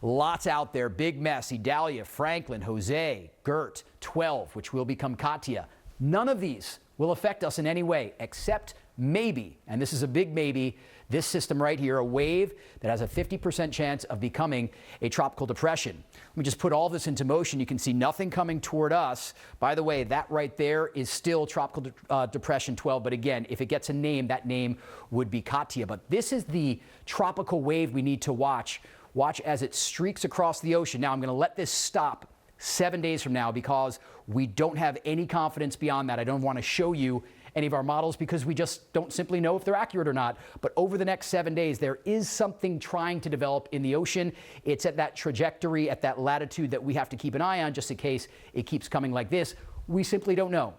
Lots out there. Big mess. Idalia, Franklin, Jose, Gert, 12, which will become Katia. None of these will affect us in any way, except maybe, and this is a big maybe, this system right here, a wave that has a 50% chance of becoming a tropical depression. Let me just put all this into motion. You can see nothing coming toward us. By the way, that right there is still tropical depression 12. But again, if it gets a name, that name would be Katia. But this is the tropical wave we need to watch. Watch as it streaks across the ocean. Now, I'm going to let this stop 7 days from now because we don't have any confidence beyond that. I don't want to show you any of our models because we just don't simply know if they're accurate or not. But over the next 7 days, there is something trying to develop in the ocean. It's at that trajectory, at that latitude that we have to keep an eye on just in case it keeps coming like this. We simply don't know.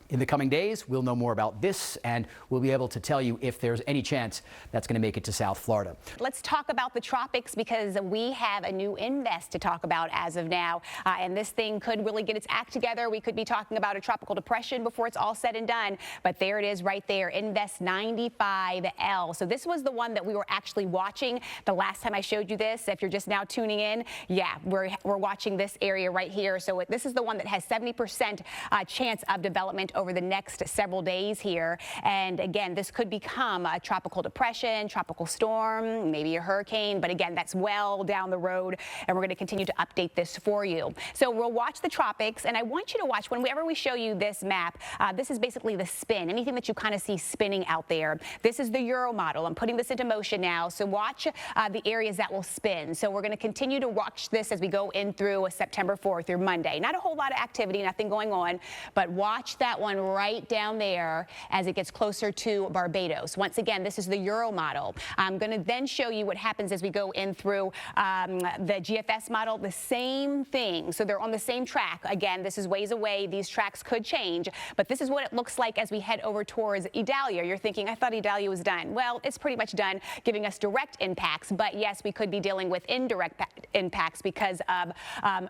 In the coming days, we'll know more about this, and we'll be able to tell you if there's any chance that's going to make it to South Florida. Let's talk about the tropics because we have a new invest to talk about as of now, and this thing could really get its act together. We could be talking about a tropical depression before it's all said and done, but there it is right there, Invest 95L. So this was the one that we were actually watching the last time I showed you this. If you're just now tuning in, yeah, we're watching this area right here. So this is the one that has 70% chance of development over the next several days here. And again, this could become a tropical depression, tropical storm, maybe a hurricane. But again, that's well down the road, and we're going to continue to update this for you. So we'll watch the tropics, and I want you to watch whenever we show you this map. This is basically the spin, anything that you kind of see spinning out there. This is the Euro model. I'm putting this into motion now. So watch the areas that will spin. So we're going to continue to watch this as we go in through September 4th through Monday. Not a whole lot of activity, nothing going on, but watch that one right down there as it gets closer to Barbados. Once again, this is the Euro model. I'm going to then show you what happens as we go in through the GFS model. The same thing. So they're on the same track. Again, this is ways away. These tracks could change, but this is what it looks like as we head over towards Idalia. You're thinking, I thought Idalia was done. Well, it's pretty much done, giving us direct impacts, but yes, we could be dealing with indirect impacts because of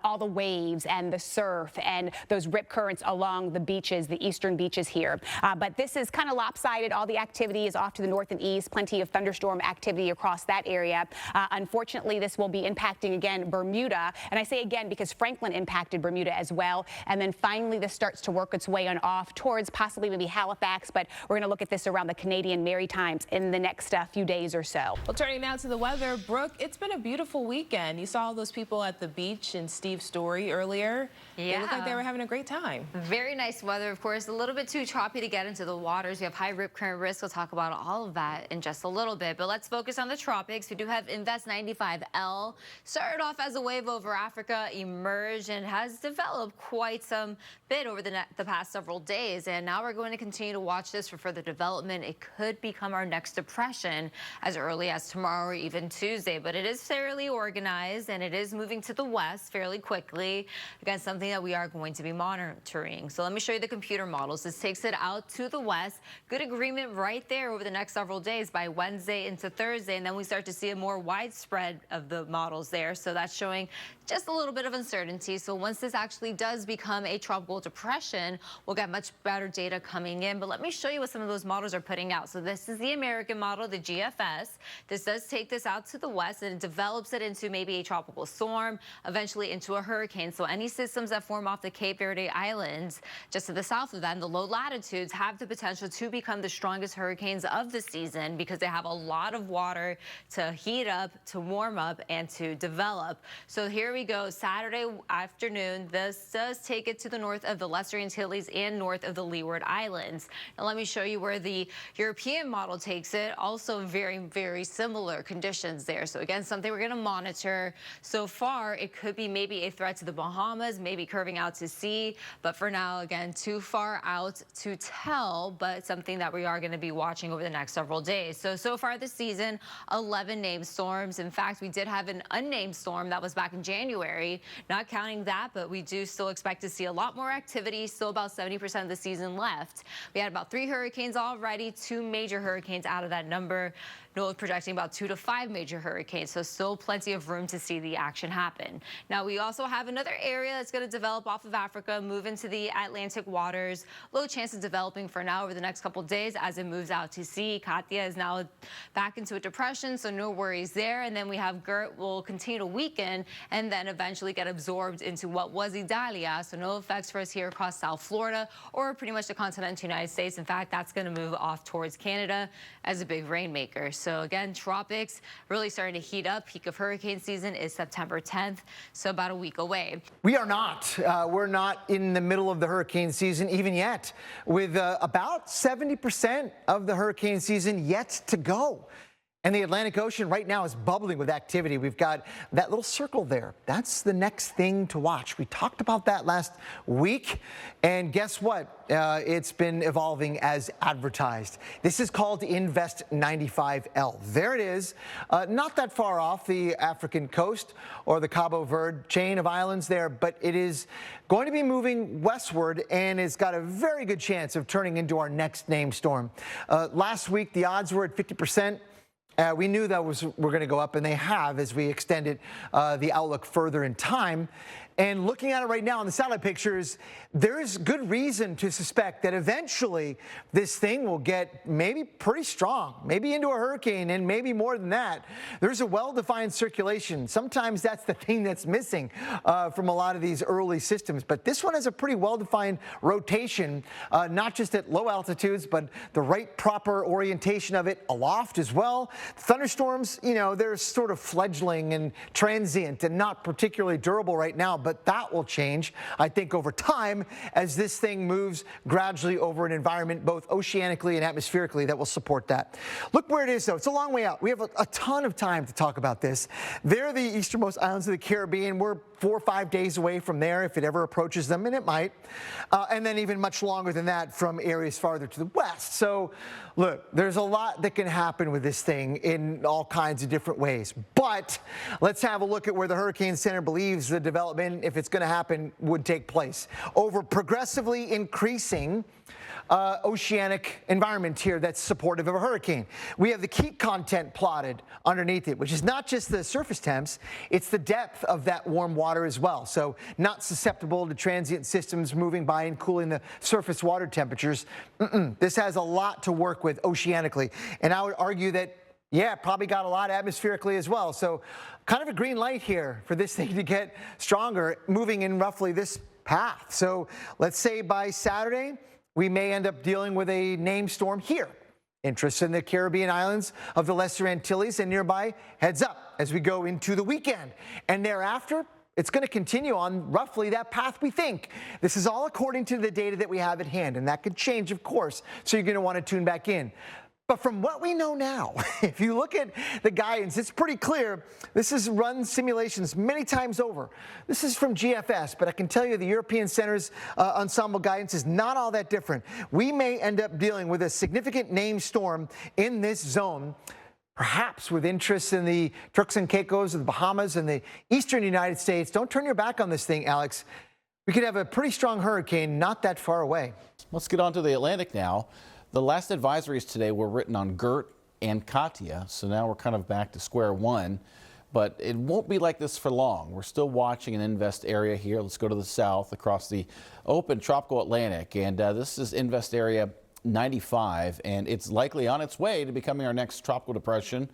all the waves and the surf and those rip currents along the beaches, the eastern beaches here. But this is kind of lopsided. All the activity is off to the north and east. Plenty of thunderstorm activity across that area. Unfortunately, this will be impacting again Bermuda. And I say again because Franklin impacted Bermuda as well. And then finally, this starts to work its way on off towards possibly maybe Halifax. But we're going to look at this around the Canadian Maritimes in the next few days or so. Well, turning now to the weather, Brooke, it's been a beautiful weekend. You saw all those people at the beach in Steve's story earlier. Yeah. They looked like they were having a great time. Very nice weather, of course. A little bit too choppy to get into the waters. We have high rip current risk. We'll talk about all of that in just a little bit. But let's focus on the tropics. We do have Invest 95L. Started off as a wave over Africa, emerged, and has developed quite some bit over the past several days. And now we're going to continue to watch this for further development. It could become our next depression as early as tomorrow or even Tuesday. But it is fairly organized, and it is moving to the west fairly quickly. Again, something that we are going to be monitoring. So let me show you the computer models. This takes it out to the west. Good agreement right there over the next several days by Wednesday into Thursday. And then we start to see a more widespread of the models there. So that's showing just a little bit of uncertainty. So once this actually does become a tropical depression, we'll get much better data coming in. But let me show you what some of those models are putting out. So this is the American model, the GFS. This does take this out to the west, and it develops it into maybe a tropical storm, eventually into a hurricane. So any systems that form off the Cape Verde Islands, just to the south of that, in the low latitudes, have the potential to become the strongest hurricanes of the season because they have a lot of water to heat up, to warm up, and to develop. So here we go, Saturday afternoon. This does take it to the north of the Lesser Antilles and north of the Leeward Islands. Now let me show you where the European model takes it. Also very, very similar conditions there. So again, something we're going to monitor. So far, it could be maybe a threat to the Bahamas, maybe curving out to sea. But for now, again, too far out to tell, but something that we are going to be watching over the next several days. So far this season, 11 named storms. In fact, we did have an unnamed storm that was back in January. Not counting that, but we do still expect to see a lot more activity, still about 70% of the season left. We had about 3 hurricanes already, 2 major hurricanes out of that number. NOAA projecting about 2 to 5 major hurricanes, so still plenty of room to see the action happen. Now, we also have another area that's going to develop off of Africa, move into the Atlantic waters. Low chance of developing for now over the next couple of days as it moves out to sea. Katia is now back into a depression, so no worries there. And then we have Gert will continue to weaken and then eventually get absorbed into what was Idalia, so no effects for us here across South Florida or pretty much the continental United States. In fact, that's going to move off towards Canada as a big rainmaker. So again, tropics really starting to heat up. Peak of hurricane season is September 10th, so about a week away. We are not. We're not in the middle of the hurricane season even yet, with about 70% of the hurricane season yet to go. And the Atlantic Ocean right now is bubbling with activity. We've got that little circle there. That's the next thing to watch. We talked about that last week. And guess what? It's been evolving as advertised. This is called Invest 95L. There it is. Not that far off the African coast or the Cabo Verde chain of islands there, but it is going to be moving westward and it's got a very good chance of turning into our next named storm. Last week, the odds were at 50%. We knew that were going to go up, and they have as we extended the outlook further in time. And looking at it right now in the satellite pictures, there's good reason to suspect that eventually this thing will get maybe pretty strong, maybe into a hurricane, and maybe more than that. There's a well-defined circulation. Sometimes that's the thing that's missing from a lot of these early systems. But this one has a pretty well-defined rotation, not just at low altitudes, but the right proper orientation of it aloft as well. Thunderstorms, you know, they're sort of fledgling and transient and not particularly durable right now. But that will change, I think, over time as this thing moves gradually over an environment both oceanically and atmospherically that will support that. Look where it is, though. It's a long way out. We have a ton of time to talk about this. They're the easternmost islands of the Caribbean. We're 4 or 5 days away from there if it ever approaches them, and it might. And then even much longer than that from areas farther to the west. So, look, there's a lot that can happen with this thing in all kinds of different ways. But let's have a look at where the Hurricane Center believes the development, if it's going to happen, would take place. Over progressively increasing oceanic environment here that's supportive of a hurricane. We have the heat content plotted underneath it, which is not just the surface temps, it's the depth of that warm water as well. So not susceptible to transient systems moving by and cooling the surface water temperatures. This has a lot to work with oceanically. And I would argue that, yeah, probably got a lot atmospherically as well. So kind of a green light here for this thing to get stronger, moving in roughly this path. So let's say by Saturday, we may end up dealing with a named storm here. Interest in the Caribbean islands of the Lesser Antilles and nearby heads up as we go into the weekend. And thereafter, it's going to continue on roughly that path we think. This is all according to the data that we have at hand, and that could change, of course, so you're going to want to tune back in. But from what we know now, if you look at the guidance, it's pretty clear. This is run simulations many times over. This is from GFS, but I can tell you the European Center's ensemble guidance is not all that different. We may end up dealing with a significant named storm in this zone, perhaps with interest in the Turks and Caicos of the Bahamas and the eastern United States. Don't turn your back on this thing, Alex. We could have a pretty strong hurricane not that far away. Let's get on to the Atlantic now. The last advisories today were written on Gert and Katia, so now we're kind of back to square one. But it won't be like this for long. We're still watching an invest area here. Let's go to the south across the open tropical Atlantic. And this is invest area 95, and it's likely on its way to becoming our next tropical depression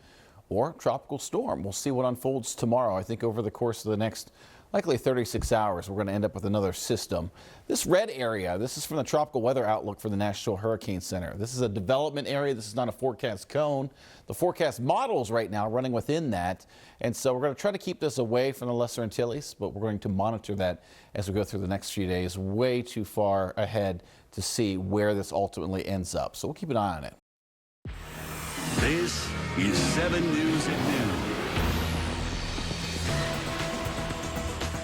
or tropical storm. We'll see what unfolds tomorrow. I think over the course of the next likely 36 hours, we're going to end up with another system. This red area, this is from the Tropical Weather Outlook for the National Hurricane Center. This is a development area. This is not a forecast cone. The forecast models right now running within that. And so we're going to try to keep this away from the Lesser Antilles, but we're going to monitor that as we go through the next few days, way too far ahead to see where this ultimately ends up. So we'll keep an eye on it. This is 7 News at Noon.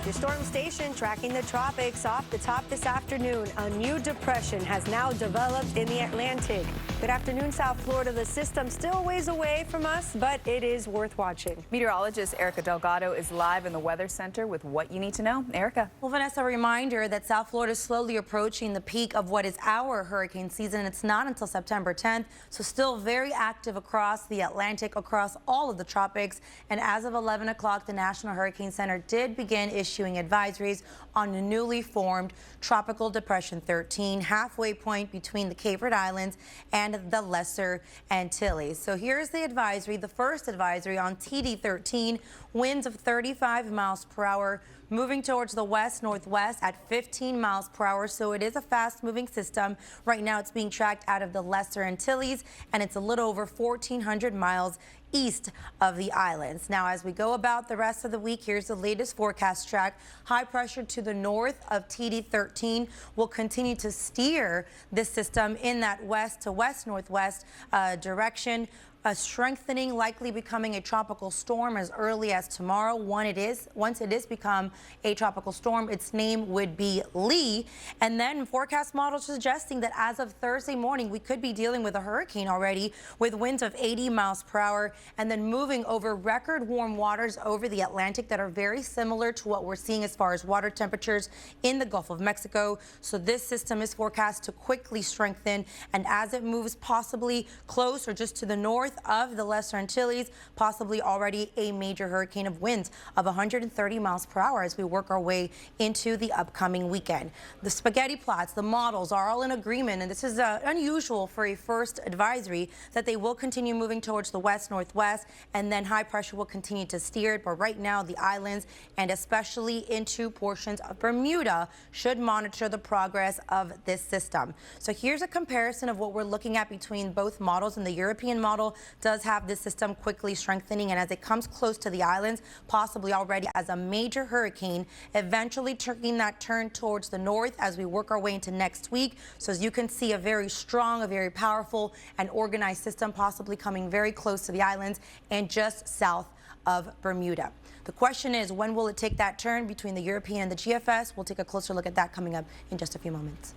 Your storm station tracking the tropics off the top this afternoon. A new depression has now developed in the Atlantic. Good afternoon, South Florida. The system still a ways away from us, but it is worth watching. Meteorologist Erica Delgado is live in the Weather Center with what you need to know. Erica. Well, Vanessa, a reminder that South Florida is slowly approaching the peak of what is our hurricane season. It's not until September 10th, so still very active across the Atlantic, across all of the tropics. And as of 11 o'clock, the National Hurricane Center did begin issuing advisories on the newly formed Tropical Depression 13, halfway point between the Cape Verde Islands and the Lesser Antilles. So here's the advisory, the first advisory on TD13, winds of 35 miles per hour, moving towards the west-northwest at 15 miles per hour. So it is a fast-moving system. Right now it's being tracked out of the Lesser Antilles, and it's a little over 1,400 miles east of the islands. Now, as we go about the rest of the week, here's the latest forecast track. High pressure to the north of TD13 will continue to steer this system in that west to west-northwest direction. A strengthening, likely becoming a tropical storm as early as tomorrow. Once it is become a tropical storm, its name would be Lee. And then forecast models suggesting that as of Thursday morning, we could be dealing with a hurricane already with winds of 80 miles per hour and then moving over record warm waters over the Atlantic that are very similar to what we're seeing as far as water temperatures in the Gulf of Mexico. So this system is forecast to quickly strengthen, and as it moves possibly close or just to the north of the Lesser Antilles, possibly already a major hurricane of winds of 130 miles per hour as we work our way into the upcoming weekend. The spaghetti plots, the models are all in agreement, and this is unusual for a first advisory, that they will continue moving towards the west-northwest, and then high pressure will continue to steer it. But right now, the islands and especially into portions of Bermuda should monitor the progress of this system. So here's a comparison of what we're looking at between both models. And the European model does have this system quickly strengthening, and as it comes close to the islands, possibly already as a major hurricane, eventually taking that turn towards the north as we work our way into next week. So as you can see, a very strong, a very powerful and organized system, possibly coming very close to the islands and just south of Bermuda. The question is, when will it take that turn between the European and the GFS? We'll take a closer look at that coming up in just a few moments.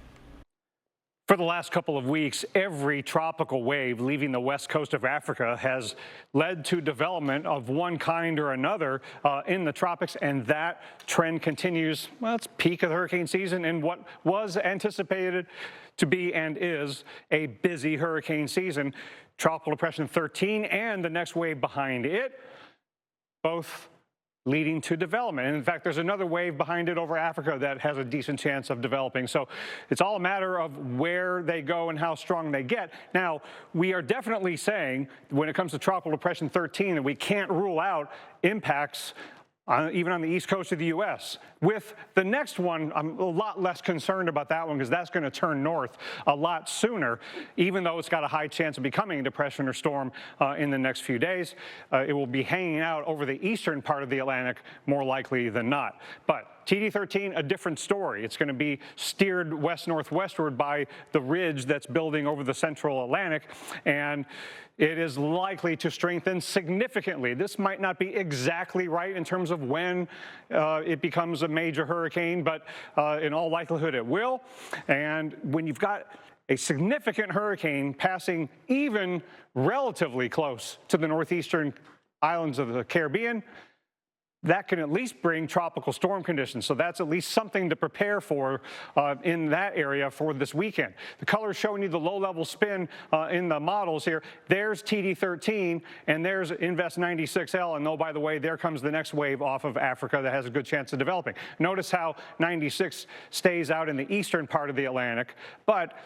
For the last couple of weeks, every tropical wave leaving the west coast of Africa has led to development of one kind or another in the tropics, and that trend continues. Well, it's peak of the hurricane season in what was anticipated to be and is a busy hurricane season. Tropical Depression 13 and the next wave behind it, both leading to development. And in fact, there's another wave behind it over Africa that has a decent chance of developing. So it's all a matter of where they go and how strong they get. Now, we are definitely saying when it comes to Tropical Depression 13 that we can't rule out impacts even on the east coast of the U.S. With the next one, I'm a lot less concerned about that one because that's going to turn north a lot sooner, even though it's got a high chance of becoming a depression or storm in the next few days. It will be hanging out over the eastern part of the Atlantic more likely than not. But TD13, a different story. It's going to be steered west-northwestward by the ridge that's building over the central Atlantic, and it is likely to strengthen significantly. This might not be exactly right in terms of when it becomes a major hurricane, but in all likelihood it will. And when you've got a significant hurricane passing even relatively close to the northeastern islands of the Caribbean, that can at least bring tropical storm conditions. So that's at least something to prepare for in that area for this weekend. The colors showing you the low-level spin in the models here. There's TD13 and there's Invest 96L. And oh, by the way, there comes the next wave off of Africa that has a good chance of developing. Notice how 96 stays out in the eastern part of the Atlantic, but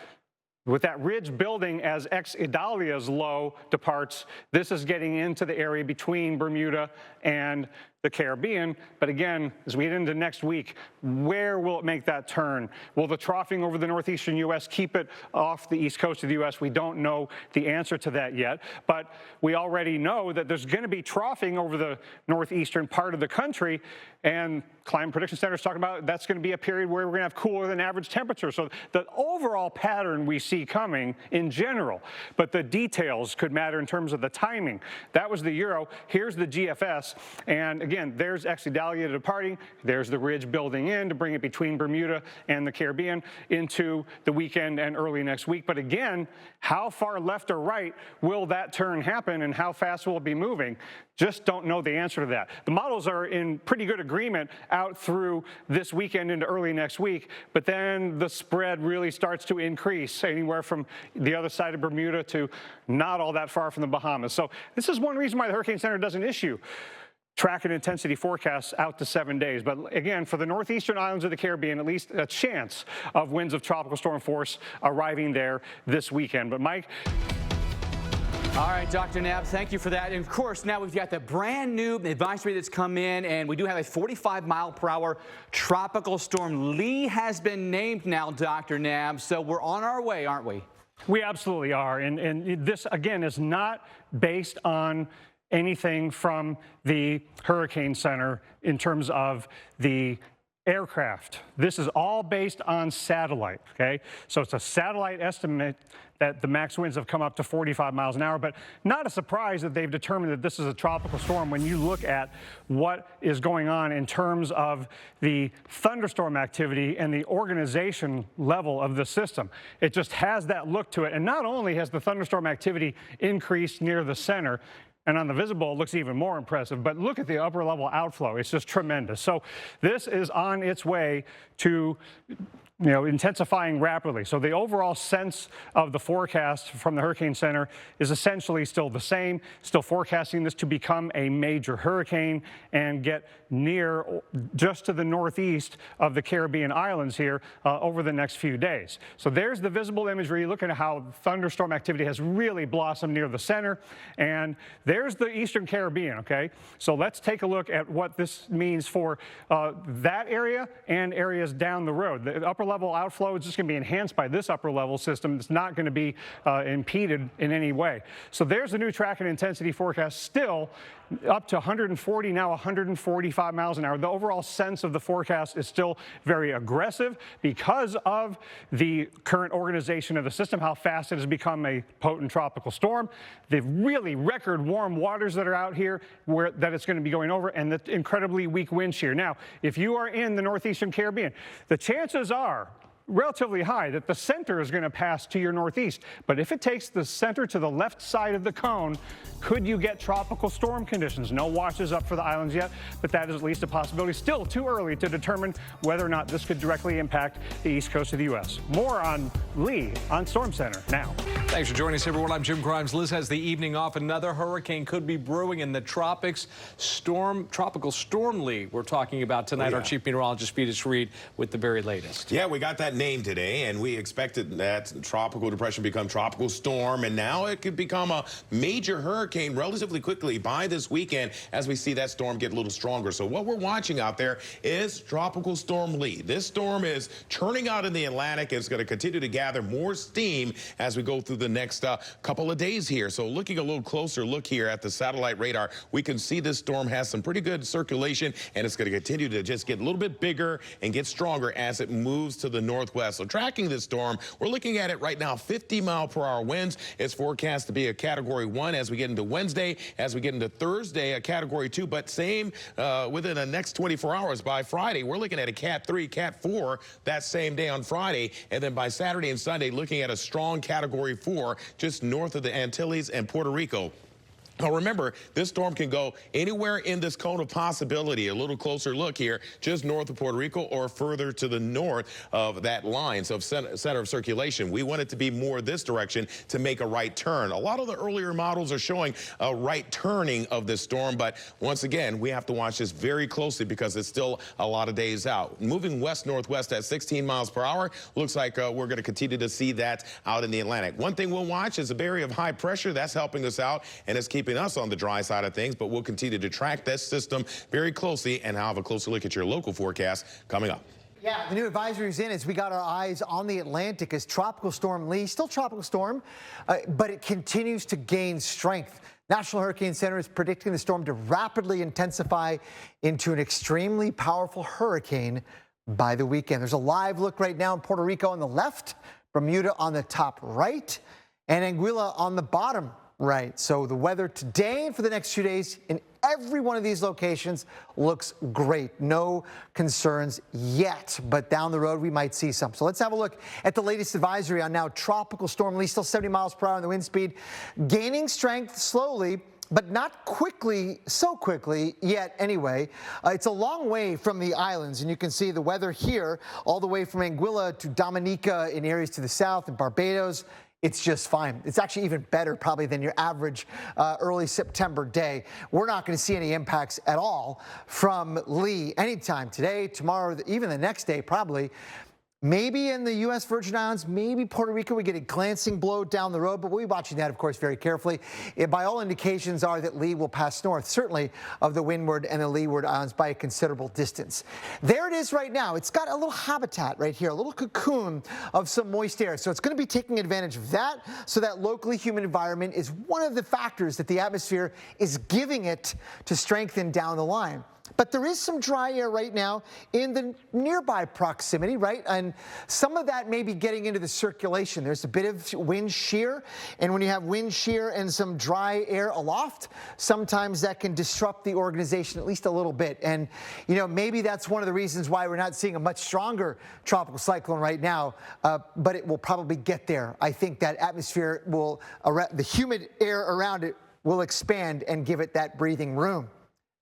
with that ridge building as ex-Idalia's low departs, this is getting into the area between Bermuda and the Caribbean. But again, as we get into next week, where will it make that turn? Will the troughing over the northeastern U.S. keep it off the east coast of the U.S.? We don't know the answer to that yet, but we already know that there's going to be troughing over the northeastern part of the country, and Climate Prediction Center is talking about that's going to be a period where we're going to have cooler than average temperatures. So the overall pattern we see coming in general, but the details could matter in terms of the timing. That was the Euro. Here's the GFS, and again, again, there's Idalia departing. There's the ridge building in to bring it between Bermuda and the Caribbean into the weekend and early next week. But again, how far left or right will that turn happen, and how fast will it be moving? Just don't know the answer to that. The models are in pretty good agreement out through this weekend into early next week, but then the spread really starts to increase anywhere from the other side of Bermuda to not all that far from the Bahamas. So this is one reason why the Hurricane Center doesn't issue track and intensity forecasts out to 7 days. But again, for the northeastern islands of the Caribbean, at least a chance of winds of tropical storm force arriving there this weekend. But Mike. All right, Dr. Knapp, thank you for that. And of course, now we've got the brand new advisory that's come in, and we do have a 45-mile-per-hour tropical storm. Lee has been named now, Dr. Knapp, so we're on our way, aren't we? We absolutely are. And this, again, is not based on anything from the Hurricane Center in terms of the aircraft. This is all based on satellite, okay? So it's a satellite estimate that the max winds have come up to 45 miles an hour, but not a surprise that they've determined that this is a tropical storm when you look at what is going on in terms of the thunderstorm activity and the organization level of the system. It just has that look to it. And not only has the thunderstorm activity increased near the center, and on the visible, it looks even more impressive. But look at the upper level outflow. It's just tremendous. So this is on its way to intensifying rapidly. So the overall sense of the forecast from the Hurricane Center is essentially still the same, still forecasting this to become a major hurricane and get near just to the northeast of the Caribbean islands here over the next few days. So there's the visible imagery. Look at how thunderstorm activity has really blossomed near the center. And there's the Eastern Caribbean, okay? So let's take a look at what this means for that area and areas down the road. The upper level outflow is just going to be enhanced by this upper level system. It's not going to be impeded in any way. So there's the new track and intensity forecast, still up to 140, now 145 miles an hour. The overall sense of the forecast is still very aggressive because of the current organization of the system, how fast it has become a potent tropical storm, the really record warm waters that are out here that it's going to be going over, and the incredibly weak wind shear. Now, if you are in the northeastern Caribbean, the chances are relatively high that the center is going to pass to your northeast. But if it takes the center to the left side of the cone, could you get tropical storm conditions? No watches up for the islands yet, but that is at least a possibility. Still too early to determine whether or not this could directly impact the east coast of the U.S. More on Lee on Storm Center now. Thanks for joining us, everyone. I'm Jim Grimes. Liz has the evening off. Another hurricane could be brewing in the tropics. Tropical storm Lee we're talking about tonight. Our chief meteorologist, Felix Reed, with the very latest. Yeah, we got that name today, and we expected that tropical depression become tropical storm, and now it could become a major hurricane relatively quickly by this weekend as we see that storm get a little stronger. So what we're watching out there is Tropical Storm Lee. This storm is churning out in the Atlantic. It's going to continue to gather more steam as we go through the next couple of days here. So looking a little closer look here at the satellite radar, we can see this storm has some pretty good circulation, and it's going to continue to just get a little bit bigger and get stronger as it moves to the northwest. So tracking this storm, we're looking at it right now, 50-mile-per-hour winds. It's forecast to be a Category 1 as we get into Wednesday. As we get into Thursday, a Category 2, but same within the next 24 hours. By Friday, we're looking at a Cat 3, Cat 4 that same day on Friday. And then by Saturday and Sunday, looking at a strong Category 4 just north of the Antilles and Puerto Rico. Now remember, this storm can go anywhere in this cone of possibility. A little closer look here, just north of Puerto Rico or further to the north of that line. So center of circulation, we want it to be more this direction to make a right turn. A lot of the earlier models are showing a right turning of this storm, but once again, we have to watch this very closely because it's still a lot of days out. Moving west-northwest at 16 miles per hour, looks like we're going to continue to see that out in the Atlantic. One thing we'll watch is a barrier of high pressure. That's helping us out, and it's keeping us on the dry side of things, but we'll continue to track this system very closely and have a closer look at your local forecast coming up. Yeah, the new advisory's in as we got our eyes on the Atlantic as Tropical Storm Lee, still tropical storm, but it continues to gain strength. National Hurricane Center is predicting the storm to rapidly intensify into an extremely powerful hurricane by the weekend. There's a live look right now in Puerto Rico on the left, Bermuda on the top right, and Anguilla on the bottom right. So the weather today and for the next few days in Every one of these locations looks great. No concerns yet, but down the road we might see some. So let's have a look at the latest advisory on now Tropical Storm Lee, still 70 miles per hour on the wind speed, gaining strength slowly, but not quickly, so quickly yet anyway. It's a long way from the islands, and you can see the weather here all the way from Anguilla to Dominica in areas to the south and Barbados. It's just fine. It's actually even better probably than your average early September day. We're not going to see any impacts at all from Lee anytime today, tomorrow, even the next day probably. Maybe in the U.S. Virgin Islands, maybe Puerto Rico, we get a glancing blow down the road, but we'll be watching that, of course, very carefully. By all indications are that Lee will pass north, certainly of the Windward and the Leeward Islands by a considerable distance. There it is right now. It's got a little habitat right here, a little cocoon of some moist air. So it's going to be taking advantage of that. So that locally humid environment is one of the factors that the atmosphere is giving it to strengthen down the line. But there is some dry air right now in the nearby proximity, right? And some of that may be getting into the circulation. There's a bit of wind shear. And when you have wind shear and some dry air aloft, sometimes that can disrupt the organization at least a little bit. And, you know, maybe that's one of the reasons why we're not seeing a much stronger tropical cyclone right now, but it will probably get there. I think that atmosphere will, the humid air around it will expand and give it that breathing room.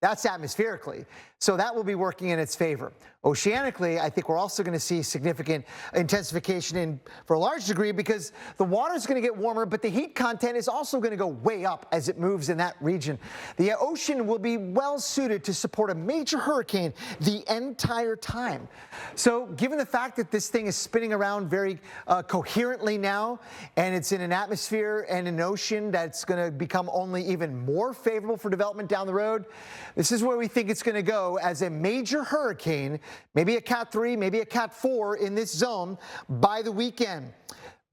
That's atmospherically. So that will be working in its favor. Oceanically, I think we're also going to see significant intensification for a large degree because the water is going to get warmer, but the heat content is also going to go way up as it moves in that region. The ocean will be well suited to support a major hurricane the entire time. So given the fact that this thing is spinning around very coherently now, and it's in an atmosphere and an ocean that's going to become only even more favorable for development down the road, this is where we think it's going to go as a major hurricane, maybe a Cat 3, maybe a Cat 4 in this zone by the weekend.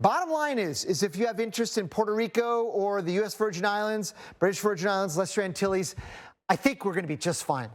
Bottom line is if you have interest in Puerto Rico or the U.S. Virgin Islands, British Virgin Islands, Lesser Antilles, I think we're going to be just fine.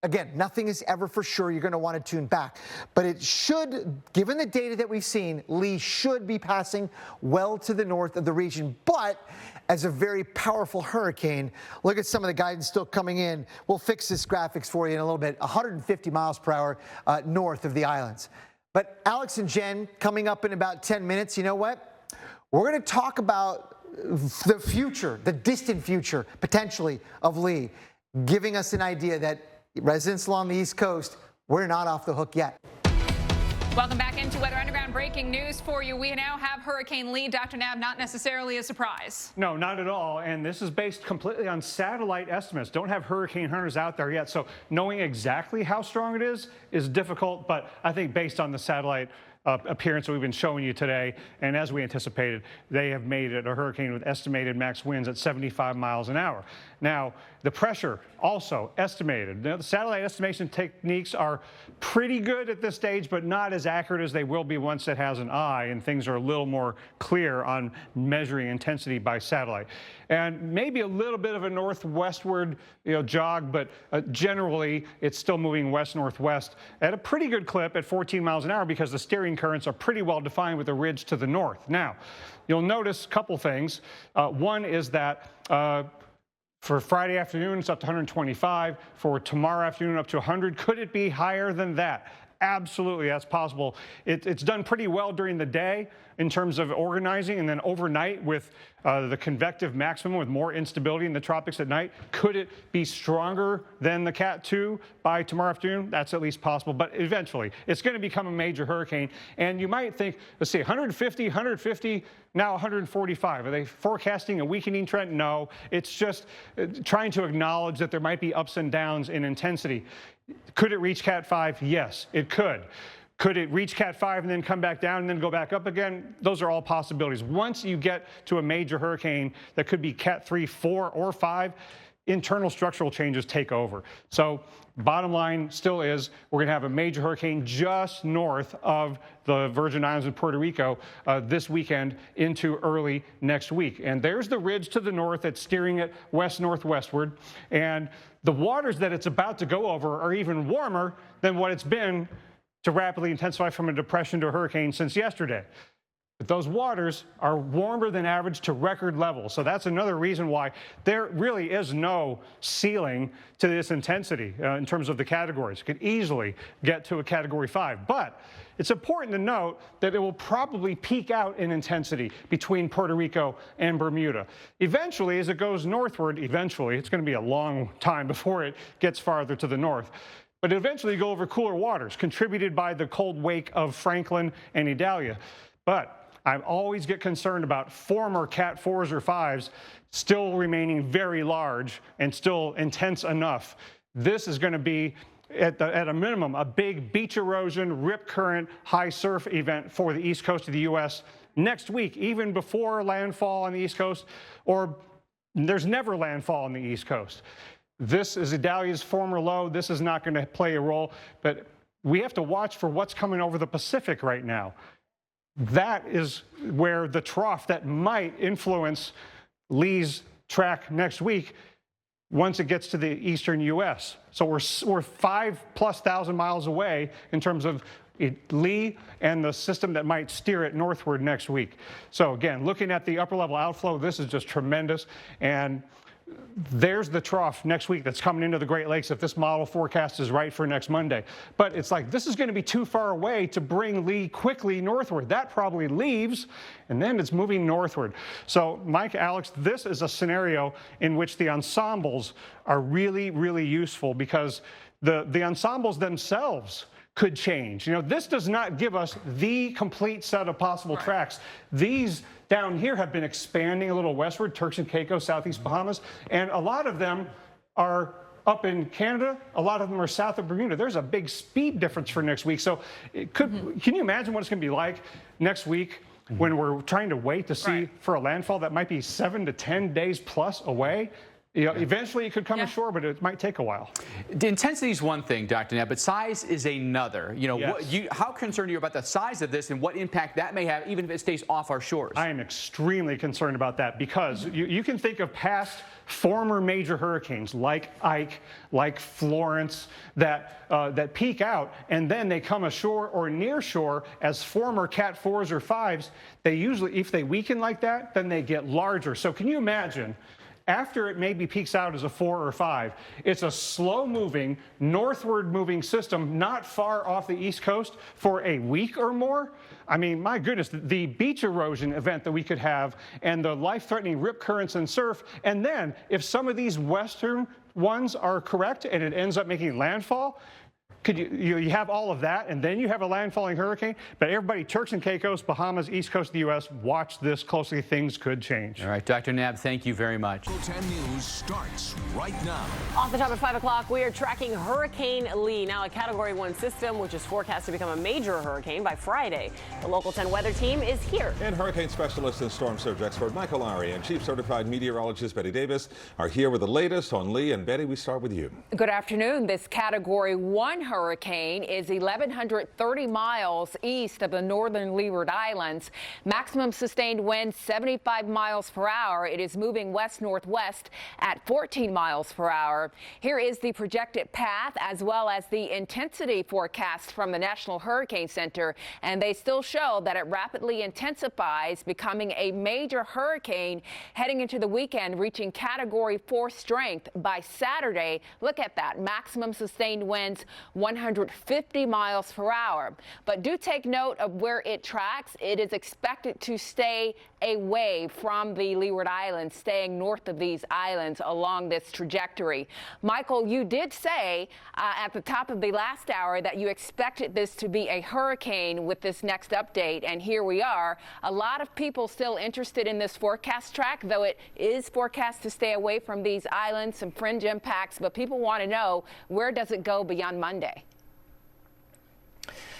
Again, nothing is ever for sure. You're going to want to tune back. But it should, given the data that we've seen, Lee should be passing well to the north of the region. But as a very powerful hurricane, look at some of the guidance still coming in. We'll fix this graphics for you in a little bit. 150 miles per hour north of the islands. But Alex and Jen, coming up in about 10 minutes, you know what? We're going to talk about the future, the distant future, potentially, of Lee, giving us an idea that residents along the East Coast, we're not off the hook yet. Welcome back into Weather Underground. Breaking news for you. We now have Hurricane Lee. Dr. Nab, not necessarily a surprise. No, not at all. And this is based completely on satellite estimates. Don't have hurricane hunters out there yet. So knowing exactly how strong it is difficult. But I think based on the satellite appearance that we've been showing you today, and as we anticipated, they have made it a hurricane with estimated max winds at 75 miles an hour. Now, the pressure also estimated. Now, the satellite estimation techniques are pretty good at this stage, but not as accurate as they will be once it has an eye and things are a little more clear on measuring intensity by satellite. And maybe a little bit of a northwestward, jog, but generally it's still moving west-northwest at a pretty good clip at 14 miles an hour because the steering currents are pretty well defined with the ridge to the north. Now, you'll notice a couple things. One is that for Friday afternoon, it's up to 125. For tomorrow afternoon, up to 100. Could it be higher than that? Absolutely, that's possible. It's done pretty well during the day in terms of organizing, and then overnight with the convective maximum with more instability in the tropics at night. Could it be stronger than the Cat 2 by tomorrow afternoon? That's at least possible, but eventually it's going to become a major hurricane. And you might think, let's see, 150, now 145. Are they forecasting a weakening trend? No, it's just trying to acknowledge that there might be ups and downs in intensity. Could it reach Cat 5? Yes, it could. Could it reach Cat 5 and then come back down and then go back up again? Those are all possibilities. Once you get to a major hurricane that could be Cat 3, 4, or 5, internal structural changes take over. So bottom line still is we're going to have a major hurricane just north of the Virgin Islands and Puerto Rico this weekend into early next week. And there's the ridge to the north that's steering it west-northwestward. And the waters that it's about to go over are even warmer than what it's been to rapidly intensify from a depression to a hurricane since yesterday. But those waters are warmer than average to record levels. So that's another reason why there really is no ceiling to this intensity in terms of the categories. It could easily get to a category 5. But it's important to note that it will probably peak out in intensity between Puerto Rico and Bermuda. Eventually, as it goes northward, eventually, it's going to be a long time before it gets farther to the north. But eventually go over cooler waters, contributed by the cold wake of Franklin and Idalia. But I always get concerned about former Cat 4s or 5s still remaining very large and still intense enough. This is going to be, at a minimum, a big beach erosion, rip current, high surf event for the east coast of the U.S. next week, even before landfall on the east coast, or there's never landfall on the east coast. This is Idalia's former low. This is not going to play a role, but we have to watch for what's coming over the Pacific right now. That is where the trough that might influence Lee's track next week once it gets to the eastern U.S. So we're 5,000+ miles away in terms of Lee and the system that might steer it northward next week. So again, looking at the upper level outflow, this is just tremendous. And there's the trough next week that's coming into the Great Lakes if this model forecast is right for next Monday. But it's like this is going to be too far away to bring Lee quickly northward. That probably leaves, and then it's moving northward. So, Mike, Alex, this is a scenario in which the ensembles are really, really useful because the ensembles themselves could change. You know, this does not give us the complete set of possible tracks. These down here have been expanding a little westward, Turks and Caicos, Southeast Bahamas, and a lot of them are up in Canada. A lot of them are south of Bermuda. There's a big speed difference for next week. So it could, can you imagine what it's going to be like next week when we're trying to wait to see for a landfall that might be 7 to 10 days plus away? You know, eventually it could come ashore, but it might take a while. The intensity is one thing, Dr. Neb, but size is another. You know, how concerned are you about the size of this and what impact that may have, even if it stays off our shores? I am extremely concerned about that because you can think of past former major hurricanes like Ike, like Florence, that peak out and then they come ashore or near shore as former Cat 4s or 5s. They usually, if they weaken like that, then they get larger. So can you imagine? After it maybe peaks out as a 4 or 5, it's a slow-moving, northward-moving system not far off the East Coast for a week or more. I mean, my goodness, the beach erosion event that we could have and the life-threatening rip currents and surf, and then if some of these western ones are correct and it ends up making landfall, could you have all of that, and then you have a landfalling hurricane? But everybody, Turks and Caicos, Bahamas, East Coast of the U.S., watch this closely. Things could change. All right, Dr. Nab, thank you very much. 10 News starts right now. Off the top at 5 o'clock, we are tracking Hurricane Lee, now a Category 1 system, which is forecast to become a major hurricane by Friday. The Local 10 weather team is here. And hurricane specialist and storm surge expert Michael Lowry and chief certified meteorologist Betty Davis are here with the latest on Lee. And Betty, we start with you. Good afternoon. This Category 1 hurricane is 1,130 miles east of the northern Leeward Islands. Maximum sustained winds 75 miles per hour. It is moving west-northwest at 14 miles per hour. Here is the projected path as well as the intensity forecast from the National Hurricane Center, and they still show that it rapidly intensifies, becoming a major hurricane heading into the weekend, reaching Category 4 strength by Saturday. Look at that. Maximum sustained winds 150 miles per hour. But do take note of where it tracks. It is expected to stay away from the Leeward Islands, staying north of these islands along this trajectory. Michael, you did say at the top of the last hour that you expected this to be a hurricane with this next update, and here we are. A lot of people still interested in this forecast track, though it is forecast to stay away from these islands, some fringe impacts, but people want to know, where does it go beyond Monday?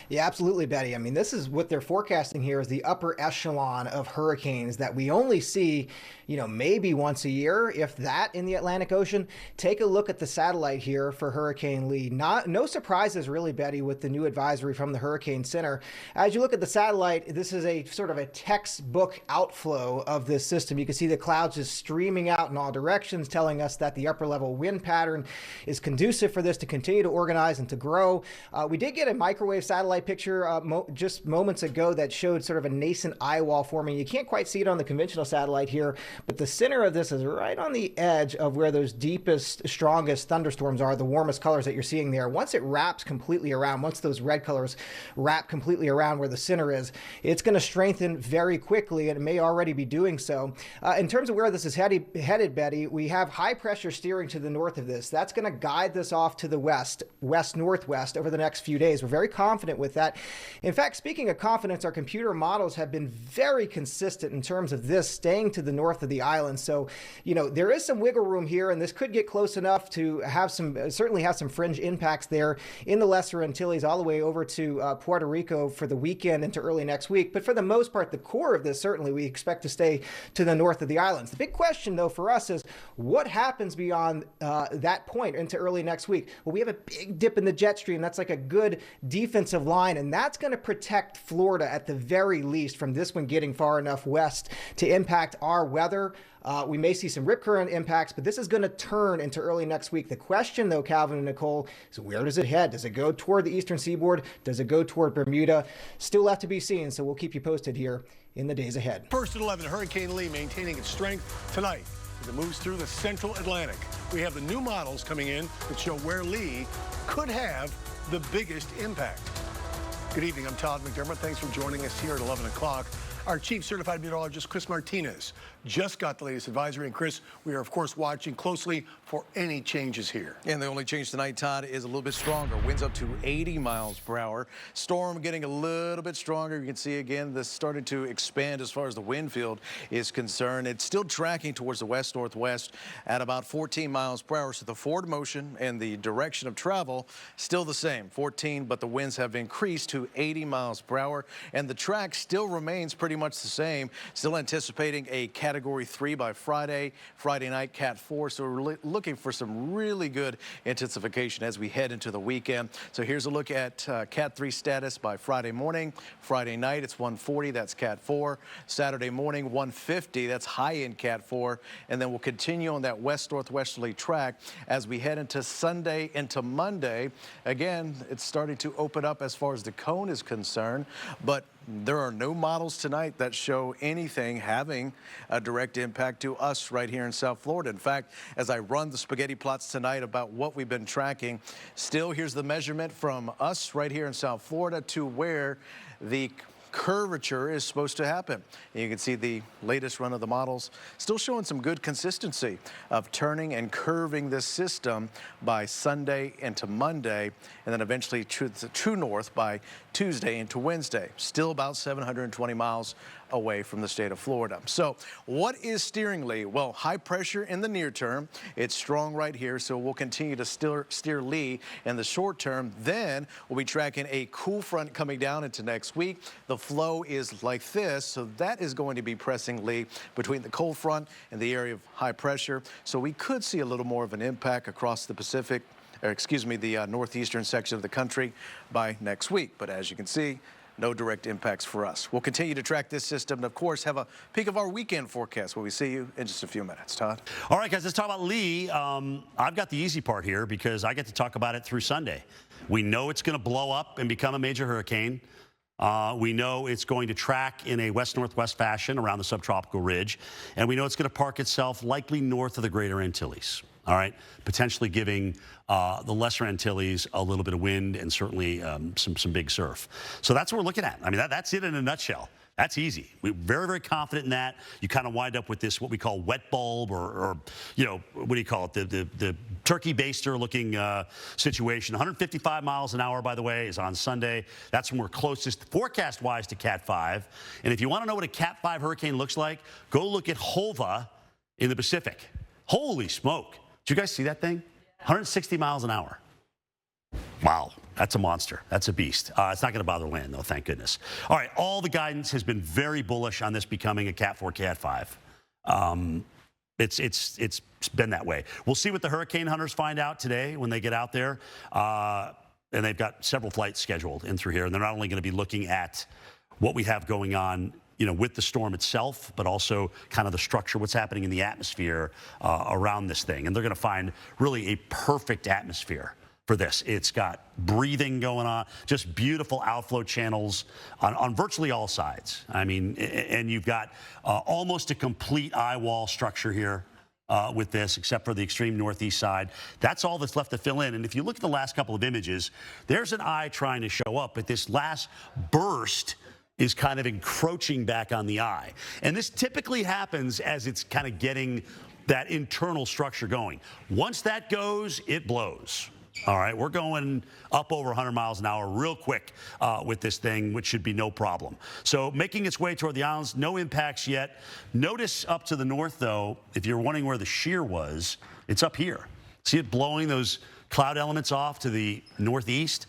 Yeah, absolutely, Betty. I mean, this is what they're forecasting here is the upper echelon of hurricanes that we only see, you know, maybe once a year, if that, in the Atlantic Ocean. Take a look at the satellite here for Hurricane Lee. No surprises, really, Betty, with the new advisory from the Hurricane Center. As you look at the satellite, this is a sort of a textbook outflow of this system. You can see the clouds just streaming out in all directions, telling us that the upper level wind pattern is conducive for this to continue to organize and to grow. We did get a microwave satellite satellite picture just moments ago that showed sort of a nascent eye wall forming. You can't quite see it on the conventional satellite here, but the center of this is right on the edge of where those deepest, strongest thunderstorms are, the warmest colors that you're seeing there. Once it wraps completely around, once those red colors wrap completely around where the center is, it's going to strengthen very quickly, and it may already be doing so. In terms of where this is headed, Betty, we have high pressure steering to the north of this. That's going to guide this off to the west-northwest over the next few days. We're very confident with that. In fact, speaking of confidence, our computer models have been very consistent in terms of this staying to the north of the island. So, you know, there is some wiggle room here, and this could get close enough to have certainly have some fringe impacts there in the Lesser Antilles all the way over to Puerto Rico for the weekend into early next week. But for the most part, the core of this, certainly we expect to stay to the north of the islands. The big question, though, for us is what happens beyond that point into early next week? Well, we have a big dip in the jet stream. That's like a good defensive line, and that's going to protect Florida at the very least from this one getting far enough west to impact our weather. We may see some rip current impacts, but this is going to turn into early next week. The question, though, Calvin and Nicole, is where does it head? Does it go toward the eastern seaboard? Does it go toward Bermuda? Still left to be seen, so we'll keep you posted here in the days ahead. First at 11, Hurricane Lee maintaining its strength tonight as it moves through the central Atlantic. We have the new models coming in that show where Lee could have the biggest impact. Good evening, I'm Todd McDermott. Thanks for joining us here at 11 o'clock. Our chief certified meteorologist, Chris Martinez, just got the latest advisory. And Chris, we are, of course, watching closely for any changes here. And the only change tonight, Todd, is a little bit stronger. Winds up to 80 miles per hour. Storm getting a little bit stronger. You can see, again, this started to expand as far as the wind field is concerned. It's still tracking towards the west-northwest at about 14 miles per hour. So the forward motion and the direction of travel still the same, 14, but the winds have increased to 80 miles per hour. And the track still remains pretty much the same. Still anticipating a Category 3 by Friday night, Cat 4. So we're looking for some really good intensification as we head into the weekend. So here's a look at Cat 3 status by Friday morning. Friday night, it's 140. That's Cat 4. Saturday morning, 150. That's high-end Cat 4. And then we'll continue on that west-northwesterly track as we head into Sunday into Monday. Again, it's starting to open up as far as the cone is concerned, but there are no models tonight that show anything having a direct impact to us right here in South Florida. In fact, as I run the spaghetti plots tonight about what we've been tracking, still here's the measurement from us right here in South Florida to where the curvature is supposed to happen. And you can see the latest run of the models still showing some good consistency of turning and curving this system by Sunday into Monday, and then eventually true north by Tuesday into Wednesday. Still about 720 miles away from the state of Florida. So what is steering Lee? Well, high pressure in the near term. It's strong right here, so we'll continue to steer Lee in the short term. Then we'll be tracking a cool front coming down into next week. The flow is like this, so that is going to be pressing Lee between the cold front and the area of high pressure. So we could see a little more of an impact across the Pacific, or excuse me, the northeastern section of the country by next week. But as you can see, no direct impacts for us. We'll continue to track this system and, of course, have a peek of our weekend forecast where we see you in just a few minutes. Todd? All right, guys, let's talk about Lee. I've got the easy part here because I get to talk about it through Sunday. We know it's going to blow up and become a major hurricane. We know it's going to track in a west-northwest fashion around the subtropical ridge. And we know it's going to park itself likely north of the Greater Antilles. All right, potentially giving the Lesser Antilles a little bit of wind and certainly some big surf. So that's what we're looking at. I mean, that's it in a nutshell. That's easy. We're very, very confident in that. You kind of wind up with this, what we call wet bulb or you know, what do you call it? The turkey baster looking situation. 155 miles an hour, by the way, is on Sunday. That's when we're closest forecast-wise to Cat 5. And if you want to know what a Cat 5 hurricane looks like, go look at Jova in the Pacific. Holy smoke. Did you guys see that thing? 160 miles an hour. Wow, that's a monster. That's a beast. It's not going to bother land, though, thank goodness. All right, all the guidance has been very bullish on this becoming a Cat 4, Cat 5. It's been that way. We'll see what the hurricane hunters find out today when they get out there. And they've got several flights scheduled in through here. And they're not only going to be looking at what we have going on, you know, with the storm itself, but also kind of the structure, what's happening in the atmosphere around this thing. And they're going to find really a perfect atmosphere for this. It's got breathing going on, just beautiful outflow channels on virtually all sides. I mean, and you've got almost a complete eye wall structure here with this, except for the extreme northeast side. That's all that's left to fill in. And if you look at the last couple of images, there's an eye trying to show up, but this last burst is kind of encroaching back on the eye. And this typically happens as it's kind of getting that internal structure going. Once that goes, it blows. All right, we're going up over 100 miles an hour real quick with this thing, which should be no problem. So making its way toward the islands, no impacts yet. Notice up to the north, though, if you're wondering where the shear was, it's up here. See it blowing those cloud elements off to the northeast?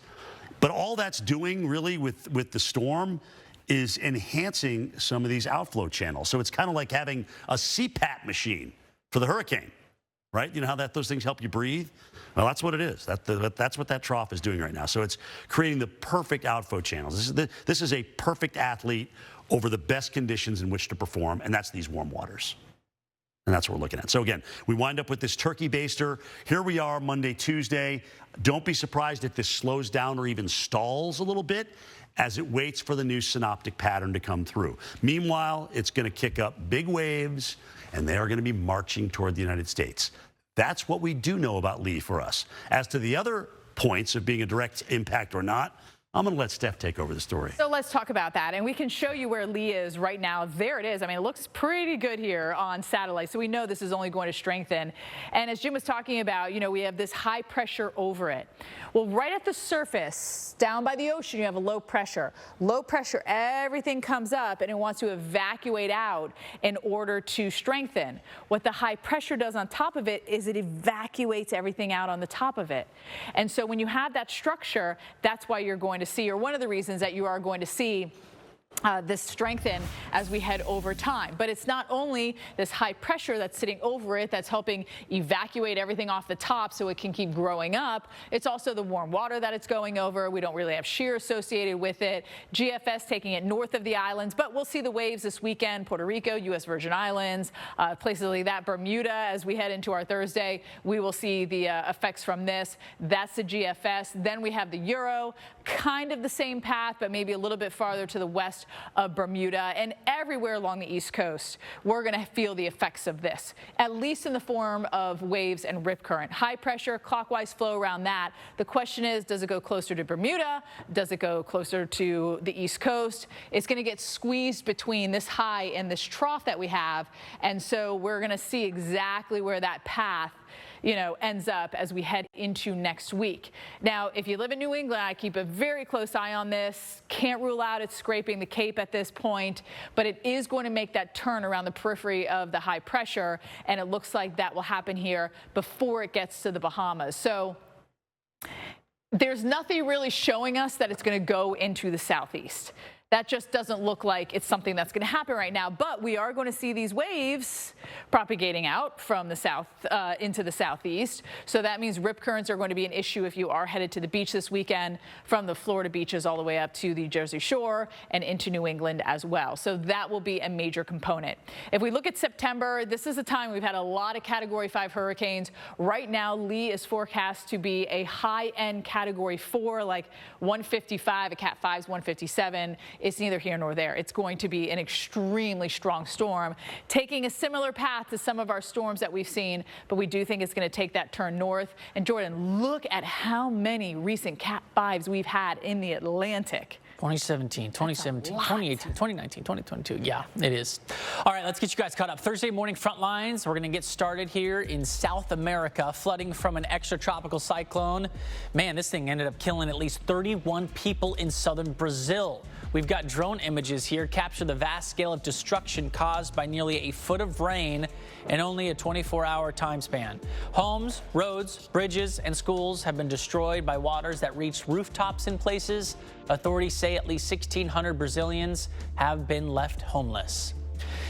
But all that's doing really with the storm is enhancing some of these outflow channels. So it's kind of like having a CPAP machine for the hurricane, right? You know how those things help you breathe? Well, that's what it is. That's what that trough is doing right now. So it's creating the perfect outflow channels. This is a perfect athlete over the best conditions in which to perform, and that's these warm waters. And that's what we're looking at. So again, we wind up with this turkey baster. Here we are Monday, Tuesday. Don't be surprised if this slows down or even stalls a little bit as it waits for the new synoptic pattern to come through. Meanwhile, it's going to kick up big waves, and they are going to be marching toward the United States. That's what we do know about Lee for us. As to the other points of being a direct impact or not, I'm going to let Steph take over the story. So let's talk about that. And we can show you where Lee is right now. There it is. I mean, it looks pretty good here on satellite. So we know this is only going to strengthen. And as Jim was talking about, you know, we have this high pressure over it. Well, right at the surface, down by the ocean, you have a low pressure. Low pressure, everything comes up and it wants to evacuate out in order to strengthen. What the high pressure does on top of it is it evacuates everything out on the top of it. And so when you have that structure, that's why you're going to see, or one of the reasons that you are going to see this strengthen as we head over time. But it's not only this high pressure that's sitting over it that's helping evacuate everything off the top so it can keep growing up. It's also the warm water that it's going over. We don't really have shear associated with it. GFS taking it north of the islands, but we'll see the waves this weekend. Puerto Rico, U.S. Virgin Islands, places like that. Bermuda, as we head into our Thursday, we will see the effects from this. That's the GFS. Then we have the Euro, kind of the same path, but maybe a little bit farther to the west of Bermuda, and everywhere along the East Coast, we're going to feel the effects of this, at least in the form of waves and rip current. High pressure, clockwise flow around that. The question is, does it go closer to Bermuda? Does it go closer to the East Coast? It's going to get squeezed between this high and this trough that we have, and so we're going to see exactly where that path ends up as we head into next week. Now, if you live in New England, I keep a very close eye on this. Can't rule out it's scraping the Cape at this point, but it is going to make that turn around the periphery of the high pressure, and it looks like that will happen here before it gets to the Bahamas. So there's nothing really showing us that it's going to go into the southeast. That just doesn't look like it's something that's going to happen right now. But we are going to see these waves propagating out from the south into the southeast. So that means rip currents are going to be an issue if you are headed to the beach this weekend, from the Florida beaches all the way up to the Jersey Shore and into New England as well. So that will be a major component. If we look at September, this is a time we've had a lot of Category 5 hurricanes. Right now, Lee is forecast to be a high-end Category 4, like 155. A Cat 5 is 157. It's neither here nor there. It's going to be an extremely strong storm, taking a similar path to some of our storms that we've seen, but we do think it's going to take that turn north. And Jordan, look at how many recent Cat 5s we've had in the Atlantic. 2017, 2017, 2018, 2019, 2022. Yeah, it is. All right, let's get you guys caught up. Thursday morning front lines. We're going to get started here in South America. Flooding from an extratropical cyclone. Man, this thing ended up killing at least 31 people in southern Brazil. We've got drone images here capture the vast scale of destruction caused by nearly a foot of rain in only a 24-hour time span. Homes, roads, bridges, and schools have been destroyed by waters that reached rooftops in places. Authorities say at least 1,600 Brazilians have been left homeless.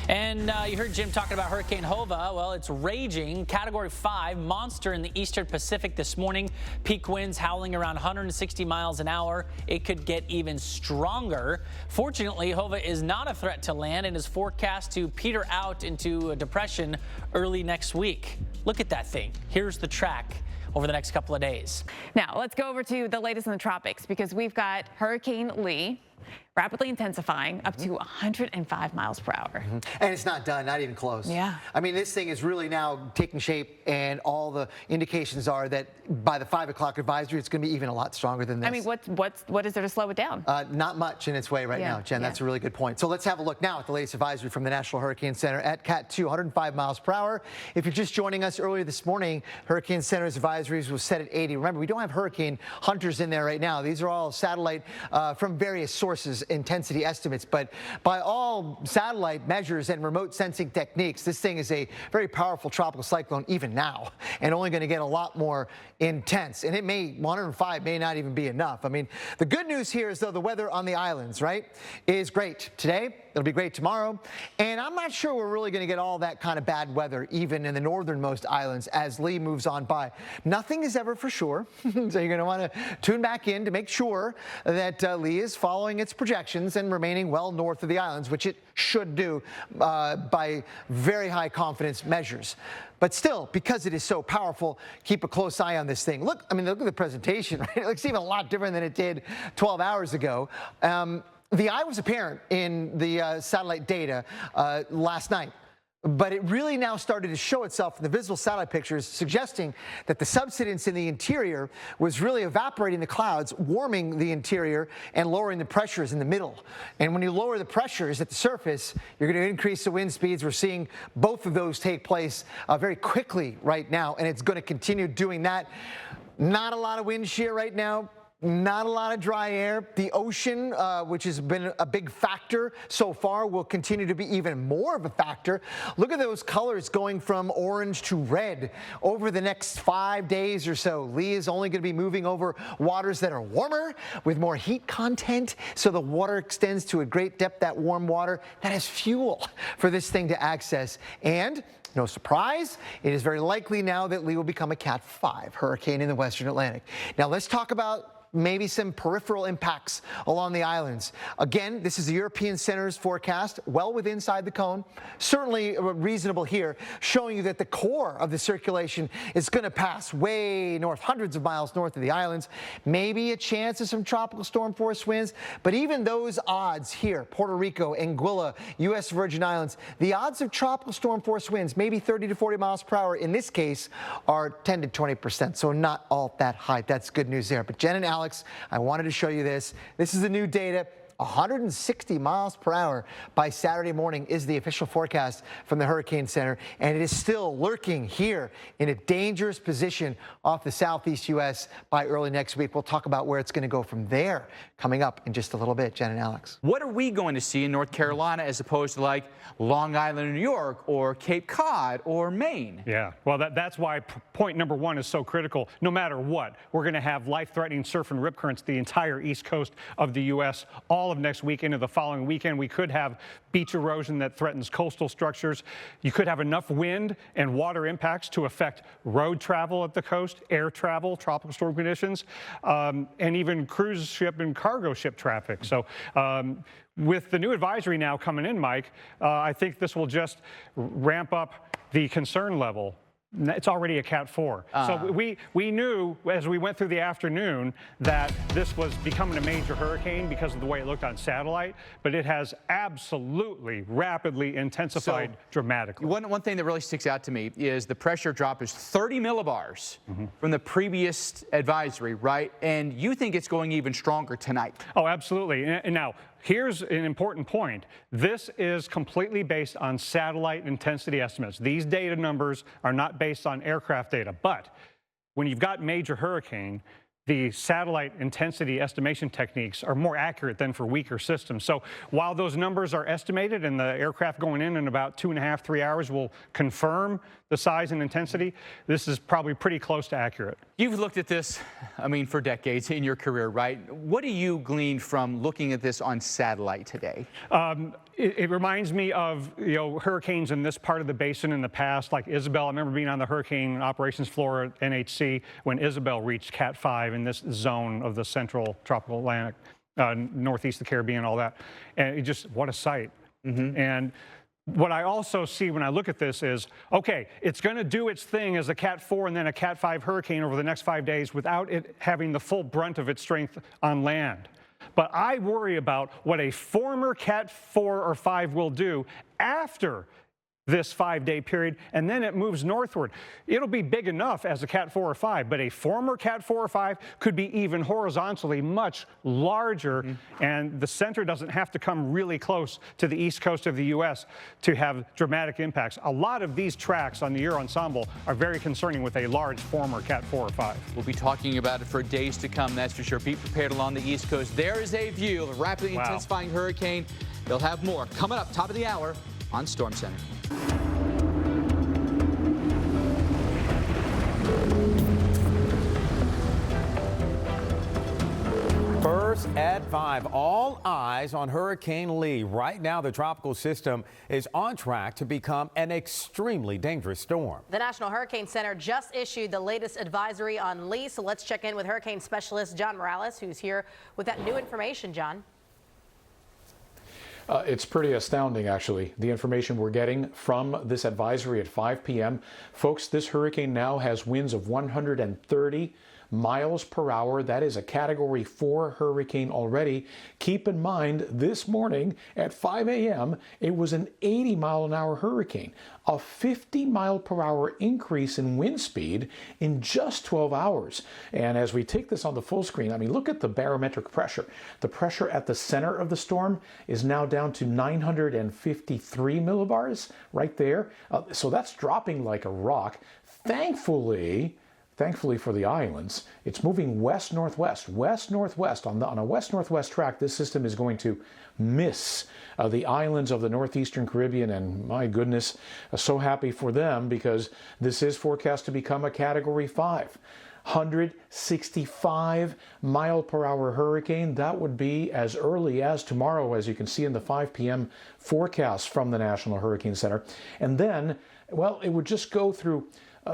And you heard Jim talking about Hurricane Jova. Well, it's raging. Category 5 monster in the eastern Pacific this morning. Peak winds howling around 160 miles an hour. It could get even stronger. Fortunately, Jova is not a threat to land and is forecast to peter out into a depression early next week. Look at that thing. Here's the track. over the next couple of days. Now, let's go over to the latest in the tropics because we've got Hurricane Lee rapidly intensifying up to 105 miles per hour. And it's not done, not even close. Yeah. I mean, this thing is really now taking shape, and all the indications are that by the 5 o'clock advisory, it's going to be even a lot stronger than this. I mean, what is there to slow it down? Not much in its way right now, Jen. That's a really good point. So let's have a look now at the latest advisory from the National Hurricane Center at Cat 2, 105 miles per hour. If you're just joining us earlier this morning, Hurricane Center's advisories was set at 80. Remember, we don't have hurricane hunters in there right now. These are all satellite from various sources, intensity estimates. But by all satellite measures and remote sensing techniques, this thing is a very powerful tropical cyclone even now, and only going to get a lot more intense. And it may, 105 may not even be enough. I mean, the good news here is, though, the weather on the islands, right, is great today. It'll be great tomorrow. And I'm not sure we're really going to get all that kind of bad weather even in the northernmost islands as Lee moves on by. Nothing is ever for sure. So you're going to want to tune back in to make sure that Lee is following its projections and remaining well north of the islands, which it should do by very high confidence measures. But still, because it is so powerful, keep a close eye on this thing. Look, I mean, look at the presentation. Right? It looks even a lot different than it did 12 hours ago. The eye was apparent in the satellite data last night, but it really now started to show itself in the visual satellite pictures, suggesting that the subsidence in the interior was really evaporating the clouds, warming the interior, and lowering the pressures in the middle. And when you lower the pressures at the surface, you're going to increase the wind speeds. We're seeing both of those take place very quickly right now, and it's going to continue doing that. Not a lot of wind shear right now. Not a lot of dry air. The ocean, which has been a big factor so far, will continue to be even more of a factor. Look at those colors going from orange to red over the next 5 days or so. Lee is only going to be moving over waters that are warmer with more heat content, so the water extends to a great depth, that warm water. That is fuel for this thing to access. And no surprise, it is very likely now that Lee will become a Cat 5 hurricane in the Western Atlantic. Now let's talk about maybe some peripheral impacts along the islands. Again, this is the European Center's forecast, well within inside the cone. Certainly reasonable here, showing you that the core of the circulation is going to pass way north, hundreds of miles north of the islands. Maybe a chance of some tropical storm force winds, but even those odds here, Puerto Rico, Anguilla, U.S. Virgin Islands, the odds of tropical storm force winds, maybe 30 to 40 miles per hour in this case, are 10 to 20%, so not all that high. That's good news there. But Jen and Alex, I wanted to show you this. This is the new data. 160 miles per hour by Saturday morning is the official forecast from the Hurricane Center, and it is still lurking here in a dangerous position off the southeast U.S. by early next week. We'll talk about where it's going to go from there coming up in just a little bit. Jen and Alex. What are we going to see in North Carolina as opposed to like Long Island, New York, or Cape Cod, or Maine? Yeah, well, that's why point number one is so critical. No matter what, we're going to have life-threatening surf and rip currents the entire east coast of the U.S. all of next week into the following weekend. We could have beach erosion that threatens coastal structures. You could have enough wind and water impacts to affect road travel at the coast, air travel, tropical storm conditions, and even cruise ship and cargo ship traffic. So with the new advisory now coming in, Mike, I think this will just ramp up the concern level. It's already a Cat 4. So we knew as we went through the afternoon that this was becoming a major hurricane because of the way it looked on satellite, but it has absolutely rapidly intensified dramatically. One thing that really sticks out to me is the pressure drop is 30 millibars from the previous advisory, right? And you think it's going even stronger tonight. Oh, absolutely. And now, here's an important point. This is completely based on satellite intensity estimates. These data numbers are not based on aircraft data, but when you've got major hurricane, the satellite intensity estimation techniques are more accurate than for weaker systems. So while those numbers are estimated and the aircraft going in about 2.5, 3 hours will confirm the size and intensity, this is probably pretty close to accurate. You've looked at this, I mean, for decades in your career, right? What do you glean from looking at this on satellite today? It reminds me of, hurricanes in this part of the basin in the past, like Isabel. I remember being on the hurricane operations floor at NHC when Isabel reached Cat 5 in this zone of the central tropical Atlantic, northeast of the Caribbean, all that. And it just, what a sight. And what I also see when I look at this is, okay, it's going to do its thing as a Cat 4 and then a Cat 5 hurricane over the next 5 days without it having the full brunt of its strength on land. But I worry about what a former Cat 4 or 5 will do after this 5-day period, and then it moves northward. It'll be big enough as a Cat 4 or 5, but a former Cat 4 or 5 could be even horizontally much larger, and the center doesn't have to come really close to the east coast of the U.S. to have dramatic impacts. A lot of these tracks on the Euro ensemble are very concerning with a large former Cat 4 or 5. We'll be talking about it for days to come, that's for sure. Be prepared along the East Coast. There is a view of a rapidly intensifying hurricane. They'll have more coming up top of the hour on Storm Center. First at 5, all eyes on Hurricane Lee. Right now, the tropical system is on track to become an extremely dangerous storm. The National Hurricane Center just issued the latest advisory on Lee, so let's check in with hurricane specialist John Morales, who's here with that new information. John. It's pretty astounding, actually, the information we're getting from this advisory at 5 p.m. Folks, this hurricane now has winds of 130 miles per hour. That is a Category 4 hurricane already. Keep in mind, this morning at 5 a.m., it was an 80-mile-an-hour hurricane, a 50-mile-per-hour increase in wind speed in just 12 hours. And as we take this on the full screen, I mean, look at the barometric pressure. The pressure at the center of the storm is now down to 953 millibars right there. So that's dropping like a rock. Thankfully for the islands, it's moving west-northwest. On a west-northwest track, this system is going to miss the islands of the northeastern Caribbean, and my goodness, so happy for them because this is forecast to become a Category 5. 165 mile per hour hurricane. That would be as early as tomorrow, as you can see in the 5 p.m. forecast from the National Hurricane Center. And then, well, it would just go through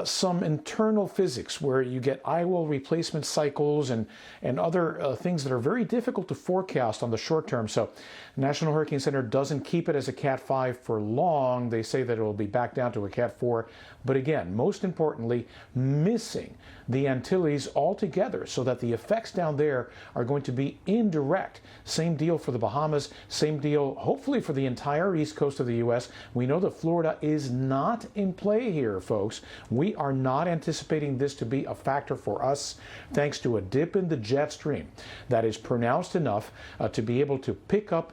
some internal physics where you get eye-wall replacement cycles and other things that are very difficult to forecast on the short term. So National Hurricane Center doesn't keep it as a Cat 5 for long. They say that it will be back down to a Cat 4. But again, most importantly, missing the Antilles altogether so that the effects down there are going to be indirect. Same deal for the Bahamas, same deal hopefully for the entire east coast of the U.S. We know that Florida is not in play here, folks. We are not anticipating this to be a factor for us thanks to a dip in the jet stream that is pronounced enough to be able to pick up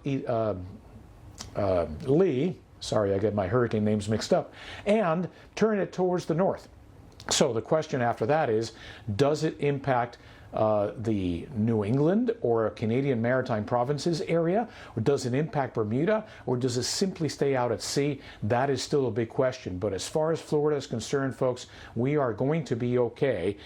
Lee, sorry, I get my hurricane names mixed up, and turn it towards the north. So the question after that is, does it impact the New England or Canadian Maritime Provinces area, or does it impact Bermuda, or does it simply stay out at sea? That is still a big question. But as far as Florida is concerned, folks, we are going to be okay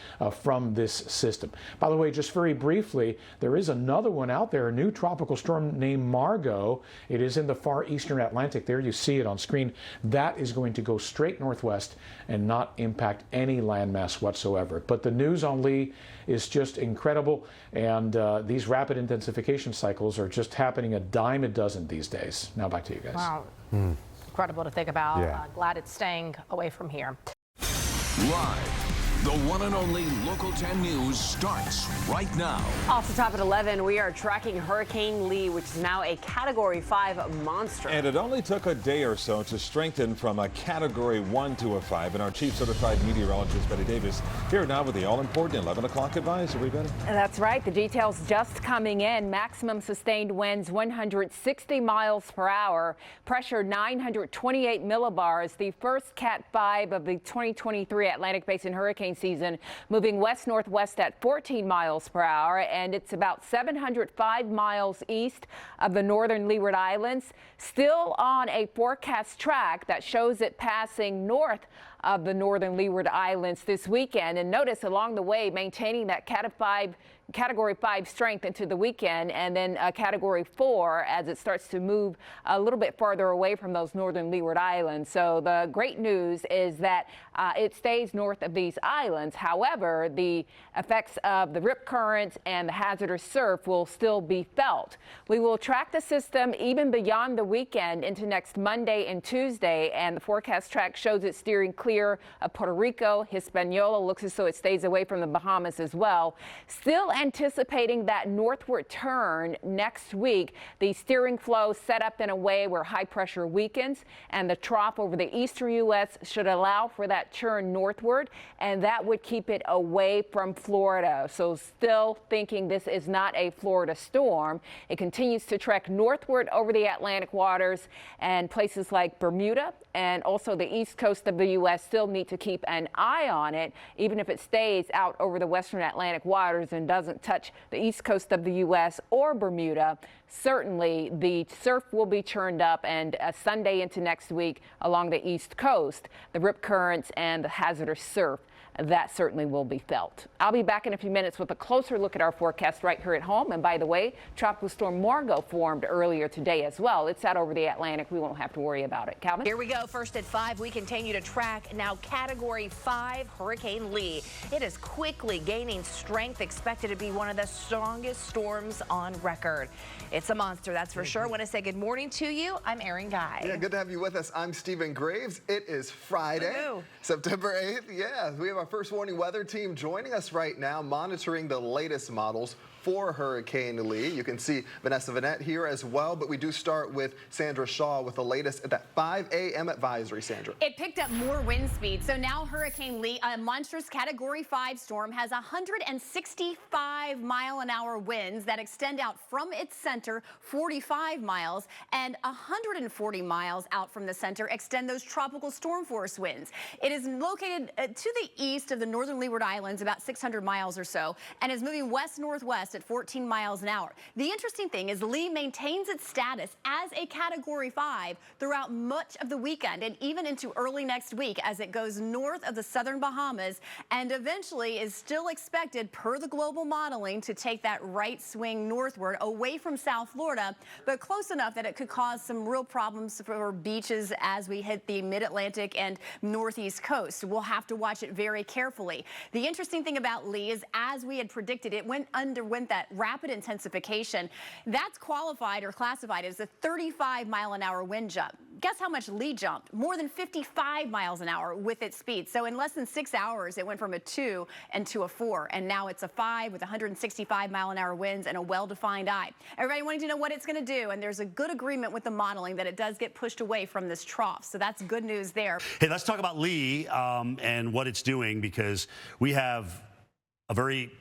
from this system. By the way, just very briefly, there is another one out there, a new tropical storm named Margot. It is in the far eastern Atlantic. There you see it on screen. That is going to go straight northwest and not impact any landmass whatsoever. But the news on Lee is just incredible, and these rapid intensification cycles are just happening a dime a dozen these days. Now back to you guys. Wow. Incredible to think about. Yeah. Glad it's staying away from here. Live, the one and only Local 10 News starts right now. Off the top at 11, we are tracking Hurricane Lee, which is now a Category 5 monster. And it only took a day or so to strengthen from a Category 1 to a 5. And our chief certified meteorologist, Betty Davis, here now with the all-important 11 o'clock advisory. Betty. That's right. The details just coming in. Maximum sustained winds 160 miles per hour. Pressure 928 millibars. The first Cat 5 of the 2023 Atlantic Basin hurricane season, moving west-northwest at 14 miles per hour, and it's about 705 miles east of the northern Leeward Islands. Still on a forecast track that shows it passing north of the northern Leeward Islands this weekend. And notice along the way, maintaining that Cat 5 Category 5 strength into the weekend, and then a Category 4 as it starts to move a little bit farther away from those northern Leeward Islands. So the great news is that it stays north of these islands. However, the effects of the rip currents and the hazardous surf will still be felt. We will track the system even beyond the weekend into next Monday and Tuesday, and the forecast track shows it steering clear of Puerto Rico. Hispaniola looks as though it stays away from the Bahamas as well. Still anticipating that northward turn next week. The steering flow set up in a way where high pressure weakens, and the trough over the eastern U.S. should allow for that turn northward, and that would keep it away from Florida. So still thinking this is not a Florida storm. It continues to trek northward over the Atlantic waters, and places like Bermuda and also the east coast of the U.S. still need to keep an eye on it, even if it stays out over the western Atlantic waters and doesn't touch the east coast of the U.S. or Bermuda. Certainly the surf will be churned up, and Sunday into next week along the east coast, the rip currents and the hazardous surf, that certainly will be felt. I'll be back in a few minutes with a closer look at our forecast right here at home. And by the way, Tropical Storm Margot formed earlier today as well. It's out over the Atlantic. We won't have to worry about it. Calvin? Here we go. First at 5, we continue to track now Category 5 Hurricane Lee. It is quickly gaining strength, expected to be one of the strongest storms on record. It's a monster, that's for sure. I want to say good morning to you. I'm Erin Guy. Yeah, good to have you with us. I'm Stephen Graves. It is Friday, September 8th. Yeah, we have our first warning weather team joining us right now, monitoring the latest models for Hurricane Lee. You can see Vanessa Vanette here as well, but we do start with Sandra Shaw with the latest at that 5 a.m. advisory. Sandra. It picked up more wind speed, so now Hurricane Lee, a monstrous Category 5 storm, has 165-mile-an-hour winds that extend out from its center 45 miles, and 140 miles out from the center extend those tropical storm force winds. It is located to the east of the northern Leeward Islands, about 600 miles or so, and is moving west-northwest at 14 miles an hour. The interesting thing is Lee maintains its status as a Category 5 throughout much of the weekend and even into early next week as it goes north of the southern Bahamas, and eventually is still expected, per the global modeling, to take that right swing northward away from South Florida, but close enough that it could cause some real problems for beaches as we hit the mid-Atlantic and northeast coast. We'll have to watch it very carefully. The interesting thing about Lee is, as we had predicted, it underwent that rapid intensification. That's qualified or classified as a 35-mile-an-hour wind jump. Guess how much Lee jumped? More than 55 miles an hour with its speed. So in less than 6 hours, it went from a 2 and to a 4, and now it's a 5 with 165-mile-an-hour winds and a well-defined eye. Everybody wanting to know what it's going to do, and there's a good agreement with the modeling that it does get pushed away from this trough. So that's good news there. Hey, let's talk about Lee and what it's doing, because we have a very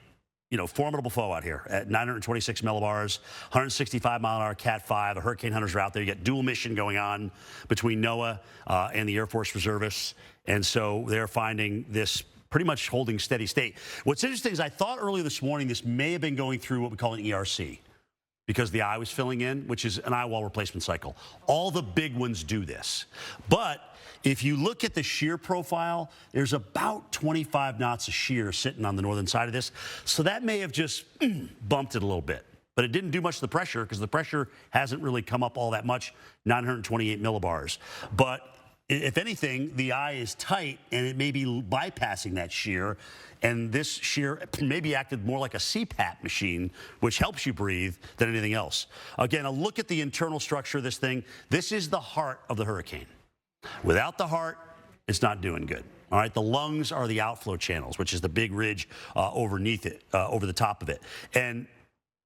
formidable foe out here at 926 millibars, 165-mile-an-hour Cat 5. The hurricane hunters are out there. You got dual mission going on between NOAA and the Air Force reservists, and so they're finding this pretty much holding steady state. What's interesting is I thought earlier this morning this may have been going through what we call an ERC, because the eye was filling in, which is an eye wall replacement cycle. All the big ones do this. But if you look at the shear profile, there's about 25 knots of shear sitting on the northern side of this. So that may have just bumped it a little bit. But it didn't do much to the pressure, because the pressure hasn't really come up all that much, 928 millibars. But if anything, the eye is tight, and it may be bypassing that shear. And this shear maybe acted more like a CPAP machine, which helps you breathe, than anything else. Again, a look at the internal structure of this thing. This is the heart of the hurricane. Without the heart, it's not doing good. All right, the lungs are the outflow channels, which is the big ridge underneath it, over the top of it. And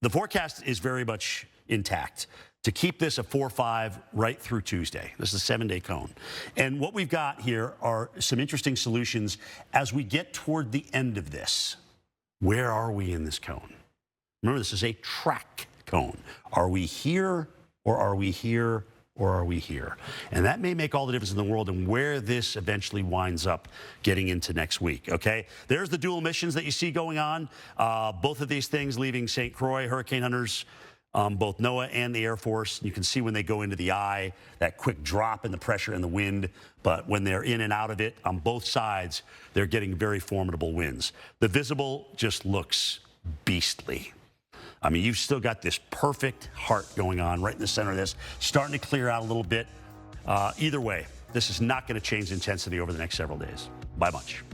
the forecast is very much intact to keep this a 4-5 right through Tuesday. This is a 7-day cone. And what we've got here are some interesting solutions as we get toward the end of this. Where are we in this cone? Remember, this is a track cone. Are we here, or are we here, or are we here? And that may make all the difference in the world in where this eventually winds up getting into next week, okay? There's the dual missions that you see going on. Both of these things leaving St. Croix, hurricane hunters, both NOAA and the Air Force. You can see when they go into the eye, that quick drop in the pressure and the wind. But when they're in and out of it on both sides, they're getting very formidable winds. The visible just looks beastly. I mean, you've still got this perfect heart going on right in the center of this, starting to clear out a little bit. Either way, this is not going to change intensity over the next several days by much.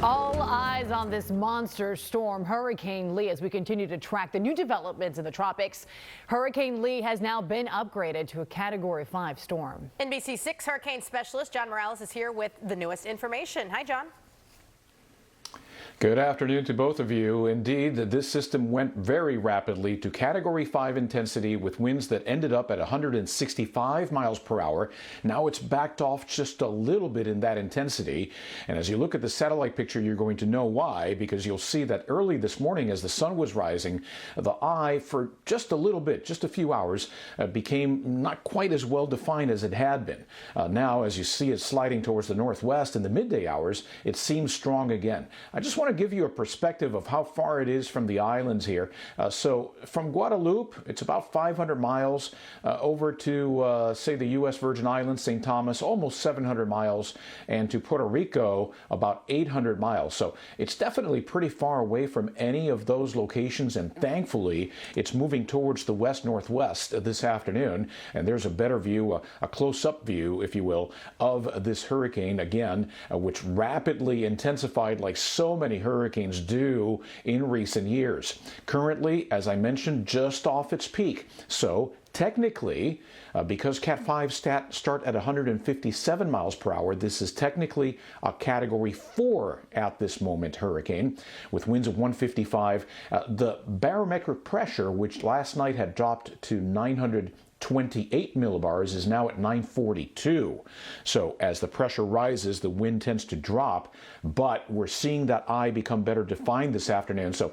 All eyes on this monster storm, Hurricane Lee, as we continue to track the new developments in the tropics. Hurricane Lee has now been upgraded to a Category 5 storm. NBC 6 hurricane specialist John Morales is here with the newest information. Hi, John. Good afternoon to both of you. Indeed, this system went very rapidly to Category 5 intensity with winds that ended up at 165 miles per hour. Now it's backed off just a little bit in that intensity. And as you look at the satellite picture, you're going to know why, because you'll see that early this morning as the sun was rising, the eye for just a little bit, just a few hours, became not quite as well defined as it had been. Now, as you see it sliding towards the northwest in the midday hours, it seems strong again. I just want to give you a perspective of how far it is from the islands here. So from Guadeloupe, it's about 500 miles over to, say, the U.S. Virgin Islands, St. Thomas, almost 700 miles, and to Puerto Rico, about 800 miles. So it's definitely pretty far away from any of those locations, and thankfully, it's moving towards the west-northwest this afternoon, and there's a better view, a close-up view, if you will, of this hurricane, again, which rapidly intensified like so many hurricanes do in recent years. Currently, as I mentioned, just off its peak. So technically, because Cat 5 start at 157 miles per hour, this is technically a Category 4 at this moment hurricane with winds of 155. The barometric pressure, which last night had dropped to 928 millibars, is now at 942. So as the pressure rises, the wind tends to drop, but we're seeing that eye become better defined this afternoon. So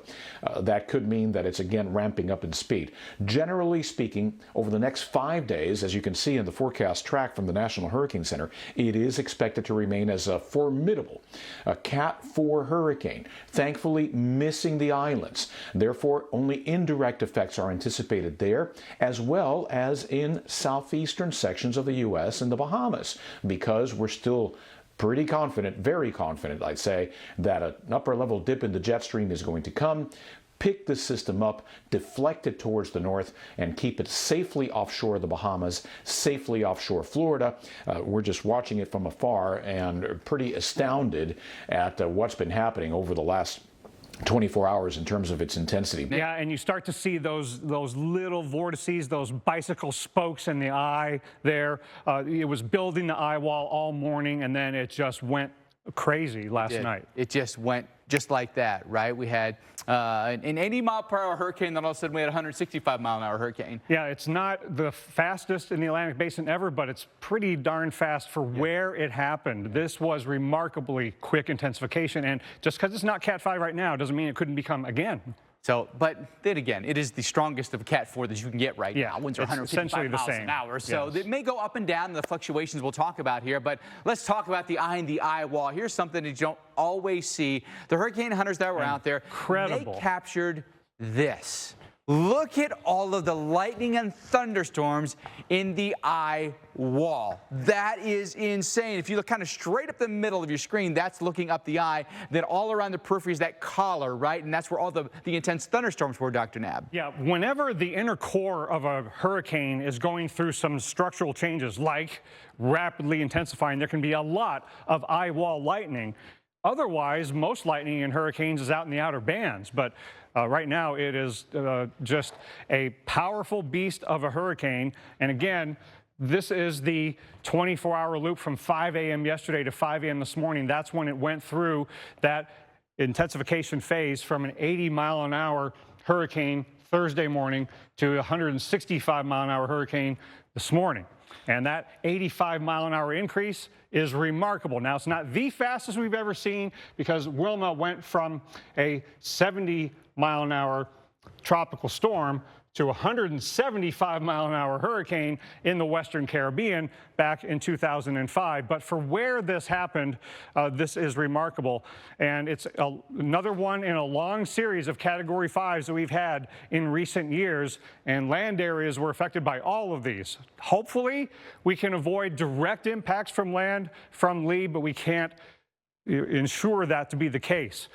that could mean that it's again ramping up in speed. Generally speaking, over the next 5 days, as you can see in the forecast track from the National Hurricane Center, it is expected to remain as a formidable Cat 4 hurricane, thankfully missing the islands. Therefore, only indirect effects are anticipated there, as well as in southeastern sections of the U.S. and the Bahamas, because we're still pretty confident, very confident, I'd say, that an upper level dip in the jet stream is going to come, pick the system up, deflect it towards the north, and keep it safely offshore the Bahamas, safely offshore Florida. We're just watching it from afar and pretty astounded at what's been happening over the last 24 hours in terms of its intensity. Yeah, and you start to see those little vortices, those bicycle spokes in the eye there. It was building the eye wall all morning, and then it just went crazy last night. It just went just like that, right? We had an 80-mile-per-hour hurricane, then all of a sudden we had a 165-mile-an-hour hurricane. Yeah, it's not the fastest in the Atlantic Basin ever, but it's pretty darn fast for where it happened. This was remarkably quick intensification, and just because it's not Cat 5 right now doesn't mean it couldn't become again. So, but then again, it is the strongest of a Cat 4 that you can get right now. Winds are 155 miles an hour. So it may go up and down in the fluctuations we'll talk about here, but let's talk about the eye and the eye wall. Here's something that you don't always see. The hurricane hunters that were out there, they captured this. Look at all of the lightning and thunderstorms in the eye wall. That is insane. If you look kind of straight up the middle of your screen, that's looking up the eye. Then all around the periphery is that collar, right? And that's where all the intense thunderstorms were, Dr. Nab. Yeah, whenever the inner core of a hurricane is going through some structural changes, like rapidly intensifying, there can be a lot of eye wall lightning. Otherwise, most lightning in hurricanes is out in the outer bands, but right now it is just a powerful beast of a hurricane. And again, this is the 24-hour loop from 5 a.m. yesterday to 5 a.m. this morning. That's when it went through that intensification phase from an 80-mile-an-hour hurricane Thursday morning to a 165-mile-an-hour hurricane this morning. And that 85-mile-an-hour increase is remarkable. Now, it's not the fastest we've ever seen because Wilma went from a 70-mile-an-hour tropical storm to a 175-mile-an-hour hurricane in the Western Caribbean back in 2005. But for where this happened, this is remarkable. And it's another one in a long series of Category 5s that we've had in recent years. And land areas were affected by all of these. Hopefully, we can avoid direct impacts from land from Lee, but we can't ensure that to be the case.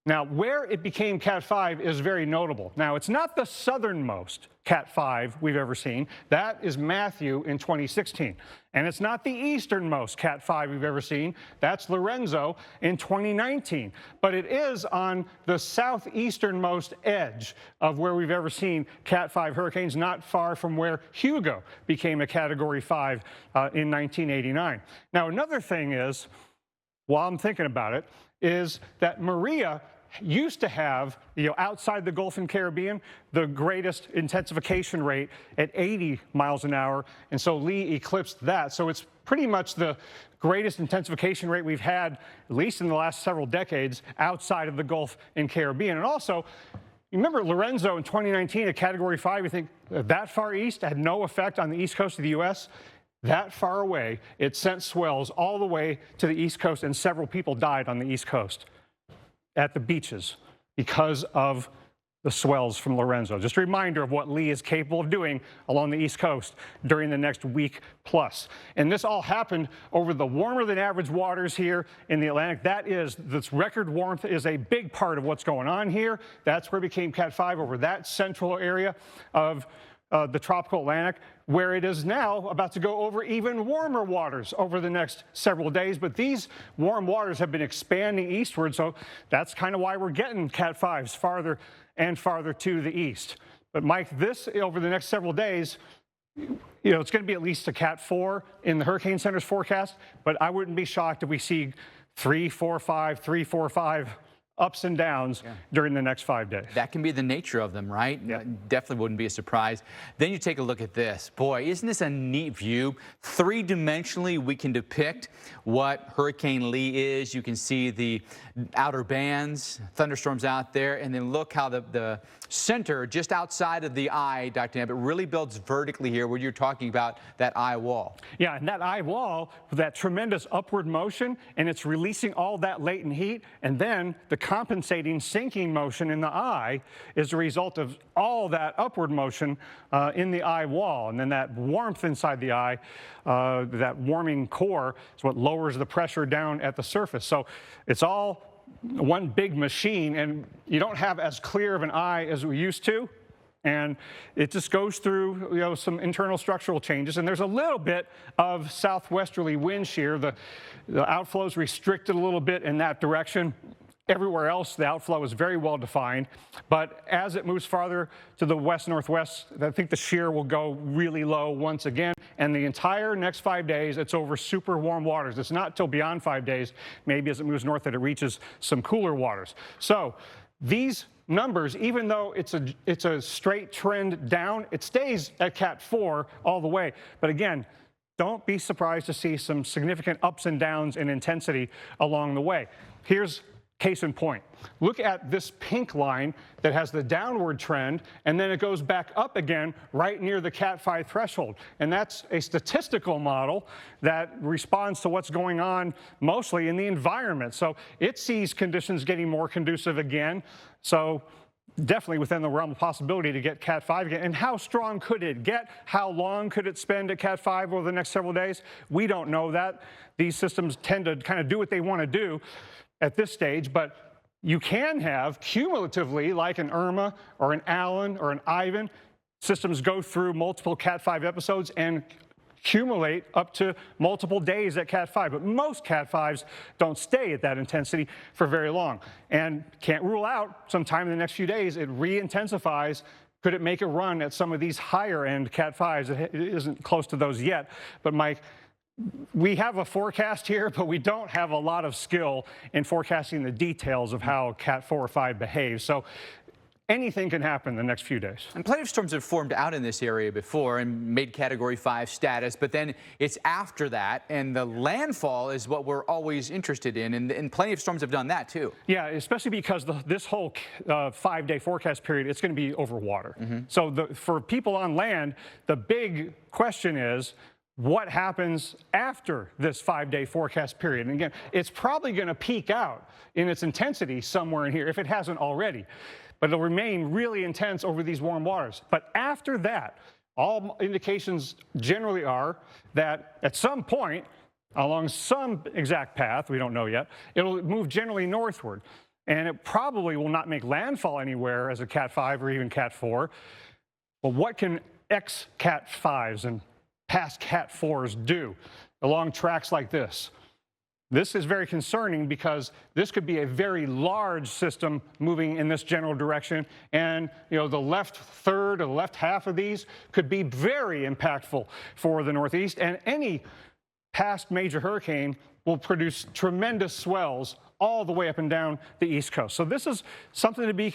Now, where it became Cat 5 is very notable. Now, it's not the southernmost Cat 5 we've ever seen. That is Matthew in 2016. And it's not the easternmost Cat 5 we've ever seen. That's Lorenzo in 2019. But it is on the southeasternmost edge of where we've ever seen Cat 5 hurricanes, not far from where Hugo became a Category 5 in 1989. Now, another thing is, while I'm thinking about it, is that Maria used to have, outside the Gulf and Caribbean, the greatest intensification rate at 80 miles an hour, and so Lee eclipsed that. So it's pretty much the greatest intensification rate we've had, at least in the last several decades, outside of the Gulf and Caribbean. And also, you remember Lorenzo in 2019, a Category 5, you think that far east had no effect on the east coast of the U.S.? That far away, it sent swells all the way to the east coast, and several people died on the east coast at the beaches because of the swells from Lorenzo. Just a reminder of what Lee is capable of doing along the east coast during the next week plus. And this all happened over the warmer than average waters here in the Atlantic. This record warmth is a big part of what's going on here. That's where it became Cat 5, over that central area of the tropical Atlantic, where it is now about to go over even warmer waters over the next several days. But these warm waters have been expanding eastward, so that's kind of why we're getting Cat 5s farther and farther to the east. But Mike, this over the next several days, it's going to be at least a Cat 4 in the Hurricane Center's forecast, but I wouldn't be shocked if we see 3, 4, 5, 3, 4, 5 ups and downs during the next 5 days. That can be the nature of them, right? Yeah. Definitely wouldn't be a surprise. Then you take a look at this. Boy, isn't this a neat view? Three-dimensionally, we can depict what Hurricane Lee is. You can see the outer bands, thunderstorms out there, and then look how the center, just outside of the eye, Dr. Abbott, really builds vertically here where you're talking about that eye wall. Yeah, and that eye wall, that tremendous upward motion, and it's releasing all that latent heat, and then the compensating sinking motion in the eye is a result of all that upward motion in the eye wall. And then that warmth inside the eye, that warming core, is what lowers the pressure down at the surface. So it's all one big machine, and you don't have as clear of an eye as we used to. And it just goes through, some internal structural changes. And there's a little bit of southwesterly wind shear. The outflow is restricted a little bit in that direction. Everywhere else, the outflow is very well defined, but as it moves farther to the west-northwest, I think the shear will go really low once again, and the entire next 5 days, it's over super warm waters. It's not till beyond 5 days, maybe as it moves north, that it reaches some cooler waters. So these numbers, even though it's a straight trend down, it stays at Cat 4 all the way. But again, don't be surprised to see some significant ups and downs in intensity along the way. Here's case in point. Look at this pink line that has the downward trend, and then it goes back up again right near the Cat 5 threshold. And that's a statistical model that responds to what's going on mostly in the environment. So it sees conditions getting more conducive again. So definitely within the realm of possibility to get Cat 5 again. And how strong could it get? How long could it spend at Cat 5 over the next several days? We don't know that. These systems tend to kind of do what they want to do at this stage, but you can have cumulatively, like an Irma or an Allen or an Ivan, systems go through multiple Cat 5 episodes and accumulate up to multiple days at Cat 5. But most Cat 5s don't stay at that intensity for very long. And can't rule out sometime in the next few days it re-intensifies. Could it make a run at some of these higher end Cat 5s? It isn't close to those yet. But Mike, we have a forecast here, but we don't have a lot of skill in forecasting the details of how Cat 4 or 5 behaves. So anything can happen in the next few days. And plenty of storms have formed out in this area before and made Category 5 status, but then it's after that, and the landfall is what we're always interested in, and plenty of storms have done that too. Yeah, especially because this whole 5-day forecast period, it's going to be over water. So for people on land, the big question is, what happens after this 5-day forecast period? And again, it's probably going to peak out in its intensity somewhere in here, if it hasn't already. But it'll remain really intense over these warm waters. But after that, all indications generally are that at some point, along some exact path, we don't know yet, it'll move generally northward. and it probably will not make landfall anywhere as a Cat 5 or even Cat 4. But what can ex-Cat 5s and past Cat 4s do along tracks like this? This is very concerning because this could be a very large system moving in this general direction, and the left third or the left half of these could be very impactful for the Northeast, and any past major hurricane will produce tremendous swells all the way up and down the East Coast. So this is something to be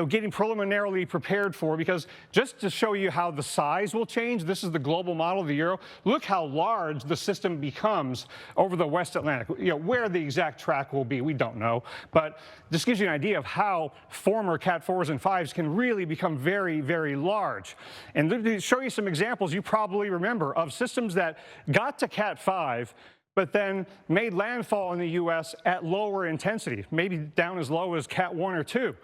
getting preliminarily prepared for, because just to show you how the size will change, this is the global model of the Euro. Look how large the system becomes over the West Atlantic. Where the exact track will be, we don't know, but this gives you an idea of how former Cat 4s and 5s can really become very, very large. And to show you some examples you probably remember of systems that got to Cat 5, but then made landfall in the U.S. at lower intensity, maybe down as low as Cat 1 or 2.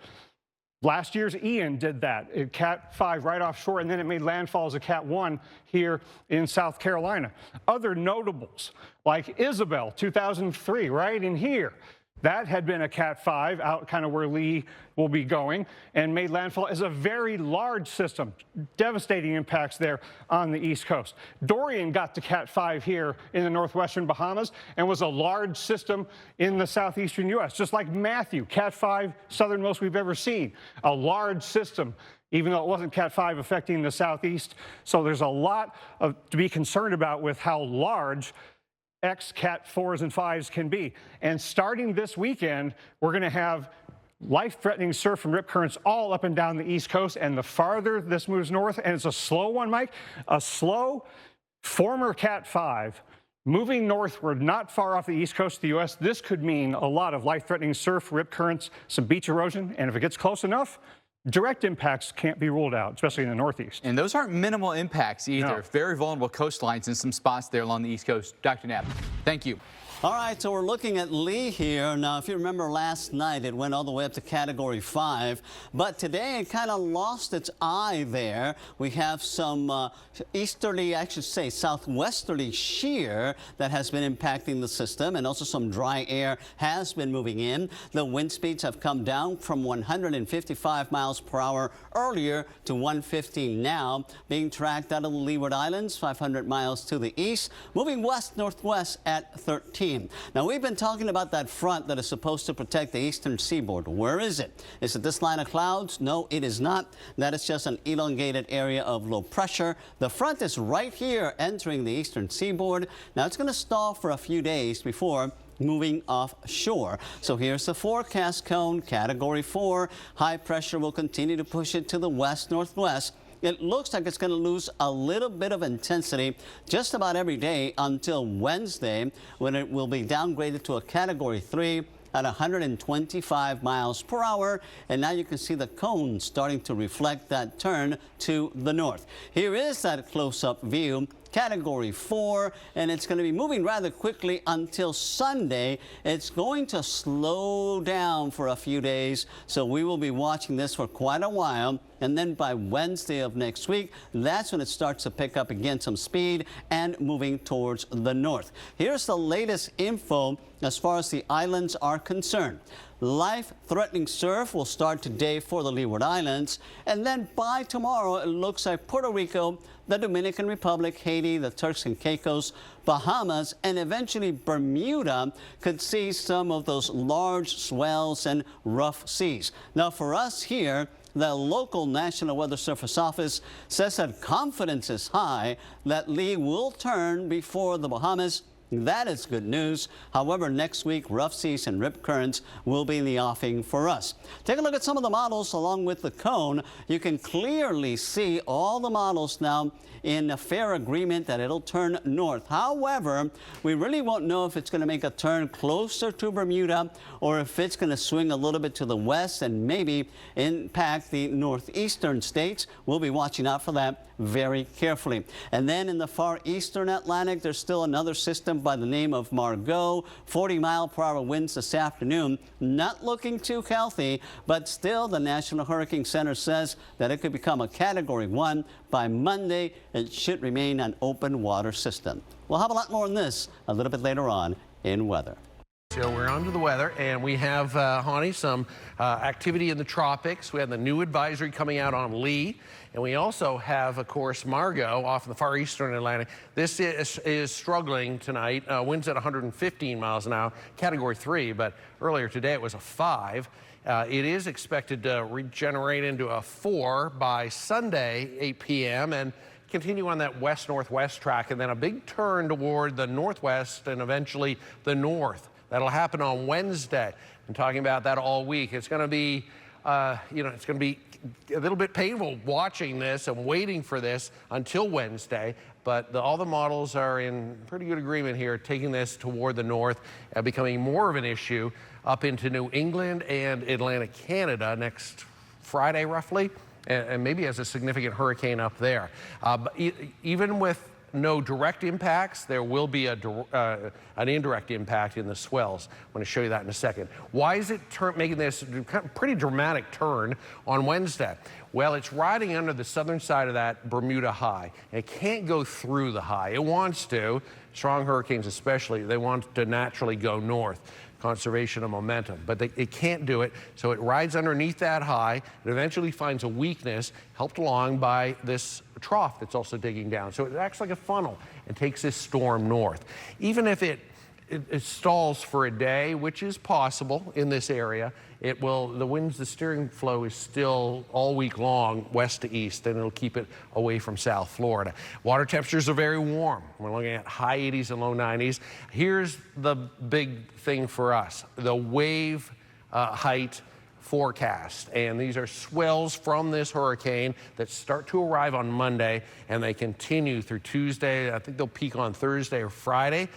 Last year's Ian did that at Cat 5 right offshore, and then it made landfall as a Cat 1 here in South Carolina. Other notables, like Isabel, 2003, right in here. That had been a Cat 5 out kind of where Lee will be going, and made landfall as a very large system. Devastating impacts there on the East Coast. Dorian got to Cat 5 here in the northwestern Bahamas and was a large system in the southeastern U.S., just like Matthew, Cat 5, southernmost we've ever seen. A large system, even though it wasn't Cat 5 affecting the southeast. So there's a lot to be concerned about with how large ex-Cat 4s and 5s can be. And starting this weekend, we're going to have life-threatening surf and rip currents all up and down the East Coast. And the farther this moves north, and it's a slow one, Mike, a slow former Cat 5 moving northward, not far off the East Coast of the U.S., this could mean a lot of life-threatening surf, rip currents, some beach erosion, and if it gets close enough, direct impacts can't be ruled out, especially in the Northeast. And those aren't minimal impacts either. No. Very vulnerable coastlines in some spots there along the East Coast. Dr. Knapp, thank you. All right, so we're looking at Lee here. Now, if you remember last night, it went all the way up to Category 5, but today it kind of lost its eye there. We have some easterly, I should say, southwesterly shear that has been impacting the system, and also some dry air has been moving in. The wind speeds have come down from 155 miles per hour earlier to 150 now, being tracked out of the Leeward Islands, 500 miles to the east, moving west-northwest at 13. Now, we've been talking about that front that is supposed to protect the eastern seaboard. Where is it? Is it this line of clouds? No, it is not. That is just an elongated area of low pressure. The front is right here entering the eastern seaboard. Now, it's going to stall for a few days before moving offshore. So here's the forecast cone, Category 4. High pressure will continue to push it to the west-northwest. It looks like it's going to lose a little bit of intensity just about every day until Wednesday, when it will be downgraded to a Category 3 at 125 miles per hour. And now you can see the cone starting to reflect that turn to the north. Here is that close-up view. Category 4, and it's going to be moving rather quickly until Sunday. It's going to slow down for a few days, so we will be watching this for quite a while. And then by Wednesday of next week, that's when it starts to pick up again some speed and moving towards the north. Here's the latest info as far as the islands are concerned. Life-threatening surf will start today for the Leeward Islands, and then by tomorrow, it looks like Puerto Rico, the Dominican Republic, Haiti, the Turks and Caicos, Bahamas, and eventually Bermuda could see some of those large swells and rough seas. Now, for us here, the local National Weather Service office says that confidence is high that Lee will turn before the Bahamas. That is good news. However, next week, rough seas and rip currents will be in the offing for us. Take a look at some of the models along with the cone. You can clearly see all the models now in a fair agreement that it'll turn north. However, we really won't know if it's going to make a turn closer to Bermuda or if it's going to swing a little bit to the west and maybe impact the northeastern states. We'll be watching out for that very carefully. And then in the far eastern Atlantic, there's still another system by the name of Margot. 40-mile-per-hour winds this afternoon. Not looking too healthy, but still the National Hurricane Center says that it could become a Category 1 by Monday. It should remain an open water system. We'll have a lot more on this a little bit later on in weather. So we're on to the weather, and we have, Hani, some activity in the tropics. We have the new advisory coming out on Lee, and we also have, of course, Margot off in the far eastern Atlantic. This is struggling tonight. Winds at 115 miles an hour, Category 3, but earlier today it was a 5. It is expected to regenerate into a 4 by Sunday, 8 p.m., and continue on that west-northwest track, and then a big turn toward the northwest and eventually the north. That'll happen on Wednesday. I'm talking about that all week. It's going to be, it's going to be a little bit painful watching this and waiting for this until Wednesday. But all the models are in pretty good agreement here, taking this toward the north, becoming more of an issue up into New England and Atlantic Canada next Friday, roughly, and maybe as a significant hurricane up there. But even with no direct impacts, there will be an indirect impact in the swells. I'm going to show you that in a second. Why is it making this pretty dramatic turn on Wednesday? Well, it's riding under the southern side of that Bermuda high. And it can't go through the high. It wants to, strong hurricanes especially, they want to naturally go north. Conservation of momentum, but it can't do it, so it rides underneath that high. It eventually finds a weakness, helped along by this trough that's also digging down. So it acts like a funnel and takes this storm north. Even if it stalls for a day, which is possible in this area, the steering flow is still all week long west to east, and it'll keep it away from South Florida. Water temperatures are very warm. We're looking at high 80s and low 90s. Here's the big thing for us, the wave height forecast. And these are swells from this hurricane that start to arrive on Monday, and they continue through Tuesday. I think they'll peak on Thursday or Friday.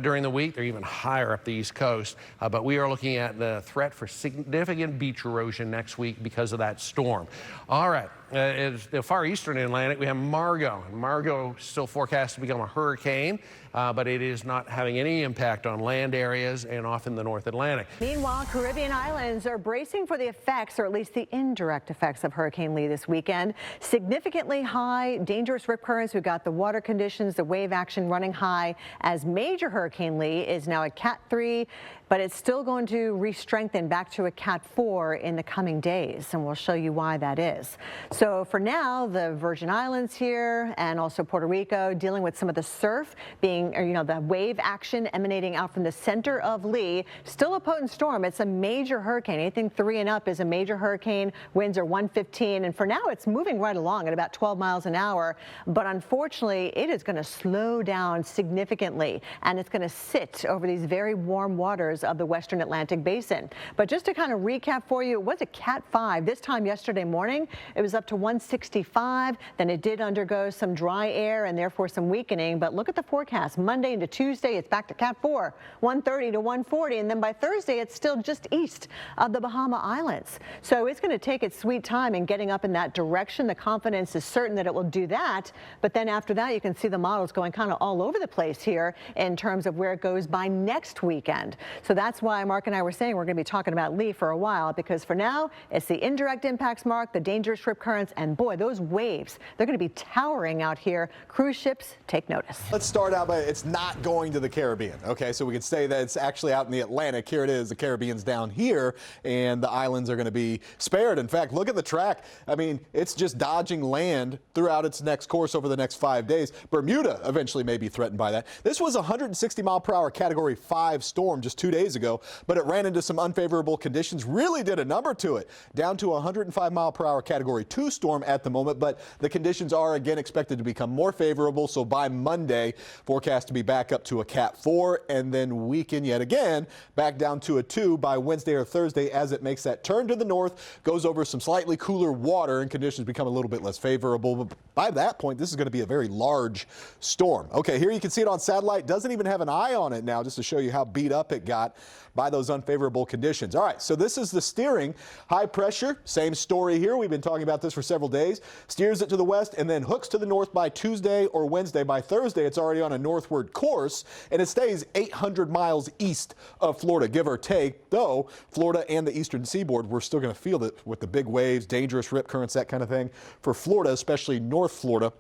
During the week, they're even higher up the East Coast. But we are looking at the threat for significant beach erosion next week because of that storm. All right, the far eastern Atlantic, we have Margot. Margot still forecast to become a hurricane, but it is not having any impact on land areas and off in the North Atlantic. Meanwhile, Caribbean islands are bracing for the effects, or at least the indirect effects, of Hurricane Lee this weekend. Significantly high, dangerous rip currents. We've got the water conditions, the wave action running high as major Hurricane Lee is now a Cat 3, but it's still going to re-strengthen back to a Cat 4 in the coming days, and we'll show you why that is. So for now, the Virgin Islands here and also Puerto Rico dealing with some of the surf being, the wave action emanating out from the center of Lee. Still a potent storm. It's a major hurricane. Anything 3 and up is a major hurricane. Winds are 115, and for now it's moving right along at about 12 miles an hour. But unfortunately, it is going to slow down significantly, and it's going to sit over these very warm waters of the Western Atlantic Basin. But just to kind of recap for you, it was a Cat 5 this time yesterday morning. It was up to 165. Then it did undergo some dry air and therefore some weakening. But look at the forecast. Monday into Tuesday, it's back to Cat 4, 130 to 140. And then by Thursday, it's still just east of the Bahama Islands. So it's going to take its sweet time in getting up in that direction. The confidence is certain that it will do that. But then after that, you can see the models going kind of all over the place here in terms of where it goes by next weekend. So that's why Mark and I were saying we're going to be talking about Lee for a while, because for now, it's the indirect impacts, Mark, the dangerous rip currents, and boy, those waves, they're going to be towering out here. Cruise ships, take notice. Let's start out by it's not going to the Caribbean. Okay, so we could say that it's actually out in the Atlantic. Here it is, the Caribbean's down here, and the islands are going to be spared. In fact, look at the track. I mean, it's just dodging land throughout its next course over the next 5 days. Bermuda eventually may be threatened by that. This was a 160-mile-per-hour Category 5 storm just 2 days ago, but it ran into some unfavorable conditions, really did a number to it, down to a 105-mile-per-hour Category 2 storm at the moment, but the conditions are again expected to become more favorable, so by Monday, forecast to be back up to a Cat 4, and then weaken yet again, back down to a 2 by Wednesday or Thursday as it makes that turn to the north, goes over some slightly cooler water, and conditions become a little bit less favorable. But by that point, this is going to be a very large storm. Okay, here you can see it on satellite. Doesn't even have an eye on it now, just to show you how beat up it got by those unfavorable conditions. All right, so this is the steering. High pressure, same story here. We've been talking about this for several days. Steers it to the west and then hooks to the north by Tuesday or Wednesday. By Thursday, it's already on a northward course, and it stays 800 miles east of Florida, give or take, though Florida and the eastern seaboard, we're still going to feel it with the big waves, dangerous rip currents, that kind of thing. For Florida, especially North Florida,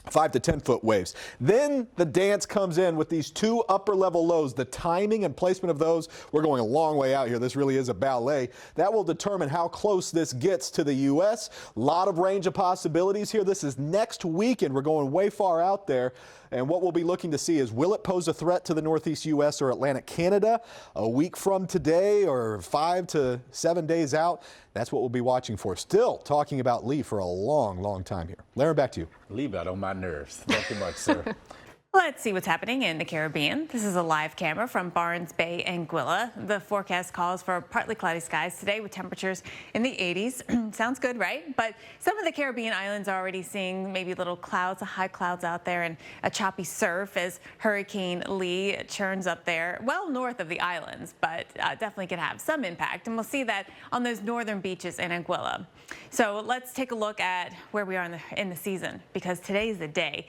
5 to 10 foot waves. Then the dance comes in with these 2 upper level lows. The timing and placement of those, we're going a long way out here. This really is a ballet. That will determine how close this gets to the U.S. A lot of range of possibilities here. This is next weekend. We're going way far out there. And what we'll be looking to see is, will it pose a threat to the Northeast U.S. or Atlantic Canada a week from today or 5 to 7 days out? That's what we'll be watching for. Still talking about Lee for a long, long time here. Larry, back to you. Lee got on my nerves. Thank you much, sir. Let's see what's happening in the Caribbean. This is a live camera from Barnes Bay, Anguilla. The forecast calls for partly cloudy skies today with temperatures in the 80s. Sounds good, right? But some of the Caribbean islands are already seeing maybe little clouds, high clouds out there, and a choppy surf as Hurricane Lee churns up there, well north of the islands, but definitely can have some impact. And we'll see that on those northern beaches in Anguilla. So let's take a look at where we are in the season, because today's the day.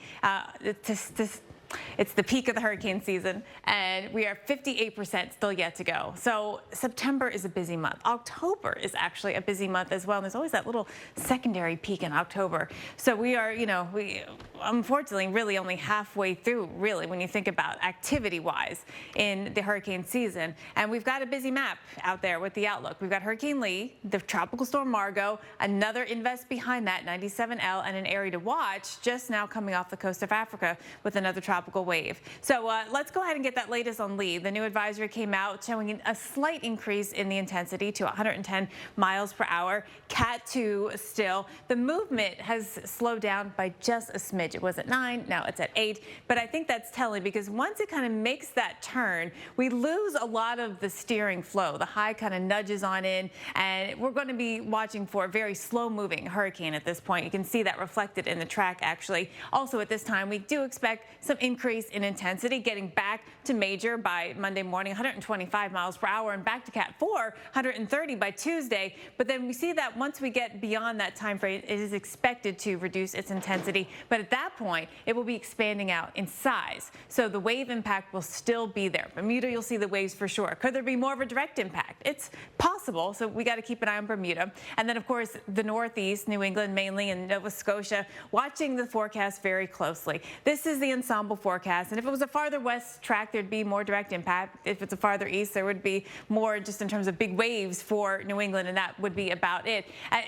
It's the peak of the hurricane season, and we are 58% still yet to go. So September is a busy month. October is actually a busy month as well, and there's always that little secondary peak in October. So we are, we unfortunately really only halfway through, really, when you think about activity-wise in the hurricane season. And we've got a busy map out there with the outlook. We've got Hurricane Lee, the Tropical Storm Margot, another invest behind that, 97L, and an area to watch just now coming off the coast of Africa with another tropical wave. So let's go ahead and get that latest on Lee. The new advisory came out showing a slight increase in the intensity to 110 miles per hour. Cat 2 still. The movement has slowed down by just a smidge. It was at 9, now it's at 8. But I think that's telling, because once it kind of makes that turn, we lose a lot of the steering flow. The high kind of nudges on in, and we're going to be watching for a very slow-moving hurricane at this point. You can see that reflected in the track, actually. Also, at this time, we do expect some increase in intensity, getting back to major by Monday morning, 125 miles per hour, and back to Cat 4, 130 by Tuesday. But then we see that once we get beyond that time frame, it is expected to reduce its intensity. But at that point, it will be expanding out in size. So the wave impact will still be there. Bermuda, you'll see the waves for sure. Could there be more of a direct impact? It's possible, so we got to keep an eye on Bermuda. And then, of course, the Northeast, New England mainly, and Nova Scotia, watching the forecast very closely. This is the ensemble forecast, and if it was a farther west track, there'd be more direct impact. If it's a farther east, there would be more just in terms of big waves for New England, and that would be about it.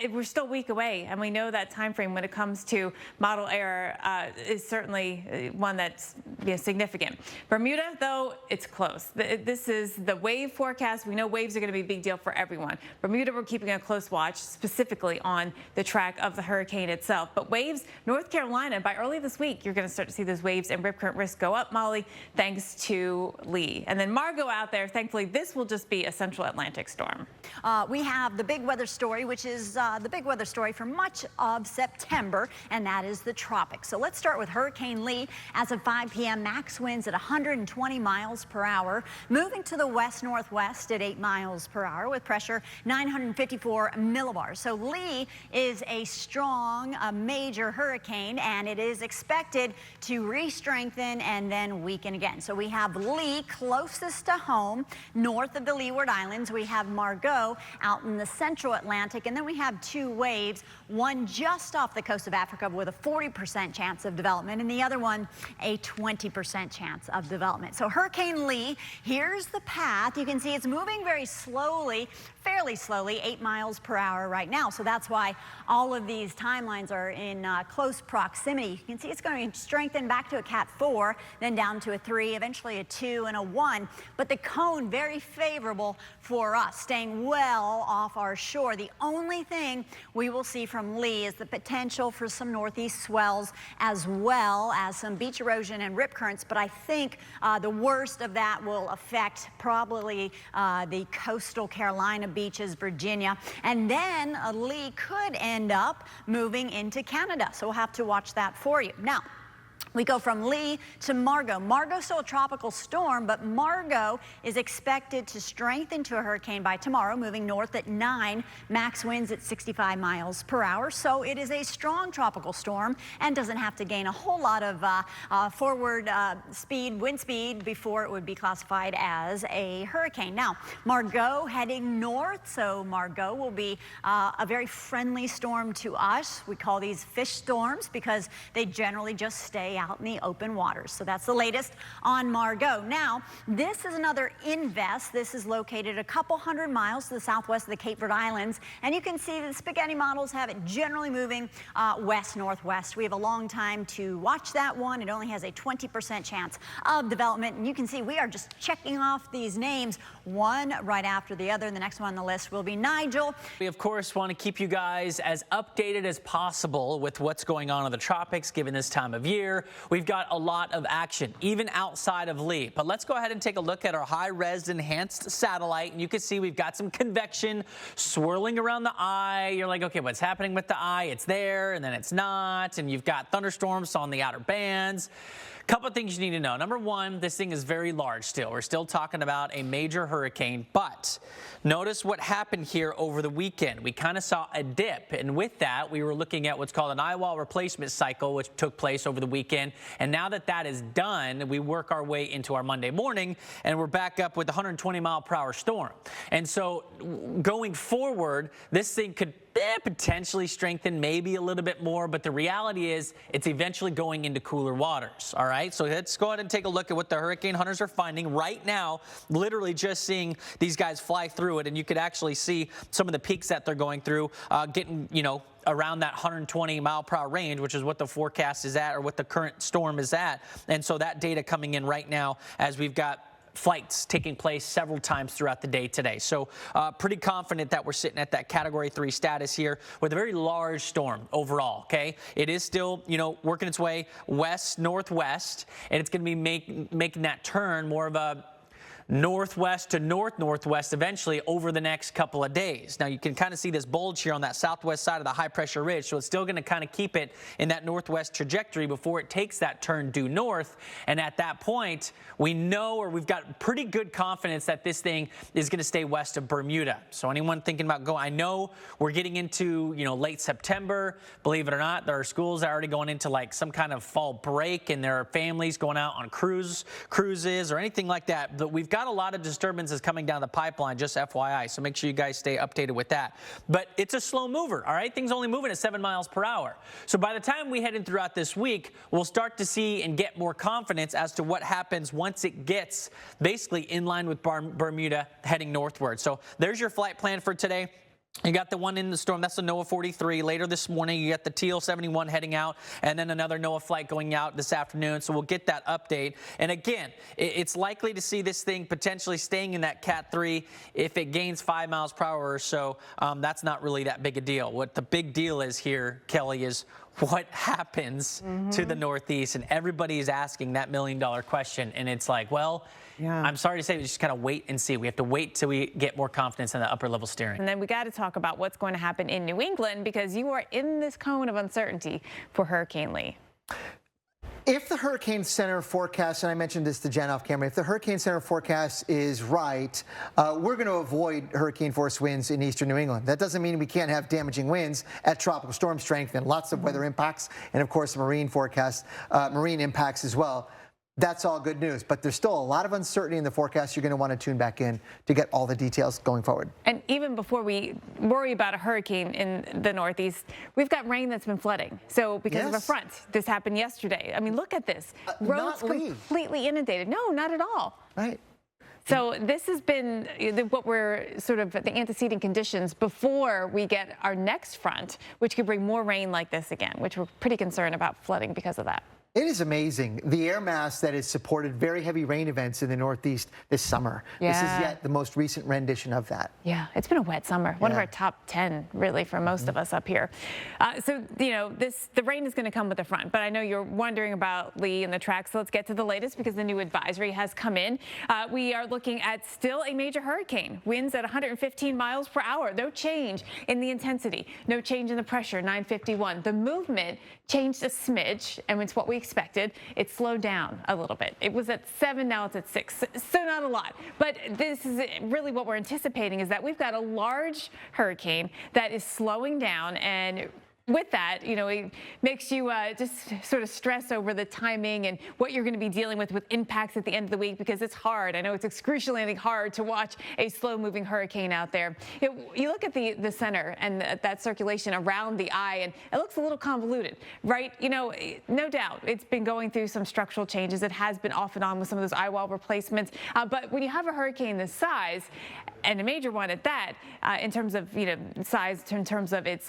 We're still a week away, and we know that time frame when it comes to model error is certainly one that's significant. Bermuda, though, it's close. This is the wave forecast. We know waves are going to be a big deal for everyone. Bermuda, we're keeping a close watch, specifically on the track of the hurricane itself. But waves, North Carolina, by early this week, you're going to start to see those waves and rip current risk go up, Molly, thanks to Lee. And then Margot out there, thankfully, this will just be a central Atlantic storm. We have the big weather story, which is the big weather story for much of September, and that is the tropics. So let's start with Hurricane Lee. As of 5 p.m., max winds at 120 miles per hour, moving to the west-northwest at 8 miles per hour with pressure 954 millibars. So Lee is a strong, major hurricane, and it is expected to re-strengthen and then weaken again. So we have Lee closest to home, north of the Leeward Islands. We have Margot out in the central Atlantic, and then we have 2 waves, one just off the coast of Africa with a 40% chance of development, and the other one a 20% chance of development. So Hurricane Lee, here's the path. You can see it's moving very slowly, fairly slowly, 8 miles per hour right now. So that's why all of these timelines are in close proximity. You can see it's going to strengthen back to a Cat 4, then down to a 3, eventually a 2 and a 1. But the cone, very favorable for us, staying well off our shore. The only thing we will see from Lee is the potential for some northeast swells as well as some beach erosion and rip currents. But I think the worst of that will affect probably the coastal Carolina beaches, Virginia. And then Lee could end up moving into Canada. So we'll have to watch that for you. Now, We go from Lee to Margot. Margot's still a tropical storm, but Margot is expected to strengthen to a hurricane by tomorrow, moving north at 9, max winds at 65 miles per hour. So it is a strong tropical storm and doesn't have to gain a whole lot of forward wind speed before it would be classified as a hurricane. Now, Margot heading north, so Margot will be a very friendly storm to us. We call these fish storms because they generally just stay out in the open waters. So that's the latest on Margot. Now, this is another invest. This is located a couple hundred miles to the southwest of the Cape Verde Islands, and you can see the spaghetti models have it generally moving west-northwest. We have a long time to watch that one. It only has a 20% chance of development, and you can see we are just checking off these names one right after the other. And the next one on the list will be Nigel. We, of course, want to keep you guys as updated as possible with what's going on in the tropics, given this time of year. We've got a lot of action, even outside of Lee. But let's go ahead and take a look at our high-res enhanced satellite. And you can see we've got some convection swirling around the eye. You're like, okay, what's happening with the eye? It's there, and then it's not. And you've got thunderstorms on the outer bands. Couple of things you need to know. Number one, this thing is very large still. We're still talking about a major hurricane, but notice what happened here over the weekend. We kind of saw a dip, and with that, we were looking at what's called an eye wall replacement cycle, which took place over the weekend. And now that that is done, we work our way into our Monday morning, and we're back up with a 120-mile-per-hour storm. And so going forward, this thing could potentially strengthen maybe a little bit more, but the reality is it's eventually going into cooler waters. All right, so let's go ahead and take a look at what the hurricane hunters are finding right now. Literally just seeing these guys fly through it, and you could actually see some of the peaks that they're going through, getting, you know, around that 120-mile-per-hour range, which is what the forecast is at, or what the current storm is at. And so that data coming in right now as we've got flights taking place several times throughout the day today. So pretty confident that we're sitting at that Category 3 status here with a very large storm overall, okay? It is still, you know, working its way west-northwest, and it's going to be making that turn more of a northwest to north-northwest eventually over the next couple of days. Now you can kind of see this bulge here on that southwest side of the high pressure ridge, so it's still going to kind of keep it in that northwest trajectory before it takes that turn due north. And at that point, we know, or we've got pretty good confidence that this thing is going to stay west of Bermuda. So anyone thinking about going, I know we're getting into, you know, late September. Believe it or not, there are schools that are already going into like some kind of fall break, and there are families going out on cruises or anything like that. But we've got a lot of disturbances coming down the pipeline, just FYI, so make sure you guys stay updated with that. But it's a slow mover, all right? Things only moving at 7 miles per hour. So by the time we head in throughout this week, we'll start to see and get more confidence as to what happens once it gets basically in line with Bermuda heading northward. So there's your flight plan for today. You got the one in the storm, that's the NOAA 43. Later this morning, you got the TL 71 heading out, and then another NOAA flight going out this afternoon. So we'll get that update. And again, it's likely to see this thing potentially staying in that Cat 3 if it gains 5 miles per hour or so. That's not really that big a deal. What the big deal is here, Kelly, is what happens to the Northeast, and everybody is asking that million-dollar question. And it's like, well, yeah, I'm sorry to say, we just kind of wait and see. We have to wait till we get more confidence in the upper level steering. And then we got to talk about what's going to happen in New England, because you are in this cone of uncertainty for Hurricane Lee. If the Hurricane Center forecast, and I mentioned this to Jen off camera, if the Hurricane Center forecast is right, we're going to avoid hurricane force winds in eastern New England. That doesn't mean we can't have damaging winds at tropical storm strength and lots of weather impacts, and of course marine forecast, marine impacts as well. That's all good news, but there's still a lot of uncertainty in the forecast. You're going to want to tune back in to get all the details going forward. And even before we worry about a hurricane in the Northeast, we've got rain that's been flooding. So because of a front, this happened yesterday. I mean, look at this. Roads completely inundated. No, not at all. Right. So this has been what we're sort of the antecedent conditions before we get our next front, which could bring more rain like this again, which we're pretty concerned about flooding because of that. It is amazing, the air mass that has supported very heavy rain events in the Northeast this summer. Yeah. This is yet the most recent rendition of that. Yeah, it's been a wet summer. One of our top 10, really, for most of us up here. So, you know, the rain is going to come with the front, but I know you're wondering about Lee and the track, so let's get to the latest because the new advisory has come in. We are looking at still a major hurricane. Winds at 115 miles per hour. No change in the intensity. No change in the pressure, 951. The movement changed a smidge, and it's what we expected. It slowed down a little bit. It was at 7, now it's at 6, so not a lot. But this is really what we're anticipating, is that we've got a large hurricane that is slowing down, and with that, you know, it makes you just sort of stress over the timing and what you're going to be dealing with impacts at the end of the week, because it's hard. I know it's excruciatingly hard to watch a slow-moving hurricane out there. You look at the center and that circulation around the eye, and it looks a little convoluted, right? You know, no doubt it's been going through some structural changes. It has been off and on with some of those eye wall replacements. But when you have a hurricane this size, and a major one at that, in terms of, you know, size, in terms of its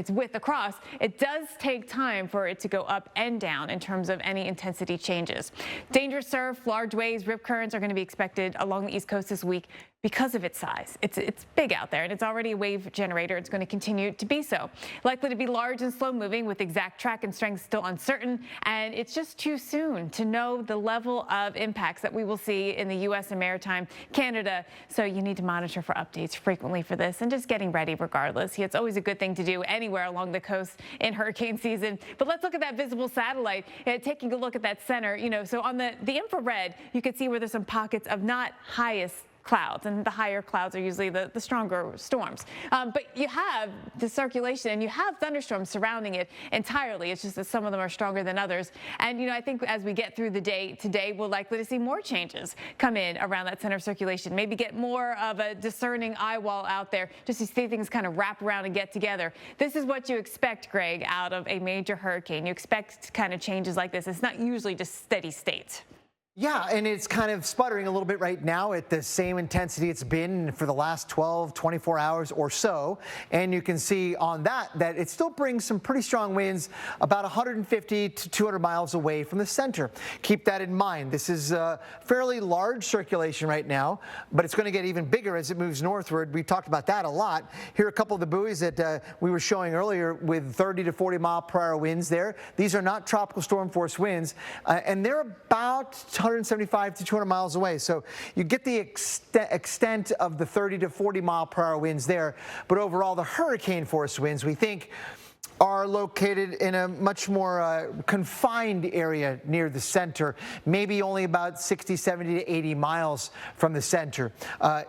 width across, it does take time for it to go up and down in terms of any intensity changes. Dangerous surf, large waves, rip currents are going to be expected along the East Coast this week because of its size. It's big out there, and it's already a wave generator. It's going to continue to be so. Likely to be large and slow moving, with exact track and strength still uncertain, and it's just too soon to know the level of impacts that we will see in the U.S. and maritime Canada. So you need to monitor for updates frequently for this, and just getting ready regardless. It's always a good thing to do anywhere along the coast in hurricane season. But let's look at that visible satellite, taking a look at that center. You know, so on the infrared, you can see where there's some pockets of not highest clouds, and the higher clouds are usually the stronger storms. But you have the circulation, and you have thunderstorms surrounding it entirely. It's just that some of them are stronger than others. And, you know, I think as we get through the day today, we're likely to see more changes come in around that center of circulation, maybe get more of a discerning eye wall out there, just to see things kind of wrap around and get together. This is what you expect, Greg, out of a major hurricane. You expect kind of changes like this. It's not usually just steady state. Yeah, and it's kind of sputtering a little bit right now at the same intensity it's been for the last 12, 24 hours or so. And you can see on that it still brings some pretty strong winds about 150 to 200 miles away from the center. Keep that in mind. This is a fairly large circulation right now, but it's going to get even bigger as it moves northward. We talked about that a lot. Here are a couple of the buoys that we were showing earlier with 30 to 40 mile per hour winds there. These are not tropical storm force winds, and they're about 175 to 200 miles away. So you get the extent of the 30 to 40 mile per hour winds there. But overall, the hurricane force winds, we think, are located in a much more confined area near the center, maybe only about 60, 70 to 80 miles from the center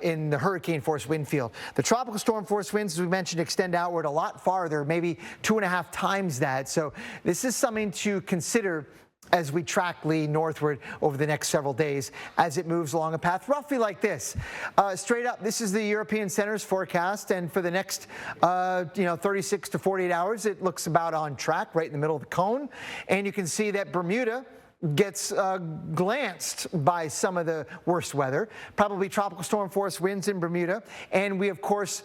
in the hurricane force wind field. The tropical storm force winds, as we mentioned, extend outward a lot farther, maybe 2.5 times that. So this is something to consider as we track Lee northward over the next several days as it moves along a path roughly like this. Straight up, this is the European Center's forecast, and for the next 36 to 48 hours, it looks about on track, right in the middle of the cone. And you can see that Bermuda gets glanced by some of the worst weather, probably tropical storm force winds in Bermuda. And we, of course,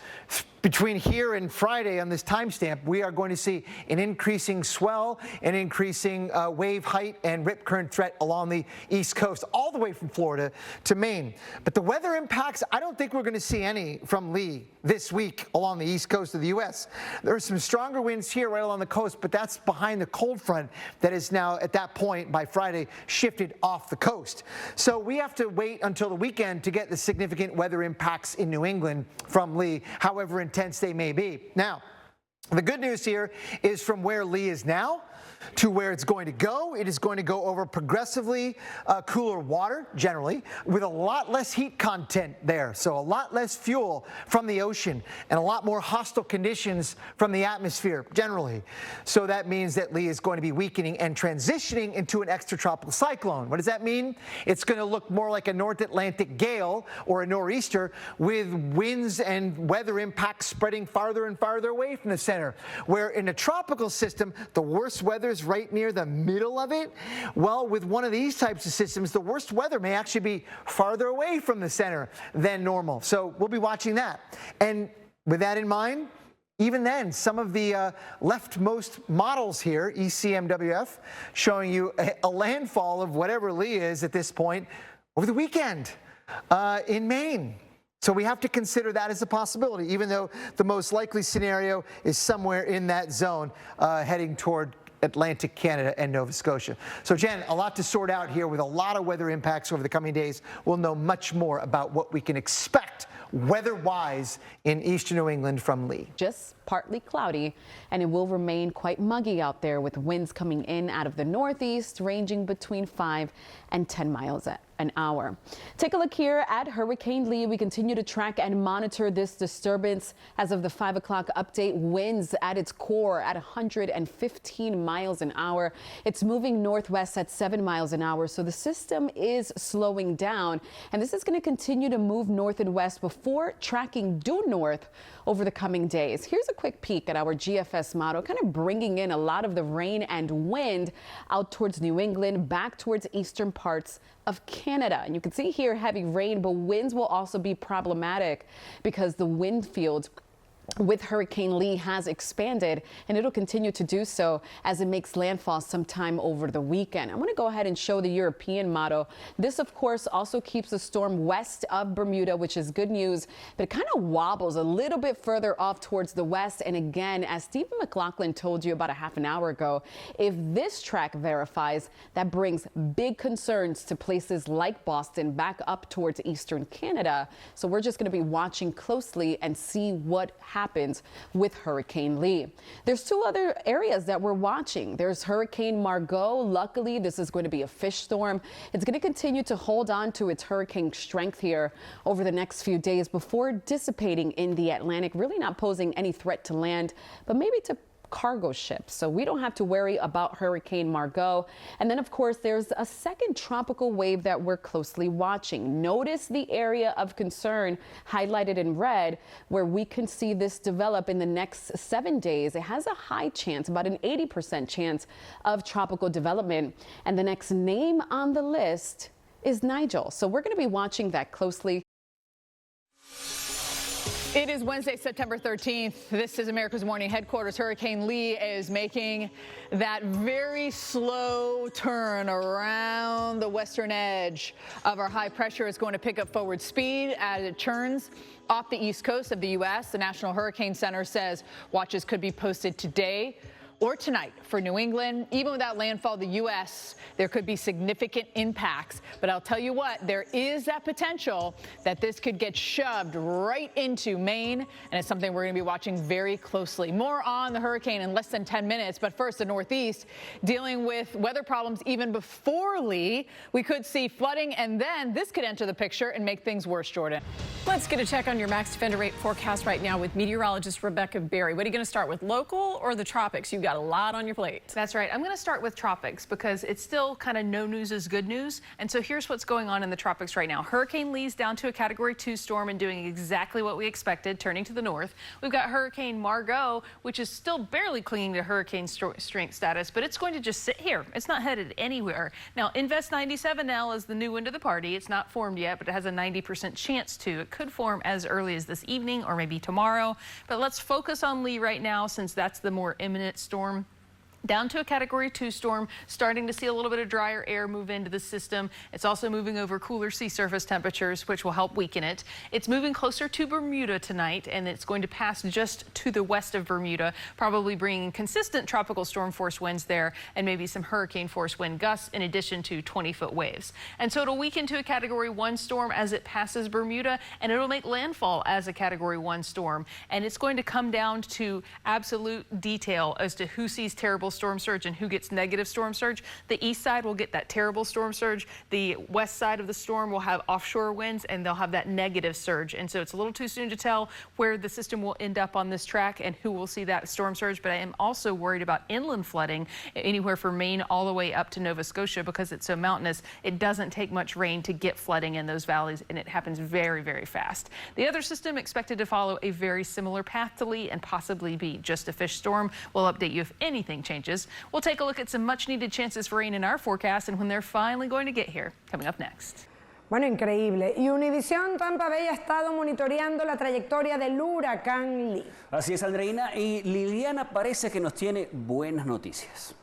between here and Friday on this timestamp, we are going to see an increasing swell, an increasing wave height and rip current threat along the East Coast, all the way from Florida to Maine. But the weather impacts, I don't think we're going to see any from Lee this week along the East Coast of the U.S. There are some stronger winds here right along the coast, but that's behind the cold front that is now, at that point, by Friday, shifted off the coast. So we have to wait until the weekend to get the significant weather impacts in New England from Lee, however intense they may be. Now, the good news here is from where Lee is now to where it's going to go. It is going to go over progressively cooler water, generally, with a lot less heat content there. So a lot less fuel from the ocean and a lot more hostile conditions from the atmosphere, generally. So that means that Lee is going to be weakening and transitioning into an extratropical cyclone. What does that mean? It's going to look more like a North Atlantic gale or a nor'easter, with winds and weather impacts spreading farther and farther away from the center. Where in a tropical system, the worst weather is right near the middle of it. Well, with one of these types of systems, the worst weather may actually be farther away from the center than normal. So we'll be watching that. And with that in mind, even then, some of the leftmost models here, ECMWF, showing you a landfall of whatever Lee is at this point over the weekend in Maine. So we have to consider that as a possibility, even though the most likely scenario is somewhere in that zone heading toward Atlantic Canada and Nova Scotia. So Jen, a lot to sort out here with a lot of weather impacts over the coming days. We'll know much more about what we can expect weather-wise in eastern New England from Lee. Just partly cloudy, and it will remain quite muggy out there with winds coming in out of the northeast ranging between 5 and 10 miles an hour. Take a look here at Hurricane Lee. We continue to track and monitor this disturbance. As of the 5 o'clock update, winds at its core at 115 miles an hour. It's moving northwest at 7 miles an hour, so the system is slowing down, and this is going to continue to move north and west before tracking due north over the coming days. Here's a quick peek at our GFS model, kind of bringing in a lot of the rain and wind out towards New England, back towards eastern parts of Canada. And you can see here heavy rain, but winds will also be problematic because the wind field with Hurricane Lee has expanded, and it'll continue to do so as it makes landfall sometime over the weekend. I'm going to go ahead and show the European model. This, of course, also keeps the storm west of Bermuda, which is good news, but it kind of wobbles a little bit further off towards the west. And again, as Stephen McLaughlin told you about a half an hour ago, if this track verifies, that brings big concerns to places like Boston back up towards eastern Canada. So we're just going to be watching closely and see what happens with Hurricane Lee. There's two other areas that we're watching. There's Hurricane Margot. Luckily, this is going to be a fish storm. It's going to continue to hold on to its hurricane strength here over the next few days before dissipating in the Atlantic, really not posing any threat to land, but maybe to cargo ships. So we don't have to worry about Hurricane Margot. And then, of course, there's a second tropical wave that we're closely watching. Notice the area of concern highlighted in red, where we can see this develop in the next 7 days. It has a high chance, about an 80% chance of tropical development. And the next name on the list is Nigel. So we're going to be watching that closely. It is Wednesday, September 13th. This is America's Morning Headquarters. Hurricane Lee is making that very slow turn around the western edge of our high pressure. It's going to pick up forward speed as it turns off the east coast of the U.S. The National Hurricane Center says watches could be posted today or tonight for New England. Even without landfall, the U.S., there could be significant impacts. But I'll tell you what, there is that potential that this could get shoved right into Maine, and it's something we're going to be watching very closely. More on the hurricane in less than 10 minutes. But first, the Northeast dealing with weather problems even before Lee. We could see flooding, and then this could enter the picture and make things worse, Jordan. Let's get a check on your max defender rate forecast right now with meteorologist Rebecca Berry. What are you going to start with, local or the tropics? You've got a lot on your plate. That's right. I'm going to start with tropics because it's still kind of no news is good news. And so here's what's going on in the tropics right now. Hurricane Lee's down to a Category 2 storm and doing exactly what we expected, turning to the north. We've got Hurricane Margot, which is still barely clinging to hurricane strength status, but it's going to just sit here. It's not headed anywhere. Now, Invest 97L is the new one to the party. It's not formed yet, but it has a 90% chance to. It could form as early as this evening or maybe tomorrow. But let's focus on Lee right now, since that's the more imminent storm. Down to a Category 2 storm, starting to see a little bit of drier air move into the system. It's also moving over cooler sea surface temperatures, which will help weaken it. It's moving closer to Bermuda tonight, and it's going to pass just to the west of Bermuda, probably bringing consistent tropical storm force winds there and maybe some hurricane force wind gusts in addition to 20-foot waves. And so it'll weaken to a Category 1 storm as it passes Bermuda, and it'll make landfall as a Category 1 storm. And it's going to come down to absolute detail as to who sees terrible storm surge and who gets negative storm surge. The east side will get that terrible storm surge. The west side of the storm will have offshore winds, and they'll have that negative surge. And so it's a little too soon to tell where the system will end up on this track and who will see that storm surge. But I am also worried about inland flooding anywhere from Maine all the way up to Nova Scotia, because it's so mountainous. It doesn't take much rain to get flooding in those valleys, and it happens very, very fast. The other system expected to follow a very similar path to Lee and possibly be just a fish storm. We'll update you if anything changes. We'll take a look at some much needed chances for rain in our forecast and when they're finally going to get here, coming up next. Bueno, increíble. Y Univisión Tampa Bay ha estado monitoreando la trayectoria del huracán Lee. Así es, Andreina, y Liliana parece que nos tiene buenas noticias.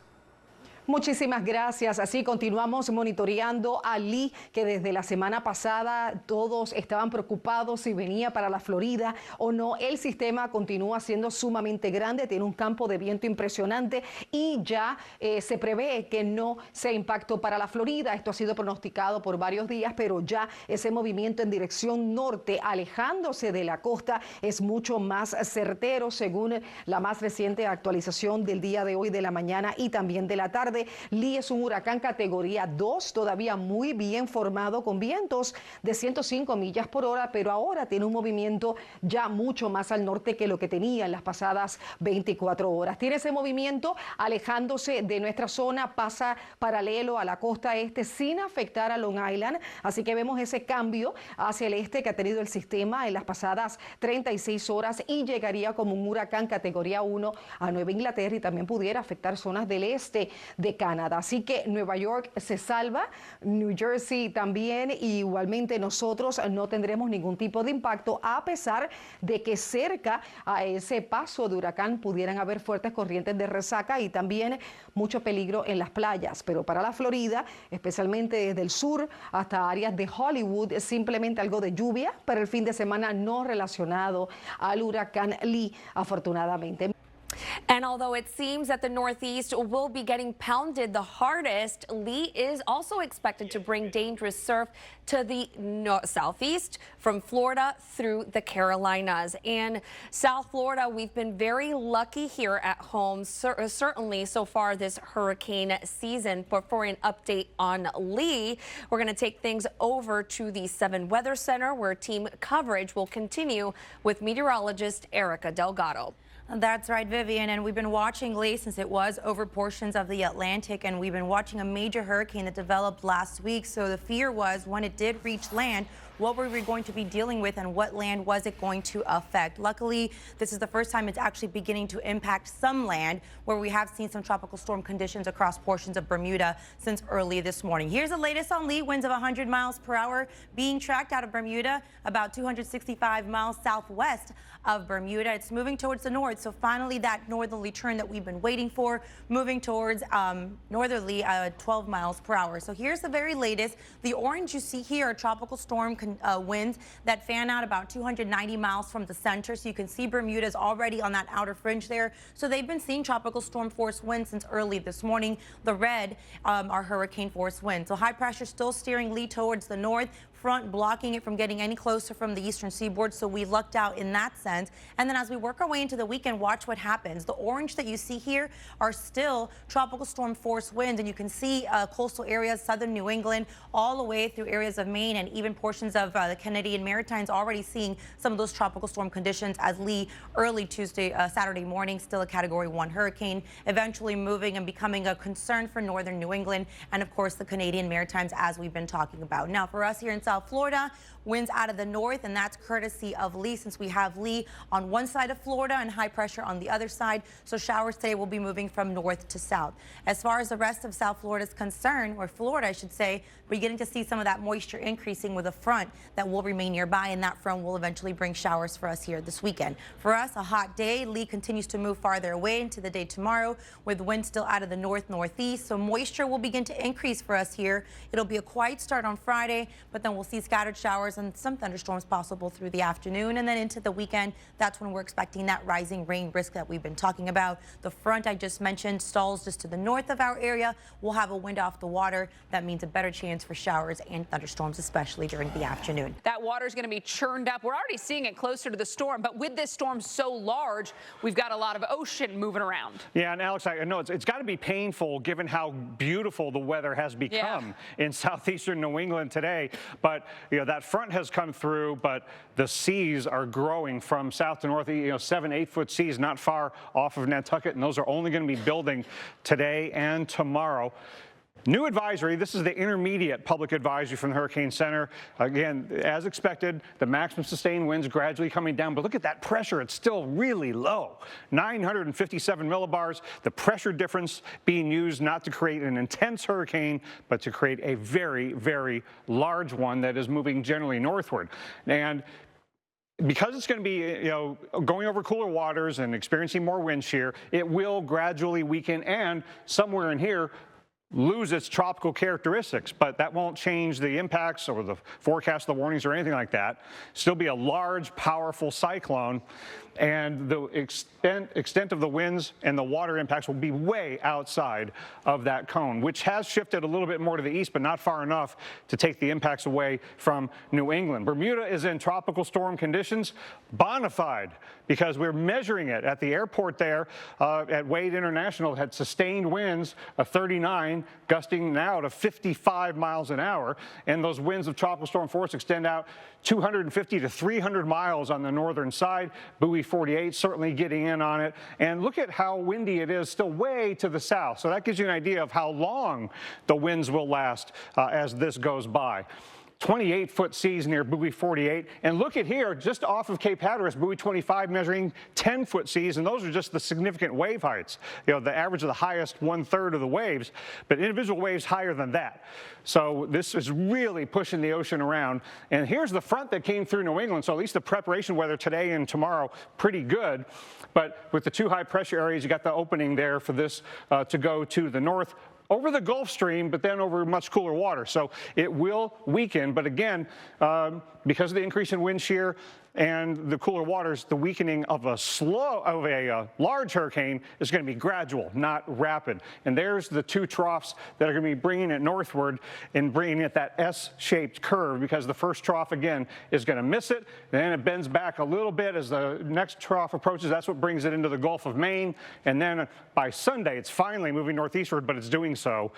Muchísimas gracias. Así continuamos monitoreando a Lee, que desde la semana pasada todos estaban preocupados si venía para la Florida o no. El sistema continúa siendo sumamente grande, tiene un campo de viento impresionante y ya se prevé que no sea impacto para la Florida. Esto ha sido pronosticado por varios días, pero ya ese movimiento en dirección norte, alejándose de la costa, es mucho más certero según la más reciente actualización del día de hoy, de la mañana y también de la tarde. Lee es un huracán categoría 2, todavía muy bien formado, con vientos de 105 millas por hora, pero ahora tiene un movimiento ya mucho más al norte que lo que tenía en las pasadas 24 horas. Tiene ese movimiento alejándose de nuestra zona, pasa paralelo a la costa este sin afectar a Long Island, así que vemos ese cambio hacia el este que ha tenido el sistema en las pasadas 36 horas y llegaría como un huracán categoría 1 a Nueva Inglaterra y también pudiera afectar zonas del este de Canadá. Así que Nueva York se salva, New Jersey también, y igualmente nosotros no tendremos ningún tipo de impacto, a pesar de que cerca a ese paso de huracán pudieran haber fuertes corrientes de resaca y también mucho peligro en las playas. Pero para la Florida, especialmente desde el sur hasta áreas de Hollywood, simplemente algo de lluvia para el fin de semana no relacionado al huracán Lee, afortunadamente. And although it seems that the Northeast will be getting pounded the hardest, Lee is also expected to bring dangerous surf to the southeast from Florida through the Carolinas. And South Florida, we've been very lucky here at home, certainly so far this hurricane season. But for an update on Lee, we're going to take things over to the 7 Weather Center, where team coverage will continue with meteorologist Erica Delgado. That's right, Vivian, and we've been watching Lee since it was over portions of the Atlantic, and we've been watching a major hurricane that developed last week. So the fear was, when it did reach land, what were we going to be dealing with and what land was it going to affect? Luckily, this is the first time it's actually beginning to impact some land, where we have seen some tropical storm conditions across portions of Bermuda since early this morning. Here's the latest on Lee. Winds of 100 miles per hour being tracked out of Bermuda, about 265 miles southwest of Bermuda. It's moving towards the north, so finally that northerly turn that we've been waiting for, moving towards northerly 12 miles per hour. So here's the very latest. The orange you see here are tropical storm winds that fan out about 290 miles from the center. So you can see Bermuda's already on that outer fringe there. So they've been seeing tropical storm force winds since early this morning. The red are hurricane force winds. So high pressure still steering Lee towards the north, front blocking it from getting any closer from the eastern seaboard, so we lucked out in that sense. And then as we work our way into the weekend, watch what happens. The orange that you see here are still tropical storm force winds, and you can see coastal areas, southern New England, all the way through areas of Maine and even portions of the Canadian Maritimes already seeing some of those tropical storm conditions as Lee early Saturday morning, still a Category 1 hurricane, eventually moving and becoming a concern for northern New England and, of course, the Canadian Maritimes, as we've been talking about. Now, for us here in South Florida, winds out of the north, and that's courtesy of Lee, since we have Lee on one side of Florida and high pressure on the other side. So showers today will be moving from north to south. As far as the rest of South Florida is concerned, or Florida, I should say, we're beginning to see some of that moisture increasing with a front that will remain nearby, and that front will eventually bring showers for us here this weekend. For us, a hot day. Lee continues to move farther away into the day tomorrow, with winds still out of the north-northeast. So moisture will begin to increase for us here. It'll be a quiet start on Friday, but then we'll see scattered showers and some thunderstorms possible through the afternoon, and then into the weekend. That's when we're expecting that rising rain risk that we've been talking about. The front I just mentioned stalls just to the north of our area. We'll have a wind off the water. That means a better chance for showers and thunderstorms, especially during the afternoon. That water is going to be churned up. We're already seeing it closer to the storm, but with this storm so large, we've got a lot of ocean moving around. Yeah, and Alex, I know it's got to be painful given how beautiful the weather has become in southeastern New England today. But you know, that front has come through, but the seas are growing from south to north. You know, 7-8 foot seas not far off of Nantucket, and those are only going to be building today and tomorrow. New advisory. This is the intermediate public advisory from the Hurricane Center. Again, as expected, the maximum sustained winds gradually coming down, but look at that pressure. It's still really low. 957 millibars. The pressure difference being used not to create an intense hurricane, but to create a very, very large one that is moving generally northward. And because it's going to be, you know, going over cooler waters and experiencing more wind shear, it will gradually weaken, and somewhere in here, lose its tropical characteristics, but that won't change the impacts or the forecast, the warnings, or anything like that. Still be a large, powerful cyclone, and the extent of the winds and the water impacts will be way outside of that cone, which has shifted a little bit more to the east, but not far enough to take the impacts away from New England. Bermuda is in tropical storm conditions, bona fide, because we're measuring it at the airport there at Wade International. Had sustained winds of 39, gusting now to 55 miles an hour, and those winds of tropical storm force extend out 250 to 300 miles on the northern side. Buoy 48 certainly getting in on it, and look at how windy it is still way to the south. So that gives you an idea of how long the winds will last as this goes by. 28-foot seas near buoy 48, and look at here, just off of Cape Hatteras, buoy 25 measuring 10-foot seas, and those are just the significant wave heights. You know, the average of the highest 1/3 of the waves, but individual waves higher than that. So this is really pushing the ocean around. And here's the front that came through New England, so at least the preparation weather today and tomorrow, pretty good. But with the two high pressure areas, you got the opening there for this to go to the north, over the Gulf Stream, but then over much cooler water. So it will weaken, but again, because of the increase in wind shear and the cooler waters, the weakening of a large hurricane is going to be gradual, not rapid. And there's the two troughs that are going to be bringing it northward and bringing it that S-shaped curve, because the first trough, again, is going to miss it. Then it bends back a little bit as the next trough approaches. That's what brings it into the Gulf of Maine. And then by Sunday, it's finally moving northeastward, but it's doing so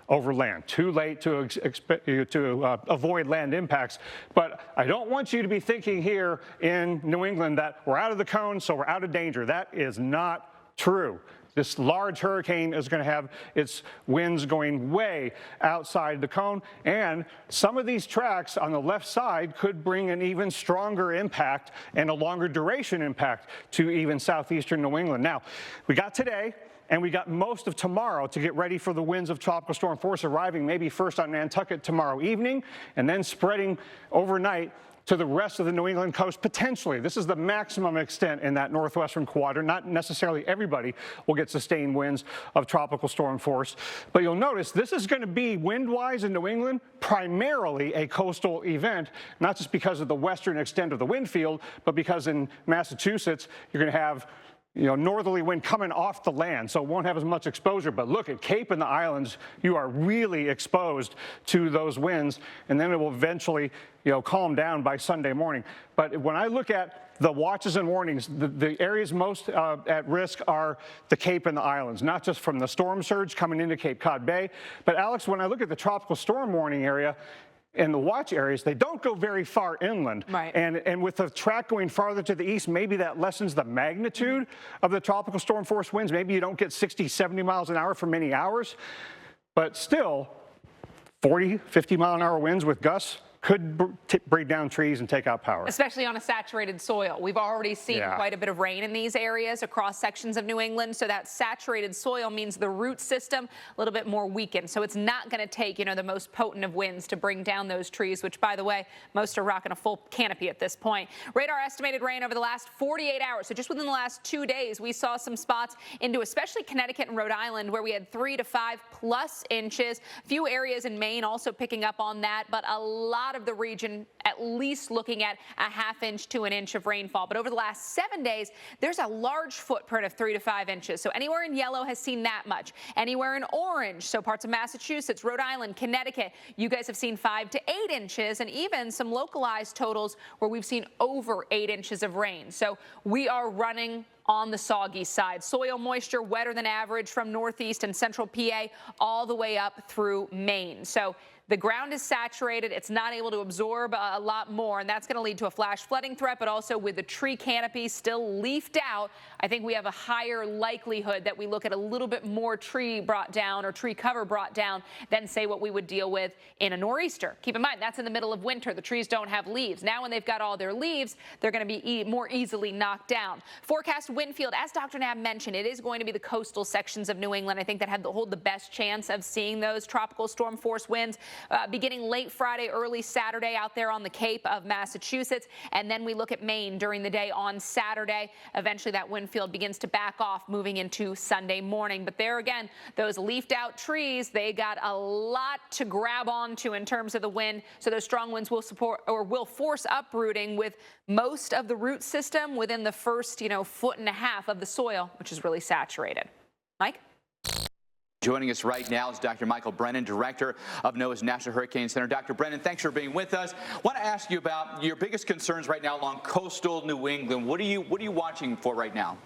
over land. Too late to avoid land impacts. But I don't want you to be thinking here in New England that we're out of the cone, so we're out of danger. That is not true. This large hurricane is going to have its winds going way outside the cone, and some of these tracks on the left side could bring an even stronger impact and a longer duration impact to even southeastern New England. Now, we got today, and we got most of tomorrow to get ready for the winds of tropical storm force arriving maybe first on Nantucket tomorrow evening, and then spreading overnight to the rest of the New England coast, potentially. This is the maximum extent in that northwestern quadrant. Not necessarily everybody will get sustained winds of tropical storm force, but you'll notice this is going to be, wind-wise in New England, primarily a coastal event, not just because of the western extent of the wind field, but because in Massachusetts, you're going to have northerly wind coming off the land, so it won't have as much exposure. But look at Cape and the islands, you are really exposed to those winds, and then it will eventually, calm down by Sunday morning. But when I look at the watches and warnings, the areas most at risk are the Cape and the islands, not just from the storm surge coming into Cape Cod Bay. But Alex, when I look at the tropical storm warning area, and the watch areas, they don't go very far inland. Right. And with the track going farther to the east, maybe that lessens the magnitude of the tropical storm force winds. Maybe you don't get 60, 70 miles an hour for many hours, but still 40, 50 mile an hour winds with gusts could break down trees and take out power. Especially on a saturated soil. We've already seen quite a bit of rain in these areas across sections of New England. So that saturated soil means the root system a little bit more weakened. So it's not going to take, the most potent of winds to bring down those trees, which, by the way, most are rocking a full canopy at this point. Radar estimated rain over the last 48 hours. So just within the last 2 days, we saw some spots into especially Connecticut and Rhode Island where we had 3 to 5+ inches. A few areas in Maine also picking up on that, but a lot of the region at least looking at a 1/2 inch to 1 inch of rainfall. But over the last 7 days, there's a large footprint of 3 to 5 inches. So anywhere in yellow has seen that much. Anywhere in orange, so parts of Massachusetts, Rhode Island, Connecticut, you guys have seen 5 to 8 inches, and even some localized totals where we've seen over 8 inches of rain. So we are running on the soggy side. Soil moisture wetter than average from northeast and central PA all the way up through Maine. So the ground is saturated. It's not able to absorb a lot more, and that's going to lead to a flash flooding threat, but also with the tree canopy still leafed out, I think we have a higher likelihood that we look at a little bit more tree brought down or tree cover brought down than, say, what we would deal with in a nor'easter. Keep in mind, that's in the middle of winter. The trees don't have leaves. Now when they've got all their leaves, they're going to be more easily knocked down. Forecast wind field, as Dr. Knapp mentioned, it is going to be the coastal sections of New England, I think, that hold the best chance of seeing those tropical storm force winds. beginning late Friday, early Saturday out there on the Cape of Massachusetts. And then we look at Maine during the day on Saturday. Eventually that wind field begins to back off moving into Sunday morning. But there again, those leafed out trees, they got a lot to grab onto in terms of the wind. So those strong winds will support or will force uprooting with most of the root system within the first, foot and a half of the soil, which is really saturated. Mike? Joining us right now is Dr. Michael Brennan, director of NOAA's National Hurricane Center. Dr. Brennan, thanks for being with us. I want to ask you about your biggest concerns right now along coastal New England. What are you watching for right now?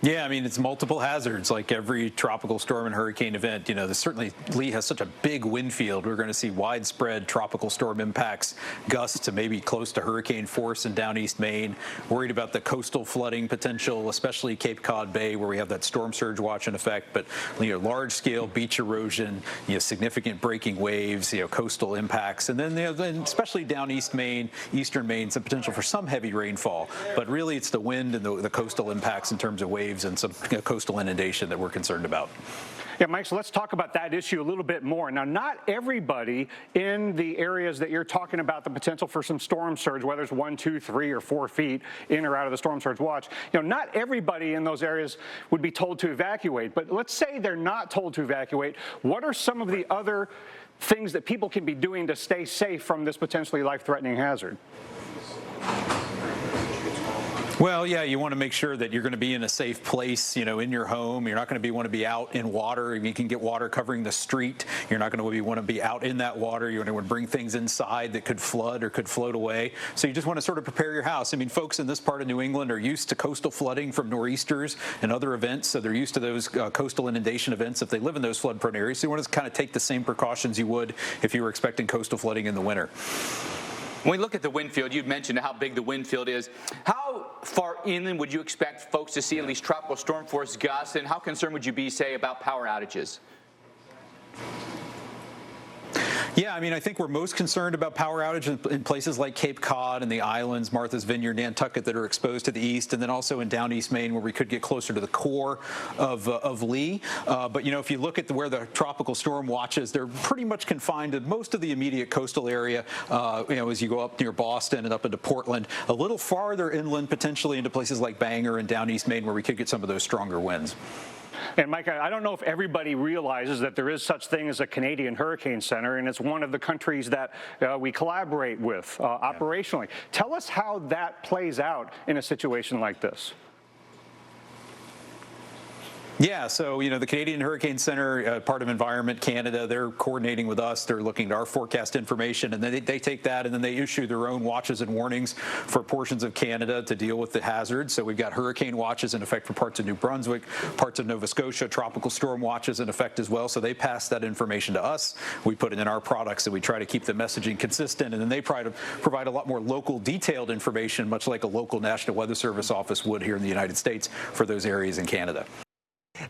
Yeah, I mean, it's multiple hazards like every tropical storm and hurricane event. Certainly Lee has such a big wind field. We're going to see widespread tropical storm impacts, gusts to maybe close to hurricane force in down east Maine. Worried about the coastal flooding potential, especially Cape Cod Bay, where we have that storm surge watch in effect. But large scale beach erosion, significant breaking waves, coastal impacts, and then especially down east Maine, eastern Maine, some potential for some heavy rainfall. But really, it's the wind and the coastal impacts in terms of waves and some coastal inundation that we're concerned about. Yeah, Mike, so let's talk about that issue a little bit more. Now, not everybody in the areas that you're talking about the potential for some storm surge, whether it's 1, 2, 3, or 4 feet in or out of the storm surge watch, not everybody in those areas would be told to evacuate. But let's say they're not told to evacuate. What are some of the other things that people can be doing to stay safe from this potentially life-threatening hazard? Well, yeah, you want to make sure that you're going to be in a safe place, in your home. You're not going to want to be out in water. You can get water covering the street. You're not going to want to be out in that water. You're going to want to bring things inside that could flood or could float away. So you just want to sort of prepare your house. I mean, folks in this part of New England are used to coastal flooding from nor'easters and other events, so they're used to those coastal inundation events if they live in those flood-prone areas. So you want to kind of take the same precautions you would if you were expecting coastal flooding in the winter. When we look at the wind field, you'd mentioned how big the wind field is. How far inland would you expect folks to see at least tropical storm force gusts, and how concerned would you be, say, about power outages? Yeah, I mean, I think we're most concerned about power outage in places like Cape Cod and the islands, Martha's Vineyard, Nantucket, that are exposed to the east, and then also in down east Maine, where we could get closer to the core of Lee. But if you look at where the tropical storm watches, they're pretty much confined to most of the immediate coastal area. As you go up near Boston and up into Portland, a little farther inland, potentially into places like Bangor and down east Maine, where we could get some of those stronger winds. And Mike, I don't know if everybody realizes that there is such thing as a Canadian Hurricane Center, and it's one of the countries that we collaborate with operationally. Tell us how that plays out in a situation like this. Yeah, so, the Canadian Hurricane Center, part of Environment Canada, they're coordinating with us. They're looking at our forecast information, and then they take that and then they issue their own watches and warnings for portions of Canada to deal with the hazards. So we've got hurricane watches in effect for parts of New Brunswick, parts of Nova Scotia, tropical storm watches in effect as well. So they pass that information to us. We put it in our products, and we try to keep the messaging consistent. And then they provide a lot more local detailed information, much like a local National Weather Service office would here in the United States for those areas in Canada.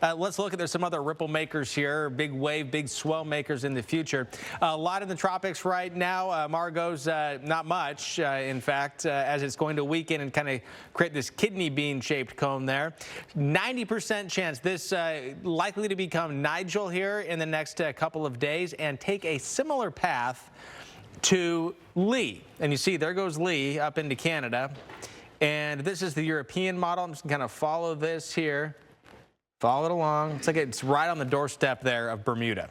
Let's look at there's some other ripple makers here, big wave, big swell makers in the future. A lot in the tropics right now. Margot's not much, in fact, as it's going to weaken and kind of create this kidney bean shaped cone there. 90% chance this likely to become Nigel here in the next couple of days and take a similar path to Lee. And you see, there goes Lee up into Canada. And this is the European model. I'm just going to follow this here. Follow it along. It's like it's right on the doorstep there of Bermuda.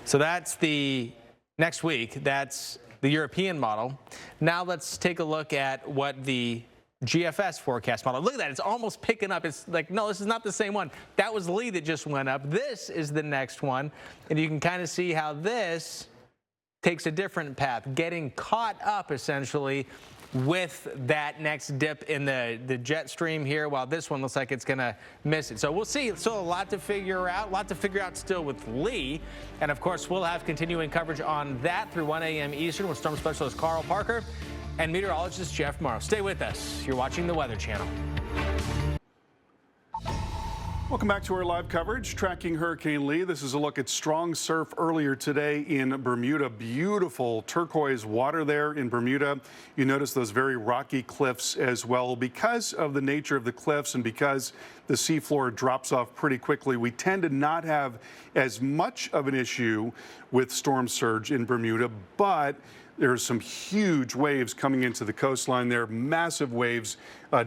So that's the next week. That's the European model. Now let's take a look at what the GFS forecast model. Look at that. It's almost picking up. It's like, no, this is not the same one. That was Lee that just went up. This is the next one. And you can kind of see how this takes a different path, getting caught up essentially with that next dip in the jet stream here, while this one looks like it's going to miss it. So we'll see. Still a lot to figure out, still with Lee. And of course, we'll have continuing coverage on that through 1 a.m. Eastern with storm specialist Carl Parker and meteorologist Jeff Morrow. Stay with us. You're watching the Weather Channel. Welcome back to our live coverage, tracking Hurricane Lee. This is a look at strong surf earlier today in Bermuda. Beautiful turquoise water there in Bermuda. You notice those very rocky cliffs as well. Because of the nature of the cliffs and because the seafloor drops off pretty quickly, we tend to not have as much of an issue with storm surge in Bermuda, but there's some huge waves coming into the coastline there, massive waves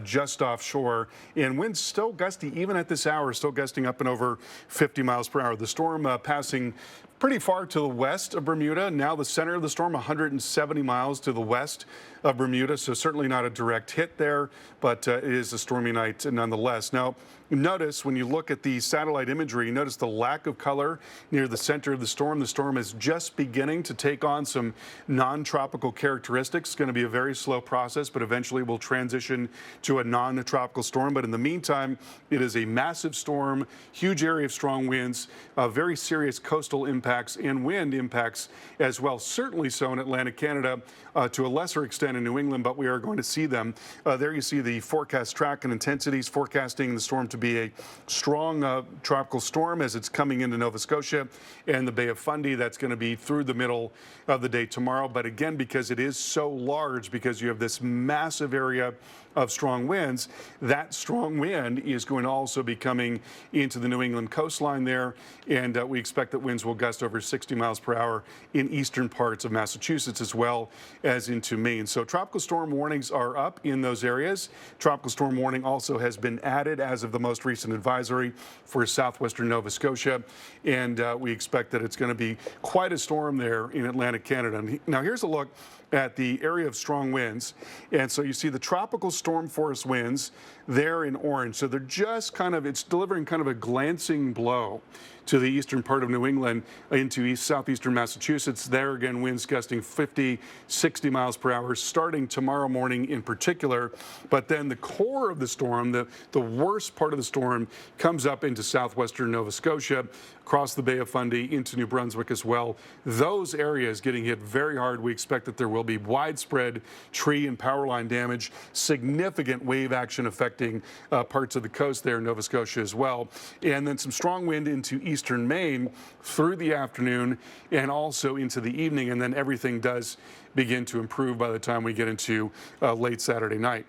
just offshore, and winds still gusty, even at this hour, still gusting up and over 50 miles per hour. The storm passing pretty far to the west of Bermuda. Now the center of the storm, 170 miles to the west of Bermuda, so certainly not a direct hit there, but it is a stormy night nonetheless. Now, notice when you look at the satellite imagery, you notice the lack of color near the center of the storm. The storm is just beginning to take on some non-tropical characteristics. It's going to be a very slow process, but eventually we'll transition to a non-tropical storm. But in the meantime, it is a massive storm, huge area of strong winds, very serious coastal impacts and wind impacts as well. Certainly so in Atlantic Canada, to a lesser extent in New England, but we are going to see them. There you see the forecast track and intensities forecasting the storm to be a strong tropical storm as it's coming into Nova Scotia and the Bay of Fundy. That's going to be through the middle of the day tomorrow. But again, because it is so large, because you have this massive area of strong winds, that strong wind is going to also be coming into the New England coastline there, and we expect that winds will gust over 60 miles per hour in eastern parts of Massachusetts as well as into Maine. So tropical storm warnings are up in those areas. Tropical storm warning also has been added as of the most recent advisory for southwestern Nova Scotia, and we expect that it's going to be quite a storm there in Atlantic Canada. Now here's a look at the area of strong winds, and so you see the tropical storm force winds there in orange. So they're just kind of, it's delivering kind of a glancing blow to the eastern part of New England into southeastern Massachusetts. There again, winds gusting 50, 60 miles per hour starting tomorrow morning in particular. But then the core of the storm, the worst part of the storm, comes up into southwestern Nova Scotia, across the Bay of Fundy into New Brunswick as well. Those areas getting hit very hard. We expect that there will be widespread tree and power line damage, significant wave action affecting parts of the coast there in Nova Scotia as well. And then some strong wind into eastern Maine through the afternoon and also into the evening. And then everything does begin to improve by the time we get into late Saturday night.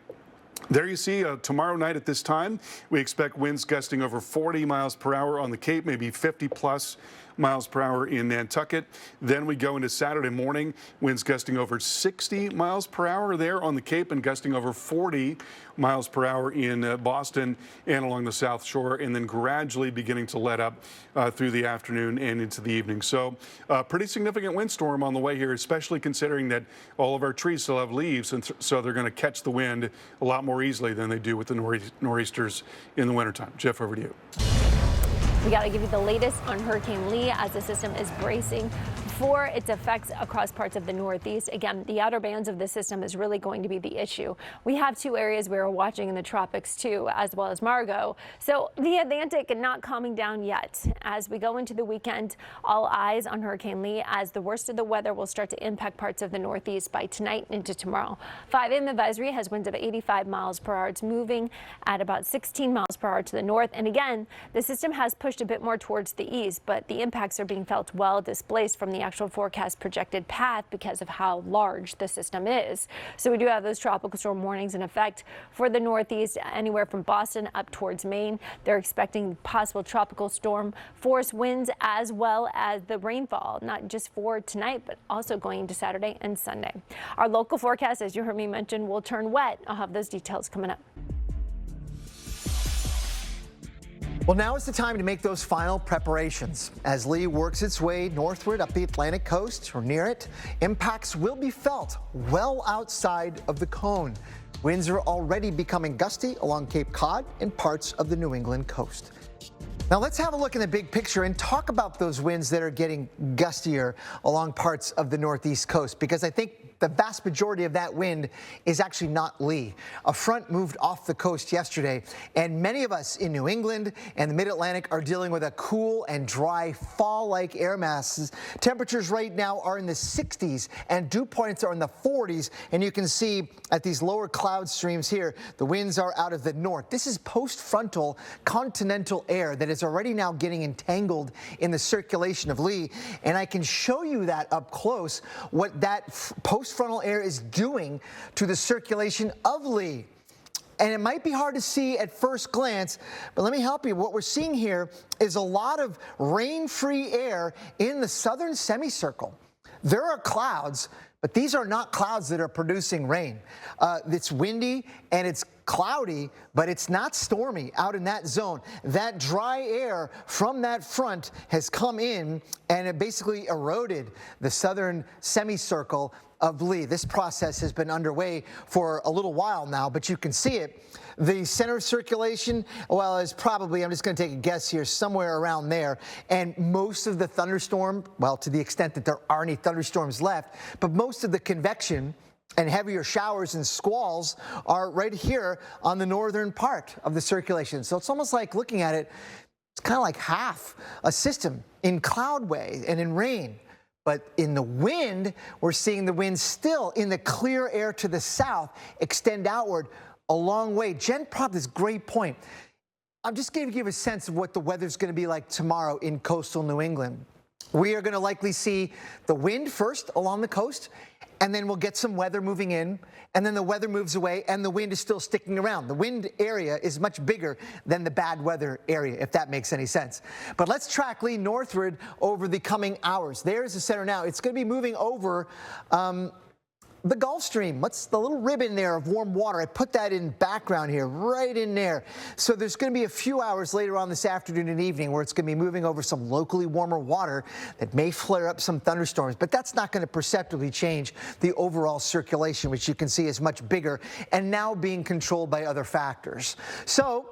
There you see tomorrow night at this time, we expect winds gusting over 40 miles per hour on the Cape, maybe 50 plus miles per hour in Nantucket. Then we go into Saturday morning, winds gusting over 60 miles per hour there on the Cape and gusting over 40 miles per hour in Boston and along the South Shore, and then gradually beginning to let up through the afternoon and into the evening. So pretty significant windstorm on the way here, especially considering that all of our trees still have leaves, and so they're going to catch the wind a lot more easily than they do with the nor'easters in the wintertime. Jeff, over to you. We got to give you the latest on Hurricane Lee as the system is bracing for its effects across parts of the Northeast. Again, the outer bands of the system is really going to be the issue. We have two areas we're watching in the tropics too, as well as Margot. So the Atlantic not calming down yet. As we go into the weekend, all eyes on Hurricane Lee as the worst of the weather will start to impact parts of the Northeast by tonight into tomorrow. 5 AM advisory has winds of 85 miles per hour. It's moving at about 16 miles per hour to the north. And again, the system has pushed a bit more towards the east, but the impacts are being felt well displaced from the actual forecast projected path because of how large the system is. So we do have those tropical storm warnings in effect for the Northeast, anywhere from Boston up towards Maine. They're expecting possible tropical storm force winds as well as the rainfall, not just for tonight, but also going into Saturday and Sunday. Our local forecast, as you heard me mention, will turn wet. I'll have those details coming up. Well, now is the time to make those final preparations. As Lee works its way northward up the Atlantic coast or near it, impacts will be felt well outside of the cone. Winds are already becoming gusty along Cape Cod and parts of the New England coast. Now let's have a look in the big picture and talk about those winds that are getting gustier along parts of the Northeast coast, because I think the vast majority of that wind is actually not Lee. A front moved off the coast yesterday, and many of us in New England and the mid-Atlantic are dealing with a cool and dry fall-like air masses. Temperatures right now are in the 60s, and dew points are in the 40s, and you can see at these lower cloud streams here, the winds are out of the north. This is post-frontal continental air that is already now getting entangled in the circulation of Lee, and I can show you that up close, what that post-frontal air is doing to the circulation of Lee. And it might be hard to see at first glance, but let me help you. What we're seeing here is a lot of rain-free air in the southern semicircle. There are clouds, but these are not clouds that are producing rain. It's windy and it's cloudy, but it's not stormy out in that zone. That dry air from that front has come in and it basically eroded the southern semicircle of Lee. This process has been underway for a little while now, but you can see it. The center circulation, well, is probably, I'm just going to take a guess here, somewhere around there. And most of the thunderstorm, well, to the extent that there are any thunderstorms left, but most of the convection and heavier showers and squalls are right here on the northern part of the circulation. So it's almost like looking at it, it's kind of like half a system in cloudway and in rain. But in the wind, we're seeing the wind still in the clear air to the south extend outward a long way. Jen brought up this great point. I'm just going to give a sense of what the weather's going to be like tomorrow in coastal New England. We are going to likely see the wind first along the coast, and then we'll get some weather moving in, and then the weather moves away, and the wind is still sticking around. The wind area is much bigger than the bad weather area, if that makes any sense. But let's track Lee northward over the coming hours. There's the center now. It's going to be moving over the Gulf Stream. What's the little ribbon there of warm water? I put that in background here, right in there. So there's going to be a few hours later on this afternoon and evening where it's going to be moving over some locally warmer water that may flare up some thunderstorms, but that's not going to perceptibly change the overall circulation, which you can see is much bigger and now being controlled by other factors. So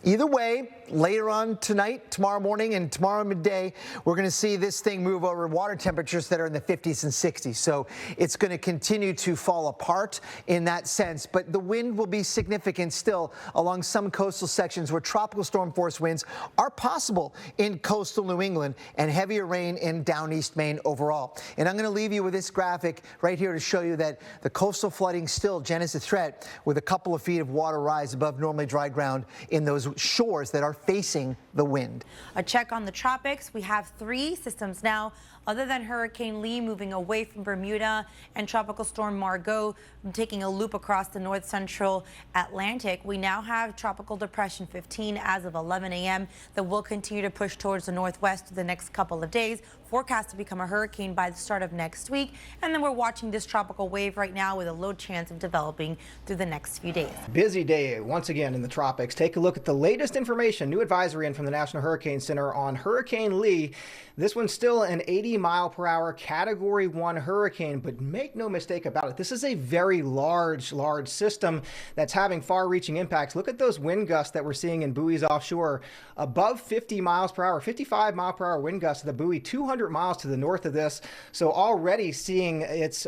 either way, later on tonight, tomorrow morning, and tomorrow midday, we're going to see this thing move over water temperatures that are in the 50s and 60s. So it's going to continue to fall apart in that sense. But the wind will be significant still along some coastal sections where tropical storm force winds are possible in coastal New England and heavier rain in down east Maine overall. And I'm going to leave you with this graphic right here to show you that the coastal flooding still, Jen, is a threat with a couple of feet of water rise above normally dry ground in those shores that are facing the wind. A check on the tropics. We have 3 systems now. Other than Hurricane Lee moving away from Bermuda and Tropical Storm Margot taking a loop across the north central Atlantic, we now have Tropical Depression 15 as of 11 a.m. that will continue to push towards the northwest the next couple of days. Forecast to become a hurricane by the start of next week. And then we're watching this tropical wave right now with a low chance of developing through the next few days. Busy day once again in the tropics. Take a look at the latest information, new advisory in from the National Hurricane Center on Hurricane Lee. This one's still an 80-mile-per-hour Category 1 hurricane, but make no mistake about it, this is a very large system that's having far-reaching impacts. Look at those wind gusts that we're seeing in buoys offshore, above 50 miles per hour, 55-mile-per-hour wind gusts at the buoy, 200 miles to the north of this. So already seeing its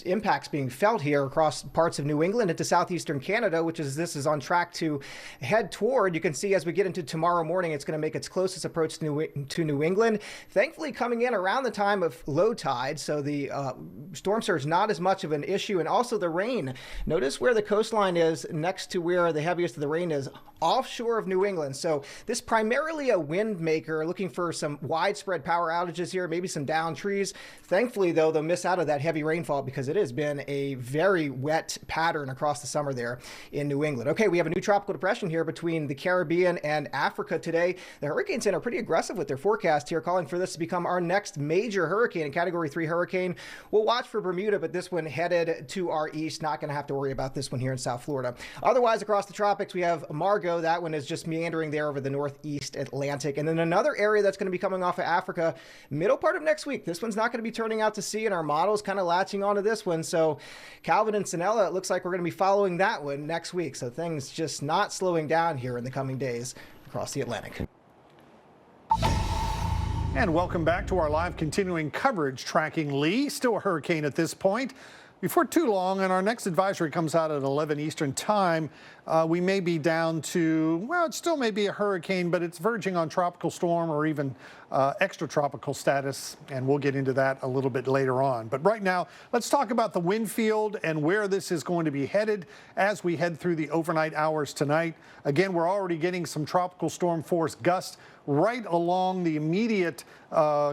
impacts being felt here across parts of New England into southeastern Canada, which is this is on track to head toward. You can see as we get into tomorrow morning, it's going to make its closest approach to New England. Thankfully coming in around the time of low tide, so the storm surge not as much of an issue, and also the rain. Notice where the coastline is next to where the heaviest of the rain is, offshore of New England. So this primarily a wind maker, looking for some widespread power outages here, maybe some downed trees. Thankfully, though, they'll miss out of that heavy rainfall because it has been a very wet pattern across the summer there in New England. Okay, we have a new tropical depression here between the Caribbean and Africa today. The Hurricane Center pretty aggressive with their forecast here, calling for this to become our next major hurricane, a Category 3 hurricane. We'll watch for Bermuda, but this one headed to our east. Not going to have to worry about this one here in South Florida. Otherwise, across the tropics, we have Margot. That one is just meandering there over the northeast Atlantic. And then another area that's going to be coming off of Africa, middle part of next week. This one's not going to be turning out to sea, and our model's kind of latching onto this one. So Calvin and Sinella, it looks like we're going to be following that one next week. So things just not slowing down here in the coming days across the Atlantic. And welcome back to our live continuing coverage tracking Lee, still a hurricane at this point. Before too long, and our next advisory comes out at 11 Eastern time, we may be down to, well, it still may be a hurricane, but it's verging on tropical storm or even extratropical status, and we'll get into that a little bit later on. But right now, let's talk about the wind field and where this is going to be headed as we head through the overnight hours tonight. Again, we're already getting some tropical storm force gusts right along the immediate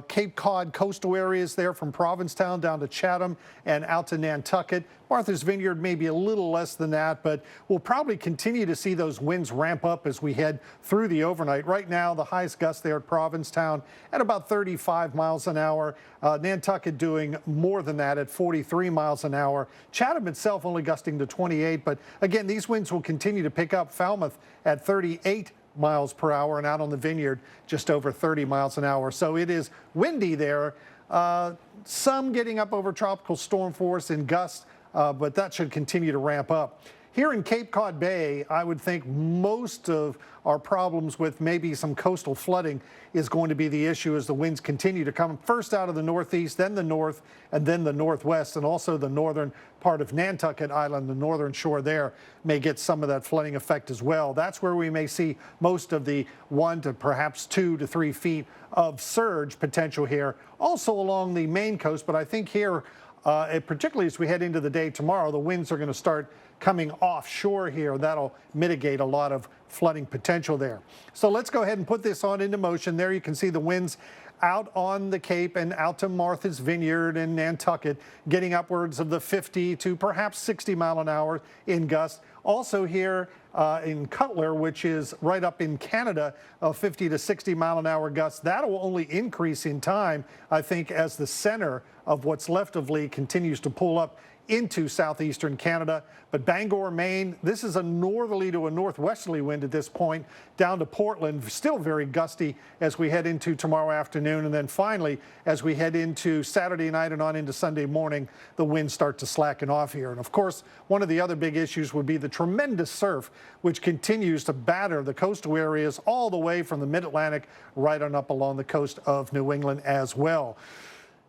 Cape Cod coastal areas there from Provincetown down to Chatham and out to Nantucket. Martha's Vineyard may be a little less than that, but we'll probably continue to see those winds ramp up as we head through the overnight. Right now, the highest gust there at Provincetown at about 35 miles an hour. Nantucket doing more than that at 43 miles an hour. Chatham itself only gusting to 28, but again, these winds will continue to pick up. Falmouth at 38 miles per hour, and out on the Vineyard just over 30 miles an hour. So it is windy there. Some getting up over tropical storm force in gusts, but that should continue to ramp up. Here in Cape Cod Bay, I would think most of our problems with maybe some coastal flooding is going to be the issue as the winds continue to come first out of the northeast, then the north, and then the northwest, and also the northern part of Nantucket Island, the northern shore there, may get some of that flooding effect as well. That's where we may see most of the 1 to perhaps 2 to 3 feet of surge potential here. Also along the Maine coast, but I think here, particularly as we head into the day tomorrow, the winds are going to start coming offshore here. That'll mitigate a lot of flooding potential there. So let's go ahead and put this on into motion. There you can see the winds out on the Cape and out to Martha's Vineyard and Nantucket, getting upwards of the 50 to perhaps 60 mile an hour in gusts. Also here in Cutler, which is right up in Canada, 50 to 60 mile an hour gusts. That will only increase in time, I think, as the center of what's left of Lee continues to pull up into southeastern Canada. But Bangor, Maine, this is a northerly to a northwesterly wind at this point, down to Portland, still very gusty as we head into tomorrow afternoon. And then finally, as we head into Saturday night and on into Sunday morning, the winds start to slacken off here. And of course, one of the other big issues would be the tremendous surf, which continues to batter the coastal areas all the way from the mid-Atlantic right on up along the coast of New England as well.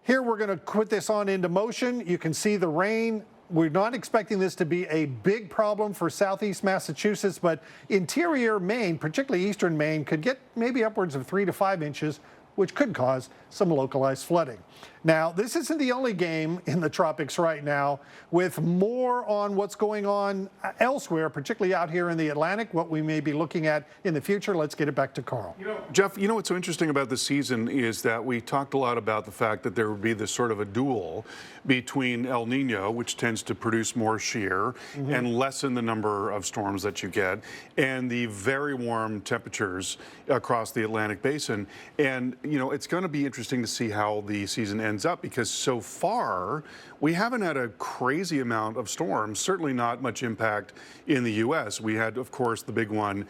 Here we're going to put this on into motion. You can see the rain. We're not expecting this to be a big problem for southeast Massachusetts, but interior Maine, particularly eastern Maine, could get maybe upwards of 3 to 5 inches, which could cause some localized flooding. Now, this isn't the only game in the tropics right now, with more on what's going on elsewhere, particularly out here in the Atlantic, what we may be looking at in the future. Let's get it back to Carl. Jeff, you know what's so interesting about this season is that we talked a lot about the fact that there would be this sort of a duel between El Nino, which tends to produce more shear and lessen the number of storms that you get, and the very warm temperatures across the Atlantic basin. And, you know, it's going to be interesting to see how the season ends up, because so far we haven't had a crazy amount of storms, certainly not much impact in the U.S. We had, of course, the big one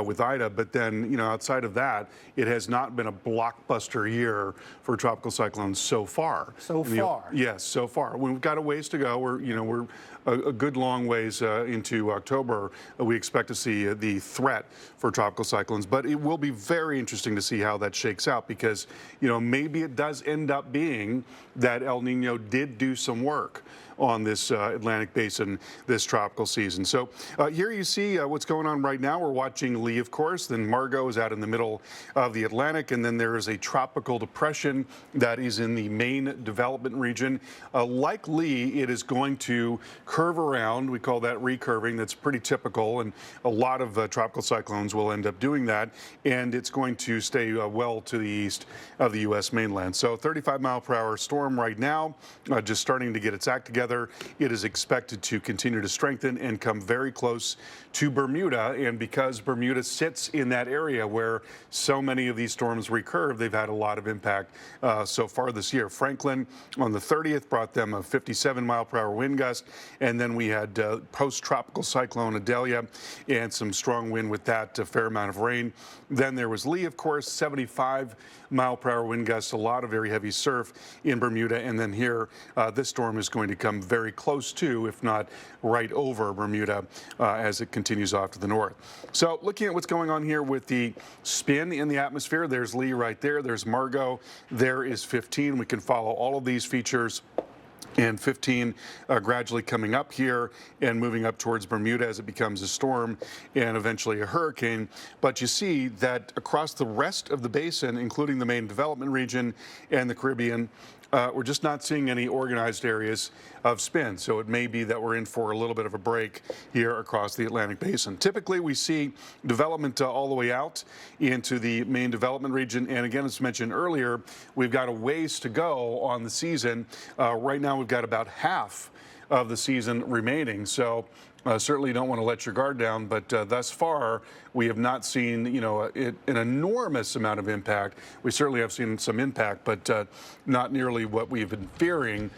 with Ida, but then, you know, outside of that, it has not been a blockbuster year for tropical cyclones so far. Yes, so far. We've got a ways to go. We're a good long ways into October. We expect to see the threat for tropical cyclones, but it will be very interesting to see how that shakes out, because, you know, maybe it does end up being that El Nino did do some work on this Atlantic basin this tropical season. So here you see what's going on right now. We're watching Lee, of course. Then Margot is out in the middle of the Atlantic, and then there is a tropical depression that is in the Maine development region. Like Lee, it is going to curve around. We call that recurving. That's pretty typical, and a lot of tropical cyclones will end up doing that, and it's going to stay well to the east of the U.S. mainland. So 35-mile-per-hour storm right now, just starting to get its act together. It is expected to continue to strengthen and come very close to Bermuda. And because Bermuda sits in that area where so many of these storms recurve, they've had a lot of impact so far this year. Franklin on the 30th brought them a 57-mile-per-hour wind gust. And then we had post-tropical cyclone Adelia and some strong wind with that, a fair amount of rain. Then there was Lee, of course, 75 mile-per-hour wind gusts, a lot of very heavy surf in Bermuda. And then here, this storm is going to come very close to, if not right over Bermuda, as it continues off to the north. So looking at what's going on here with the spin in the atmosphere, there's Lee right there. There's Margot. There is 15. We can follow all of these features. And 15 gradually coming up here and moving up towards Bermuda as it becomes a storm and eventually a hurricane. But you see that across the rest of the basin, including the main development region and the Caribbean, we're just not seeing any organized areas of spin. So it may be that we're in for a little bit of a break here across the Atlantic basin. Typically, we see development all the way out into the main development region. And again, as mentioned earlier, we've got a ways to go on the season. Right now, we've got about half of the season remaining. So certainly don't want to let your guard down, but thus far we have not seen, an enormous amount of impact. We certainly have seen some impact, but not nearly what we've been fearing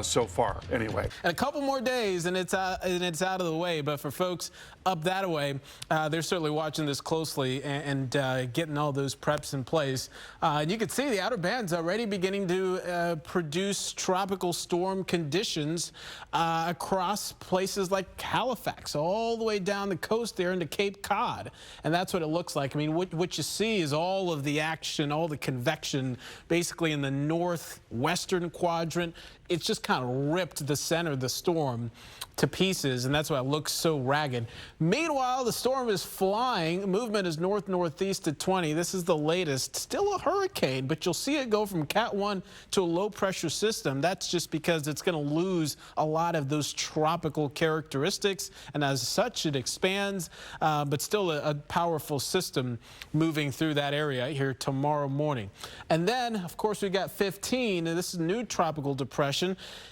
so far, anyway. And a couple more days, and it's out of the way. But for folks up that way, they're certainly watching this closely and getting all those preps in place. And you can see the outer band's already beginning to produce tropical storm conditions across places like Halifax, all the way down the coast there into Cape Cod. And that's what it looks like. I mean, what you see is all of the action, all the convection, basically in the northwestern quadrant. It's just kind of ripped the center of the storm to pieces, and that's why it looks so ragged. Meanwhile, the storm is flying. Movement is north-northeast at 20. This is the latest. Still a hurricane, but you'll see it go from Cat 1 to a low-pressure system. That's just because it's going to lose a lot of those tropical characteristics, and as such, it expands, but still a powerful system moving through that area here tomorrow morning. And then, of course, we got 15, and this is a new tropical depression.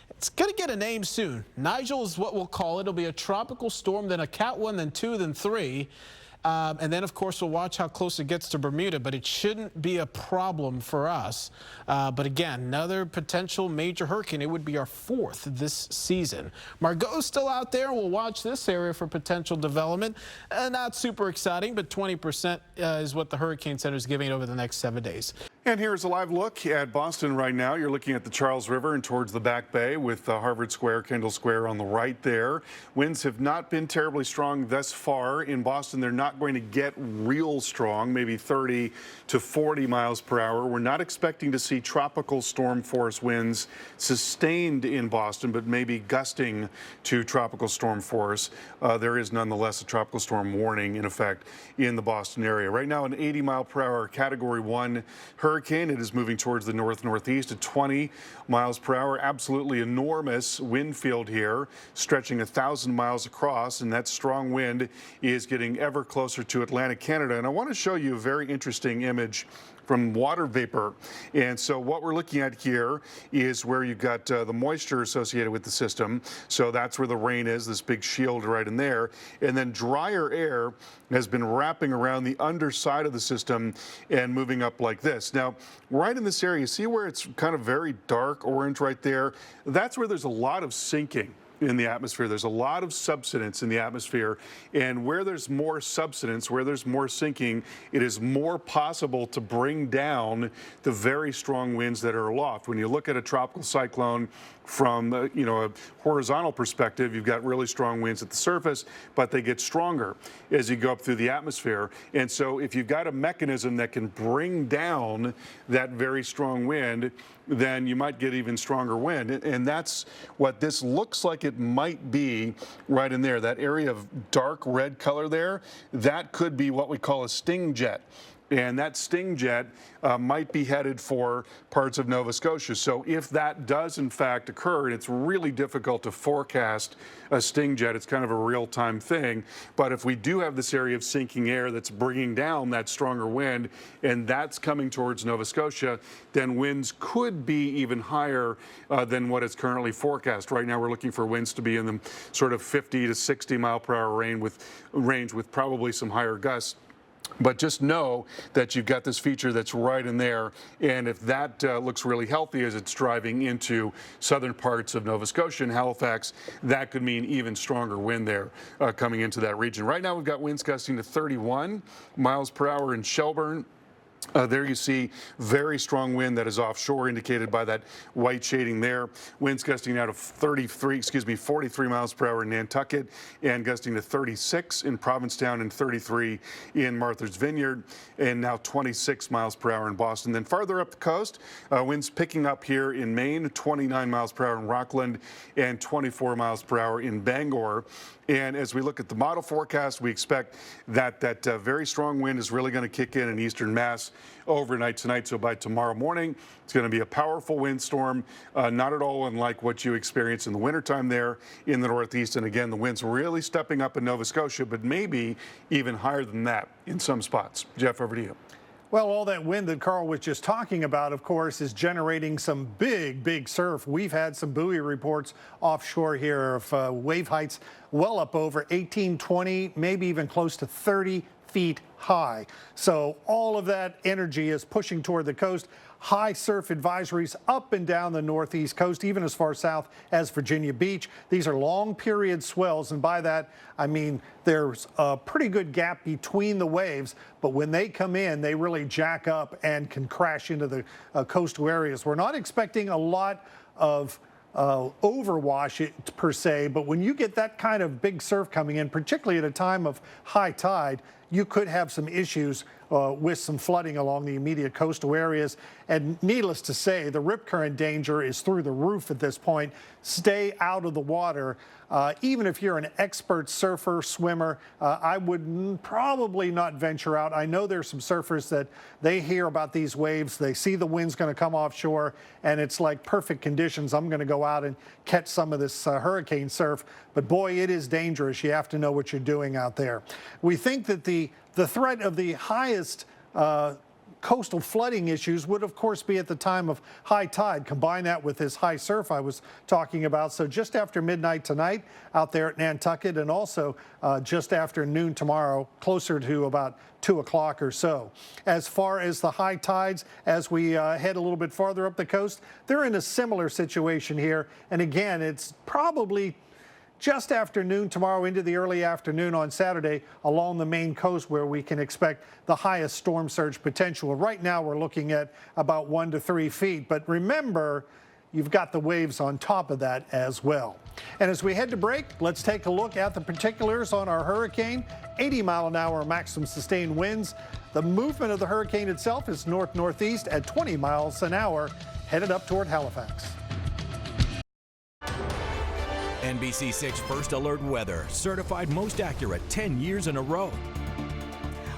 It's going to get a name soon. Nigel is what we'll call it. It'll be a tropical storm, then a Cat 1, then 2, then 3. And then, of course, we'll watch how close it gets to Bermuda, but it shouldn't be a problem for us. But again, another potential major hurricane. It would be our 4th this season. Margot's still out there. We'll watch this area for potential development. Not super exciting, but 20% is what the Hurricane Center is giving over the next 7 days. And here's a live look at Boston right now. You're looking at the Charles River and towards the Back Bay with Harvard Square, Kendall Square on the right there. Winds have not been terribly strong thus far. In Boston, they're not going to get real strong, maybe 30 to 40 miles per hour. We're not expecting to see tropical storm force winds sustained in Boston, but maybe gusting to tropical storm force. There is nonetheless a tropical storm warning in effect in the Boston area. Right now, an 80 mile per hour Category 1 hurricane. It is moving towards the north-northeast at 20 miles per hour. Absolutely enormous wind field here, stretching 1,000 miles across, and that strong wind is getting ever closer to Atlantic Canada. And I want to show you a very interesting image from water vapor. And so what we're looking at here is where you've got the moisture associated with the system. So that's where the rain is, this big shield right in there. And then drier air has been wrapping around the underside of the system and moving up like this. Now, right in this area, see where it's kind of very dark orange right there? That's where there's a lot of sinking in the atmosphere. There's a lot of subsidence in the atmosphere, and where there's more subsidence, where there's more sinking, it is more possible to bring down the very strong winds that are aloft. When you look at a tropical cyclone from a horizontal perspective, you've got really strong winds at the surface, but they get stronger as you go up through the atmosphere. And so if you've got a mechanism that can bring down that very strong wind, then you might get even stronger wind. And that's what this looks like it might be right in there. That area of dark red color there, that could be what we call a sting jet. And that sting jet might be headed for parts of Nova Scotia. So if that does in fact occur, and it's really difficult to forecast a sting jet, it's kind of a real-time thing. But if we do have this area of sinking air that's bringing down that stronger wind, and that's coming towards Nova Scotia, then winds could be even higher than what is currently forecast. Right now we're looking for winds to be in the sort of 50 to 60 mile per hour range with probably some higher gusts. But just know that you've got this feature that's right in there, and if that looks really healthy as it's driving into southern parts of Nova Scotia and Halifax, that could mean even stronger wind there coming into that region. Right now we've got winds gusting to 31 miles per hour in Shelburne, There you see very strong wind that is offshore, indicated by that white shading there. Winds gusting out of 43 miles per hour in Nantucket, and gusting to 36 in Provincetown and 33 in Martha's Vineyard, and now 26 miles per hour in Boston. Then farther up the coast, winds picking up here in Maine, 29 miles per hour in Rockland, and 24 miles per hour in Bangor. And as we look at the model forecast, we expect that very strong wind is really going to kick in eastern Mass overnight tonight. So by tomorrow morning, it's going to be a powerful windstorm, not at all unlike what you experience in the wintertime there in the Northeast. And again, the winds really stepping up in Nova Scotia, but maybe even higher than that in some spots. Jeff, over to you. Well, all that wind that Carl was just talking about, of course, is generating some big surf. We've had some buoy reports offshore here of wave heights well up over 18, 20, maybe even close to 30 feet high. So all of that energy is pushing toward the coast. High surf advisories up and down the northeast coast, even as far south as Virginia Beach. These are long period swells, and by that I mean there's a pretty good gap between the waves, but when they come in, they really jack up and can crash into the coastal areas. We're not expecting a lot of overwash per se, but when you get that kind of big surf coming in, particularly at a time of high tide, you could have some issues with some flooding along the immediate coastal areas. And needless to say, the rip current danger is through the roof at this point. Stay out of the water. Even if you're an expert surfer, swimmer, I would probably not venture out. I know there's some surfers that they hear about these waves, they see the wind's going to come offshore, and it's like perfect conditions. I'm going to go out and catch some of this hurricane surf. But boy, it is dangerous. You have to know what you're doing out there. We think that the threat of the highest coastal flooding issues would, of course, be at the time of high tide. Combine that with this high surf I was talking about. So just after midnight tonight out there at Nantucket, and also just after noon tomorrow, closer to about 2 o'clock or so. As far as the high tides, as we head a little bit farther up the coast, they're in a similar situation here. And again, it's probably just after noon tomorrow into the early afternoon on Saturday along the Maine coast where we can expect the highest storm surge potential. Right now we're looking at about 1 to 3 feet, but remember, you've got the waves on top of that as well. And as we head to break, let's take a look at the particulars on our hurricane. 80-mile-an-hour maximum sustained winds. The movement of the hurricane itself is north-northeast at 20 miles an hour, headed up toward Halifax. NBC6 First Alert Weather, certified most accurate 10 years in a row.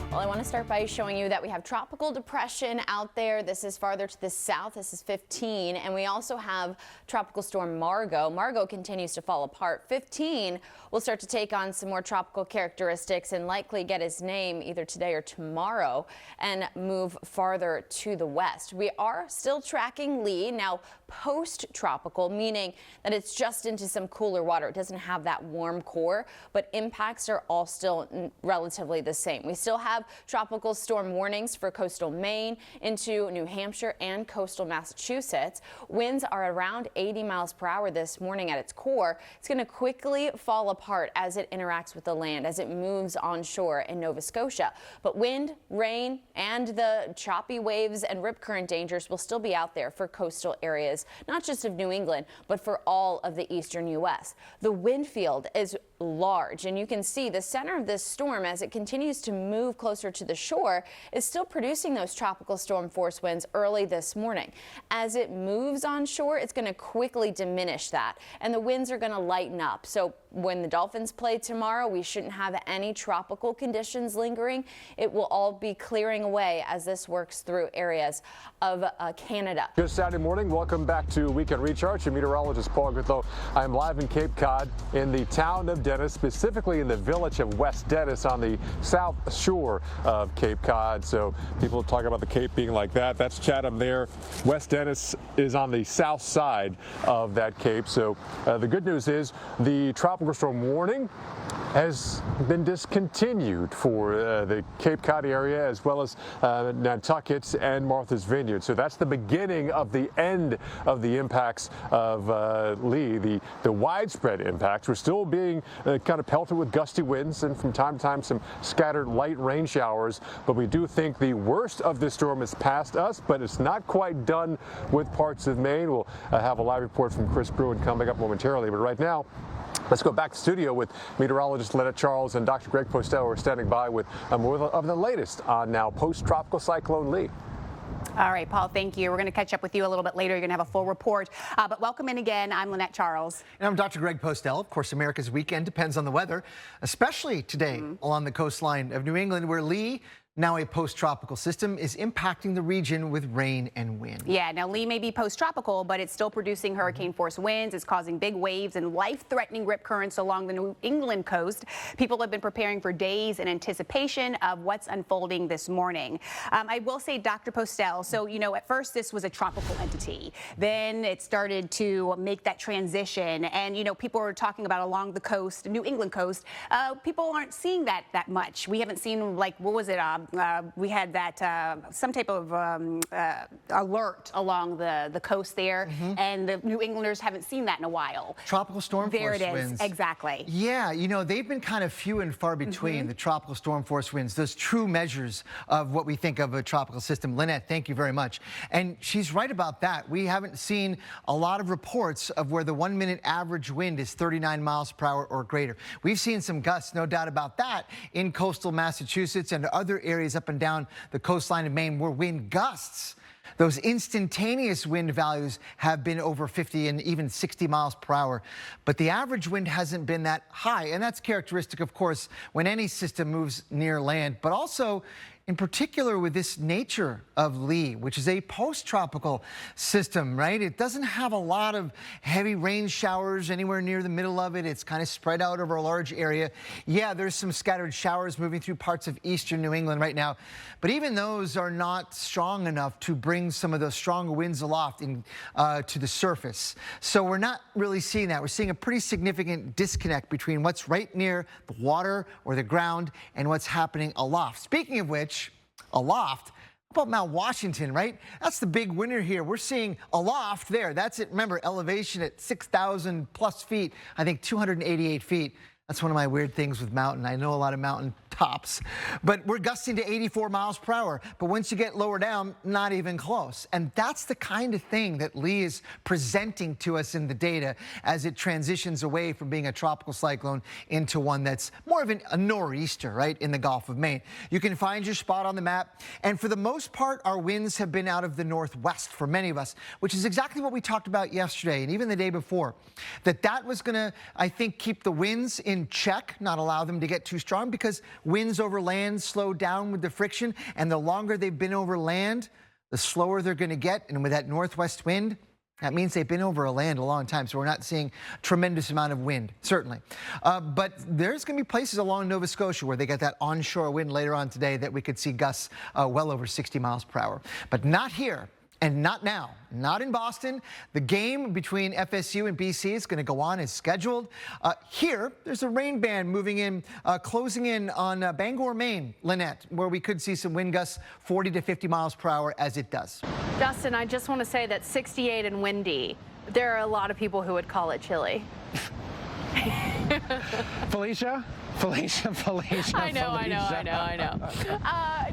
Well, I want to start by showing you that we have tropical depression out there. This is farther to the south. This is 15. And we also have tropical storm Margot. Margot continues to fall apart. 15 will start to take on some more tropical characteristics and likely get his name either today or tomorrow and move farther to the west. We are still tracking Lee, now post-tropical, meaning that it's just into some cooler water. It doesn't have that warm core, but impacts are all still relatively the same. We still have tropical storm warnings for coastal Maine into New Hampshire and coastal Massachusetts. Winds are around 80 miles per hour this morning at its core. It's going to quickly fall apart as it interacts with the land, as it moves onshore in Nova Scotia. But wind, rain, and the choppy waves and rip current dangers will still be out there for coastal areas, not just of New England, but for all of the eastern U.S. The wind field is large, and you can see the center of this storm, as it continues to move closer to the shore, is still producing those tropical storm force winds early this morning. As it moves onshore, it's going to quickly diminish that, and the winds are going to lighten up. So when the Dolphins play tomorrow, we shouldn't have any tropical conditions lingering. It will all be clearing away as this works through areas of Canada. Good Saturday morning. Welcome back to Weekend Recharge. I'm meteorologist Paul Goodlow. I'm live in Cape Cod in the town of Dennis, specifically in the village of West Dennis on the south shore of Cape Cod. So people talk about the Cape being like that. That's Chatham there. West Dennis is on the south side of that Cape. So the good news is the tropical tropical storm warning has been discontinued for the Cape Cod area as well as Nantucket and Martha's Vineyard. So that's the beginning of the end of the impacts of Lee. The widespread impacts. We're still being kind of pelted with gusty winds and from time to time some scattered light rain showers, but we do think the worst of this storm is past us, but it's not quite done with parts of Maine. We'll have a live report from Chris Bruin coming up momentarily, but right now, let's go back to studio with meteorologist Lynette Charles and Dr. Greg Postel, who are standing by with more of the latest on now post-tropical cyclone Lee. All right, Paul, thank you. We're going to catch up with you a little bit later. You're going to have a full report. But welcome in again. I'm Lynette Charles. And I'm Dr. Greg Postel. Of course, America's weekend depends on the weather, especially today along the coastline of New England, where Lee, now a post-tropical system, is impacting the region with rain and wind. Yeah, now Lee may be post-tropical, but it's still producing hurricane-force winds. It's causing big waves and life-threatening rip currents along the New England coast. People have been preparing for days in anticipation of what's unfolding this morning. I will say, Dr. Postel, so, you know, at first this was a tropical entity. Then it started to make that transition. And, you know, people were talking about along the coast, New England coast, people aren't seeing that much. We haven't seen, like, what was it? We had that some type of alert along the coast there, and the New Englanders haven't seen that in a while. Tropical storm there force it is, winds. exactly. Yeah, you know, they've been kind of few and far between, the tropical storm force winds, those true measures of what we think of a tropical system. Lynette, thank you very much. And she's right about that. We haven't seen a lot of reports of where the 1 minute average wind is 39 miles per hour or greater. We've seen some gusts, no doubt about that, in coastal Massachusetts and other areas up and down the coastline of Maine where wind gusts, those instantaneous wind values, have been over 50 and even 60 miles per hour. But the average wind hasn't been that high. And that's characteristic, of course, when any system moves near land, but also in particular with this nature of Lee, which is a post-tropical system, right? It doesn't have a lot of heavy rain showers anywhere near the middle of it. It's kind of spread out over a large area. Yeah, there's some scattered showers moving through parts of eastern New England right now, but even those are not strong enough to bring some of those strong winds aloft to the surface. So we're not really seeing that. We're seeing a pretty significant disconnect between what's right near the water or the ground and what's happening aloft. Speaking of which, aloft, how about Mount Washington, right? That's the big winner here. We're seeing aloft there. That's it. Remember, elevation at 6,000 plus feet, I think 288 feet. That's one of my weird things with mountain. I know a lot of mountain tops, but we're gusting to 84 miles per hour. But once you get lower down, not even close. And that's the kind of thing that Lee is presenting to us in the data as it transitions away from being a tropical cyclone into one that's more of a nor'easter, right, in the Gulf of Maine. You can find your spot on the map. And for the most part, our winds have been out of the northwest for many of us, which is exactly what we talked about yesterday and even the day before. That was going to, I think, keep the winds in check, not allow them to get too strong, because winds over land slow down with the friction, and the longer they've been over land, the slower they're going to get. And with that northwest wind, that means they've been over a land a long time, so we're not seeing a tremendous amount of wind, certainly. But there's going to be places along Nova Scotia where they get that onshore wind later on today that we could see gusts well over 60 miles per hour. But not here. And not now, not in Boston. The game between FSU and BC is going to go on as scheduled. Here, there's a rain band moving in, closing in on Bangor, Maine, Lynette, where we could see some wind gusts 40 to 50 miles per hour as it does. Justin, I just want to say that 68 and windy, there are a lot of people who would call it chilly. Felicia. I know.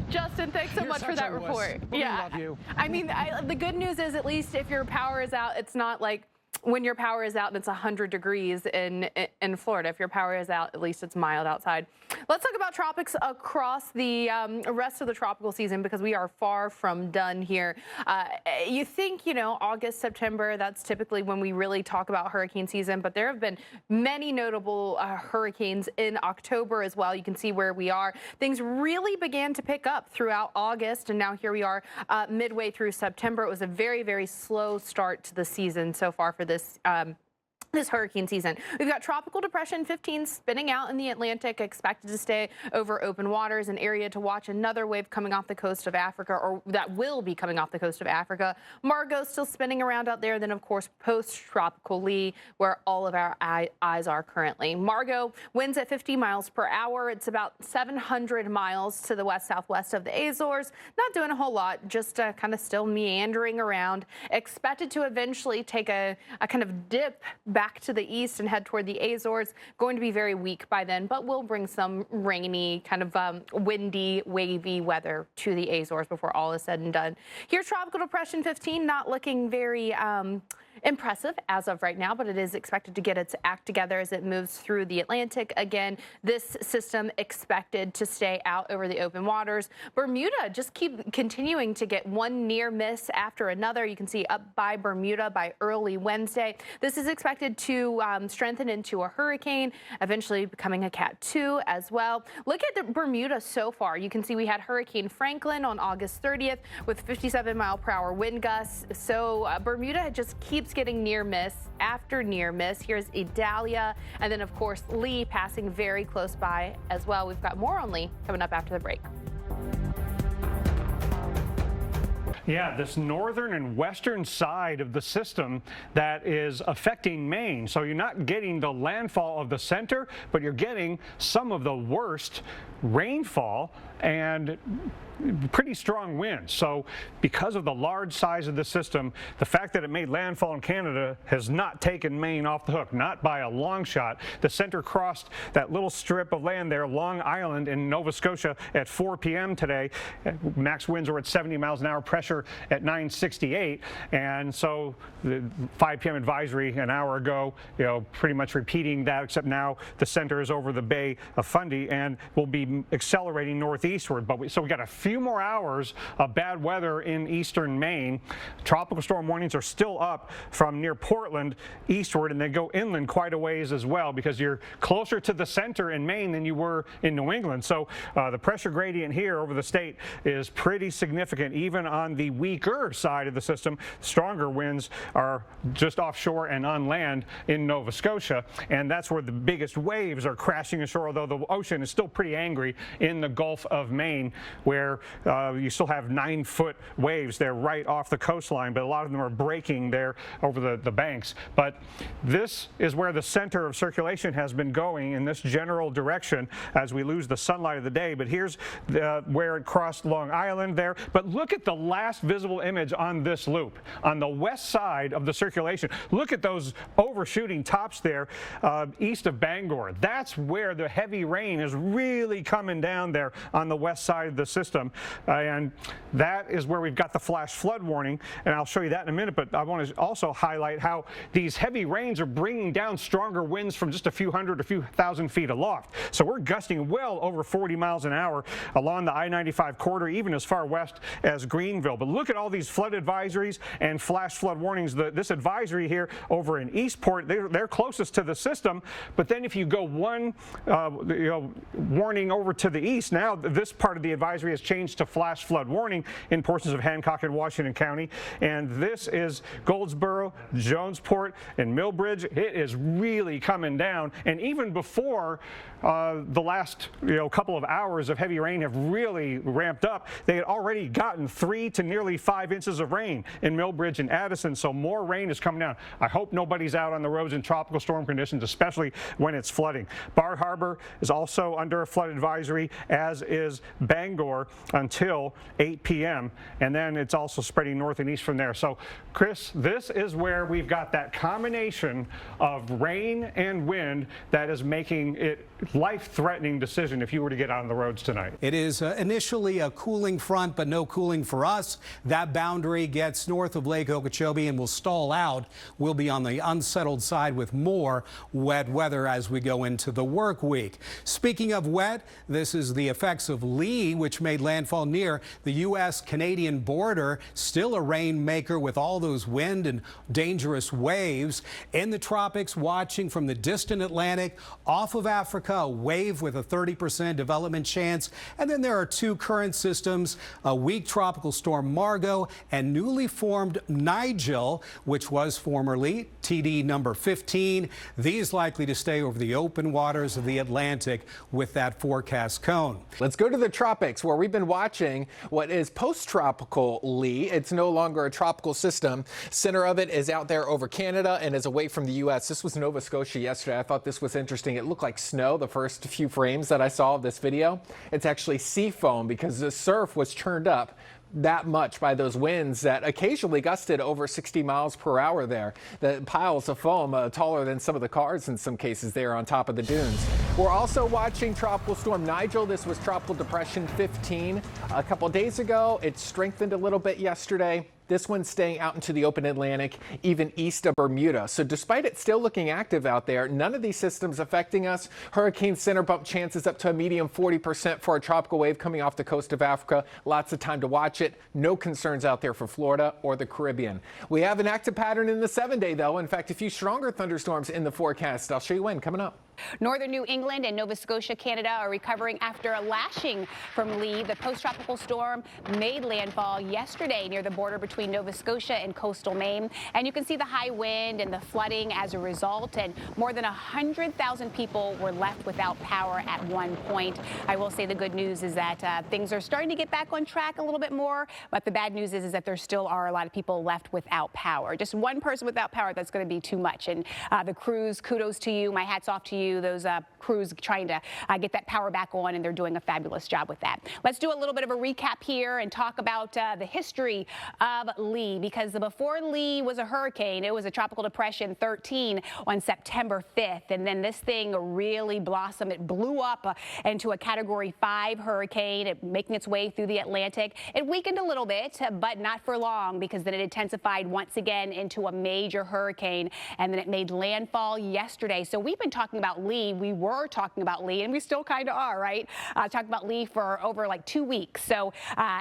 Justin, thanks so much for that report. Yeah. We love you. I mean, the good news is, at least if your power is out, it's not like when your power is out and it's 100 degrees in Florida. If your power is out, at least it's mild outside. Let's talk about tropics across the rest of the tropical season, because we are far from done here. You think, you know, August, September, that's typically when we really talk about hurricane season, but there have been many notable hurricanes in October as well. You can see where we are. Things really began to pick up throughout August, and now here we are midway through September. It was a very, very slow start to the season so far for this this hurricane season. We've got Tropical Depression 15 spinning out in the Atlantic, expected to stay over open waters, an area to watch. Another wave coming off the coast of Africa, or that will be coming off the coast of Africa. Margot still spinning around out there. Then, of course, post-tropical Lee, where all of our eyes are currently. Margot winds at 50 miles per hour. It's about 700 miles to the west-southwest of the Azores. Not doing a whole lot, just kind of still meandering around. Expected to eventually take a kind of dip back to the east and head toward the Azores. Going to be very weak by then, but will bring some rainy, kind of windy, wavy weather to the Azores before all is said and done. Here's Tropical Depression 15, not looking very impressive as of right now, but it is expected to get its act together as it moves through the Atlantic. Again, this system expected to stay out over the open waters. Bermuda just keep continuing to get one near miss after another. You can see up by Bermuda by early Wednesday. This is expected to strengthen into a hurricane, eventually becoming a Cat 2 as well. Look at the Bermuda so far. You can see we had Hurricane Franklin on August 30th with 57-mile-per-hour wind gusts. So Bermuda just keeps getting near miss after near miss. Here's Idalia, and then of course Lee passing very close by as well. We've got more on Lee coming up after the break. Yeah, this northern and western side of the system that is affecting Maine. So you're not getting the landfall of the center, but you're getting some of the worst rainfall and pretty strong winds. So because of the large size of the system, the fact that it made landfall in Canada has not taken Maine off the hook, not by a long shot. The center crossed that little strip of land there, Long Island in Nova Scotia at 4 p.m. today. Max winds were at 70 miles an hour, pressure at 968. And so the 5 p.m. advisory an hour ago, pretty much repeating that, except now the center is over the Bay of Fundy and will be accelerating northeastward. But so we got a few more hours of bad weather in eastern Maine. Tropical storm warnings are still up from near Portland eastward, and they go inland quite a ways as well because you're closer to the center in Maine than you were in New England. So the pressure gradient here over the state is pretty significant. Even on the weaker side of the system, stronger winds are just offshore and on land in Nova Scotia, and that's where the biggest waves are crashing ashore, although the ocean is still pretty angry in the Gulf of Maine, where you still have 9-foot waves there right off the coastline, but a lot of them are breaking there over the banks. But this is where the center of circulation has been going in this general direction as we lose the sunlight of the day. But here's where it crossed Long Island there. But look at the last visible image on this loop. On the west side of the circulation, look at those overshooting tops there east of Bangor. That's where the heavy rain is really coming down there on the west side of the system. And that is where we've got the flash flood warning, and I'll show you that in a minute. But I want to also highlight how these heavy rains are bringing down stronger winds from just a few hundred, a few thousand feet aloft. So we're gusting well over 40 miles an hour along the I-95 corridor, even as far west as Greenville. But look at all these flood advisories and flash flood warnings. This advisory here over in Eastport, they're closest to the system. But then if you go one warning over to the east, now this part of the advisory has changed to flash flood warning in portions of Hancock and Washington County. And this is Goldsboro, Jonesport, and Millbridge. It is really coming down. And even before the last couple of hours of heavy rain have really ramped up, they had already gotten 3 to nearly 5 inches of rain in Millbridge and Addison. So more rain is coming down. I hope nobody's out on the roads in tropical storm conditions, especially when it's flooding. Bar Harbor is also under a flood advisory, as is Bangor, until 8 p.m. And then it's also spreading north and east from there. So, Chris, this is where we've got that combination of rain and wind that is making it life-threatening decision if you were to get out on the roads tonight. It is initially a cooling front, but no cooling for us. That boundary gets north of Lake Okeechobee and will stall out. We'll be on the unsettled side with more wet weather as we go into the work week. Speaking of wet, this is the effects of of Lee, which made landfall near the U.S.-Canadian border. Still a rainmaker with all those wind and dangerous waves. In the tropics, watching from the distant Atlantic, off of Africa, a wave with a 30% development chance. And then there are two current systems, a weak tropical storm Margot and newly formed Nigel, which was formerly TD number 15. These likely to stay over the open waters of the Atlantic with that forecast cone. Let's go to the tropics, where we've been watching what is post-tropical Lee. It's no longer a tropical system. Center of it is out there over Canada and is away from the U.S. This was Nova Scotia yesterday. I thought this was interesting. It looked like snow the first few frames that I saw of this video. It's actually sea foam because the surf was churned up that much by those winds that occasionally gusted over 60 miles per hour there. The piles of foam taller than some of the cars in some cases there on top of the dunes. We're also watching Tropical Storm Nigel. This was Tropical Depression 15 a couple days ago. It strengthened a little bit yesterday. This one's staying out into the open Atlantic, even east of Bermuda. So despite it still looking active out there, none of these systems affecting us. Hurricane center bump chances up to a medium 40% for a tropical wave coming off the coast of Africa. Lots of time to watch it. No concerns out there for Florida or the Caribbean. We have an active pattern in the 7-day, though. In fact, a few stronger thunderstorms in the forecast. I'll show you when coming up. Northern New England and Nova Scotia, Canada are recovering after a lashing from Lee. The post-tropical storm made landfall yesterday near the border between Nova Scotia and coastal Maine. And you can see the high wind and the flooding as a result. And more than 100,000 people were left without power at one point. I will say the good news is that things are starting to get back on track a little bit more. But the bad news is that there still are a lot of people left without power. Just one person without power, that's going to be too much. And the crews, kudos to you. My hat's off to you. Those crews trying to get that power back on, and they're doing a fabulous job with that. Let's do a little bit of a recap here and talk about the history of Lee, because before Lee was a hurricane, it was a tropical depression 13 on September 5th, and then this thing really blossomed. It blew up into a Category 5 hurricane, making its way through the Atlantic. It weakened a little bit, but not for long, because then it intensified once again into a major hurricane, and then it made landfall yesterday. So we've been talking about Lee. We were talking about Lee, and we still kind of are, right? Talking about Lee for over like 2 weeks. So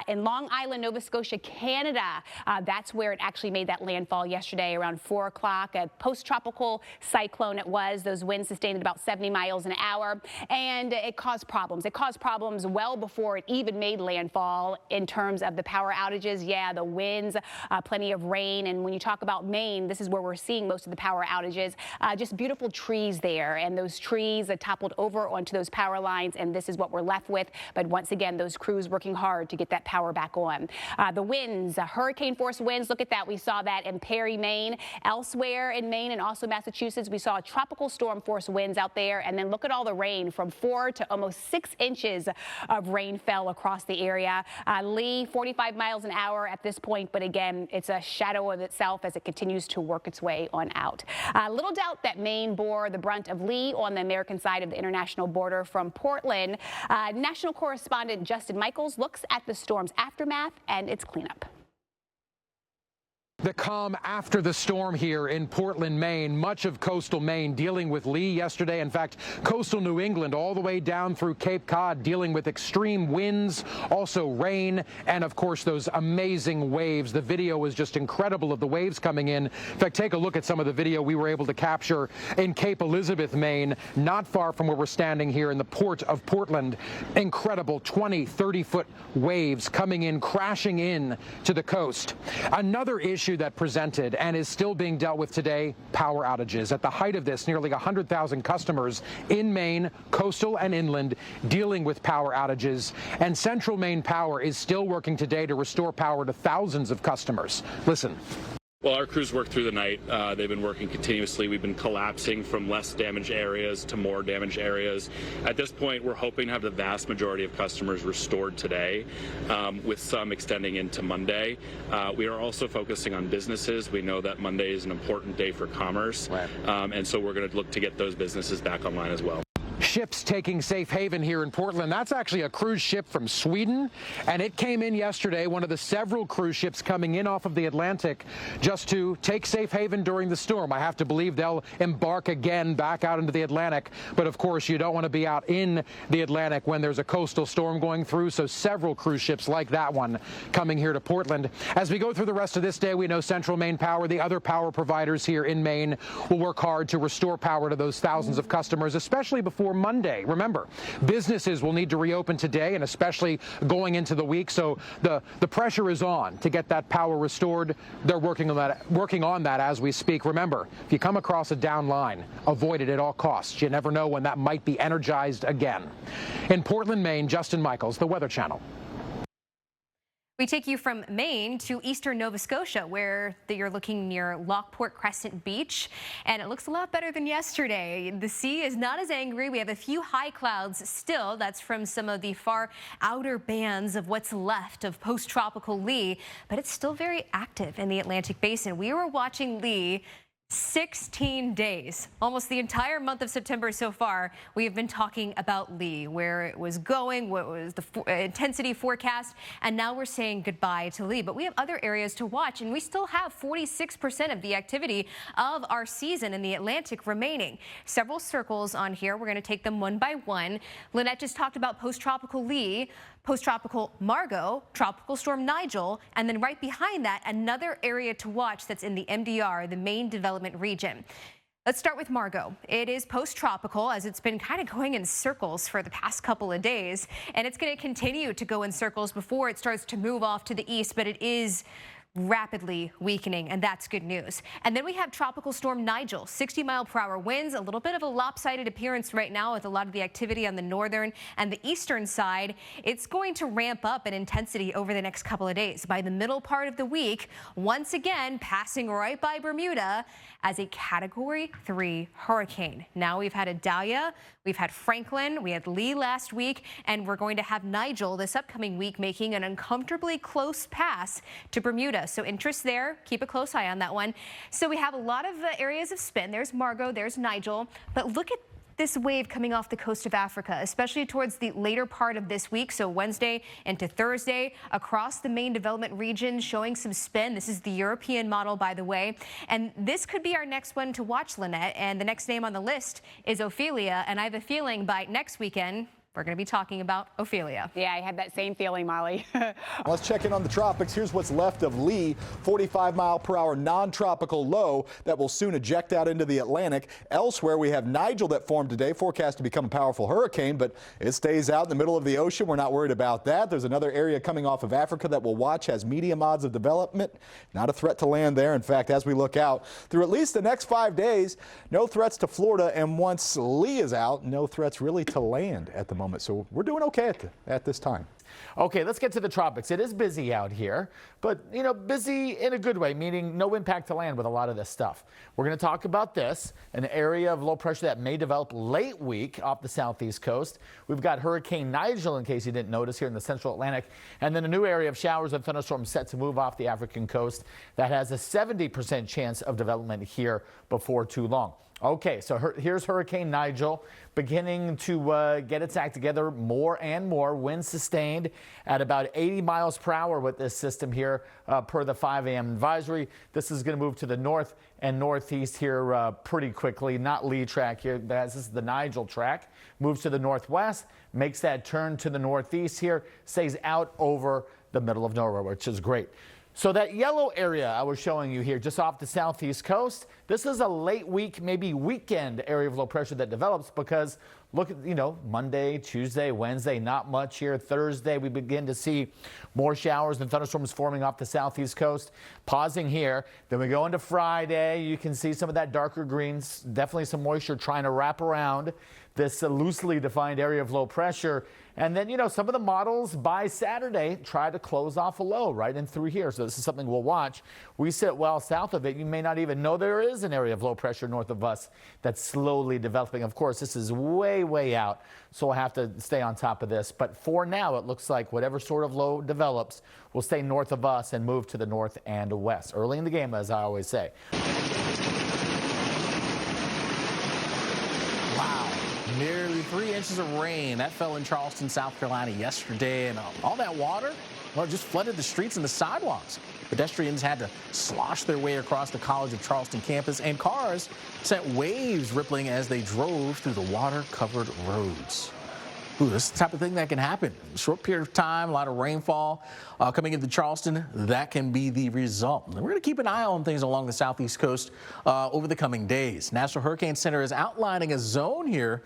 in Long Island, Nova Scotia, Canada, that's where it actually made that landfall yesterday around 4 o'clock. A post-tropical cyclone it was. Those winds sustained at about 70 miles an hour, and it caused problems. It caused problems well before it even made landfall in terms of the power outages. Yeah, the winds, plenty of rain, and when you talk about Maine, this is where we're seeing most of the power outages. Just beautiful trees there, and those trees that toppled over onto those power lines, and this is what we're left with. But once again, those crews working hard to get that power back on. The winds, hurricane force winds, look at that. We saw that in Perry, Maine. Elsewhere in Maine and also Massachusetts, we saw tropical storm force winds out there. And then look at all the rain, from 4 to almost 6 inches of rain fell across the area. Lee, 45 miles an hour at this point, but again, it's a shadow of itself as it continues to work its way on out. Little doubt that Maine bore the brunt of Lee on the American side of the international border. From Portland, national correspondent Justin Michaels looks at the storm's aftermath and its cleanup. The calm after the storm here in Portland, Maine. Much of coastal Maine dealing with Lee yesterday. In fact, coastal New England all the way down through Cape Cod dealing with extreme winds, also rain, and of course those amazing waves. The video was just incredible of the waves coming in. In fact, take a look at some of the video we were able to capture in Cape Elizabeth, Maine, not far from where we're standing here in the port of Portland. Incredible 20, 30-foot waves coming in, crashing in to the coast. Another issue that presented and is still being dealt with today, power outages. At the height of this, nearly 100,000 customers in Maine, coastal and inland, dealing with power outages. And Central Maine Power is still working today to restore power to thousands of customers. Listen. Well, our crews worked through the night. They've been working continuously. We've been collapsing from less damaged areas to more damaged areas. At this point, we're hoping to have the vast majority of customers restored today, with some extending into Monday. We are also focusing on businesses. We know that Monday is an important day for commerce, and so we're going to look to get those businesses back online as well. ships taking safe haven here in Portland. That's actually a cruise ship from Sweden, and it came in yesterday, one of the several cruise ships coming in off of the Atlantic just to take safe haven during the storm. I have to believe they'll embark again back out into the Atlantic, but of course you don't want to be out in the Atlantic when there's a coastal storm going through, so several cruise ships like that one coming here to Portland. As we go through the rest of this day, we know Central Maine Power, the other power providers here in Maine, will work hard to restore power to those thousands of customers, especially before Monday. Remember, businesses will need to reopen today and especially going into the week, so the pressure is on to get that power restored. They're working on that as we speak. Remember, if you come across a down line, avoid it at all costs. You never know when that might be energized again. In Portland, Maine, Justin Michaels, the Weather Channel. We take you from Maine to eastern Nova Scotia, where you're looking near Lockport Crescent Beach, and it looks a lot better than yesterday. The sea is not as angry. We have a few high clouds still. That's from some of the far outer bands of what's left of post-tropical Lee, but it's still very active in the Atlantic Basin. We were watching Lee 16 days, almost the entire month of September so far. We have been talking about Lee, where it was going, what was the intensity forecast, and now we're saying goodbye to Lee. But we have other areas to watch, and we still have 46% of the activity of our season in the Atlantic remaining. Several circles on here. We're going to take them one by one. Lynette just talked about post-tropical Lee, post-tropical Margot, tropical storm Nigel, and then right behind that, another area to watch that's in the MDR, the Maine Development Region. Let's start with Margot. It is post-tropical, as it's been kind of going in circles for the past couple of days, and it's going to continue to go in circles before it starts to move off to the east, but it is rapidly weakening, and that's good news. And then we have tropical storm Nigel, 60-mile-per-hour winds, a little bit of a lopsided appearance right now with a lot of the activity on the northern and the eastern side. It's going to ramp up in intensity over the next couple of days. By the middle part of the week, once again passing right by Bermuda as a Category 3 hurricane. Now we've had Idalia, we've had Franklin, we had Lee last week, and we're going to have Nigel this upcoming week making an uncomfortably close pass to Bermuda. So interest there. Keep a close eye on that one. So we have a lot of areas of spin. There's Margot, there's Nigel, but look at this wave coming off the coast of Africa, especially towards the later part of this week, so Wednesday into Thursday, across the Maine Development Region, showing some spin. This is the European model, by the way, and this could be our next one to watch, Lynette, and the next name on the list is Ophelia, and I have a feeling by next weekend, we're going to be talking about Ophelia. Yeah, I had that same feeling, Molly. Let's check in on the tropics. Here's what's left of Lee, 45-mile-per-hour non-tropical low that will soon eject out into the Atlantic. Elsewhere, we have Nigel that formed today, forecast to become a powerful hurricane, but it stays out in the middle of the ocean. We're not worried about that. There's another area coming off of Africa that we'll watch, has medium odds of development. Not a threat to land there. In fact, as we look out through at least the next 5 days, no threats to Florida, and once Lee is out, no threats really to land at the moment. So we're doing okay at this time. Okay, let's get to the tropics. It is busy out here, but, you know, busy in a good way, meaning no impact to land with a lot of this stuff. We're going to talk about this, an area of low pressure that may develop late week off the southeast coast. We've got Hurricane Nigel, in case you didn't notice, here in the central Atlantic, and then a new area of showers and thunderstorms set to move off the African coast that has a 70% chance of development here before too long. Okay, so here's Hurricane Nigel beginning to get its act together more and more. Winds sustained at about 80 miles per hour with this system here per the 5 a.m. advisory. This is going to move to the north and northeast here pretty quickly. Not Lee track here. This is the Nigel track. Moves to the northwest, makes that turn to the northeast here, stays out over the middle of nowhere, which is great. So that yellow area I was showing you here just off the southeast coast, this is a late week, maybe weekend area of low pressure that develops because look at, you know, Monday, Tuesday, Wednesday, not much here. Thursday, we begin to see more showers and thunderstorms forming off the southeast coast. Pausing here. Then we go into Friday. You can see some of that darker greens, definitely some moisture trying to wrap around this loosely defined area of low pressure. And then, you know, some of the models by Saturday try to close off a low right in through here. So this is something we'll watch. We sit well south of it. You may not even know there is an area of low pressure north of us that's slowly developing. Of course, this is way out, so we'll have to stay on top of this. But for now, it looks like whatever sort of low develops will stay north of us and move to the north and west. Early in the game, as I always say. Wow. Nearly 3 inches of rain that fell in Charleston, South Carolina yesterday, and all that water, well, just flooded the streets and the sidewalks. Pedestrians had to slosh their way across the College of Charleston campus, and cars sent waves rippling as they drove through the water-covered roads. Ooh, this is the type of thing that can happen. Short period of time, a lot of rainfall coming into Charleston. That can be the result. And we're going to keep an eye on things along the southeast coast over the coming days. National Hurricane Center is outlining a zone here,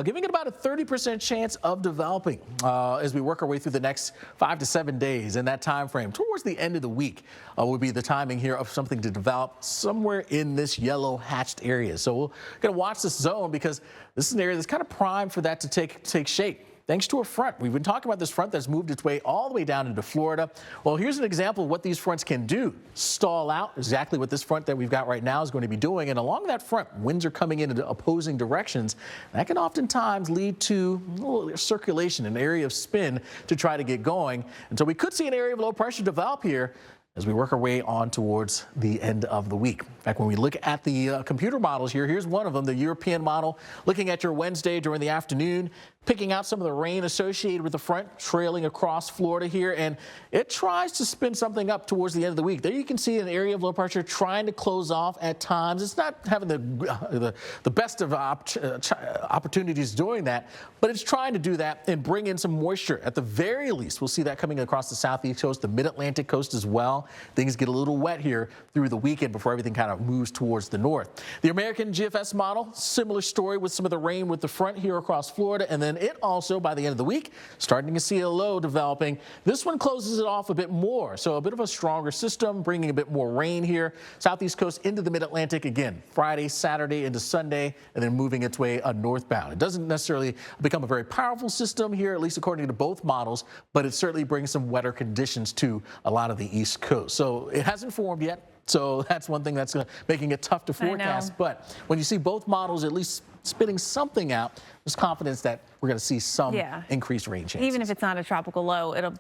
giving it about a 30% chance of developing as we work our way through the next 5 to 7 days. In that time frame, towards the end of the week, will be the timing here of something to develop somewhere in this yellow hatched area. So we're going to watch this zone because this is an area that's kind of primed for that to take shape. Thanks to a front. We've been talking about this front that's moved its way all the way down into Florida. Well, here's an example of what these fronts can do. Stall out, exactly what this front that we've got right now is going to be doing. And along that front, winds are coming in opposing directions. That can oftentimes lead to a little circulation, an area of spin to try to get going. And so we could see an area of low pressure develop here as we work our way on towards the end of the week. In fact, when we look at the computer models here, here's one of them, the European model, looking at your Wednesday during the afternoon, picking out some of the rain associated with the front, trailing across Florida here, and it tries to spin something up towards the end of the week. There you can see an area of low pressure trying to close off at times. It's not having the best of opportunities doing that, but it's trying to do that and bring in some moisture. At the very least, we'll see that coming across the southeast coast, the mid-Atlantic coast as well. Things get a little wet here through the weekend before everything kind of moves towards the north. The American GFS model, similar story with some of the rain with the front here across Florida, and then it also, by the end of the week, starting to see a low developing. This one closes it off a bit more, so a bit of a stronger system, bringing a bit more rain here. Southeast coast into the mid-Atlantic again, Friday, Saturday into Sunday, and then moving its way northbound. It doesn't necessarily become a very powerful system here, at least according to both models, but it certainly brings some wetter conditions to a lot of the east coast. So it hasn't formed yet. So that's one thing that's making it tough to forecast. But when you see both models at least spitting something out, there's confidence that we're going to see some increased rain chances. Even if it's not a tropical low, it'll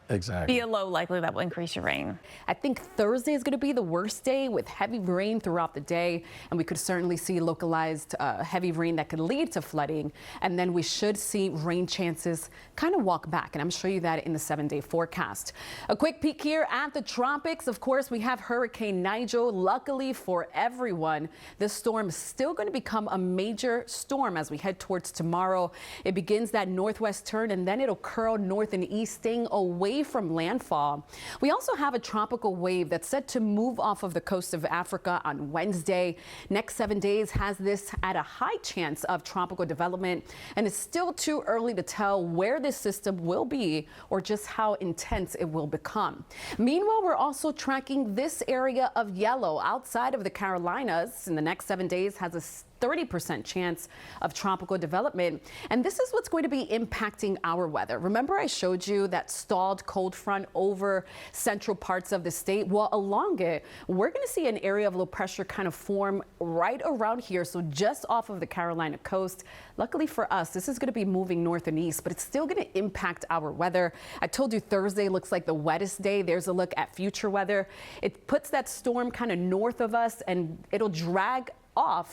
be a low likely that will increase your rain. I think Thursday is going to be the worst day with heavy rain throughout the day, and we could certainly see localized heavy rain that could lead to flooding, and then we should see rain chances kind of walk back, and I'm showing you that in the 7-day forecast. A quick peek here at the tropics. Of course, we have Hurricane Nigel. Luckily for everyone, this storm is still going to become a major storm as we head towards tomorrow. It begins that northwest turn and then it'll curl north and east, staying away from landfall. We also have a tropical wave that's set to move off of the coast of Africa on Wednesday. Next 7 days has this at a high chance of tropical development, and it's still too early to tell where this system will be or just how intense it will become. Meanwhile, we're also tracking this area of yellow outside of the Carolinas. In the next 7 days has a 30% chance of tropical development. And this is what's going to be impacting our weather. Remember I showed you that stalled cold front over central parts of the state? Well, along it, we're going to see an area of low pressure kind of form right around here. So just off of the Carolina coast. Luckily for us, this is going to be moving north and east, but it's still going to impact our weather. I told you Thursday looks like the wettest day. There's a look at future weather. It puts that storm kind of north of us, and it'll drag all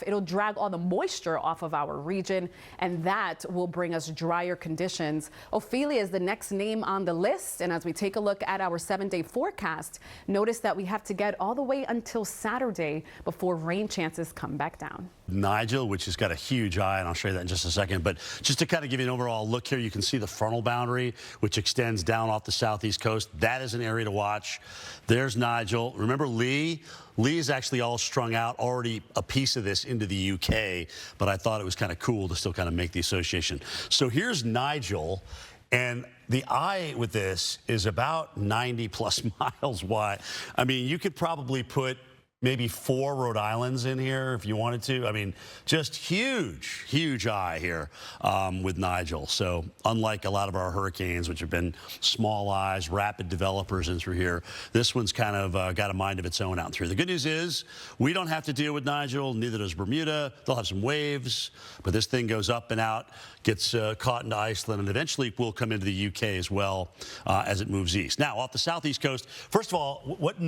the moisture off of our region, and that will bring us drier conditions. Ophelia is the next name on the list, and as we take a look at our 7-day forecast, notice that we have to get all the way until Saturday before rain chances come back down. Nigel, which has got a huge eye, and I'll show you that in just a second. But just to kind of give you an overall look here, you can see the frontal boundary, which extends down off the southeast coast. That is an area to watch. There's Nigel. Remember Lee? Lee is actually all strung out, already a piece of this into the UK, but I thought it was kind of cool to still kind of make the association. So here's Nigel, and the eye with this is about 90 plus miles wide. I mean, you could probably put maybe 4 Rhode Islands in here if you wanted to. I mean, just huge, huge eye here with Nigel. So unlike a lot of our hurricanes, which have been small eyes, rapid developers in through here, this one's kind of got a mind of its own out through. The good news is we don't have to deal with Nigel, neither does Bermuda. They'll have some waves, but this thing goes up and out, gets caught into Iceland, and eventually will come into the UK as well as it moves east. Now, off the southeast coast, first of all, what do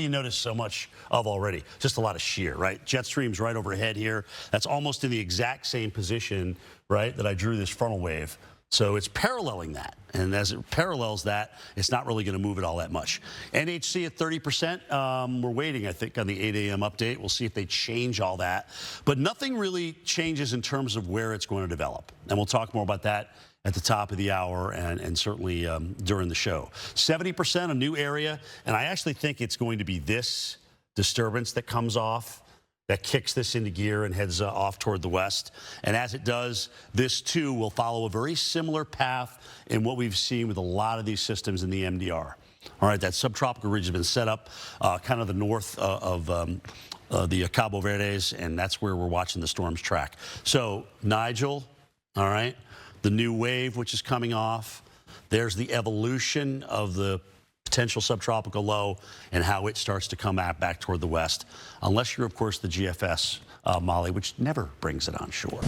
you notice so much much of already. Just a lot of shear, right? Jet stream's right overhead here. That's almost in the exact same position, right, that I drew this frontal wave. So it's paralleling that. And as it parallels that, it's not really going to move it all that much. NHC at 30%. We're waiting, I think, on the 8 a.m. update. We'll see if they change all that. But nothing really changes in terms of where it's going to develop. And we'll talk more about that at the top of the hour and certainly during the show. 70% a new area. And I actually think it's going to be this disturbance that comes off that kicks this into gear and heads off toward the west. And as it does, this too will follow a very similar path in what we've seen with a lot of these systems in the MDR. All right, that subtropical ridge has been set up kind of the north of the Cabo Verdes, and that's where we're watching the storms track. So Nigel, all right, the new wave which is coming off. There's the evolution of the potential subtropical low and how it starts to come back toward the west, unless you're, of course, the GFS, Molly, which never brings it on shore.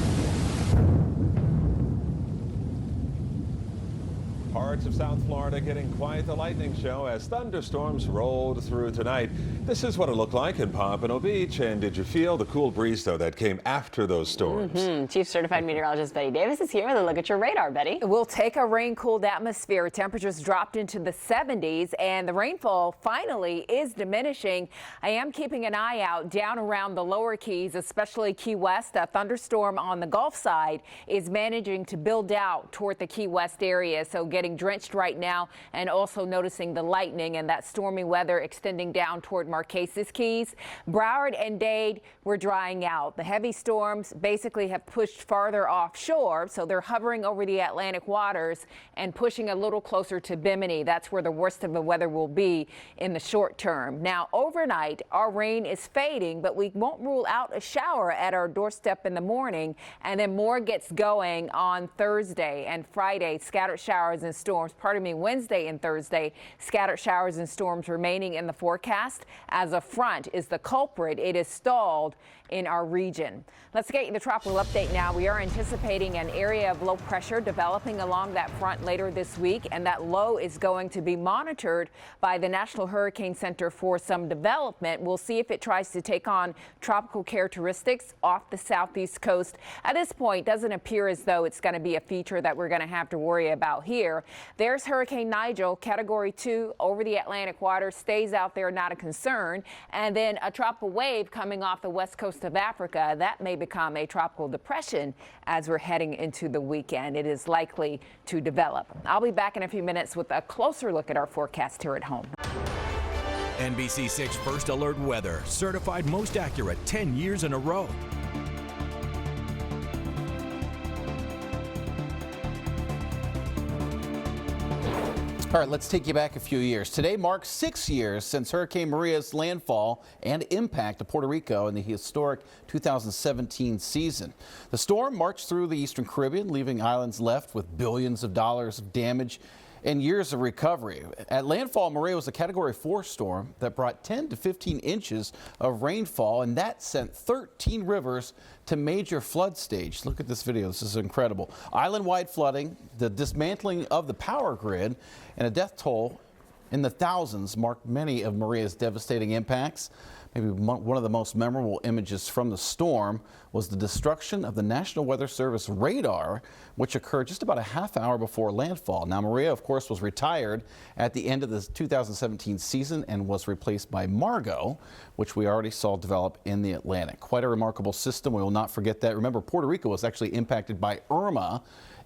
Parts of South Florida getting quite the lightning show as thunderstorms rolled through tonight. This is what it looked like in Pompano Beach. And did you feel the cool breeze, though, that came after those storms? Chief Certified Meteorologist Betty Davis is here with a look at your radar, Betty. We'll take a rain-cooled atmosphere. Temperatures dropped into the 70s, and the rainfall finally is diminishing. I am keeping an eye out down around the lower Keys, especially Key West. A thunderstorm on the Gulf side is managing to build out toward the Key West area, so getting drenched right now, and also noticing the lightning and that stormy weather extending down toward Marquesas Keys. Broward and Dade, we're drying out. The heavy storms basically have pushed farther offshore, so they're hovering over the Atlantic waters and pushing a little closer to Bimini. That's where the worst of the weather will be in the short term. Now, overnight, our rain is fading, but we won't rule out a shower at our doorstep in the morning, and then more gets going on Thursday and Friday. Scattered showers and storms, Wednesday and Thursday, scattered showers and storms remaining in the forecast as a front is the culprit. It is stalled in our region. Let's get you the tropical update now. We are anticipating an area of low pressure developing along that front later this week, and that low is going to be monitored by the National Hurricane Center for some development. We'll see if it tries to take on tropical characteristics off the southeast coast. At this point, doesn't appear as though it's going to be a feature that we're going to have to worry about here. There's Hurricane Nigel, Category 2 over the Atlantic water, stays out there, not a concern. And then a tropical wave coming off the west coast of Africa. That may become a tropical depression as we're heading into the weekend. It is likely to develop. I'll be back in a few minutes with a closer look at our forecast here at home. NBC 6 First Alert Weather, certified most accurate 10 years in a row. All right, let's take you back a few years. Today marks 6 years since Hurricane Maria's landfall and impact to Puerto Rico in the historic 2017 season. The storm marched through the eastern Caribbean, leaving islands left with billions of dollars of damage and years of recovery. At landfall, Maria was a Category 4 storm that brought 10 to 15 inches of rainfall, and that sent 13 rivers to major flood stage. Look at this video. This is incredible. Island-wide flooding, the dismantling of the power grid, and a death toll in the thousands marked many of Maria's devastating impacts. Maybe one of the most memorable images from the storm was the destruction of the National Weather Service radar, which occurred just about a half hour before landfall. Now, Maria, of course, was retired at the end of the 2017 season and was replaced by Margot, which we already saw develop in the Atlantic. Quite a remarkable system. We will not forget that. Remember, Puerto Rico was actually impacted by Irma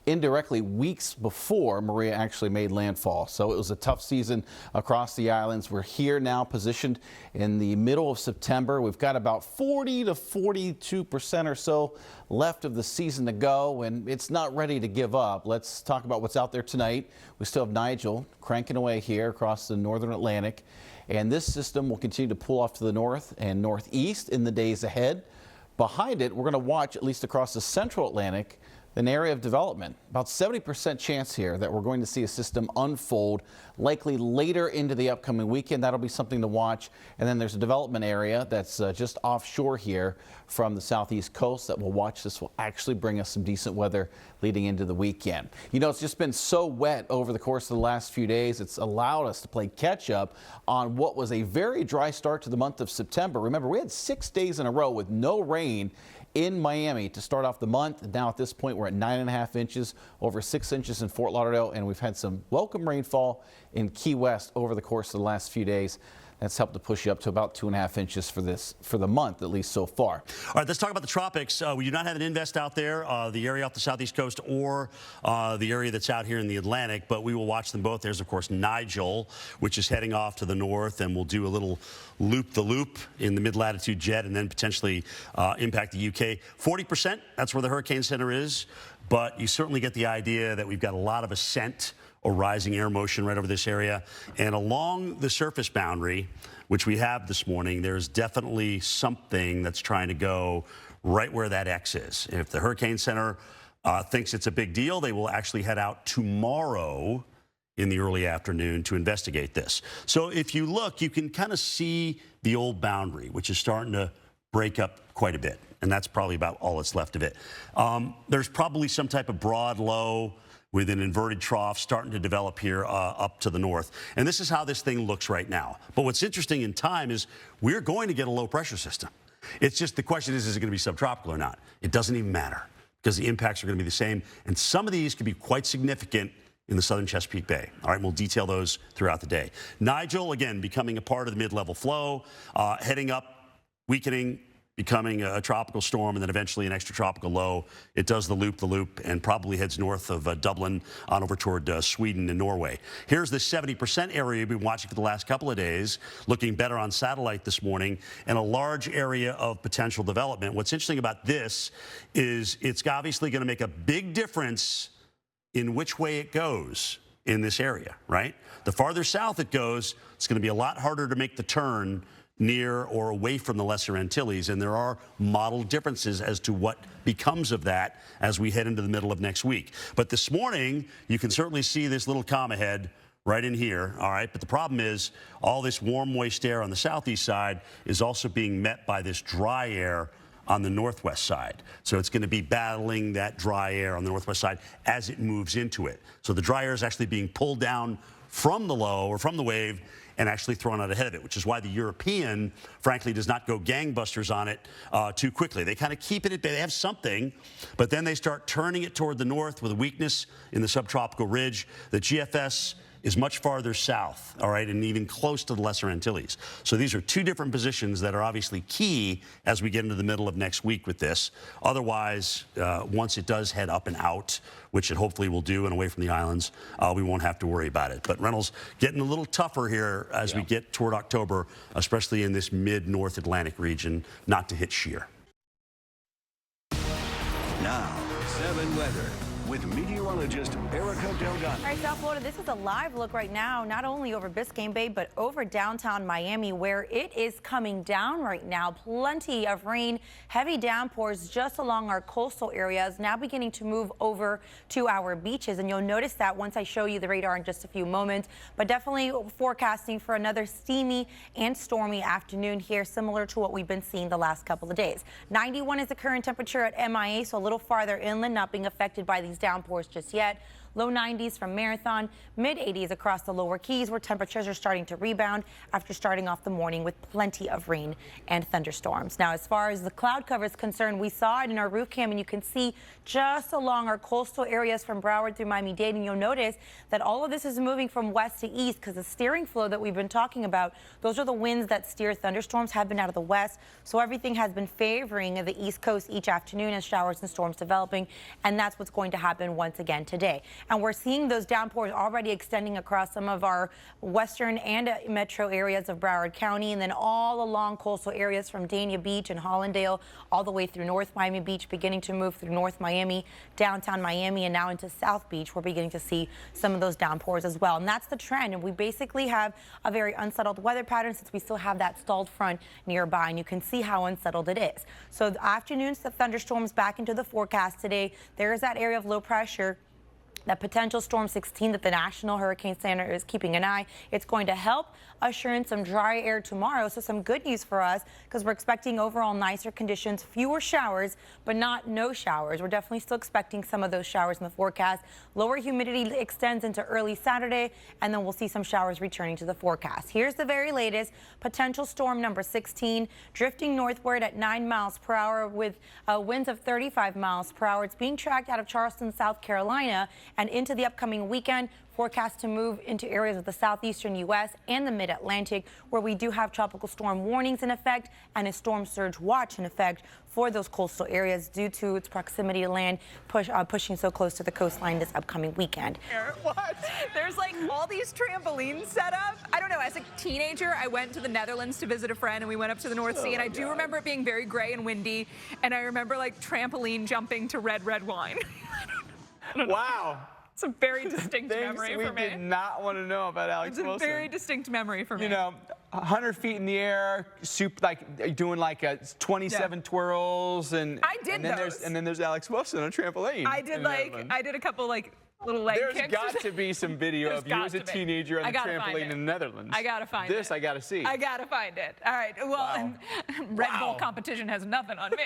indirectly weeks before Maria actually made landfall. So it was a tough season across the islands. We're here now positioned in the middle of September. We've got about 40 to 42% or so left of the season to go, and it's not ready to give up. Let's talk about what's out there tonight. We still have Nigel cranking away here across the northern Atlantic, and this system will continue to pull off to the north and northeast in the days ahead. Behind it, we're going to watch, at least across the central Atlantic, an area of development. About 70% chance here that we're going to see a system unfold likely later into the upcoming weekend. That'll be something to watch. And then there's a development area that's just offshore here from the southeast coast that we'll watch. This will actually bring us some decent weather leading into the weekend. You know, it's just been so wet over the course of the last few days. It's allowed us to play catch up on what was a very dry start to the month of September. Remember, we had 6 days in a row with no rain in Miami to start off the month. Now at this point we're at 9.5 inches, over 6 inches in Fort Lauderdale, and we've had some welcome rainfall in Key West over the course of the last few days. That's helped to push you up to about 2.5 inches for the month, at least so far. All right, let's talk about the tropics. We do not have an invest out there, the area off the southeast coast or the area that's out here in the Atlantic, but we will watch them both. There's, of course, Nigel, which is heading off to the north, and we'll do a little loop-the-loop in the mid-latitude jet and then potentially impact the UK. 40%, that's where the hurricane center is, but you certainly get the idea that we've got a lot of ascent or rising air motion right over this area. And along the surface boundary, which we have this morning, there's definitely something that's trying to go right where that X is. If the Hurricane Center thinks it's a big deal, they will actually head out tomorrow in the early afternoon to investigate this. So if you look, you can kind of see the old boundary, which is starting to break up quite a bit. And that's probably about all that's left of it. There's probably some type of broad low with an inverted trough starting to develop here up to the north. And this is how this thing looks right now. But what's interesting in time is we're going to get a low pressure system. It's just the question is it going to be subtropical or not? It doesn't even matter because the impacts are going to be the same. And some of these could be quite significant in the southern Chesapeake Bay. All right, we'll detail those throughout the day. Nigel, again, becoming a part of the mid-level flow, heading up, weakening, becoming a tropical storm, and then eventually an extratropical low. It does the loop and probably heads north of Dublin on over toward Sweden and Norway. Here's the 70% area we've been watching for the last couple of days, looking better on satellite this morning, and a large area of potential development. What's interesting about this is it's obviously going to make a big difference in which way it goes in this area, right? The farther south it goes, it's going to be a lot harder to make the turn near or away from the Lesser Antilles, and there are model differences as to what becomes of that as we head into the middle of next week. But this morning, you can certainly see this little comma head right in here, all right? But the problem is all this warm, moist air on the southeast side is also being met by this dry air on the northwest side. So it's going to be battling that dry air on the northwest side as it moves into it. So the dry air is actually being pulled down from the low or from the wave and actually thrown out ahead of it, which is why the European, frankly, does not go gangbusters on it too quickly. They kind of keep it at bay. They have something, but then they start turning it toward the north with a weakness in the subtropical ridge. The GFS is much farther south, all right, and even close to the Lesser Antilles. So these are two different positions that are obviously key as we get into the middle of next week with this. Otherwise, once it does head up and out, which it hopefully will do and away from the islands, we won't have to worry about it. But Reynolds getting a little tougher here as we get toward October, especially in this mid-North Atlantic region, not to hit shear. Now, 7 weather with meteorologist Erica Delgado. All right, South Florida, this is a live look right now, not only over Biscayne Bay, but over downtown Miami, where it is coming down right now. Plenty of rain, heavy downpours just along our coastal areas, now beginning to move over to our beaches. And you'll notice that once I show you the radar in just a few moments, but definitely forecasting for another steamy and stormy afternoon here, similar to what we've been seeing the last couple of days. 91 is the current temperature at MIA, so a little farther inland, not being affected by these downpours just yet. Low 90s from Marathon, mid 80s across the lower keys, where temperatures are starting to rebound after starting off the morning with plenty of rain and thunderstorms. Now, as far as the cloud cover is concerned, we saw it in our roof cam, and you can see just along our coastal areas from Broward through Miami-Dade, and you'll notice that all of this is moving from west to east because the steering flow that we've been talking about, those are the winds that steer thunderstorms, have been out of the west. So everything has been favoring the east coast each afternoon as showers and storms developing, and that's what's going to happen once again today. And we're seeing those downpours already extending across some of our western and metro areas of Broward County, and then all along coastal areas from Dania Beach and Hollandale all the way through North Miami Beach, beginning to move through North Miami, downtown Miami, and now into South Beach. We're beginning to see some of those downpours as well. And that's the trend. And we basically have a very unsettled weather pattern since we still have that stalled front nearby. And you can see how unsettled it is. So the afternoons, the thunderstorms back into the forecast today. There is that area of low pressure, that potential storm 16 that the National Hurricane Center is keeping an eye. It's going to help usher in some dry air tomorrow. So some good news for us, because we're expecting overall nicer conditions, fewer showers, but not no showers. We're definitely still expecting some of those showers in the forecast. Lower humidity extends into early Saturday, and then we'll see some showers returning to the forecast. Here's the very latest potential storm number 16, drifting northward at 9 miles per hour with winds of 35 miles per hour. It's being tracked out of Charleston, South Carolina, and into the upcoming weekend, forecast to move into areas of the southeastern U.S. and the mid-Atlantic, where we do have tropical storm warnings in effect and a storm surge watch in effect for those coastal areas due to its proximity to land pushing so close to the coastline this upcoming weekend. What? There's like all these trampolines set up. I don't know. As a teenager, I went to the Netherlands to visit a friend, and we went up to the North Sea, and I do remember it being very gray and windy, and I remember like trampoline jumping to red wine. Wow. It's a very distinct memory for me. We did not want to know about Alex Wilson. It's a very distinct memory for me. You know, 100 feet in the air, doing like a 27 twirls, and I did those. And then there's Alex Wilson on a trampoline. I did a couple little leg kicks. There's got to be some video of you as a teenager on the trampoline in the Netherlands. I gotta find it. This I gotta see. I gotta find it. All right. Well, Red Bull competition has nothing on me.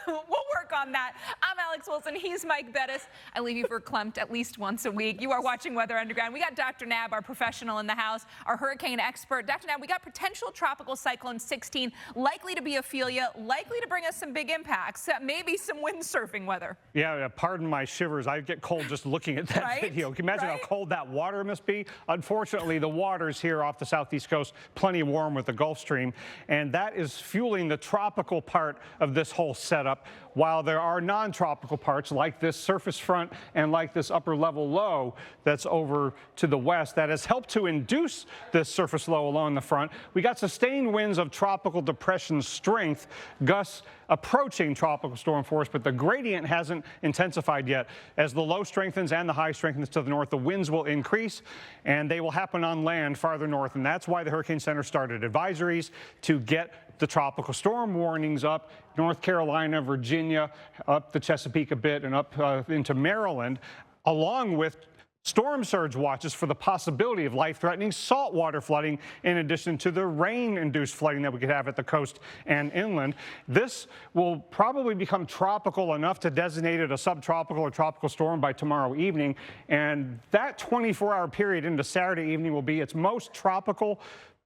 So we'll work on that. I'm Alex Wilson. He's Mike Bettis. I leave you for Klumped at least once a week. You are watching Weather Underground. We got Dr. Nab, our professional in the house, our hurricane expert. Dr. Nab, we got potential tropical cyclone 16, likely to be Ophelia, likely to bring us some big impacts, maybe some windsurfing weather. Yeah, pardon my shivers. I get cold just looking at that video. Can you imagine how cold that water must be? Unfortunately, the waters here off the southeast coast, plenty warm with the Gulf Stream, and that is fueling the tropical part of this whole setup, while there are non-tropical parts like this surface front and like this upper level low that's over to the west that has helped to induce this surface low along the front. We got sustained winds of tropical depression strength, gusts approaching tropical storm force, but the gradient hasn't intensified yet. As the low strengthens and the high strengthens to the north, the winds will increase, and they will happen on land farther north, and that's why the Hurricane Center started advisories to get the tropical storm warnings up. North Carolina, Virginia, up the Chesapeake a bit, and up into Maryland, along with storm surge watches for the possibility of life-threatening saltwater flooding, in addition to the rain-induced flooding that we could have at the coast and inland. This will probably become tropical enough to designate it a subtropical or tropical storm by tomorrow evening, and that 24-hour period into Saturday evening will be its most tropical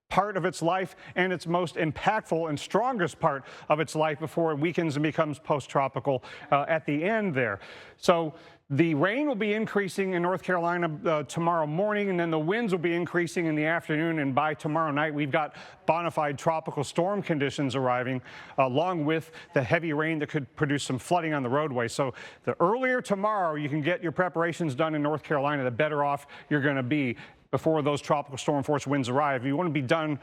part of its life and its most impactful and strongest part of its life before it weakens and becomes post-tropical at the end there. So the rain will be increasing in North Carolina tomorrow morning, and then the winds will be increasing in the afternoon, and by tomorrow night we've got bona fide tropical storm conditions arriving, along with the heavy rain that could produce some flooding on the roadway. So the earlier tomorrow you can get your preparations done in North Carolina, the better off you're going to be before those tropical storm force winds arrive. You want to be done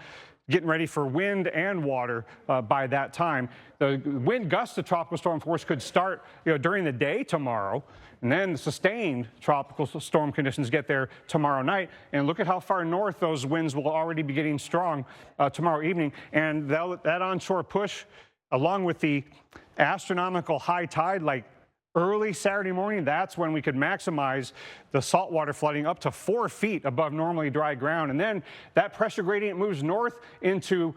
getting ready for wind and water by that time. The wind gusts of tropical storm force could start during the day tomorrow, and then the sustained tropical storm conditions get there tomorrow night. And look at how far north those winds will already be getting strong tomorrow evening. And that onshore push, along with the astronomical high tide, like early Saturday morning, that's when we could maximize the saltwater flooding up to 4 feet above normally dry ground. And then that pressure gradient moves north into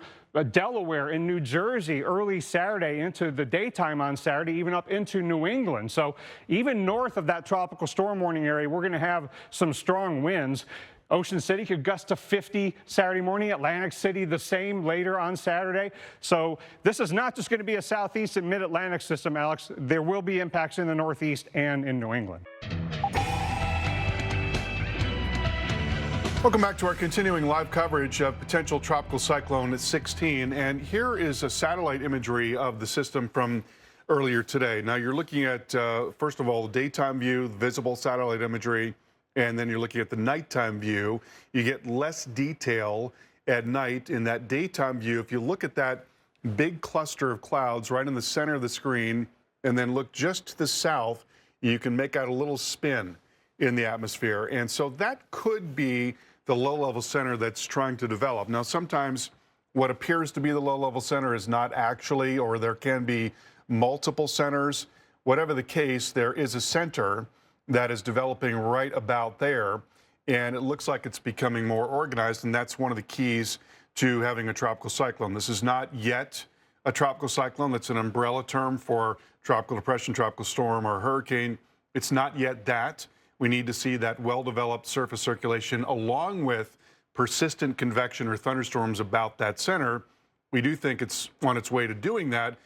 Delaware and New Jersey early Saturday into the daytime on Saturday, even up into New England. So even north of that tropical storm warning area, we're going to have some strong winds. Ocean City could gust to 50 Saturday morning. Atlantic City the same later on Saturday. So this is not just going to be a southeast and mid-Atlantic system, Alex. There will be impacts in the northeast and in New England. Welcome back to our continuing live coverage of potential tropical cyclone 16. And here is a satellite imagery of the system from earlier today. Now you're looking at, first of all, the daytime view, visible satellite imagery. and then you're looking at the nighttime view, you get less detail at night. In that daytime view, if you look at that big cluster of clouds right in the center of the screen and then look just to the south, you can make out a little spin in the atmosphere. And so that could be the low-level center that's trying to develop. Now, sometimes what appears to be the low-level center is not actually, or there can be multiple centers. Whatever the case, there is a center that is developing right about there, and it looks like it's becoming more organized, and that's one of the keys to having a tropical cyclone. This is not yet a tropical cyclone. That's an umbrella term for tropical depression, tropical storm, or hurricane. It's not yet that. We need to see that well-developed surface circulation along with persistent convection or thunderstorms about that center. We do think it's on its way to doing that.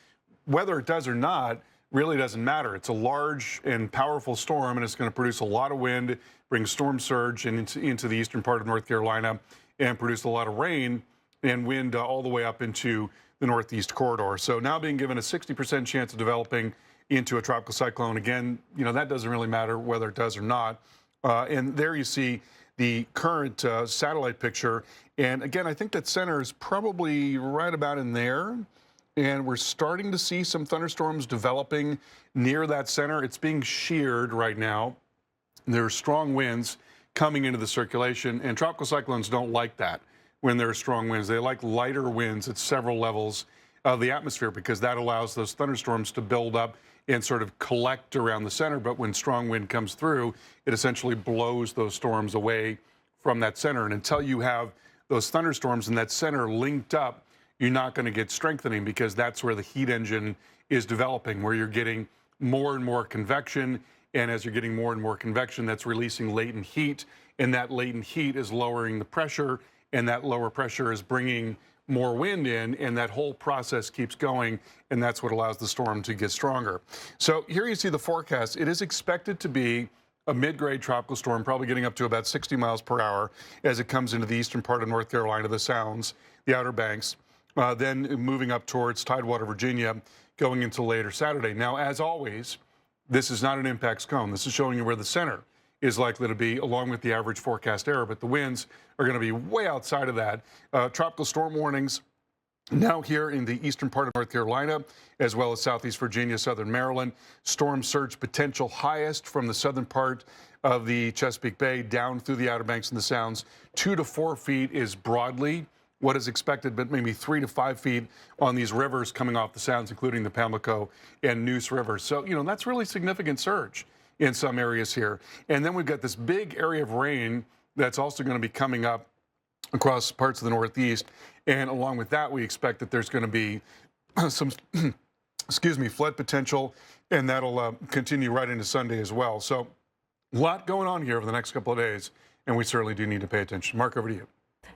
Whether it does or not really doesn't matter. It's a large and powerful storm, and it's going to produce a lot of wind, bring storm surge into the eastern part of North Carolina, and produce a lot of rain and wind all the way up into the northeast corridor. So now being given a 60% chance of developing into a tropical cyclone. Again, you know, that doesn't really matter whether it does or not. And there you see the current satellite picture. And again, I think that center is probably right about in there. And we're starting to see some thunderstorms developing near that center. It's being sheared right now. There are strong winds coming into the circulation, and tropical cyclones don't like that when there are strong winds. They like lighter winds at several levels of the atmosphere because that allows those thunderstorms to build up and sort of collect around the center. But when strong wind comes through, it essentially blows those storms away from that center. And until you have those thunderstorms in that center linked up, you're not going to get strengthening because that's where the heat engine is developing, where you're getting more and more convection. And as you're getting more and more convection, that's releasing latent heat. And that latent heat is lowering the pressure, and that lower pressure is bringing more wind in, and that whole process keeps going, and that's what allows the storm to get stronger. So here you see the forecast. It is expected to be a mid-grade tropical storm, probably getting up to about 60 miles per hour as it comes into the eastern part of North Carolina, the Sounds, the Outer Banks, then moving up towards Tidewater, Virginia, going into later Saturday. Now, as always, this is not an impacts cone. This is showing you where the center is likely to be, along with the average forecast error, but the winds are going to be way outside of that. Tropical storm warnings now here in the eastern part of North Carolina, as well as southeast Virginia, southern Maryland. Storm surge potential highest from the southern part of the Chesapeake Bay down through the Outer Banks and the Sounds. 2 to 4 feet is broadly what is expected, but maybe 3 to 5 feet on these rivers coming off the Sounds, including the Pamlico and Neuse rivers. So, you know, that's really significant surge in some areas here. And then we've got this big area of rain that's also going to be coming up across parts of the Northeast. And along with that, we expect that there's going to be some, flood potential, and that'll continue right into Sunday as well. So a lot going on here over the next couple of days, and we certainly do need to pay attention. Mark, over to you.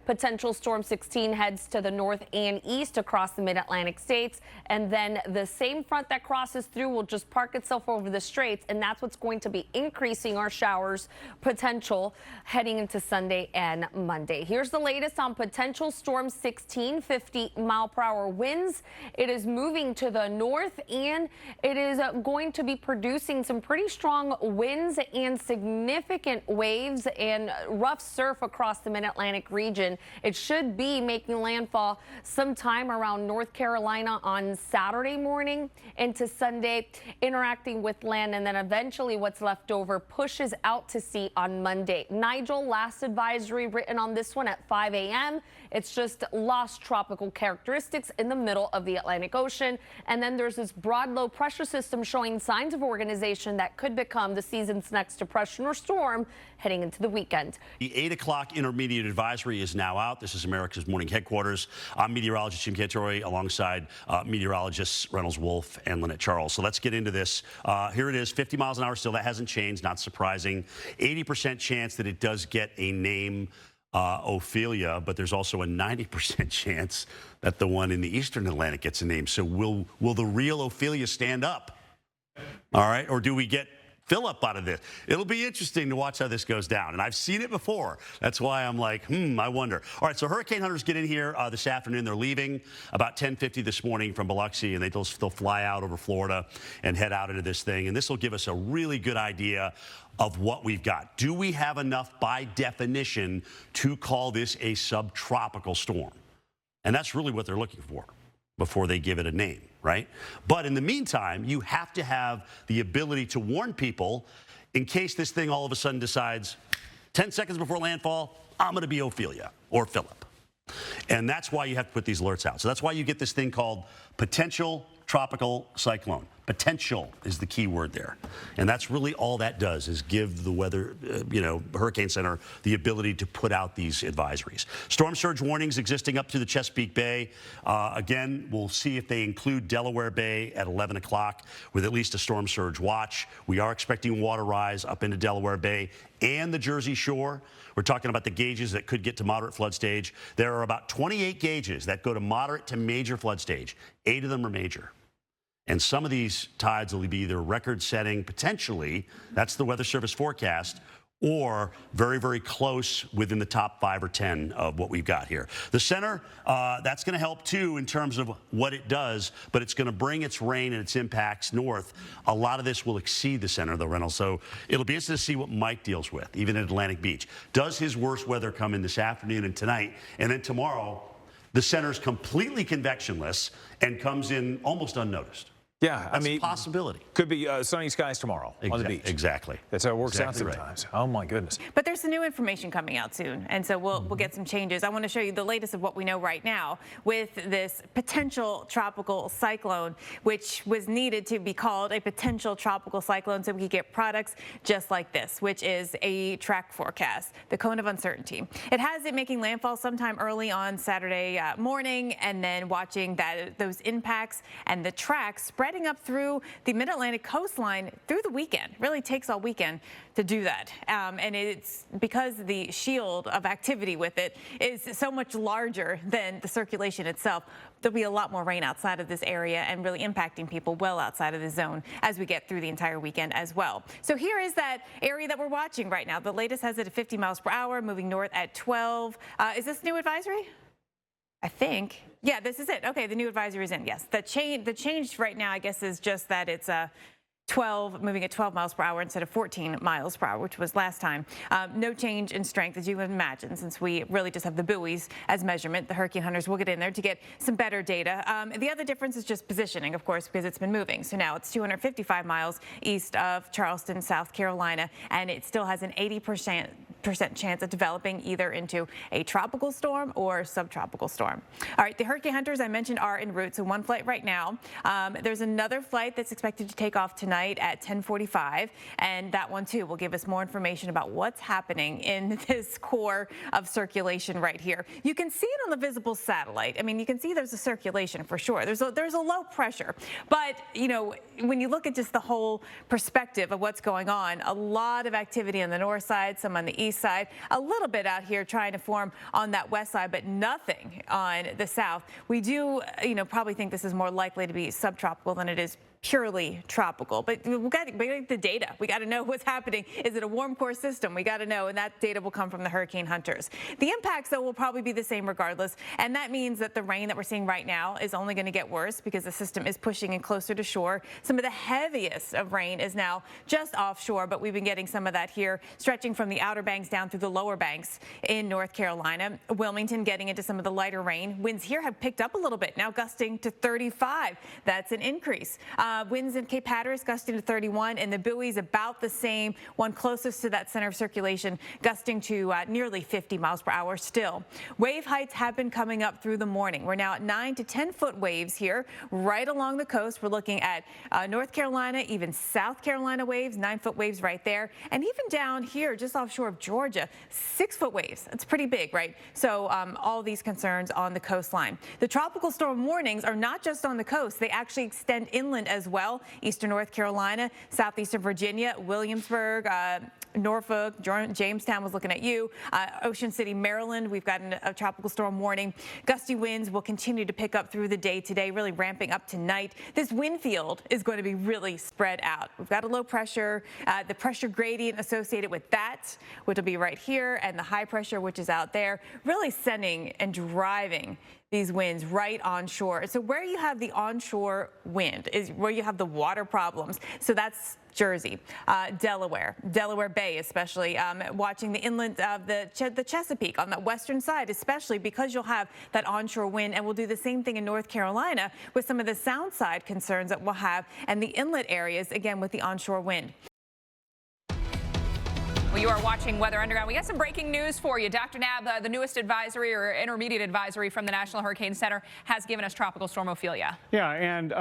Potential storm 16 heads to the north and east across the mid-Atlantic states, and then the same front that crosses through will just park itself over the straits, and that's what's going to be increasing our showers potential heading into Sunday and Monday. Here's the latest on potential storm 16, 50-mile-per-hour winds. It is moving to the north, and it is going to be producing some pretty strong winds and significant waves and rough surf across the mid-Atlantic region. It should be making landfall sometime around North Carolina on Saturday morning into Sunday, interacting with land, and then eventually what's left over pushes out to sea on Monday. Nigel, last advisory written on this one at 5 a.m. It's just lost tropical characteristics in the middle of the Atlantic Ocean. And then there's this broad low pressure system showing signs of organization that could become the season's next depression or storm heading into the weekend. The 8 o'clock intermediate advisory is now out. This is America's Morning Headquarters. I'm meteorologist Jim Cantori alongside meteorologists Reynolds Wolf and Lynette Charles. So let's get into this. Here it is, 50 miles an hour still. That hasn't changed, not surprising. 80% chance that it does get a name, Ophelia, but there's also a 90% chance that the one in the eastern Atlantic gets a name. So will the real Ophelia stand up? All right, or do we get Philippe out of this. It'll be interesting to watch how this goes down. And I've seen it before. That's why I'm like, I wonder. All right, so hurricane hunters get in here this afternoon. They're leaving about 10:50 this morning from Biloxi, and they'll fly out over Florida and head out into this thing. And this will give us a really good idea of what we've got. Do we have enough by definition to call this a subtropical storm? And that's really what they're looking for before they give it a name, right? But in the meantime, you have to have the ability to warn people in case this thing all of a sudden decides 10 seconds before landfall, I'm going to be Ophelia or Philippe. And that's why you have to put these alerts out. So that's why you get this thing called potential tropical cyclone. Potential is the key word there. And that's really all that does, is give the weather, Hurricane Center the ability to put out these advisories. Storm surge warnings existing up to the Chesapeake Bay. Again, we'll see if they include Delaware Bay at 11 o'clock with at least a storm surge watch. We are expecting water rise up into Delaware Bay and the Jersey Shore. We're talking about the gauges that could get to moderate flood stage. There are about 28 gauges that go to moderate to major flood stage. 8 of them are major. And some of these tides will be either record-setting, potentially, that's the Weather Service forecast, or very, very close within the top 5 or 10 of what we've got here. The center, that's going to help, too, in terms of what it does, but it's going to bring its rain and its impacts north. A lot of this will exceed the center, though, Reynolds, so it'll be interesting to see what Mike deals with, even at Atlantic Beach. Does his worst weather come in this afternoon and tonight, and then tomorrow, the center's completely convectionless and comes in almost unnoticed? Yeah, That's a possibility. Could be sunny skies tomorrow on the beach. Exactly. That's how it works out Exactly sometimes. Oh, my goodness. But there's some new information coming out soon, and so we'll get some changes. I want to show you the latest of what we know right now with this potential tropical cyclone, which was needed to be called a potential tropical cyclone so we could get products just like this, which is a track forecast, the cone of uncertainty. It has it making landfall sometime early on Saturday morning, and then watching those impacts and the tracks spreading up through the mid-Atlantic coastline through the weekend. Really takes all weekend to do that. And it's because the shield of activity with it is so much larger than the circulation itself. There'll be a lot more rain outside of this area and really impacting people well outside of the zone as we get through the entire weekend as well. So here is that area that we're watching right now. The latest has it at 50 miles per hour, moving north at 12. Is this new advisory? I think. Yeah, this is it. Okay, the new advisory is in. Yes, the change right now, I guess, is just that it's 12, moving at 12 miles per hour instead of 14 miles per hour, which was last time. No change in strength, as you would imagine, since we really just have the buoys as measurement. The hurricane hunters will get in there to get some better data. The other difference is just positioning, of course, because it's been moving. So now it's 255 miles east of Charleston, South Carolina, and it still has an 80% chance of developing either into a tropical storm or subtropical storm. All right, the hurricane hunters I mentioned are en route. So one flight right now. There's another flight that's expected to take off tonight at 10:45, and that one too will give us more information about what's happening in this core of circulation right here. You can see it on the visible satellite. I mean, you can see there's a circulation for sure. There's a low pressure, but when you look at just the whole perspective of what's going on, a lot of activity on the north side, some on the east side, a little bit out here trying to form on that west side, but nothing on the south. We do, probably think this is more likely to be subtropical than it is purely tropical, but we got the data. We got to know what's happening. Is it a warm core system? We got to know, and that data will come from the hurricane hunters. The impacts, though, will probably be the same regardless, and that means that the rain that we're seeing right now is only going to get worse because the system is pushing in closer to shore. Some of the heaviest of rain is now just offshore, but we've been getting some of that here, stretching from the outer banks down through the lower banks in North Carolina. Wilmington getting into some of the lighter rain. Winds here have picked up a little bit, now gusting to 35. That's an increase. Winds in Cape Hatteras gusting to 31, and the buoys about the same. One closest to that center of circulation gusting to nearly 50 miles per hour still. Wave heights have been coming up through the morning. We're now at 9 to 10 foot waves here right along the coast. We're looking at North Carolina, even South Carolina waves, 9 foot waves right there. And even down here just offshore of Georgia, 6 foot waves. That's pretty big, right? So all these concerns on the coastline. The tropical storm warnings are not just on the coast. They actually extend inland as as well. Eastern North Carolina, southeastern Virginia, Williamsburg, Norfolk, Jamestown was looking at you. Ocean City, Maryland, we've got a tropical storm warning. Gusty winds will continue to pick up through the day today, really ramping up tonight. This wind field is going to be really spread out. We've got a low pressure, the pressure gradient associated with that, which will be right here, and the high pressure, which is out there, really sending and driving these winds right onshore. So where you have the onshore wind is where you have the water problems. So that's Jersey, Delaware Bay, especially watching the inland of the Chesapeake on the western side, especially because you'll have that onshore wind, and we'll do the same thing in North Carolina with some of the sound side concerns that we'll have, and the inlet areas again with the onshore wind. Well, you are watching Weather Underground. We got some breaking news for you. Dr. Nab, the newest advisory or intermediate advisory from the National Hurricane Center has given us Tropical Storm Ophelia. Yeah, and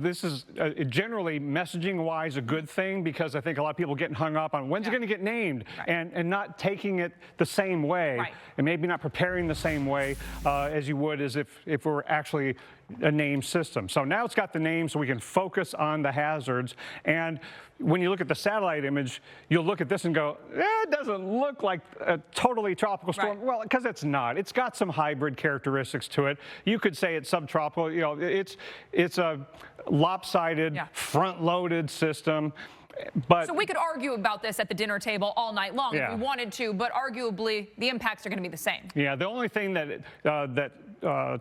this is generally messaging-wise a good thing, because I think a lot of people getting hung up on when's it going to get named, and not taking it the same way, and maybe not preparing the same way as you would as if it were actually a named system. So now it's got the name, so we can focus on the hazards. And when you look at the satellite image, you'll look at this and go, it doesn't look like a totally tropical storm. Well, because it's not. It's got some hybrid characteristics to it. You could say it's subtropical. You know, it's a lopsided, front-loaded system. But so we could argue about this at the dinner table all night long if we wanted to, but arguably the impacts are going to be the same. Yeah, the only thing that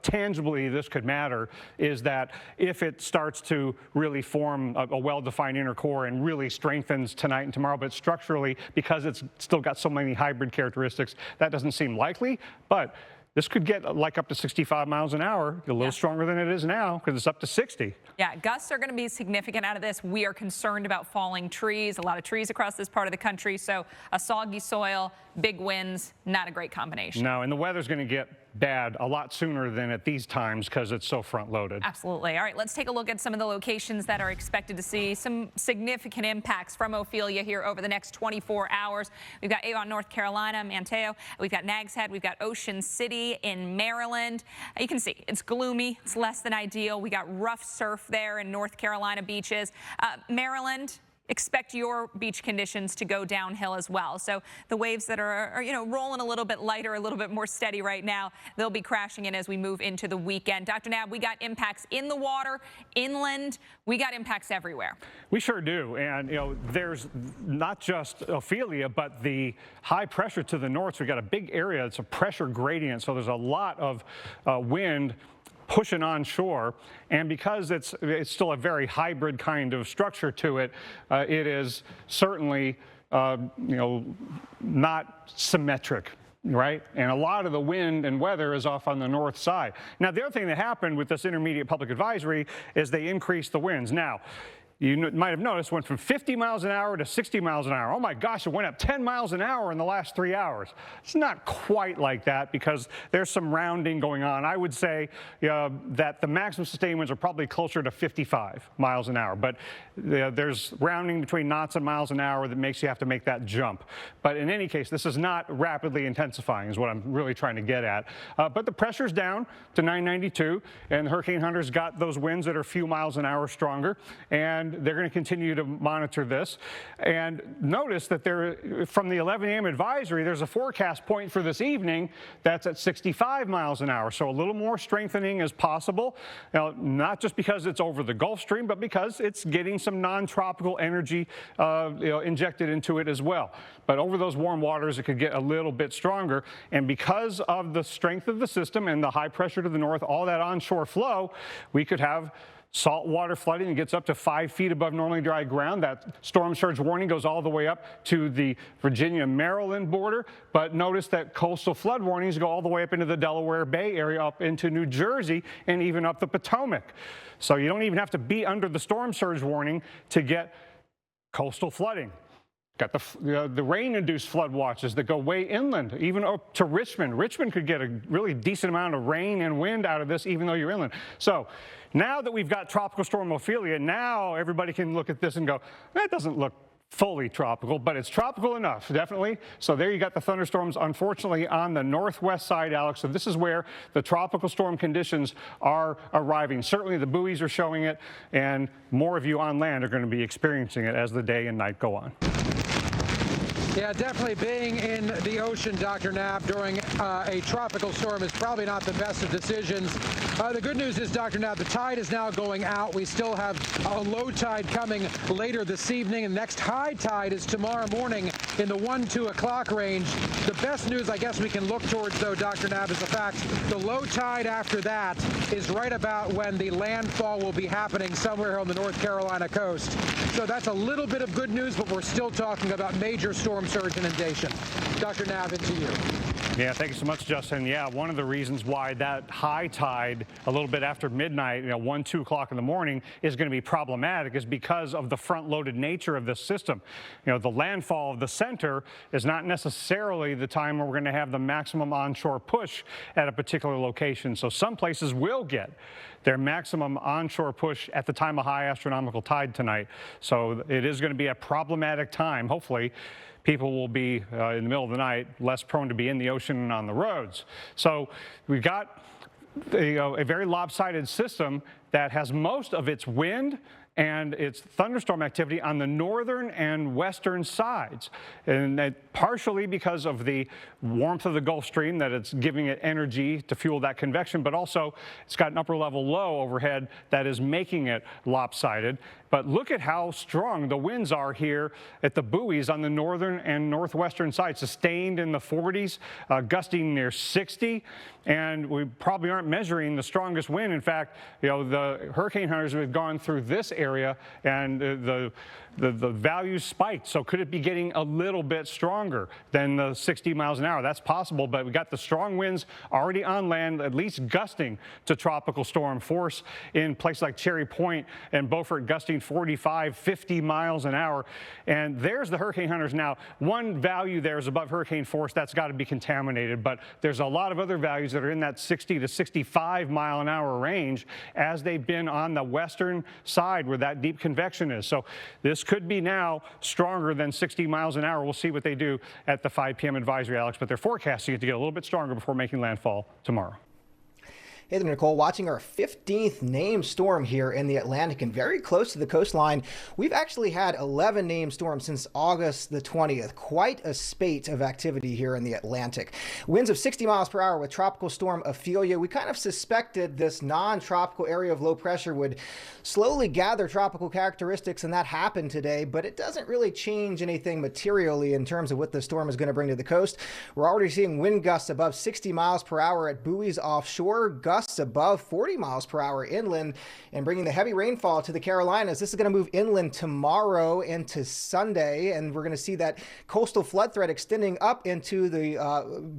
tangibly this could matter is that if it starts to really form a well-defined inner core and really strengthens tonight and tomorrow, but structurally, because it's still got so many hybrid characteristics, that doesn't seem likely. But this could get like up to 65 miles an hour, a little stronger than it is now, because it's up to 60. Yeah, gusts are going to be significant out of this. We are concerned about falling trees, a lot of trees across this part of the country. So a soggy soil, big winds, not a great combination. No, and the weather's going to get bad a lot sooner than at these times because it's so front-loaded. Absolutely. All right, let's take a look at some of the locations that are expected to see some significant impacts from Ophelia here over the next 24 hours. We've got Avon, North Carolina, Manteo. We've got Nags Head. We've got Ocean City in Maryland. You can see it's gloomy. It's less than ideal. We got rough surf there in North Carolina beaches. Maryland, expect your beach conditions to go downhill as well. So the waves that are rolling a little bit lighter, a little bit more steady right now, they'll be crashing in as we move into the weekend. Dr. Nab, we got impacts in the water, inland. We got impacts everywhere. We sure do. And, there's not just Ophelia, but the high pressure to the north. So we got a big area. It's a pressure gradient. So there's a lot of wind pushing onshore, and because it's still a very hybrid kind of structure to it, it is certainly not symmetric, right? And a lot of the wind and weather is off on the north side. Now, the other thing that happened with this intermediate public advisory is they increased the winds. Now, you might have noticed went from 50 miles an hour to 60 miles an hour. Oh my gosh, it went up 10 miles an hour in the last 3 hours. It's not quite like that because there's some rounding going on. I would say that the maximum sustained winds are probably closer to 55 miles an hour, but there's rounding between knots and miles an hour that makes you have to make that jump. But in any case, this is not rapidly intensifying is what I'm really trying to get at. But the pressure's down to 992, and the hurricane hunters got those winds that are a few miles an hour stronger, and they're going to continue to monitor this. And notice that from the 11 a.m. advisory, there's a forecast point for this evening that's at 65 miles an hour. So a little more strengthening is possible. Now, not just because it's over the Gulf Stream, but because it's getting some non-tropical energy injected into it as well. But over those warm waters, it could get a little bit stronger. And because of the strength of the system and the high pressure to the north, all that onshore flow, we could have saltwater flooding that gets up to 5 feet above normally dry ground. That storm surge warning goes all the way up to the Virginia-Maryland border. But notice that coastal flood warnings go all the way up into the Delaware Bay area, up into New Jersey, and even up the Potomac. So you don't even have to be under the storm surge warning to get coastal flooding. Got the rain-induced flood watches that go way inland, even up to Richmond. Richmond could get a really decent amount of rain and wind out of this, even though you're inland. So now that we've got Tropical Storm Ophelia, now everybody can look at this and go, that doesn't look fully tropical, but it's tropical enough, definitely. So there you got the thunderstorms, unfortunately, on the northwest side, Alex. So this is where the tropical storm conditions are arriving. Certainly the buoys are showing it, and more of you on land are going to be experiencing it as the day and night go on. Yeah, definitely being in the ocean, Dr. Knapp, during a tropical storm is probably not the best of decisions. The good news is, Dr. Knapp, the tide is now going out. We still have a low tide coming later this evening, and the next high tide is tomorrow morning in the 1, 2 o'clock range. The best news I guess we can look towards, though, Dr. Knapp, is the fact the low tide after that is right about when the landfall will be happening somewhere on the North Carolina coast. So that's a little bit of good news, but we're still talking about major storm surge inundation. Dr. Knapp, into you. Yeah, thank you so much, Justin. Yeah, one of the reasons why that high tide a little bit after midnight, 1, 2 o'clock in the morning, is going to be problematic is because of the front-loaded nature of this system. The landfall of the center is not necessarily the time where we're going to have the maximum onshore push at a particular location. So some places will get their maximum onshore push at the time of high astronomical tide tonight. So it is going to be a problematic time. Hopefully, people will be in the middle of the night less prone to be in the ocean and on the roads. So we've got a very lopsided system that has most of its wind and its thunderstorm activity on the northern and western sides. And that partially because of the warmth of the Gulf Stream, that it's giving it energy to fuel that convection, but also it's got an upper level low overhead that is making it lopsided. But look at how strong the winds are here at the buoys on the northern and northwestern side, sustained in the 40s, gusting near 60. And we probably aren't measuring the strongest wind. In fact, the hurricane hunters have gone through this area and the values spiked. So could it be getting a little bit stronger than the 60 miles an hour? That's possible, but we got the strong winds already on land, at least gusting to tropical storm force in places like Cherry Point and Beaufort, gusting 45, 50 miles an hour. And there's the hurricane hunters now. One value there is above hurricane force. That's got to be contaminated, but there's a lot of other values that are in that 60 to 65 mile an hour range as they've been on the western side where that deep convection is. So this could be now stronger than 60 miles an hour. We'll see what they do at the 5 p.m. advisory, Alex, but they're forecasting it to get a little bit stronger before making landfall tomorrow. Hey there, Nicole. Watching our 15th named storm here in the Atlantic and very close to the coastline. We've actually had 11 named storms since August the 20th. Quite a spate of activity here in the Atlantic. Winds of 60 miles per hour with Tropical Storm Ophelia. We kind of suspected this non-tropical area of low pressure would slowly gather tropical characteristics, and that happened today, but it doesn't really change anything materially in terms of what the storm is going to bring to the coast. We're already seeing wind gusts above 60 miles per hour at buoys offshore, gusts above 40 miles per hour inland, and bringing the heavy rainfall to the Carolinas. This is going to move inland tomorrow into Sunday, and we're going to see that coastal flood threat extending up into the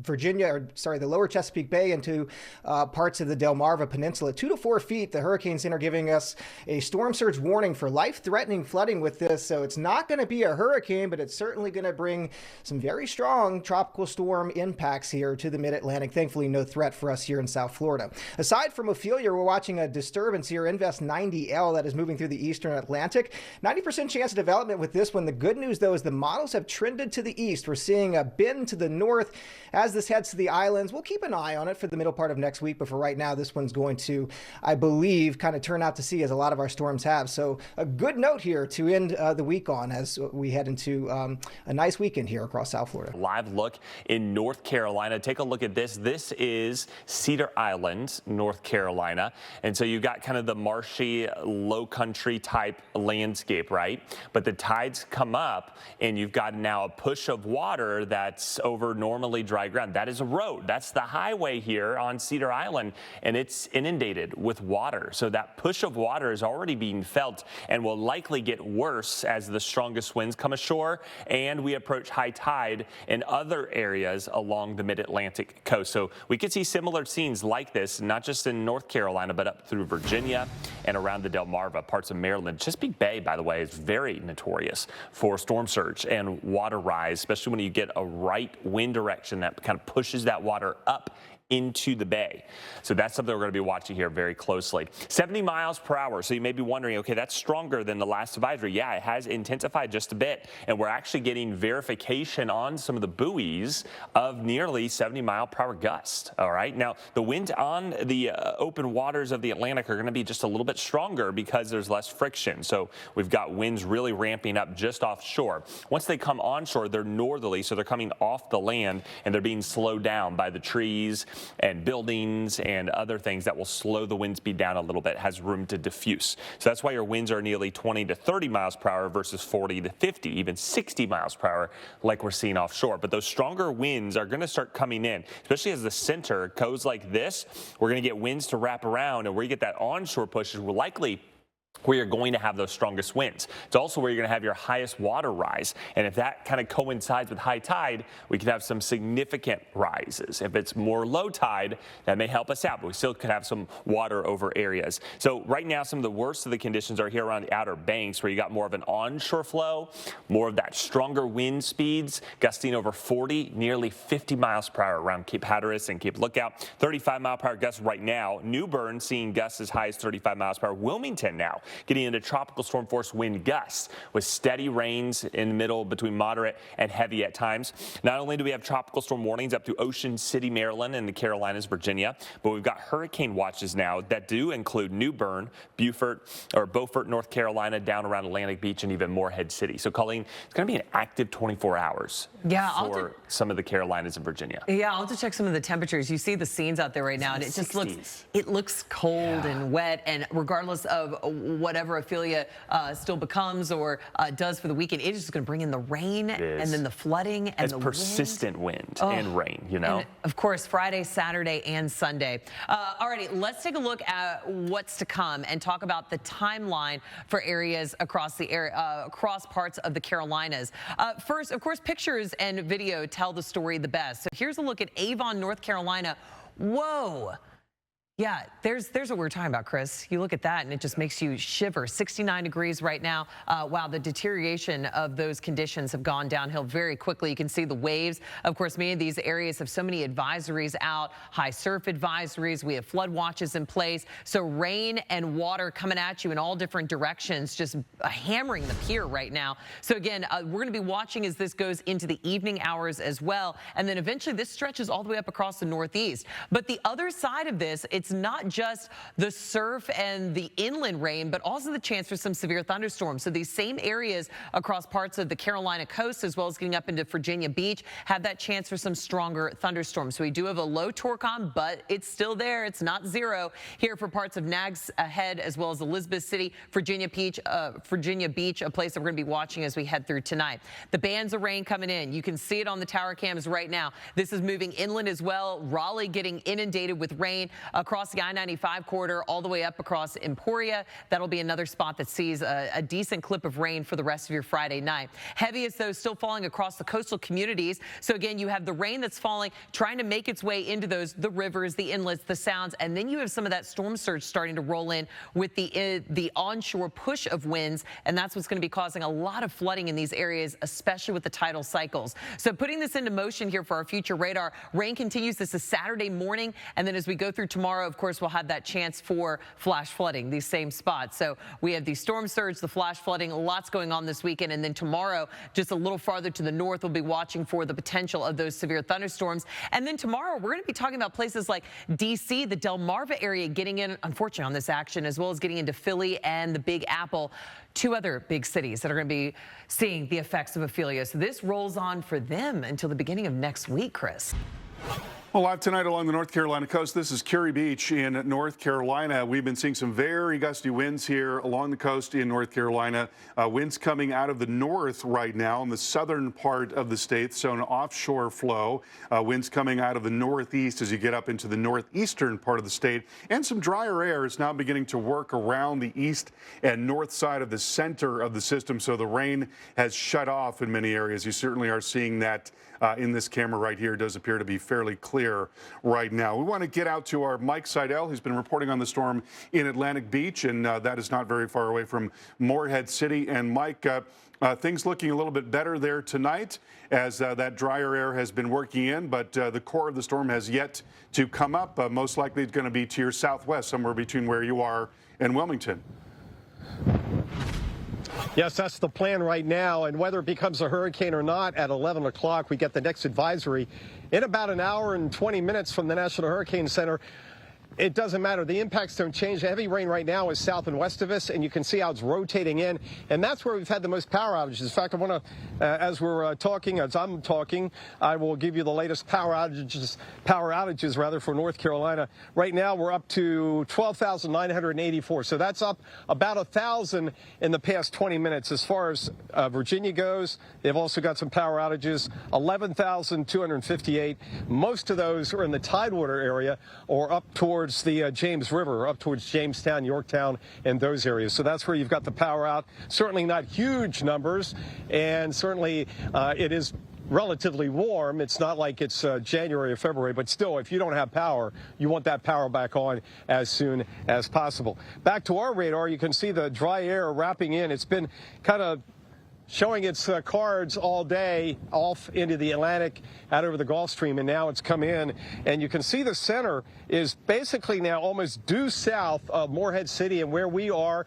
the lower Chesapeake Bay into parts of the Delmarva Peninsula. 2 to 4 feet. The Hurricane Center giving us a storm surge warning for life-threatening flooding with this. So it's not going to be a hurricane, but it's certainly going to bring some very strong tropical storm impacts here to the mid-Atlantic. Thankfully, no threat for us here in South Florida. Aside from Ophelia, we're watching a disturbance here, Invest 90L, that is moving through the eastern Atlantic. 90% chance of development with this one. The good news, though, is the models have trended to the east. We're seeing a bend to the north as this heads to the islands. We'll keep an eye on it for the middle part of next week, but for right now, this one's going to, I believe, kind of turn out to sea as a lot of our storms have. So a good note here to end the week on as we head into a nice weekend here across South Florida. Live look in North Carolina. Take a look at this. This is Cedar Island, North Carolina. And so you've got kind of the marshy, low country type landscape, right? But the tides come up and you've got now a push of water that's over normally dry ground. That is a road. That's the highway here on Cedar Island, and it's inundated with water. So that push of water is already being felt and will likely get worse as the strongest winds come ashore and we approach high tide in other areas along the mid-Atlantic coast. So we could see similar scenes like this, not just in North Carolina, but up through Virginia and around the Delmarva, parts of Maryland. Chesapeake Bay, by the way, is very notorious for storm surge and water rise, especially when you get a right wind direction that kind of pushes that water up into the bay. So that's something we're going to be watching here very closely. 70 miles per hour. So you may be wondering, okay, that's stronger than the last advisory. Yeah, it has intensified just a bit. And we're actually getting verification on some of the buoys of nearly 70 mile per hour gusts. All right. Now, the winds on the open waters of the Atlantic are going to be just a little bit stronger because there's less friction. So we've got winds really ramping up just offshore. Once they come onshore, they're northerly. So they're coming off the land and they're being slowed down by the trees and buildings and other things that will slow the wind speed down a little bit, has room to diffuse. So that's why your winds are nearly 20 to 30 miles per hour versus 40 to 50, even 60 miles per hour like we're seeing offshore. But those stronger winds are going to start coming in, especially as the center goes like this. We're going to get winds to wrap around, and where you get that onshore push is likely where you're going to have those strongest winds. It's also where you're going to have your highest water rise. And if that kind of coincides with high tide, we could have some significant rises. If it's more low tide, that may help us out, but we still could have some water over areas. So right now, some of the worst of the conditions are here around the Outer Banks, where you got more of an onshore flow, more of that stronger wind speeds, gusting over 40, nearly 50 miles per hour around Cape Hatteras and Cape Lookout. 35 mile per hour gusts right now. New Bern seeing gusts as high as 35 miles per hour. Wilmington now getting into tropical storm force wind gusts with steady rains in the middle between moderate and heavy at times. Not only do we have tropical storm warnings up to Ocean City, Maryland, and the Carolinas, Virginia, but we've got hurricane watches now that do include New Bern, Beaufort, North Carolina, down around Atlantic Beach, and even Morehead City. So, Colleen, it's going to be an active 24 hours for some of the Carolinas and Virginia. Yeah, I'll have to check some of the temperatures. You see the scenes out there right now, and it just looks cold and wet, and regardless of whatever Ophelia still becomes or does for the weekend, it is just going to bring in the rain and then the flooding and the persistent wind and rain, you know. And of course, Friday, Saturday, and Sunday. Alrighty, let's take a look at what's to come and talk about the timeline for areas across the area, across parts of the Carolinas. First, of course, pictures and video tell the story the best. So here's a look at Avon, North Carolina. Whoa. Yeah, there's what we're talking about, Chris. You look at that and it just makes you shiver. 69 degrees right now. Wow, the deterioration of those conditions have gone downhill very quickly. You can see the waves. Of course, many of these areas have so many advisories out, high surf advisories. We have flood watches in place. So rain and water coming at you in all different directions, just hammering the pier right now. So again, we're going to be watching as this goes into the evening hours as well. And then eventually this stretches all the way up across the Northeast. But the other side of this, it's not just the surf and the inland rain, but also the chance for some severe thunderstorms. So these same areas across parts of the Carolina coast, as well as getting up into Virginia Beach, have that chance for some stronger thunderstorms. So we do have a low torque on, but it's still there. It's not zero here for parts of Nags Head, as well as Elizabeth City, Virginia Beach, a place that we're going to be watching as we head through tonight. The bands of rain coming in. You can see it on the tower cams right now. This is moving inland as well. Raleigh getting inundated with rain across the I-95 corridor all the way up across Emporia. That'll be another spot that sees a decent clip of rain for the rest of your Friday night. Heaviest, though, still falling across the coastal communities. So again, you have the rain that's falling, trying to make its way into the rivers, the inlets, the sounds, and then you have some of that storm surge starting to roll in with the onshore push of winds, and that's what's going to be causing a lot of flooding in these areas, especially with the tidal cycles. So putting this into motion here for our future radar, rain continues. This is Saturday morning, and then as we go through tomorrow, of course, we'll have that chance for flash flooding, these same spots. So we have the storm surge, the flash flooding, lots going on this weekend. And then tomorrow, just a little farther to the north, we'll be watching for the potential of those severe thunderstorms. And then tomorrow, we're going to be talking about places like D.C., the Delmarva area getting in, unfortunately, on this action, as well as getting into Philly and the Big Apple, two other big cities that are going to be seeing the effects of Ophelia. So this rolls on for them until the beginning of next week, Chris. Well, live tonight along the North Carolina coast, this is Curie Beach in North Carolina. We've been seeing some very gusty winds here along the coast in North Carolina. Winds coming out of the north right now in the southern part of the state, so an offshore flow. Winds coming out of the northeast as you get up into the northeastern part of the state. And some drier air is now beginning to work around the east and north side of the center of the system, so the rain has shut off in many areas. You certainly are seeing that in this camera right here. It does appear to be fairly clear. clear right now. We want to get out to our Mike Seidel, who's been reporting on the storm in Atlantic Beach, and that is not very far away from Morehead City. And Mike, things looking a little bit better there tonight as that drier air has been working in, but the core of the storm has yet to come up. Most likely it's going to be to your southwest, somewhere between where you are and Wilmington. Yes, that's the plan right now. And whether it becomes a hurricane or not, at 11 o'clock, we get the next advisory. In about an hour and 20 minutes from the National Hurricane Center, it doesn't matter. The impacts don't change. The heavy rain right now is south and west of us, and you can see how it's rotating in. And that's where we've had the most power outages. In fact, I want to, as I'm talking, I will give you the latest power outages for North Carolina. Right now, we're up to 12,984. So that's up about 1,000 in the past 20 minutes. As far as Virginia goes, they've also got some power outages, 11,258. Most of those are in the Tidewater area or up towards the James River, up towards Jamestown, Yorktown, and those areas. So that's where you've got the power out. Certainly not huge numbers, and certainly it is relatively warm. It's not like it's January or February, but still, if you don't have power, you want that power back on as soon as possible. Back to our radar, you can see the dry air wrapping in. It's been kind of showing its cards all day off into the Atlantic, out over the Gulf Stream, and now it's come in. And you can see the center is basically now almost due south of Morehead City and where we are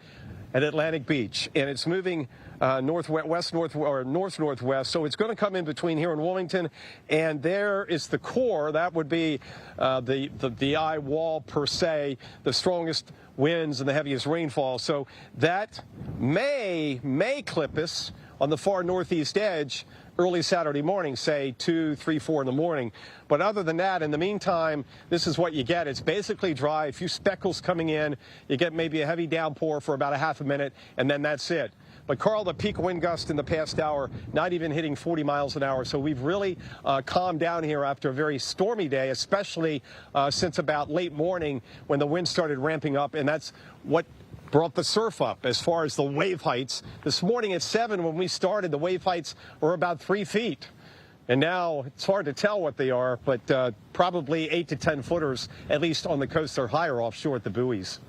at Atlantic Beach. And it's moving north-northwest, so it's going to come in between here in Wilmington, and there is the core. That would be the eye wall per se, the strongest winds and the heaviest rainfall. So that may clip us on the far northeast edge early Saturday morning, say 2, 3, 4 in the morning. But other than that, in the meantime, this is what you get. It's basically dry, a few speckles coming in. You get maybe a heavy downpour for about a half a minute, and then that's it. But, Carl, the peak wind gust in the past hour, not even hitting 40 miles an hour. So we've really calmed down here after a very stormy day, especially since about late morning when the wind started ramping up. And that's what brought the surf up as far as the wave heights. This morning at 7 when we started, the wave heights were about 3 feet. And now it's hard to tell what they are, but probably 8 to 10 footers, at least on the coast or higher offshore at the buoys.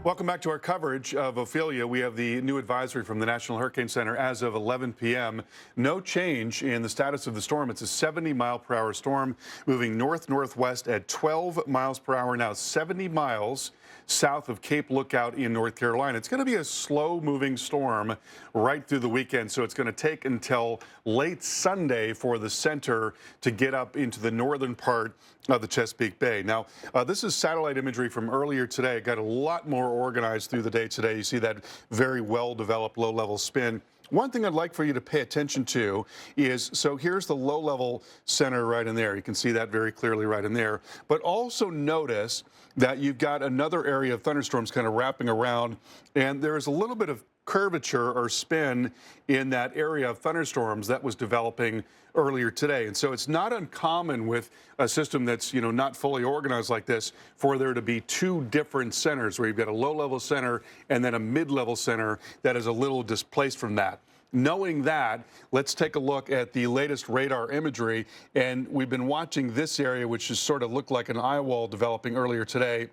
Welcome back to our coverage of Ophelia. We have the new advisory from the National Hurricane Center as of 11 p.m. No change in the status of the storm. It's a 70-mile-per-hour storm moving north-northwest at 12 miles per hour now, 70 miles south of Cape Lookout in North Carolina. It's going to be a slow-moving storm right through the weekend, so it's going to take until late Sunday for the center to get up into the northern part of the Chesapeake Bay. Now, this is satellite imagery from earlier today. It got a lot more organized through the day today. You see that very well-developed low-level spin. One thing I'd like for you to pay attention to is, so here's the low-level center right in there. You can see that very clearly right in there. But also notice that you've got another area of thunderstorms kind of wrapping around, and there's a little bit of curvature or spin in that area of thunderstorms that was developing earlier today. And so it's not uncommon with a system that's, not fully organized like this for there to be two different centers where you've got a low-level center and then a mid-level center that is a little displaced from that. Knowing that, let's take a look at the latest radar imagery. And we've been watching this area, which just sort of looked like an eye wall developing earlier today.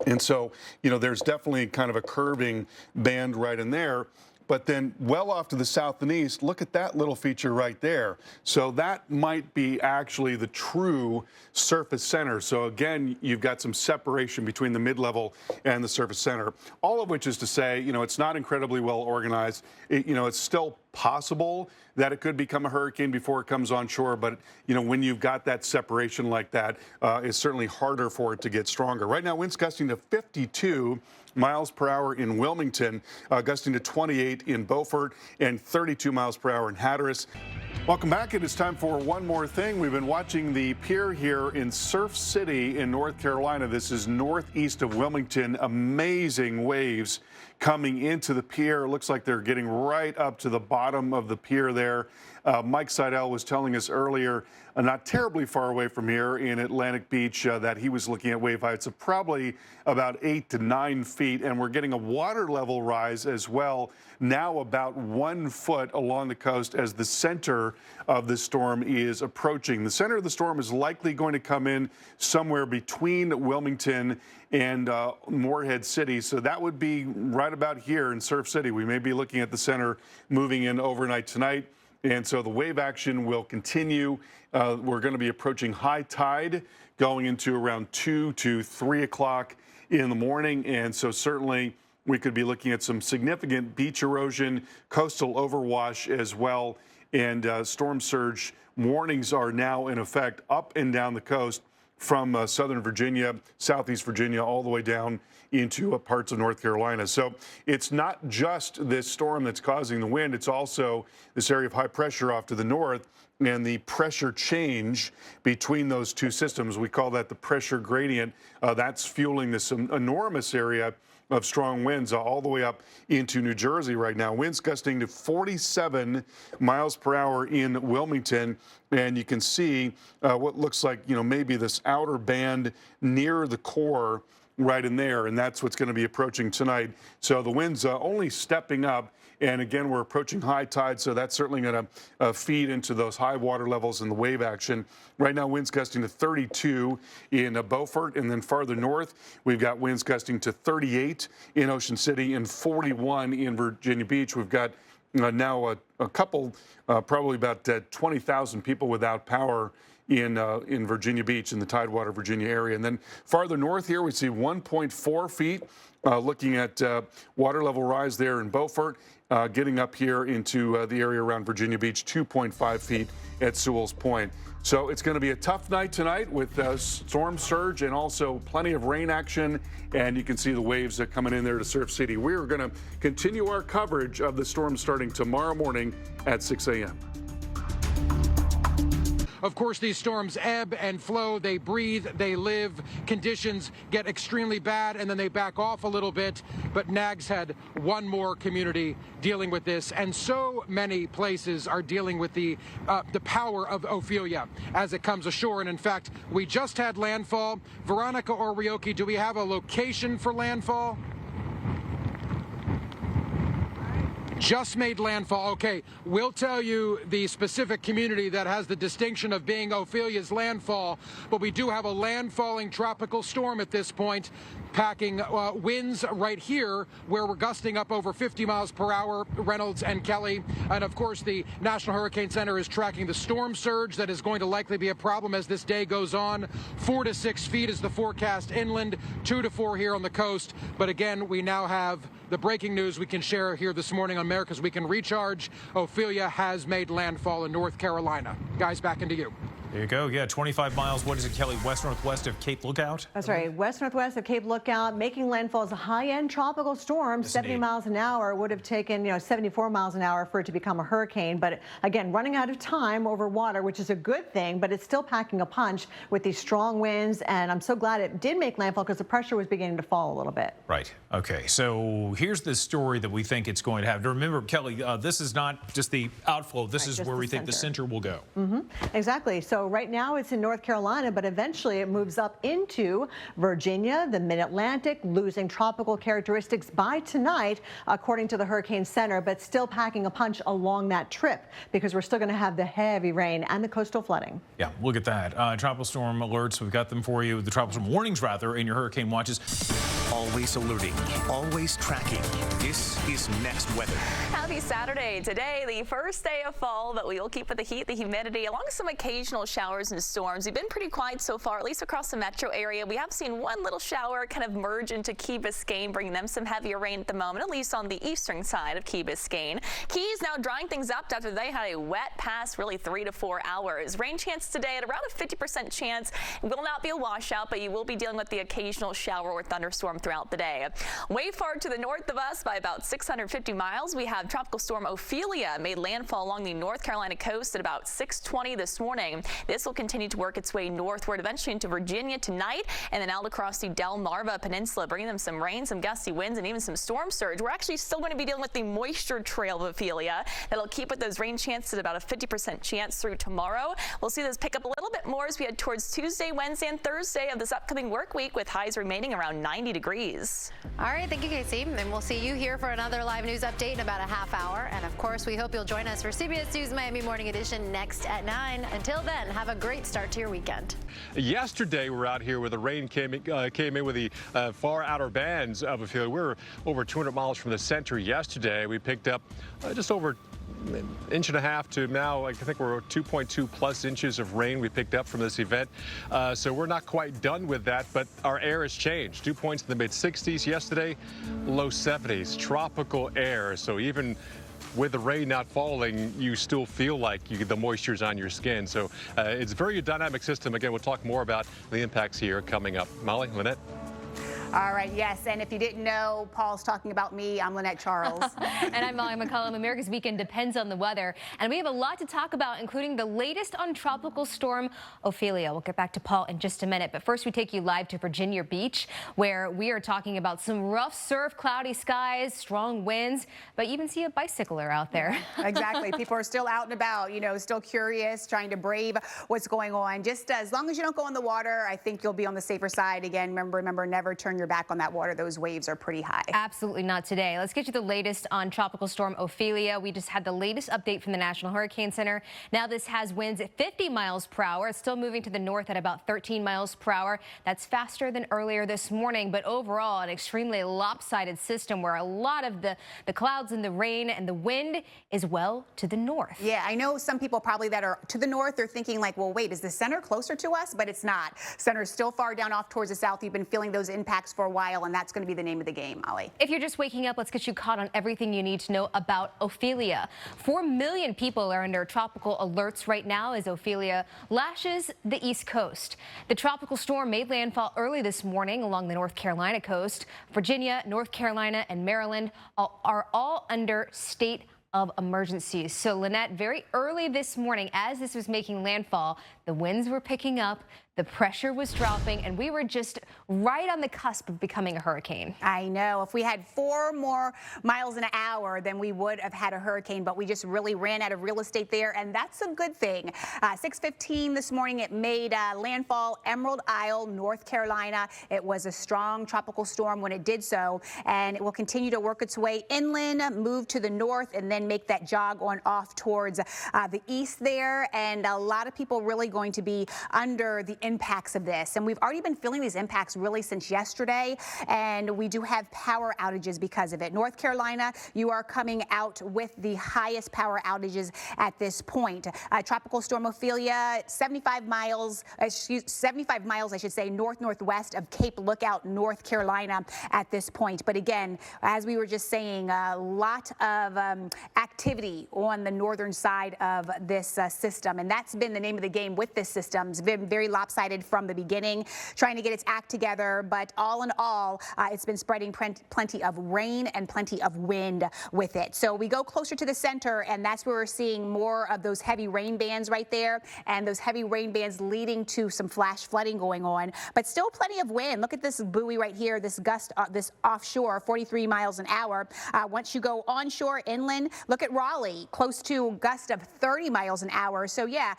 And so, there's definitely kind of a curving band right in there. But then well off to the south and east, look at that little feature right there. So that might be actually the true surface center. So again, you've got some separation between the mid-level and the surface center. All of which is to say, it's not incredibly well organized. It's still possible that it could become a hurricane before it comes on shore. But, when you've got that separation like that, it's certainly harder for it to get stronger. Right now, winds gusting to 52 miles per hour in Wilmington, gusting to 28 in Beaufort, and 32 miles per hour in Hatteras. Welcome back. It is time for one more thing. We've been watching the pier here in Surf City in North Carolina. This is northeast of Wilmington. Amazing waves coming into the pier. It looks like they're getting right up to the bottom of the pier there. Mike Seidel was telling us earlier, not terribly far away from here in Atlantic Beach, that he was looking at wave heights of probably about 8 to 9 feet. And we're getting a water level rise as well, now about 1 foot along the coast as the center of the storm is approaching. The center of the storm is likely going to come in somewhere between Wilmington and Morehead City. So that would be right about here in Surf City. We may be looking at the center moving in overnight tonight. And so the wave action will continue. We're going to be approaching high tide going into around 2 to 3 o'clock in the morning. And so certainly we could be looking at some significant beach erosion, coastal overwash as well. And storm surge warnings are now in effect up and down the coast from southern Virginia, southeast Virginia, all the way down into parts of North Carolina. So it's not just this storm that's causing the wind, it's also this area of high pressure off to the north and the pressure change between those two systems. We call that the pressure gradient. That's fueling this enormous area of strong winds all the way up into New Jersey right now. Winds gusting to 47 miles per hour in Wilmington. And you can see what looks like, maybe this outer band near the core right in there. And that's what's going to be approaching tonight. So the winds only stepping up. And again, we're approaching high tide, so that's certainly going to feed into those high water levels and the wave action. Right now, winds gusting to 32 in Beaufort, and then farther north, we've got winds gusting to 38 in Ocean City and 41 in Virginia Beach. We've got now a couple, probably about 20,000 people without power in Virginia Beach, in the Tidewater, Virginia area. And then farther north here, we see 1.4 feet. Looking at water level rise there in Beaufort, getting up here into the area around Virginia Beach, 2.5 feet at Sewell's Point. So it's going to be a tough night tonight with storm surge and also plenty of rain action. And you can see the waves coming in there to Surf City. We're going to continue our coverage of the storm starting tomorrow morning at 6 a.m. Of course, these storms ebb and flow. They breathe, they live. Conditions get extremely bad, and then they back off a little bit. But Nags had one more community dealing with this, and so many places are dealing with the power of Ophelia as it comes ashore. And in fact, we just had landfall. Veronica or Ryoki, do we have a location for landfall? Just made landfall. Okay, we'll tell you the specific community that has the distinction of being Ophelia's landfall, but we do have a landfalling tropical storm at this point, packing winds right here where we're gusting up over 50 miles per hour, Reynolds and Kelly. And of course, the National Hurricane Center is tracking the storm surge that is going to likely be a problem as this day goes on. 4 to 6 feet is the forecast inland, 2 to 4 here on the coast. But again, we now have the breaking news we can share here this morning on America's Weekend Recharge. Ophelia has made landfall in North Carolina. Guys, back into you. There you go. Yeah, 25 miles. What is it, Kelly? West-northwest of Cape Lookout? That's right. West-northwest of Cape Lookout, making landfall as a high-end tropical storm. 70 miles an hour. Would have taken, 74 miles an hour for it to become a hurricane. But again, running out of time over water, which is a good thing, but it's still packing a punch with these strong winds. And I'm so glad it did make landfall because the pressure was beginning to fall a little bit. Right. Okay. So here's the story that we think it's going to have. Now, remember, Kelly, this is not just the outflow. This is where we think the center will go. Exactly. So right now it's in North Carolina, but eventually it moves up into Virginia, the mid-Atlantic, losing tropical characteristics by tonight, according to the Hurricane Center, but still packing a punch along that trip because we're still going to have the heavy rain and the coastal flooding. Yeah, look at that. Tropical storm alerts, we've got them for you. The tropical storm warnings, rather, in your hurricane watches. Always alerting, always tracking. This is Next Weather. Happy Saturday. Today, the first day of fall, but we will keep with the heat, the humidity, along with some occasional showers and storms. We've been pretty quiet so far, at least across the metro area. We have seen one little shower kind of merge into Key Biscayne, bringing them some heavier rain at the moment, at least on the eastern side of Key Biscayne. Keys now drying things up after they had a wet past really 3 to 4 hours. Rain chance today at around a 50% chance. It will not be a washout, but you will be dealing with the occasional shower or thunderstorm storm throughout the day. Way far to the north of us by about 650 miles, we have Tropical Storm Ophelia made landfall along the North Carolina coast at about 6:20 this morning. This will continue to work its way northward, eventually into Virginia tonight, and then out across the Delmarva Peninsula, bringing them some rain, some gusty winds, and even some storm surge. We're actually still going to be dealing with the moisture trail of Ophelia. That'll keep with those rain chances at about a 50% chance through tomorrow. We'll see those pick up a little bit more as we head towards Tuesday, Wednesday, and Thursday of this upcoming work week, with highs remaining around 90 degrees. All right, thank you, Casey. And we'll see you here for another live news update in about a half hour. And of course, we hope you'll join us for CBS News Miami Morning Edition next at 9. Until then, have a great start to your weekend. Yesterday, we're out here where the rain came in with the far outer bands of Ophelia. We were over 200 miles from the center yesterday. We picked up just over an inch and a half to now, I think we're 2.2 plus inches of rain we picked up from this event. So we're not quite done with that, but our air has changed. Dew points in the mid 60s yesterday, low 70s, tropical air. So even with the rain not falling, you still feel like the moisture's on your skin. So it's a very dynamic system. Again, we'll talk more about the impacts here coming up. Molly, Lynette? All right, yes, and if you didn't know, Paul's talking about me. I'm Lynette Charles. And I'm Molly McCollum. America's weekend depends on the weather, and we have a lot to talk about, including the latest on Tropical Storm Ophelia. We'll get back to Paul in just a minute, but first we take you live to Virginia Beach, where we are talking about some rough surf, cloudy skies, strong winds, but you even see a bicycler out there. Exactly. People are still out and about, you know, still curious, trying to brave what's going on. Just as long as you don't go in the water, I think you'll be on the safer side. Again, remember, never turn your back on that water. Those waves are pretty high. Absolutely not today. Let's get you the latest on Tropical Storm Ophelia. We just had the latest update from the National Hurricane Center. Now this has winds at 50 miles per hour. It's still moving to the north at about 13 miles per hour. That's faster than earlier this morning, but overall an extremely lopsided system where a lot of the clouds and the rain and the wind is well to the north. Yeah, I know some people probably that are to the north, they're thinking like, well, wait, is the center closer to us? But it's not. Center is still far down off towards the south. You've been feeling those impacts for a while, and that's going to be the name of the game, Molly. If you're just waking up, let's get you caught on everything you need to know about Ophelia. 4 million people are under tropical alerts right now as Ophelia lashes the East Coast. The tropical storm made landfall early this morning along the North Carolina coast. Virginia, North Carolina, and Maryland are all under state of emergencies. So, Lynette, very early this morning, as this was making landfall, the winds were picking up, the pressure was dropping, and we were just right on the cusp of becoming a hurricane. I know. If we had 4 more miles an hour, then we would have had a hurricane, but we just really ran out of real estate there, and that's a good thing. 6:15 this morning, it made landfall, Emerald Isle, North Carolina. It was a strong tropical storm when it did so, and it will continue to work its way inland, move to the north, and then make that jog on off towards the east there. And a lot of people really going to be under the impacts of this. And we've already been feeling these impacts really since yesterday. And we do have power outages because of it. North Carolina, you are coming out with the highest power outages at this point. Tropical Storm Ophelia, 75 miles, I should say, northwest of Cape Lookout, North Carolina at this point. But again, as we were just saying, a lot of activity on the northern side of this system. And that's been the name of the game with this system. It's been very lopsided from the beginning, trying to get its act together. But all in all, it's been spreading plenty of rain and plenty of wind with it. So we go closer to the center, and that's where we're seeing more of those heavy rain bands right there, and those heavy rain bands leading to some flash flooding going on. But still plenty of wind. Look at this buoy right here, this gust, this offshore, 43 miles an hour. Once you go onshore, inland, look at Raleigh, close to a gust of 30 miles an hour. So yeah,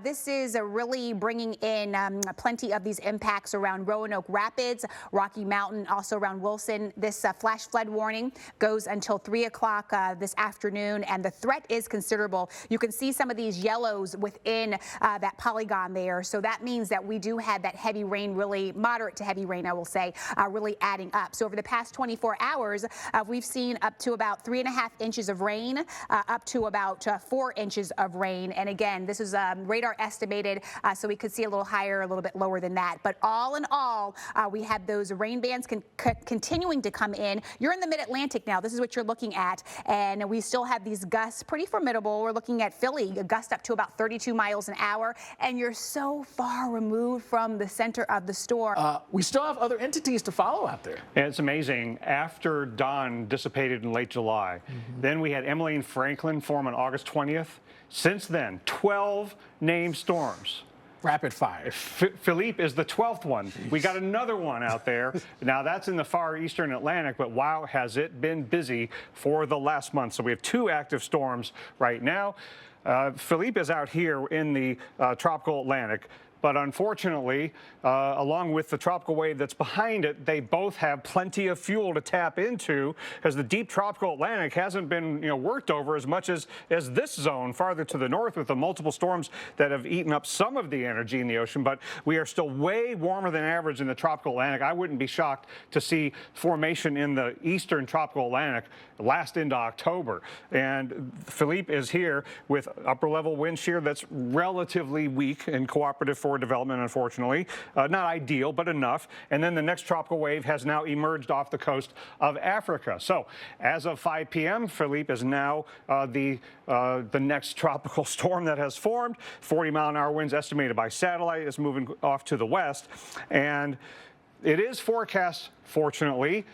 this is really bringing in plenty of these impacts around Roanoke Rapids, Rocky Mountain, also around Wilson. This flash flood warning goes until 3 o'clock this afternoon, and the threat is considerable. You can see some of these yellows within that polygon there. So that means that we do have that heavy rain, really moderate to heavy rain, I will say, really adding up. So over the past 24 hours, we've seen up to about 3.5 inches of rain, up to about 4 inches of rain. And again, this is radar estimated, so we could see a little higher higher, a little bit lower than that. But all in all, we have those rain bands continuing to come in. You're in the mid-Atlantic now. This is what you're looking at. And we still have these gusts pretty formidable. We're looking at Philly, a gust up to about 32 miles an hour. And you're so far removed from the center of the storm. We still have other entities to follow out there. Yeah, it's amazing. After Don dissipated in late July, then we had Emily and Franklin form on August 20th. Since then, 12 named storms. Rapid fire. Philippe is the 12th one. We got another one out there. Now, that's in the far eastern Atlantic, but wow, has it been busy for the last month. So we have 2 active storms right now. Philippe is out here in the tropical Atlantic. But unfortunately, along with the tropical wave that's behind it, they both have plenty of fuel to tap into, as the deep tropical Atlantic hasn't been worked over as much as this zone farther to the north, with the multiple storms that have eaten up some of the energy in the ocean. But we are still way warmer than average in the tropical Atlantic. I wouldn't be shocked to see formation in the eastern tropical Atlantic last into October. And Philippe is here with upper level wind shear that's relatively weak and cooperative for development, unfortunately. Not ideal, but enough. And then the next tropical wave has now emerged off the coast of Africa. So as of 5 p.m., Philippe is now the next tropical storm that has formed. 40-mile-an-hour winds estimated by satellite, is moving off to the west. And it is forecast, fortunately,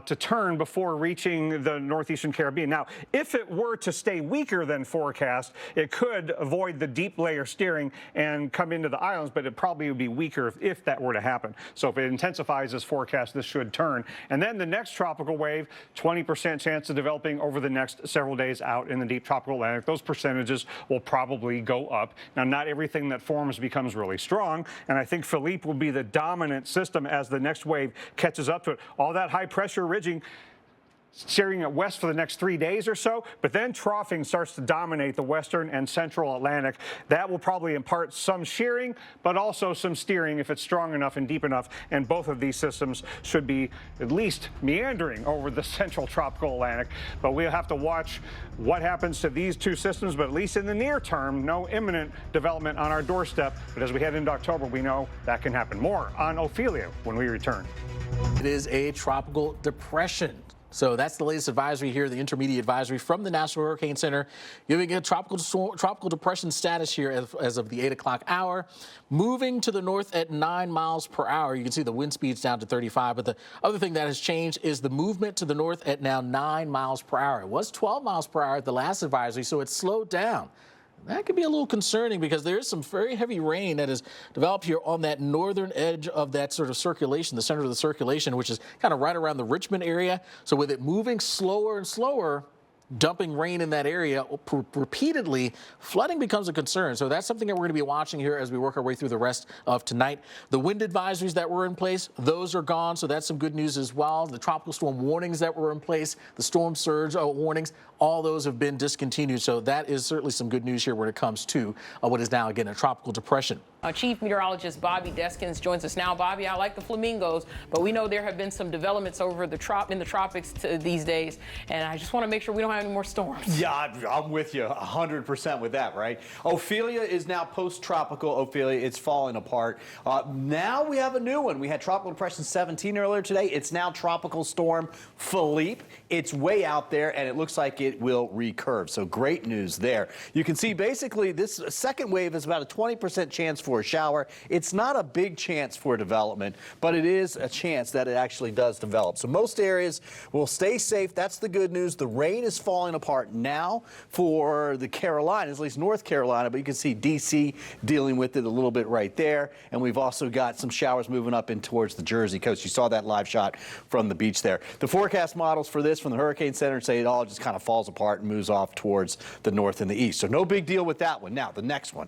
to turn before reaching the northeastern Caribbean. Now, if it were to stay weaker than forecast, it could avoid the deep layer steering and come into the islands, but it probably would be weaker if that were to happen. So if it intensifies as forecast, this should turn. And then the next tropical wave, 20% chance of developing over the next several days out in the deep tropical Atlantic. Those percentages will probably go up. Now, not everything that forms becomes really strong, and I think Philippe will be the dominant system as the next wave catches up to it. All that high pressure ridging steering it west for the next 3 days or so, but then troughing starts to dominate the western and central Atlantic. That will probably impart some shearing, but also some steering if it's strong enough and deep enough, and both of these systems should be at least meandering over the central tropical Atlantic. But we'll have to watch what happens to these 2 systems, but at least in the near term, no imminent development on our doorstep. But as we head into October, we know that can happen. More on Ophelia when we return. It is a tropical depression. So that's the latest advisory here, the intermediate advisory from the National Hurricane Center, giving a tropical depression status here as of the 8 o'clock hour, moving to the north at 9 miles per hour. You can see the wind speed's down to 35, but the other thing that has changed is the movement to the north at now 9 miles per hour. It was 12 miles per hour at the last advisory, so it's slowed down. That could be a little concerning because there is some very heavy rain that has developed here on that northern edge of that sort of circulation, the center of the circulation, which is kind of right around the Richmond area. So with it moving slower and slower, dumping rain in that area repeatedly, flooding becomes a concern. So that's something that we're going to be watching here as we work our way through the rest of tonight. The wind advisories that were in place, those are gone. So that's some good news as well. The tropical storm warnings that were in place, the storm surge warnings, all those have been discontinued. So that is certainly some good news here when it comes to what is now, again, a tropical depression. Chief Meteorologist Bobby Deskins joins us now. Bobby, I like the flamingos, but we know there have been some developments over in the tropics these days, and I just want to make sure we don't have any more storms. Yeah, I'm with you 100% with that, right? Ophelia is now post-tropical. Ophelia, it's falling apart. Now we have a new one. We had Tropical Depression 17 earlier today. It's now Tropical Storm Philippe. It's way out there, and it looks like it will recurve. So great news there. You can see basically this second wave is about a 20% chance for a shower. It's not a big chance for development, but it is a chance that it actually does develop. So most areas will stay safe. That's the good news. The rain is falling apart now for the Carolinas, at least North Carolina, but you can see D.C. dealing with it a little bit right there. And we've also got some showers moving up in towards the Jersey coast. You saw that live shot from the beach there. The forecast models for this from the Hurricane Center say it all just kind of falls apart and moves off towards the north and the east. So no big deal with that one. Now, the next one.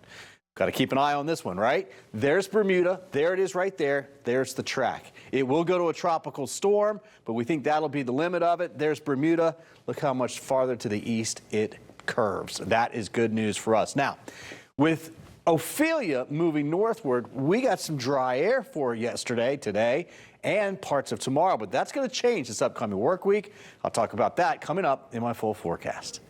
Got to keep an eye on this one, right? There's Bermuda. There it is right there. There's the track. It will go to a tropical storm, but we think that'll be the limit of it. There's Bermuda. Look how much farther to the east it curves. That is good news for us. Now, with Ophelia moving northward, we got some dry air for yesterday, today, and parts of tomorrow, but that's going to change this upcoming work week. I'll talk about that coming up in my full forecast.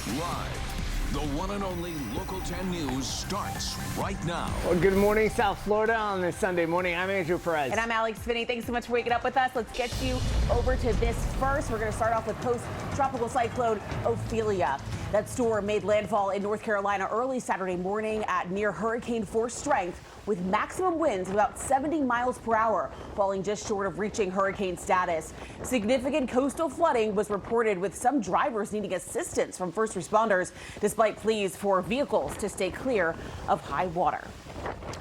Live The one and only Local 10 News starts right now. Well, good morning, South Florida on this Sunday morning. I'm Andrew Perez. And I'm Alex Finney. Thanks so much for waking up with us. Let's get you over to this first. We're going to start off with post-tropical cyclone Ophelia. That storm made landfall in North Carolina early Saturday morning at near hurricane force strength, with maximum winds of about 70 miles per hour, falling just short of reaching hurricane status. Significant coastal flooding was reported, with some drivers needing assistance from first responders, despite pleas for vehicles to stay clear of high water.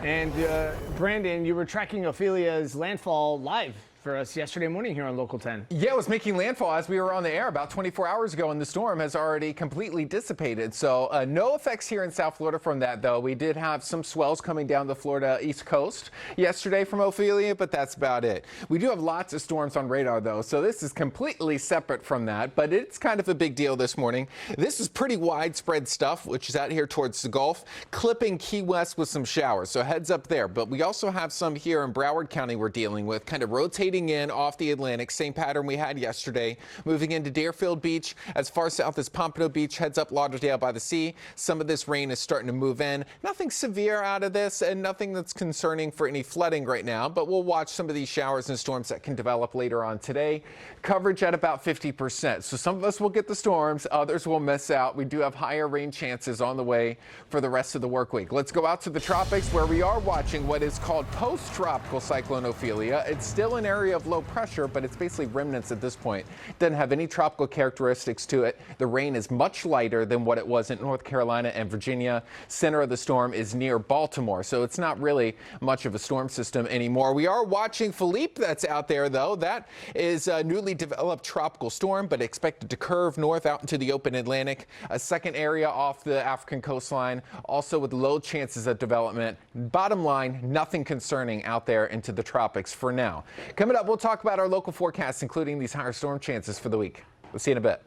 And Brandon, you were tracking Ophelia's landfall live for us yesterday morning here on Local 10. Yeah, it was making landfall as we were on the air about 24 hours ago, and the storm has already completely dissipated. So no effects here in South Florida from that, though. We did have some swells coming down the Florida East Coast yesterday from Ophelia, but that's about it. We do have lots of storms on radar, though, so this is completely separate from that, but it's kind of a big deal this morning. This is pretty widespread stuff, which is out here towards the Gulf, clipping Key West with some showers, so heads up there. But we also have some here in Broward County we're dealing with, kind of rotating in off the Atlantic, same pattern we had yesterday, moving into Deerfield Beach, as far south as Pompano Beach, heads up Lauderdale by the sea. Some of this rain is starting to move in. Nothing severe out of this and nothing that's concerning for any flooding right now, but we'll watch some of these showers and storms that can develop later on today. Coverage at about 50%. So some of us will get the storms, others will miss out. We do have higher rain chances on the way for the rest of the work week. Let's go out to the tropics, where we are watching what is called post-tropical cyclone Ophelia. It's still an area of low pressure, but it's basically remnants at this point. It doesn't have any tropical characteristics to it. The rain is much lighter than what it was in North Carolina and Virginia. Center of the storm is near Baltimore, so it's not really much of a storm system anymore. We are watching Philippe that's out there, though. That is a newly developed tropical storm, but expected to curve north out into the open Atlantic. A second area off the African coastline, also with low chances of development. Bottom line, nothing concerning out there into the tropics for now. Coming up, we'll talk about our local forecasts, including these higher storm chances for the week. We'll see you in a bit.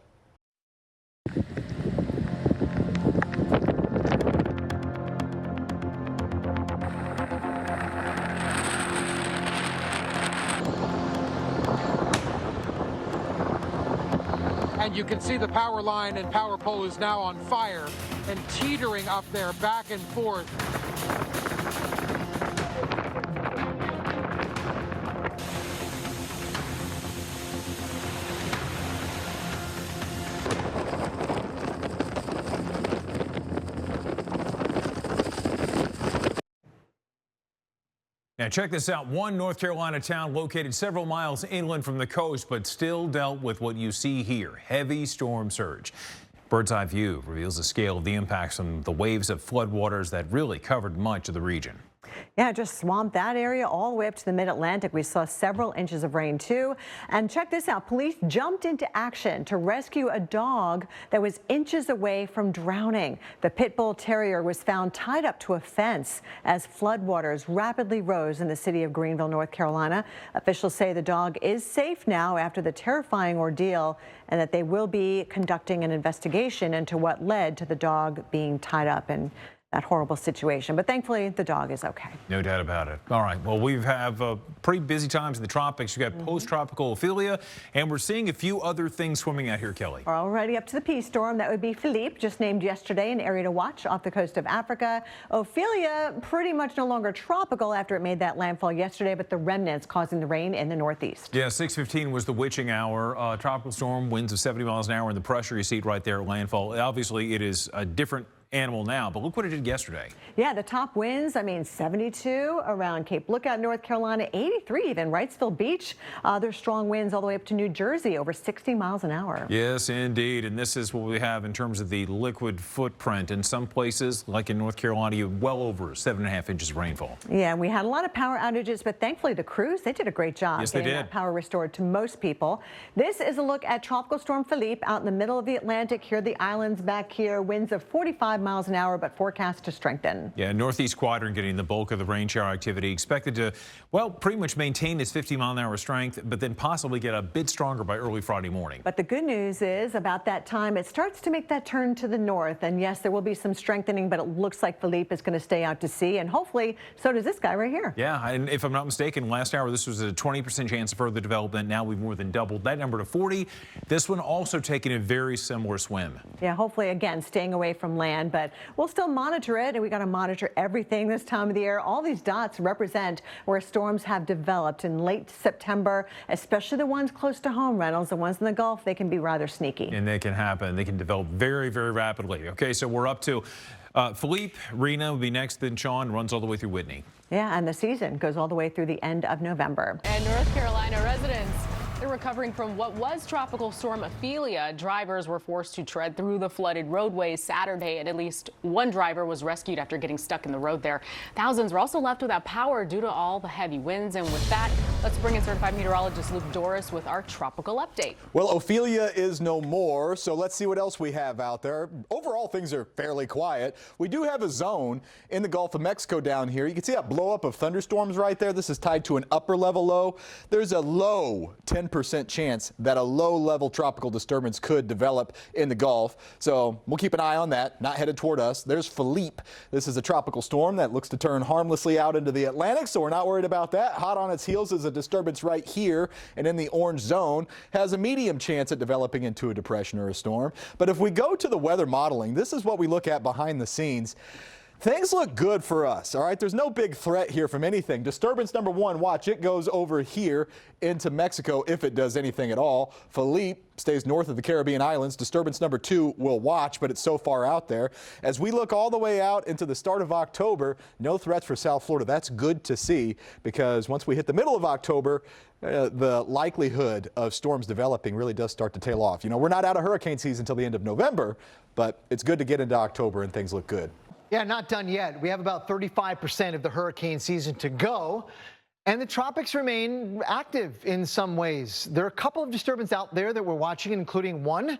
And you can see the power line and power pole is now on fire and teetering up there back and forth. Now check this out. One North Carolina town located several miles inland from the coast, but still dealt with what you see here, heavy storm surge. Bird's eye view reveals the scale of the impacts from the waves of floodwaters that really covered much of the region. Yeah, just swamped that area all the way up to the mid-Atlantic. We saw several inches of rain, too. And check this out. Police jumped into action to rescue a dog that was inches away from drowning. The pit bull terrier was found tied up to a fence as floodwaters rapidly rose in the city of Greenville, North Carolina. Officials say the dog is safe now after the terrifying ordeal, and that they will be conducting an investigation into what led to the dog being tied up in that horrible situation. But thankfully, the dog is okay. No doubt about it. All right. Well, we have pretty busy times in the tropics. You got post-tropical Ophelia, and we're seeing a few other things swimming out here, Kelly. We're already up to the P storm. That would be Philippe, just named yesterday, an area to watch off the coast of Africa. Ophelia, pretty much no longer tropical after it made that landfall yesterday, but the remnants causing the rain in the northeast. Yeah, 6:15 was the witching hour. Tropical storm, winds of 70 miles an hour, and the pressure you see it right there at landfall. Obviously, it is a different animal now, but look what it did yesterday. Yeah, the top winds, 72 around Cape Lookout, North Carolina, 83 even Wrightsville Beach. There's strong winds all the way up to New Jersey, over 60 miles an hour. Yes, indeed. And this is what we have in terms of the liquid footprint. In some places, like in North Carolina, you have well over 7.5 inches of rainfall. Yeah, we had a lot of power outages, but thankfully the crews, they did a great job getting that power restored to most people. This is a look at Tropical Storm Philippe out in the middle of the Atlantic. Here are the islands back here, winds of 45 65 miles an hour, but forecast to strengthen. Yeah, northeast quadrant getting the bulk of the rain shower activity, expected to, well, pretty much maintain its 50-mile-an-hour strength, but then possibly get a bit stronger by early Friday morning. But the good news is about that time, it starts to make that turn to the north. And yes, there will be some strengthening, but it looks like Philippe is going to stay out to sea. And hopefully, so does this guy right here. Yeah, and if I'm not mistaken, last hour this was a 20% chance of further development. Now we've more than doubled that number to 40. This one also taking a very similar swim. Yeah, hopefully, again, staying away from land, but we'll still monitor it, and we got to monitor everything this time of the year. All these dots represent where storms have developed in late September, especially the ones close to home, Reynolds. The ones in the Gulf, they can be rather sneaky. And they can happen. They can develop very, very rapidly. Okay, so we're up to Philippe, Rina will be next, then Sean, runs all the way through Whitney. Yeah, and the season goes all the way through the end of November. And North Carolina residents, they're recovering from what was Tropical Storm Ophelia. Drivers were forced to tread through the flooded roadways Saturday, and at least one driver was rescued after getting stuck in the road there. Thousands were also left without power due to all the heavy winds. And with that, let's bring in certified meteorologist Luke Doris with our tropical update. Well, Ophelia is no more, so let's see what else we have out there. Overall, things are fairly quiet. We do have a zone in the Gulf of Mexico down here. You can see that blow up of thunderstorms right there. This is tied to an upper level low. There's a low 10% chance that a low-level tropical disturbance could develop in the Gulf. So we'll keep an eye on that, not headed toward us. There's Philippe. This is a tropical storm that looks to turn harmlessly out into the Atlantic, so we're not worried about that. Hot on its heels is a disturbance right here, and in the orange zone has a medium chance at developing into a depression or a storm. But if we go to the weather modeling, this is what we look at behind the scenes. Things look good for us, all right? There's no big threat here from anything. Disturbance number one, watch, it goes over here into Mexico if it does anything at all. Philippe stays north of the Caribbean islands. Disturbance number two, we'll watch, but it's so far out there. As we look all the way out into the start of October, no threats for South Florida. That's good to see, because once we hit the middle of October, the likelihood of storms developing really does start to tail off. You know, we're not out of hurricane season until the end of November, but it's good to get into October and things look good. Yeah, not done yet. We have about 35% of the hurricane season to go, and the tropics remain active in some ways. There are a couple of disturbances out there that we're watching, including one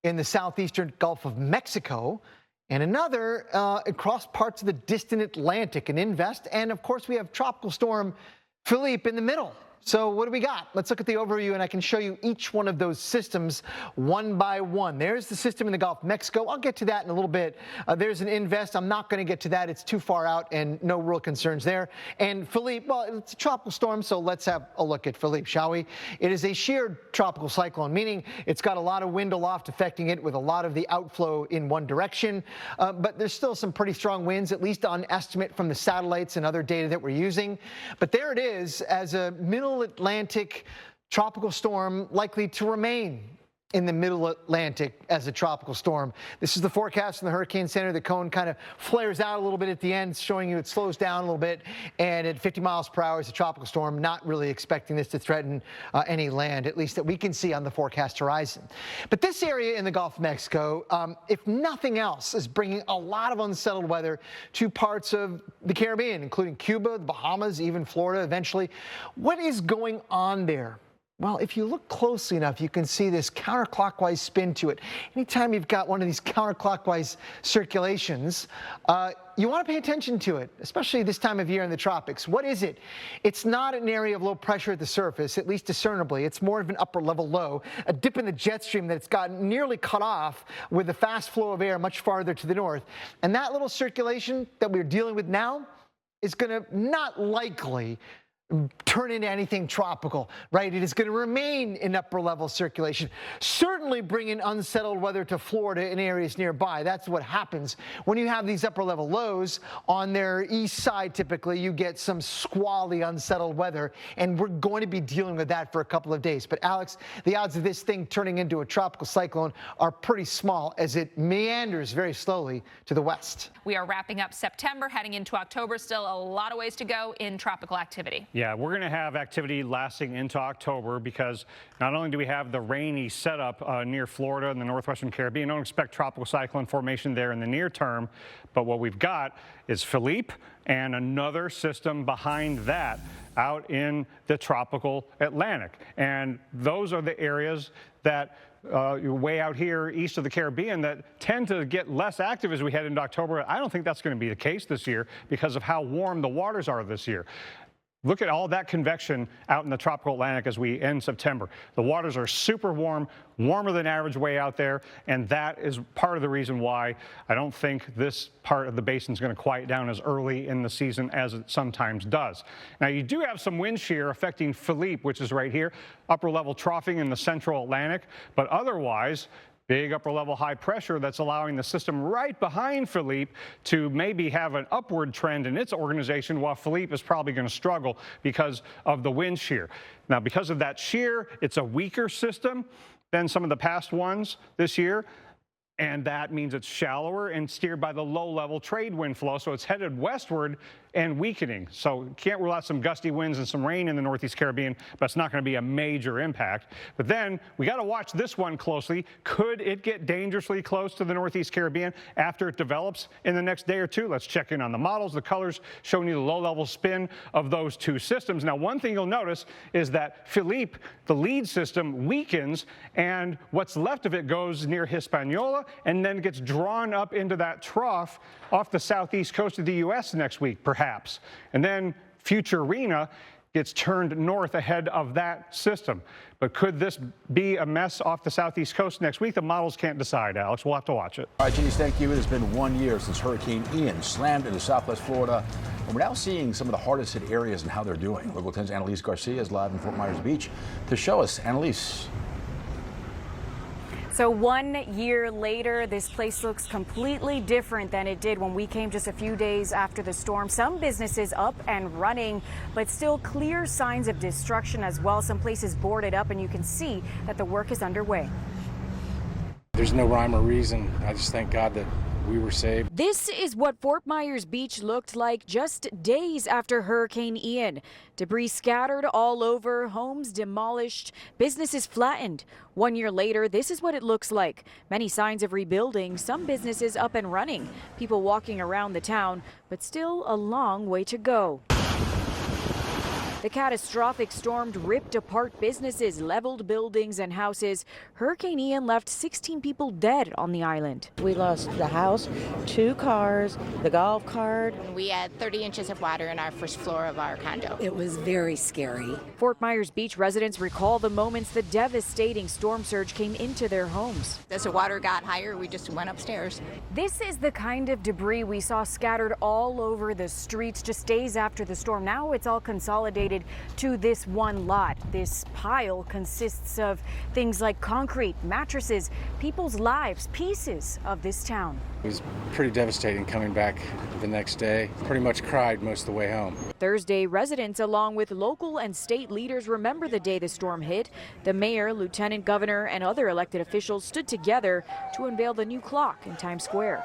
in the southeastern Gulf of Mexico and another across parts of the distant Atlantic and Invest. And of course, we have Tropical Storm Philippe in the middle. So what do we got? Let's look at the overview, and I can show you each one of those systems one by one. There's the system in the Gulf of Mexico. I'll get to that in a little bit. There's an Invest. I'm not going to get to that. It's too far out and no real concerns there. And Philippe, well, it's a tropical storm, so let's have a look at Philippe, shall we? It is a sheared tropical cyclone, meaning it's got a lot of wind aloft affecting it with a lot of the outflow in one direction. But there's still some pretty strong winds, at least on estimate from the satellites and other data that we're using. But there it is as a middle Atlantic tropical storm, likely to remain in the middle Atlantic as a tropical storm. This is the forecast from the Hurricane Center. The cone kind of flares out a little bit at the end, showing you it slows down a little bit. And at 50 miles per hour, it's a tropical storm. Not really expecting this to threaten any land, at least that we can see on the forecast horizon. But this area in the Gulf of Mexico, if nothing else, is bringing a lot of unsettled weather to parts of the Caribbean, including Cuba, the Bahamas, even Florida eventually. What is going on there? Well, if you look closely enough, you can see this counterclockwise spin to it. Anytime you've got one of these counterclockwise circulations, you want to pay attention to it, especially this time of year in the tropics. What is it? It's not an area of low pressure at the surface, at least discernibly. It's more of an upper level low, a dip in the jet stream that's gotten nearly cut off with the fast flow of air much farther to the north. And that little circulation that we're dealing with now is going to not likely turn into anything tropical, right? It is going to remain in upper level circulation, certainly bringing unsettled weather to Florida and areas nearby. That's what happens when you have these upper level lows on their east side. Typically, you get some squally, unsettled weather, and we're going to be dealing with that for a couple of days. But Alex, the odds of this thing turning into a tropical cyclone are pretty small as it meanders very slowly to the west. We are wrapping up September, heading into October. Still a lot of ways to go in tropical activity. Yeah, we're going to have activity lasting into October, because not only do we have the rainy setup near Florida and the northwestern Caribbean, don't expect tropical cyclone formation there in the near term, but what we've got is Philippe and another system behind that out in the tropical Atlantic. And those are the areas that way out here east of the Caribbean that tend to get less active as we head into October. I don't think that's going to be the case this year because of how warm the waters are this year. Look at all that convection out in the tropical Atlantic as we end September. The waters are super warm, warmer than average way out there, and that is part of the reason why I don't think this part of the basin is going to quiet down as early in the season as it sometimes does. Now, you do have some wind shear affecting Philippe, which is right here, upper level troughing in the central Atlantic, but otherwise, big upper level high pressure that's allowing the system right behind Philippe to maybe have an upward trend in its organization, while Philippe is probably going to struggle because of the wind shear. Now, because of that shear, it's a weaker system than some of the past ones this year. And that means it's shallower and steered by the low-level trade wind flow, so it's headed westward and weakening. So can't rule out some gusty winds and some rain in the Northeast Caribbean, but it's not going to be a major impact. But then we got to watch this one closely. Could it get dangerously close to the Northeast Caribbean after it develops in the next day or two? Let's check in on the models. The colors showing you the low-level spin of those two systems. Now, one thing you'll notice is that Philippe, the lead system, weakens, and what's left of it goes near Hispaniola and then gets drawn up into that trough off the southeast coast of the U.S. next week, perhaps. And then future Rina gets turned north ahead of that system. But could this be a mess off the southeast coast next week? The models can't decide, Alex. We'll have to watch it. All right, Janice, thank you. It has been 1 year since Hurricane Ian slammed into southwest Florida. And we're now seeing some of the hardest hit areas and how they're doing. Local 10's Annalise Garcia is live in Fort Myers Beach to show us. Annalise. So 1 year later, this place looks completely different than it did when we came just a few days after the storm. Some businesses up and running, but still clear signs of destruction as well. Some places boarded up, and you can see that the work is underway. There's no rhyme or reason. I just thank God that we were saved. This is what Fort Myers Beach looked like just days after Hurricane Ian. Debris scattered all over, homes demolished, businesses flattened. 1 year later, this is what it looks like. Many signs of rebuilding, some businesses up and running, people walking around the town, but still a long way to go. The catastrophic storm ripped apart businesses, leveled buildings and houses. Hurricane Ian left 16 people dead on the island. We lost the house, 2 cars, the golf cart. We had 30 inches of water in our first floor of our condo. It was very scary. Fort Myers Beach residents recall the moments the devastating storm surge came into their homes. As the water got higher, we just went upstairs. This is the kind of debris we saw scattered all over the streets just days after the storm. Now it's all consolidated to this one lot. This pile consists of things like concrete, mattresses, people's lives, pieces of this town. It was pretty devastating coming back the next day. Pretty much cried most of the way home. Thursday, residents along with local and state leaders remember the day the storm hit. The mayor, lieutenant governor, and other elected officials stood together to unveil the new clock in Times Square.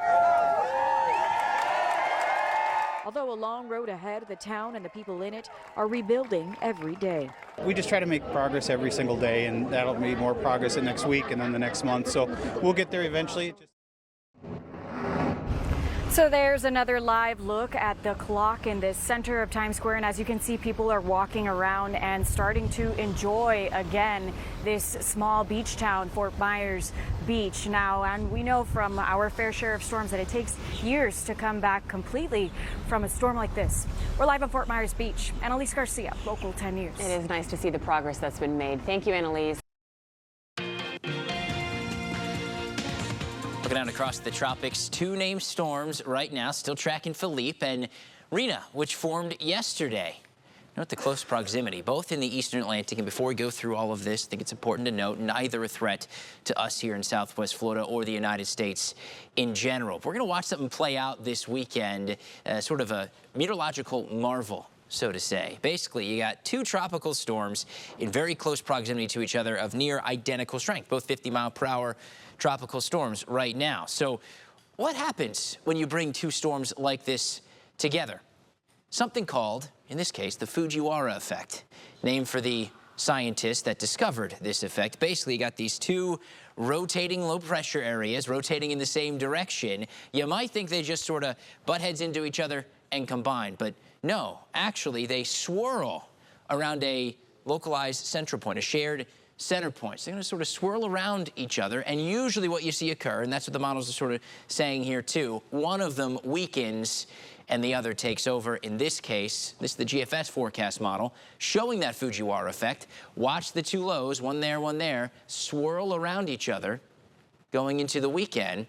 Although a long road ahead, the town and the people in it are rebuilding every day. We just try to make progress every single day, and that'll be more progress in next week and then the next month. So we'll get there eventually. So there's another live look at the clock in the center of Times Square. And as you can see, people are walking around and starting to enjoy again this small beach town, Fort Myers Beach now. And we know from our fair share of storms that it takes years to come back completely from a storm like this. We're live on Fort Myers Beach. Annalise Garcia, Local 10 News. It is nice to see the progress that's been made. Thank you, Annalise. Looking out across the tropics, 2 named storms right now, still tracking Philippe and Rina, which formed yesterday. Note the close proximity, both in the eastern Atlantic. And before we go through all of this, I think it's important to note neither a threat to us here in Southwest Florida or the United States in general. We're going to watch something play out this weekend, sort of a meteorological marvel, so to say. Basically, you got 2 tropical storms in very close proximity to each other of near identical strength, both 50-mile-per-hour tropical storms right now. So what happens when you bring 2 storms like this together? Something called, in this case, the Fujiwara effect, named for the scientists that discovered this effect. Basically, you got these 2 rotating low-pressure areas rotating in the same direction. You might think they just sort of butt heads into each other and combine, but no, actually, they swirl around a localized central point, a shared center points. They're going to sort of swirl around each other, and usually what you see occur, and that's what the models are sort of saying here too, one of them weakens and the other takes over. In this case, this is the GFS forecast model showing that Fujiwara effect. Watch the two lows, one there, swirl around each other going into the weekend.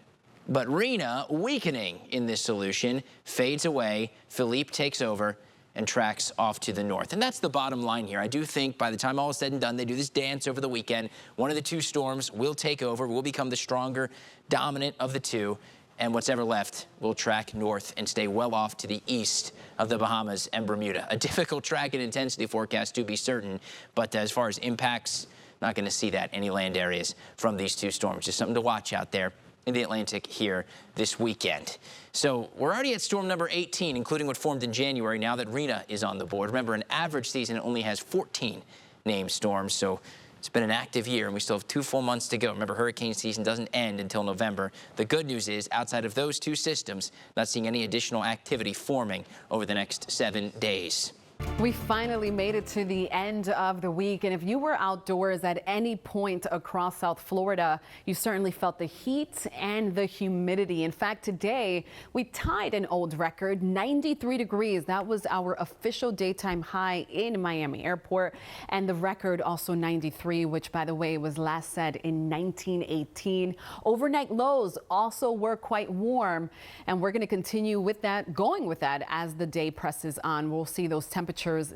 But Rina, weakening in this solution, fades away. Philippe takes over and tracks off to the north. And that's the bottom line here. I do think by the time all is said and done, they do this dance over the weekend, one of the two storms will take over, will become the stronger dominant of the two. And what's ever left will track north and stay well off to the east of the Bahamas and Bermuda. A difficult track and intensity forecast to be certain, but as far as impacts, not going to see that any land areas from these two storms. Just something to watch out there in the Atlantic here this weekend. So we're already at storm number 18, including what formed in January, now that Rina is on the board. Remember, an average season only has 14 named storms, so it's been an active year, and we still have 2 full months to go. Remember, hurricane season doesn't end until November. The good news is, outside of those two systems, not seeing any additional activity forming over the next 7 days. We finally made it to the end of the week, and if you were outdoors at any point across South Florida, you certainly felt the heat and the humidity. In fact, today we tied an old record, 93 degrees. That was our official daytime high in Miami Airport, and the record also 93, which, by the way, was last set in 1918. Overnight lows also were quite warm, and we're going to continue with that, going with that as the day presses on. We'll see those temperatures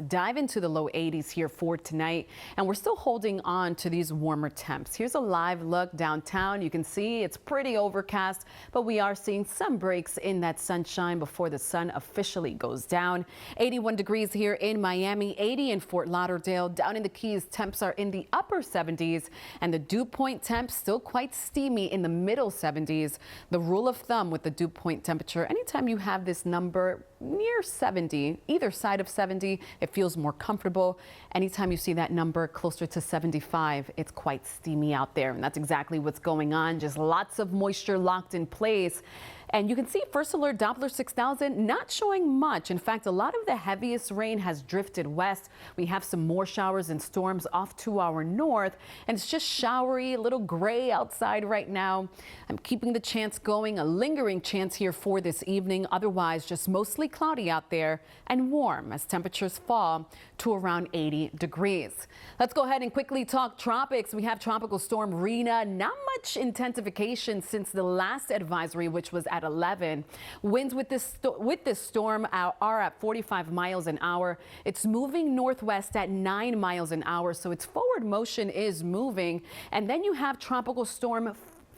dive into the low 80s here for tonight, and we're still holding on to these warmer temps. Here's a live look downtown. You can see it's pretty overcast, but we are seeing some breaks in that sunshine before the sun officially goes down. 81 degrees here in Miami, 80 in Fort Lauderdale. Down in the Keys, temps are in the upper 70s, and the dew point temps still quite steamy in the middle 70s. The rule of thumb with the dew point temperature, anytime you have this number near 70, either side of 70, it feels more comfortable. Anytime you see that number closer to 75, it's quite steamy out there. And that's exactly what's going on. Just lots of moisture locked in place. And you can see first alert Doppler 6000 not showing much. In fact, a lot of the heaviest rain has drifted west. We have some more showers and storms off to our north, and it's just showery, a little gray outside right now. I'm keeping the chance going, a lingering chance here for this evening. Otherwise, just mostly cloudy out there and warm as temperatures fall to around 80 degrees. Let's go ahead and quickly talk tropics. We have Tropical Storm Rina. Not much intensification since the last advisory, which was at 11. Winds with this storm are at 45 miles an hour. It's moving northwest at 9 miles an hour, so its forward motion is moving. And then you have Tropical Storm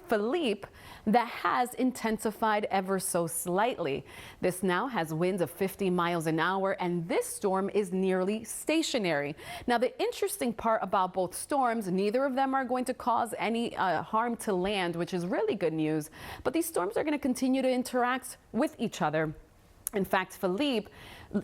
Philippe that has intensified ever so slightly. This now has winds of 50 miles an hour, and this storm is nearly stationary. Now, the interesting part about both storms, neither of them are going to cause any harm to land, which is really good news. But these storms are going to continue to interact with each other. In fact, Philippe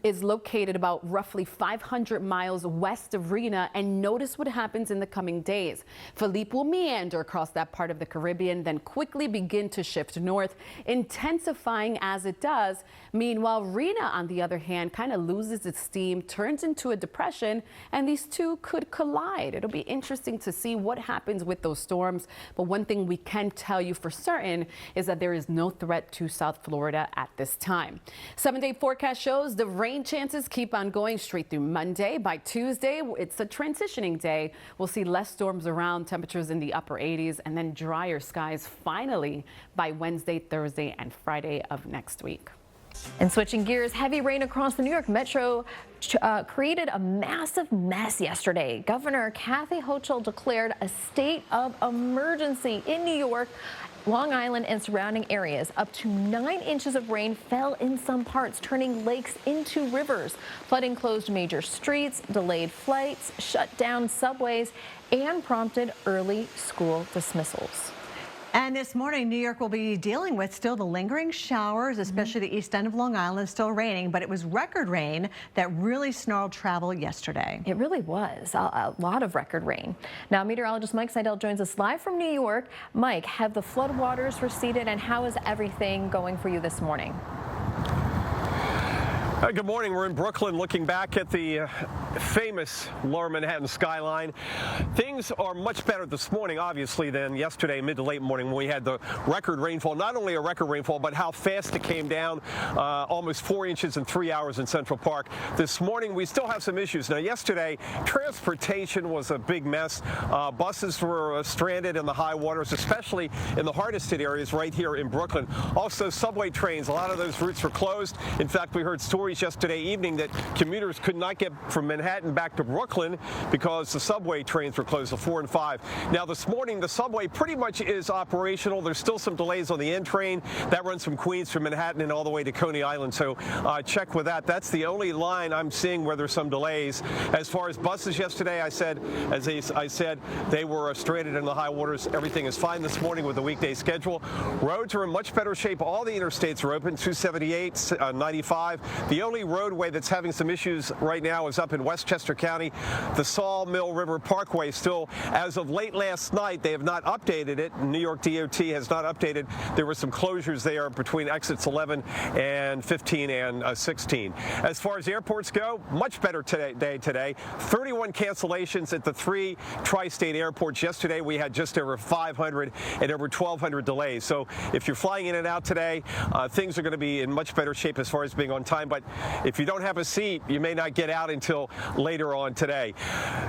is located about roughly 500 miles west of Rina, and notice what happens in the coming days. Philippe will meander across that part of the Caribbean, then quickly begin to shift north, intensifying as it does. Meanwhile, Rina, on the other hand, kind of loses its steam, turns into a depression, and these two could collide. It'll be interesting to see what happens with those storms, but one thing we can tell you for certain is that there is no threat to South Florida at this time. 7-day forecast shows the rain chances keep on going straight through Monday. By Tuesday, it's a transitioning day. We'll see less storms around, temperatures in the upper 80s, and then drier skies finally by Wednesday, Thursday, and Friday of next week. And switching gears, heavy rain across the New York metro created a massive mess yesterday. Governor Kathy Hochul declared a state of emergency in New York, Long Island, and surrounding areas. Up to 9 inches of rain fell in some parts, turning lakes into rivers. Flooding closed major streets, delayed flights, shut down subways, and prompted early school dismissals. And this morning, New York will be dealing with still the lingering showers, especially the east end of Long Island, still raining, but it was record rain that really snarled travel yesterday. It really was a lot of record rain. Now, meteorologist Mike Seidel joins us live from New York. Mike, have the floodwaters receded, and how is everything going for you this morning? Good morning. We're in Brooklyn looking back at the famous Lower Manhattan skyline. Things are much better this morning, obviously, than yesterday, mid to late morning, when we had the record rainfall. Not only a record rainfall, but how fast it came down, almost 4 inches in 3 hours in Central Park. This morning, we still have some issues. Now, yesterday, transportation was a big mess. Buses were stranded in the high waters, especially in the hardest hit areas right here in Brooklyn. Also, subway trains, a lot of those routes were closed. In fact, we heard stories yesterday evening that commuters could not get from Manhattan back to Brooklyn because the subway trains were closed, the 4 and 5. Now, this morning, the subway pretty much is operational. There's still some delays on the N train. That runs from Queens to Manhattan and all the way to Coney Island, so check with that. That's the only line I'm seeing where there's some delays. As far as buses yesterday, I said they were stranded in the high waters. Everything is fine this morning with the weekday schedule. Roads are in much better shape. All the interstates are open, 278, 95. The only roadway that's having some issues right now is up in Westchester County. The Sawmill River Parkway still, as of late last night, they have not updated it. New York DOT has not updated. There were some closures there between exits 11 and 15 and 16. As far as airports go, much better today. 31 cancellations at the 3 tri-state airports. Yesterday, we had just over 500 and over 1,200 delays. So if you're flying in and out today, things are going to be in much better shape as far as being on time. But if you don't have a seat, you may not get out until later on today.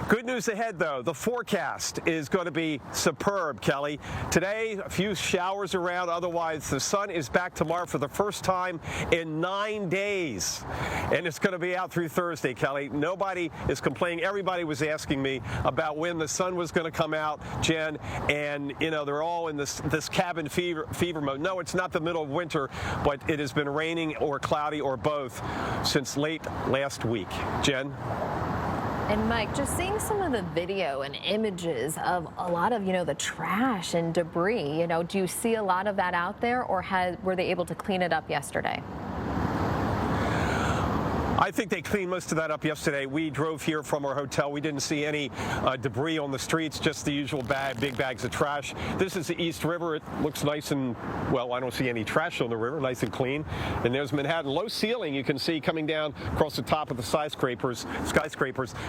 Good news ahead, though. The forecast is going to be superb, Kelly. Today, a few showers around. Otherwise, the sun is back tomorrow for the first time in 9 days. And it's going to be out through Thursday, Kelly. Nobody is complaining. Everybody was asking me about when the sun was going to come out, Jen. And, you know, they're all in this cabin fever mode. No, it's not the middle of winter, but it has been raining or cloudy or both since late last week. Jen? And Mike, just seeing some of the video and images of a lot of, the trash and debris, do you see a lot of that out there, or were they able to clean it up yesterday? I think they cleaned most of that up yesterday. We drove here from our hotel. We didn't see any debris on the streets, just the usual big bags of trash. This is the East River. It looks nice and, well, I don't see any trash on the river, nice and clean. And there's Manhattan. Low ceiling you can see coming down across the top of the skyscrapers.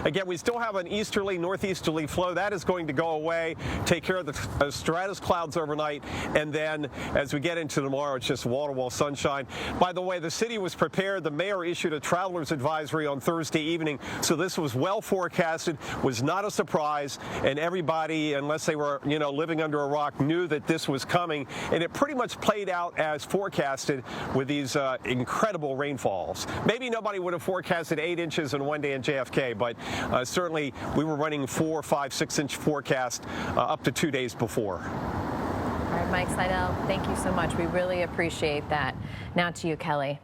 Again, we still have an easterly, northeasterly flow. That is going to go away, take care of the stratus clouds overnight. And then as we get into tomorrow, it's just wall-to-wall sunshine. By the way, the city was prepared. The mayor issued a traveler's advisory on Thursday evening, so this was well forecasted, was not a surprise, and everybody, unless they were living under a rock, knew that this was coming, and it pretty much played out as forecasted with these incredible rainfalls. Maybe nobody would have forecasted 8 inches in one day in JFK, but certainly we were running 4, 5, 6 inch forecast up to 2 days before. All right, Mike Seidel, thank you so much. We really appreciate that. Now to you, Kelly.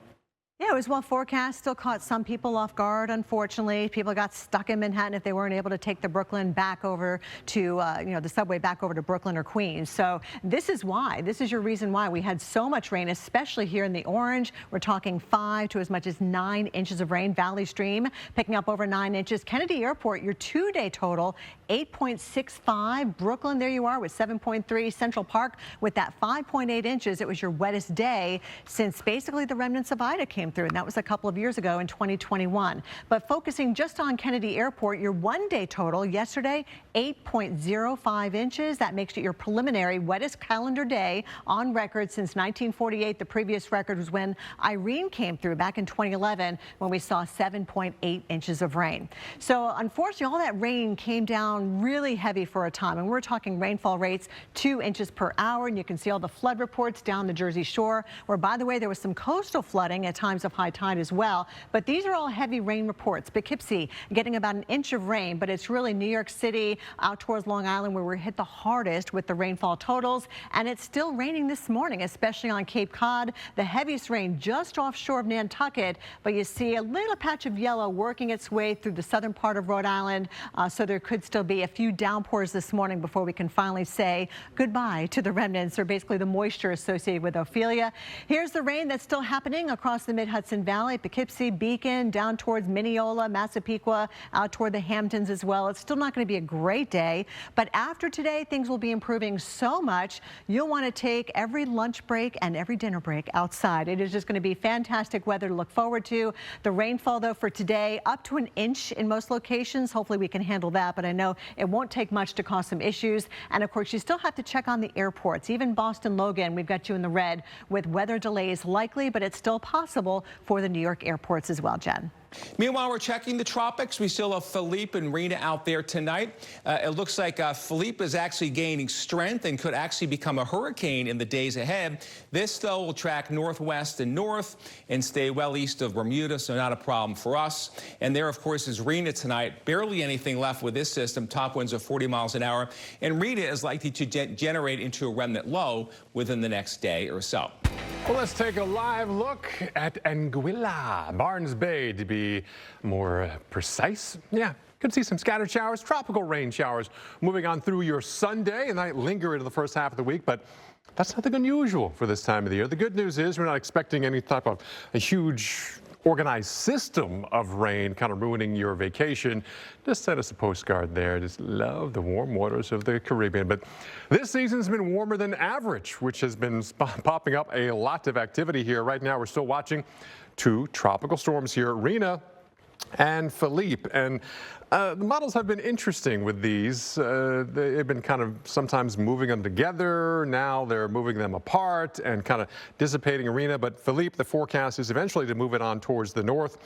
Yeah, it was well forecast, still caught some people off guard, unfortunately. People got stuck in Manhattan if they weren't able to take the Brooklyn back over to, the subway back over to Brooklyn or Queens. So this is your reason why we had so much rain, especially here in the orange. We're talking 5 to as much as 9 inches of rain. Valley Stream picking up over 9 inches. Kennedy Airport, your 2-day total, 8.65. Brooklyn, there you are with 7.3. Central Park with that 5.8 inches. It was your wettest day since basically the remnants of Ida came through, and that was a couple of years ago in 2021. But focusing just on Kennedy Airport, your 1-day total yesterday, 8.05 inches. That makes it your preliminary wettest calendar day on record since 1948. The previous record was when Irene came through back in 2011, when we saw 7.8 inches of rain. So unfortunately, all that rain came down really heavy for a time, and we're talking rainfall rates 2 inches per hour, and you can see all the flood reports down the Jersey Shore, where, by the way, there was some coastal flooding at times of high tide as well. But these are all heavy rain reports. Poughkeepsie getting about 1 inch of rain, but it's really New York City out towards Long Island where we're hit the hardest with the rainfall totals. And it's still raining this morning, especially on Cape Cod. The heaviest rain just offshore of Nantucket, but you see a little patch of yellow working its way through the southern part of Rhode Island. So there could still be a few downpours this morning before we can finally say goodbye to the remnants, or basically the moisture associated with Ophelia. Here's the rain that's still happening across the mid Hudson Valley, Poughkeepsie, Beacon, down towards Mineola, Massapequa, out toward the Hamptons as well. It's still not going to be a great day, but after today, things will be improving so much. You'll want to take every lunch break and every dinner break outside. It is just going to be fantastic weather to look forward to. The rainfall, though, for today, up to an inch in most locations. Hopefully we can handle that, but I know it won't take much to cause some issues. And of course, you still have to check on the airports. Even Boston Logan, we've got you in the red with weather delays likely, but it's still possible for the New York airports as well, Jen. Meanwhile, we're checking the tropics. We still have Philippe and Rina out there tonight. It looks like Philippe is actually gaining strength and could actually become a hurricane in the days ahead. This, though, will track northwest and north and stay well east of Bermuda, so not a problem for us. And there, of course, is Rina tonight. Barely anything left with this system. Top winds of 40 miles an hour. And Rina is likely to generate into a remnant low within the next day or so. Well, let's take a live look at Anguilla, Barnes Bay to be more precise. Yeah, could see some scattered showers, tropical rain showers moving on through your Sunday and might linger into the first half of the week, but that's nothing unusual for this time of the year. The good news is we're not expecting any type of a huge organized system of rain kind of ruining your vacation. Just send us a postcard there. Just love the warm waters of the Caribbean. But this season's been warmer than average, which has been popping up a lot of activity here. Right now, we're still watching two tropical storms here, Rina and Philippe. And the models have been interesting with these. They've been kind of sometimes moving them together. Now they're moving them apart and kind of dissipating Rina. But Philippe, the forecast is eventually to move it on towards the north.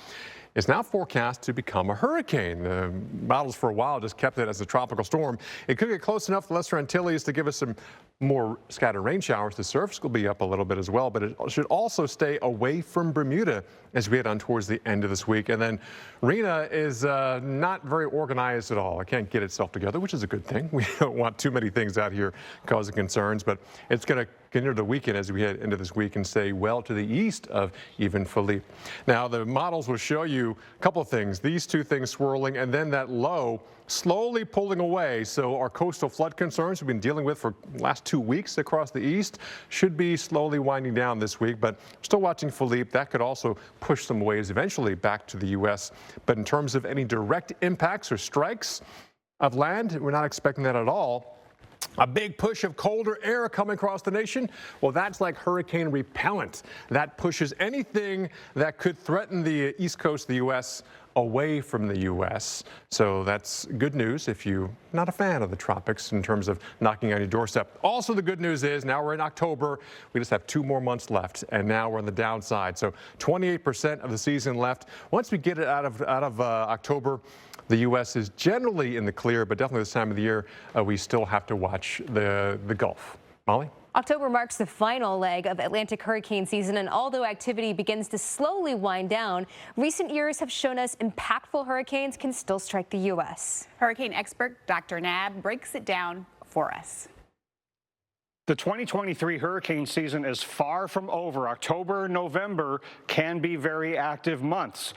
Is now forecast to become a hurricane. Models for a while just kept it as a tropical storm. It could get close enough to Lesser Antilles to give us some more scattered rain showers. The surface will be up a little bit as well, but it should also stay away from Bermuda as we head on towards the end of this week. And then Rina is not very organized at all. It can't get itself together, which is a good thing. We don't want too many things out here causing concerns, but it's going to continue the weekend as we head into this week and stay well to the east of even Philippe. Now, the models will show you a couple of things. These two things swirling and then that low slowly pulling away. So our coastal flood concerns we've been dealing with for the last 2 weeks across the east should be slowly winding down this week, but still watching Philippe. That could also push some waves eventually back to the U.S. But in terms of any direct impacts or strikes of land, we're not expecting that at all. A big push of colder air coming across the nation. Well, that's like hurricane repellent. That pushes anything that could threaten the east coast of the U.S. away from the U.S. So that's good news if you're not a fan of the tropics in terms of knocking on your doorstep. Also, the good news is now we're in October. We just have 2 more months left, and now we're on the downside. So 28% of the season left. Once we get it out of October, the U.S. is generally in the clear, but definitely this time of the year, we still have to watch the Gulf. Molly? October marks the final leg of Atlantic hurricane season, and although activity begins to slowly wind down, recent years have shown us impactful hurricanes can still strike the U.S. Hurricane expert Dr. Nab breaks it down for us. The 2023 hurricane season is far from over. October and November can be very active months.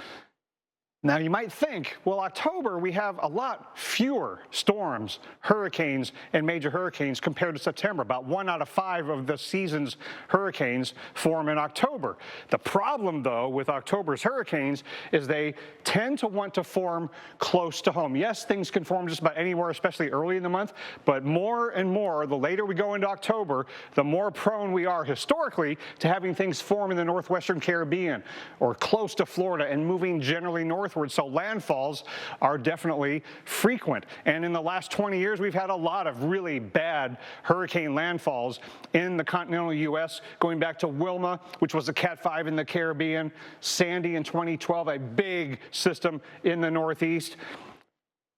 Now, you might think, well, October, we have a lot fewer storms, hurricanes, and major hurricanes compared to September. About 1 out of 5 of the season's hurricanes form in October. The problem, though, with October's hurricanes is they tend to want to form close to home. Yes, things can form just about anywhere, especially early in the month, but more and more, the later we go into October, the more prone we are historically to having things form in the northwestern Caribbean or close to Florida and moving generally northward. So landfalls are definitely frequent. And in the last 20 years, we've had a lot of really bad hurricane landfalls in the continental U.S., going back to Wilma, which was a Cat 5 in the Caribbean, Sandy in 2012, a big system in the Northeast,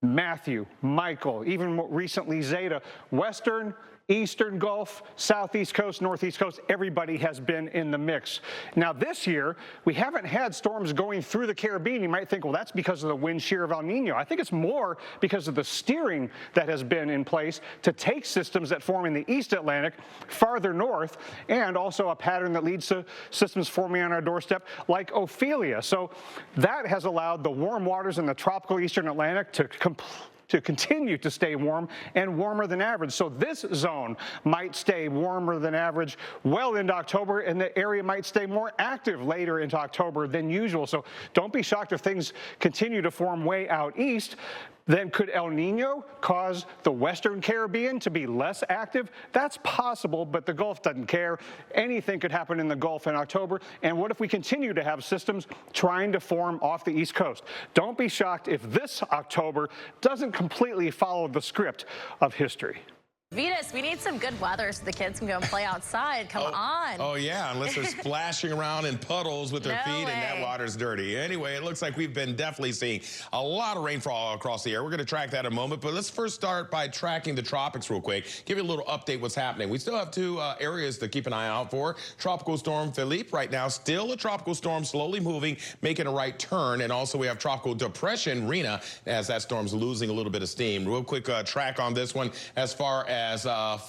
Matthew, Michael, even more recently Zeta, Western, Eastern Gulf, Southeast Coast, Northeast Coast, everybody has been in the mix. Now this year, we haven't had storms going through the Caribbean. You might think, well, that's because of the wind shear of El Nino. I think it's more because of the steering that has been in place to take systems that form in the East Atlantic farther north, and also a pattern that leads to systems forming on our doorstep like Ophelia. So that has allowed the warm waters in the tropical Eastern Atlantic to to continue to stay warm and warmer than average. So this zone might stay warmer than average well into October, and the area might stay more active later into October than usual. So don't be shocked if things continue to form way out east. Then could El Nino cause the Western Caribbean to be less active? That's possible, but the Gulf doesn't care. Anything could happen in the Gulf in October. And what if we continue to have systems trying to form off the East Coast? Don't be shocked if this October doesn't completely follow the script of history. Venus, we need some good weather so the kids can go and play outside. Come on. Oh, yeah, unless they're splashing around in puddles with their feet and that water's dirty. Anyway, it looks like we've been definitely seeing a lot of rainfall across the air. We're going to track that in a moment, but let's first start by tracking the tropics real quick. Give you a little update what's happening. We still have two areas to keep an eye out for. Tropical storm Philippe right now, still a tropical storm, slowly moving, making a right turn. And also we have tropical depression Rina as that storm's losing a little bit of steam. Real quick track on this one as far as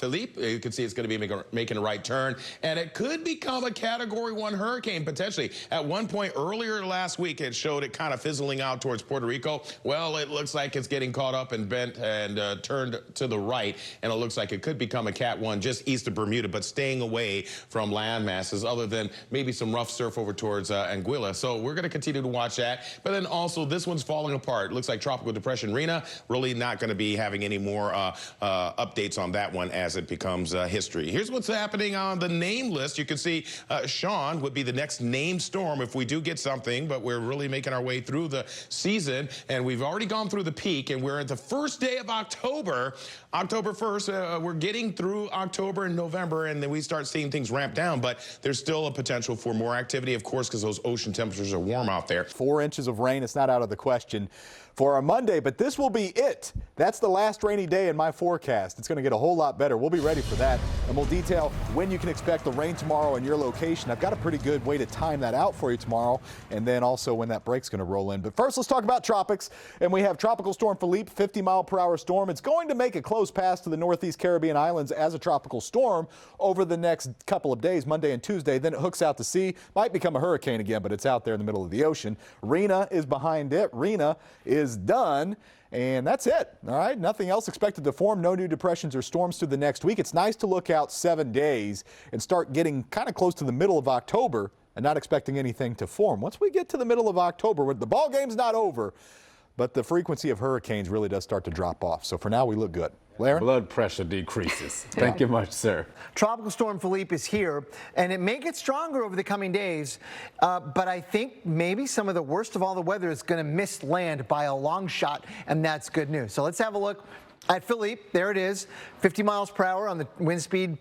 Philippe, you can see it's going to be making a right turn, and it could become a Category 1 hurricane potentially. At one point earlier last week, it showed it kind of fizzling out towards Puerto Rico. Well, it looks like it's getting caught up and bent and turned to the right, and it looks like it could become a Cat 1 just east of Bermuda, but staying away from land masses other than maybe some rough surf over towards Anguilla. So we're going to continue to watch that. But then also this one's falling apart. It looks like tropical depression Rina really not going to be having any more updates on that one as it becomes history. Here's what's happening on the name list. You can see Sean would be the next named storm if we do get something, but we're really making our way through the season, and we've already gone through the peak, and we're at the first day of October. October 1st, we're getting through October and November, and then we start seeing things ramp down, but there's still a potential for more activity, of course, because those ocean temperatures are warm out there. 4 inches of rain, it's not out of the question for our Monday, but this will be it. That's the last rainy day in my forecast. It's going to get a whole lot better. We'll be ready for that, and we'll detail when you can expect the rain tomorrow in your location. I've got a pretty good way to time that out for you tomorrow, and then also when that break's going to roll in. But first, let's talk about tropics, and we have Tropical Storm Philippe, 50-mile-per-hour storm. It's going to make a close pass to the Northeast Caribbean islands as a tropical storm over the next couple of days, Monday and Tuesday. Then it hooks out to sea, might become a hurricane again, but it's out there in the middle of the ocean. Rina is behind it. Rina is done, and that's it. All right, nothing else expected to form. No new depressions or storms through the next week. It's nice to look out 7 days and start getting kind of close to the middle of October and not expecting anything to form. Once we get to the middle of October, the ball game's not over, but the frequency of hurricanes really does start to drop off. So for now, we look good. Larry? Blood pressure decreases. Thank you much, sir. Tropical Storm Philippe is here, and it may get stronger over the coming days, but I think maybe some of the worst of all the weather is going to miss land by a long shot, and that's good news. So let's have a look at Philippe. There it is, 50 miles per hour on the wind speed.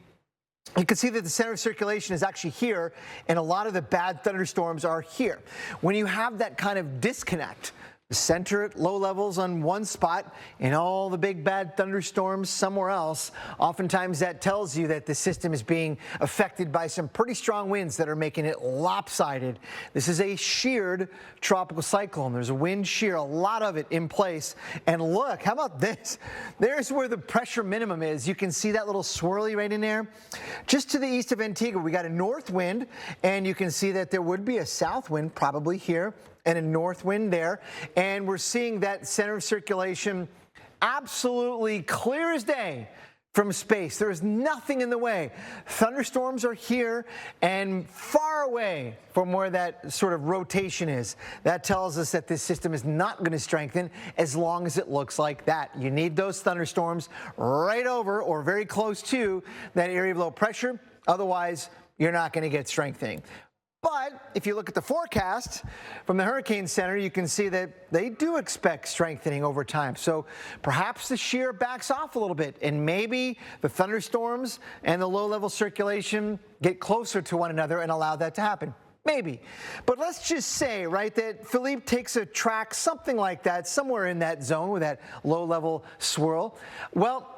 You can see that the center of circulation is actually here, and a lot of the bad thunderstorms are here. When you have that kind of disconnect, the center at low levels on one spot and all the big bad thunderstorms somewhere else, oftentimes that tells you that the system is being affected by some pretty strong winds that are making it lopsided. This is a sheared tropical cyclone. There's a wind shear, a lot of it in place. And look, how about this? There's where the pressure minimum is. You can see that little swirly right in there. Just to the east of Antigua, we got a north wind, and you can see that there would be a south wind probably here, and a north wind there, and we're seeing that center of circulation absolutely clear as day from space. There is nothing in the way. Thunderstorms are here and far away from where that sort of rotation is. That tells us that this system is not going to strengthen as long as it looks like that. You need those thunderstorms right over or very close to that area of low pressure. Otherwise, you're not going to get strengthening. But if you look at the forecast from the Hurricane Center, you can see that they do expect strengthening over time. So perhaps the shear backs off a little bit, and maybe the thunderstorms and the low-level circulation get closer to one another and allow that to happen. Maybe. But let's just say, right, that Philippe takes a track, something like that, somewhere in that zone with that low-level swirl. Well,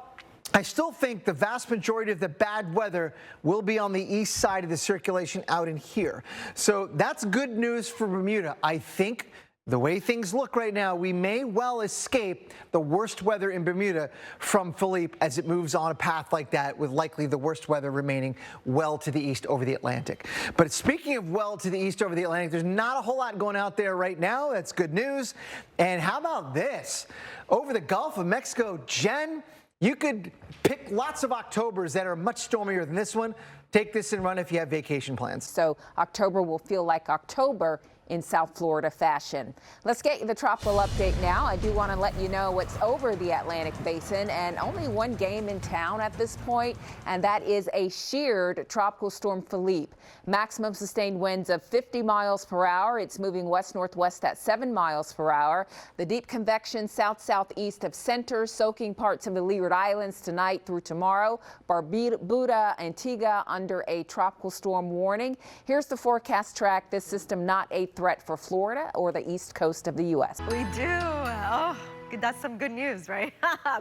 I still think the vast majority of the bad weather will be on the east side of the circulation out in here. So that's good news for Bermuda. I think The way things look right now, we may well escape the worst weather in Bermuda from Philippe as it moves on a path like that, with likely the worst weather remaining well to the east over the Atlantic. But speaking of well to the east over the Atlantic, there's not a whole lot going out there right now. That's good news. And how about this? Over the Gulf of Mexico, Jen, you could pick lots of Octobers that are much stormier than this one. Take this and run if you have vacation plans. So October will feel like October in South Florida fashion. Let's get you the tropical update now. I do want to let you know what's over the Atlantic basin, and only one game in town at this point, and that is a sheared tropical storm Philippe. Maximum sustained winds of 50 miles per hour. It's moving west-northwest at 7 miles per hour. The deep convection south-southeast of center, soaking parts of the Leeward Islands tonight through tomorrow. Barbuda, Antigua under a tropical storm warning. Here's the forecast track. This system not a threat for Florida or the east coast of the U.S. We do. Oh, that's some good news, right?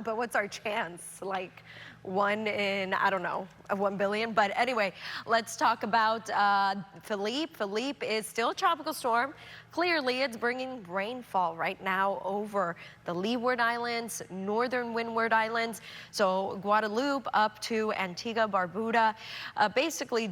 But what's our chance? Like 1 in, I don't know, 1 billion. But anyway, let's talk about Philippe. Philippe is still a tropical storm. Clearly, it's bringing rainfall right now over the Leeward Islands, northern Windward Islands. So Guadeloupe up to Antigua, Barbuda, basically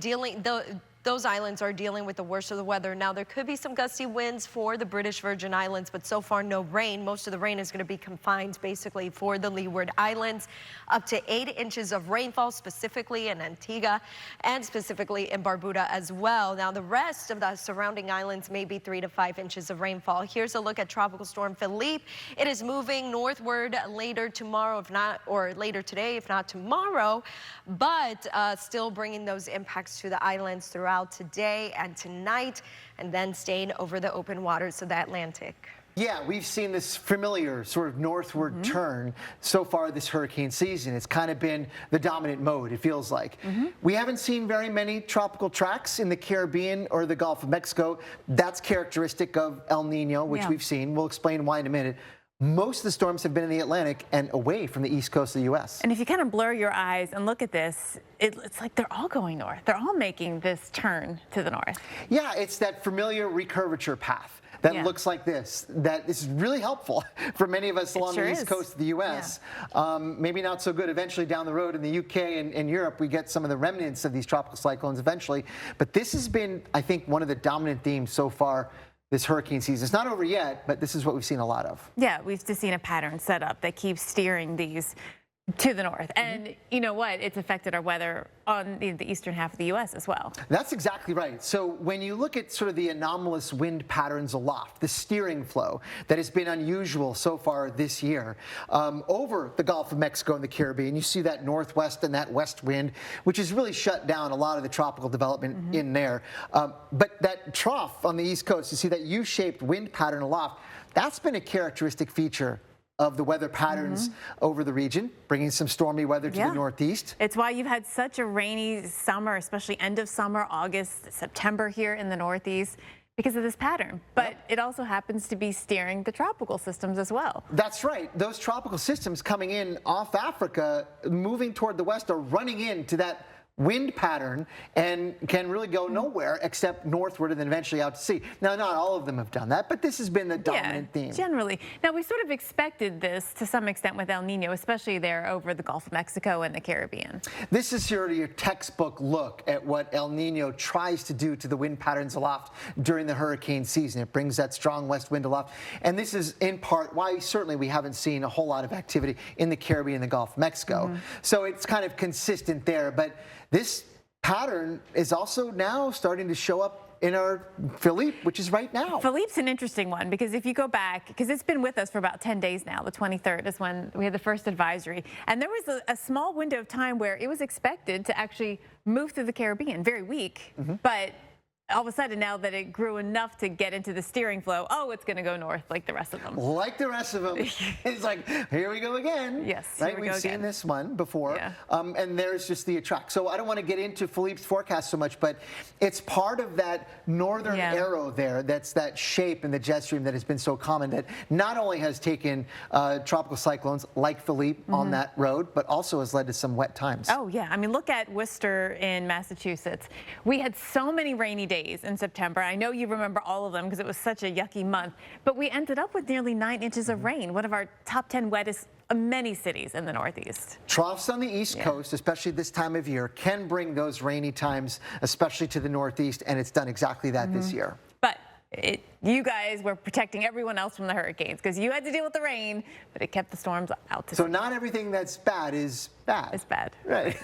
those islands are dealing with the worst of the weather. Now, there could be some gusty winds for the British Virgin Islands, but so far no rain. Most of the rain is going to be confined basically for the Leeward Islands. Up to 8 inches of rainfall specifically in Antigua and specifically in Barbuda as well. Now, the rest of the surrounding islands may be 3 to 5 inches of rainfall. Here's a look at Tropical Storm Philippe. It is moving northward later tomorrow, if not, or later today, if not tomorrow, but still bringing those impacts to the islands throughout today and tonight, and then staying over the open waters of the Atlantic. Yeah, we've seen this familiar sort of northward turn so far this hurricane season. It's kind of been the dominant mode, it feels like. We haven't seen very many tropical tracks in the Caribbean or the Gulf of Mexico. That's characteristic of El Nino, which we've seen. We'll explain why in a minute. Most of the storms have been in the Atlantic and away from the east coast of the U.S. And if you kind of blur your eyes and look at this, it's like they're all going north. They're all making this turn to the north. Yeah, it's that familiar recurvature path that looks like this. That is really helpful for many of us along the east coast of the U.S. Maybe not so good eventually down the road in the UK and Europe. We get some of the remnants of these tropical cyclones eventually. But this has been, I think, one of the dominant themes so far this hurricane season. It's not over yet, but this is what we've seen a lot of. Yeah, we've just seen a pattern set up that keeps steering these to the north. And you know what? It's affected our weather on the eastern half of the U.S. as well. That's exactly right. So when you look at sort of the anomalous wind patterns aloft, the steering flow that has been unusual so far this year, over the Gulf of Mexico and the Caribbean, you see that northwest and that west wind, which has really shut down a lot of the tropical development in there. But that trough on the east coast, you see that U-shaped wind pattern aloft, that's been a characteristic feature of the weather patterns over the region, bringing some stormy weather to the northeast. It's why you've had such a rainy summer, especially end of summer, August, September here in the northeast, because of this pattern. But it also happens to be steering the tropical systems as well. That's right. Those tropical systems coming in off Africa, moving toward the west, are running into that wind pattern and can really go nowhere except northward and then eventually out to sea. Now, not all of them have done that, but this has been the dominant theme. Generally. Now, we sort of expected this to some extent with El Nino, especially there over the Gulf of Mexico and the Caribbean. This is sort of your textbook look at what El Nino tries to do to the wind patterns aloft during the hurricane season. It brings that strong west wind aloft. And this is in part why certainly we haven't seen a whole lot of activity in the Caribbean and the Gulf of Mexico. So it's kind of consistent there. But this pattern is also now starting to show up in our Philippe, which is right now. Philippe's an interesting one because if you go back, because it's been with us for about 10 days now, the 23rd is when we had the first advisory. And there was a small window of time where it was expected to actually move through the Caribbean, very weak, but all of a sudden, now that it grew enough to get into the steering flow, it's going to go north like the rest of them. Like the rest of them. It's like, here we go again. Yes, right? We've seen this one before. And there's just the track. So I don't want to get into Philippe's forecast so much, but it's part of that northern arrow there. That's that shape in the jet stream that has been so common that not only has taken tropical cyclones like Philippe on that road, but also has led to some wet times. Oh, yeah. I mean, look at Worcester in Massachusetts. We had so many rainy days days in September. I know you remember all of them because it was such a yucky month, but we ended up with nearly 9 inches of rain, one of our top 10 wettest of many cities in the Northeast. Troughs on the East Coast, especially this time of year, can bring those rainy times, especially to the Northeast, and it's done exactly that this year. But you guys were protecting everyone else from the hurricanes because you had to deal with the rain, but it kept the storms out. So not everything that's bad is bad. It's bad. Right.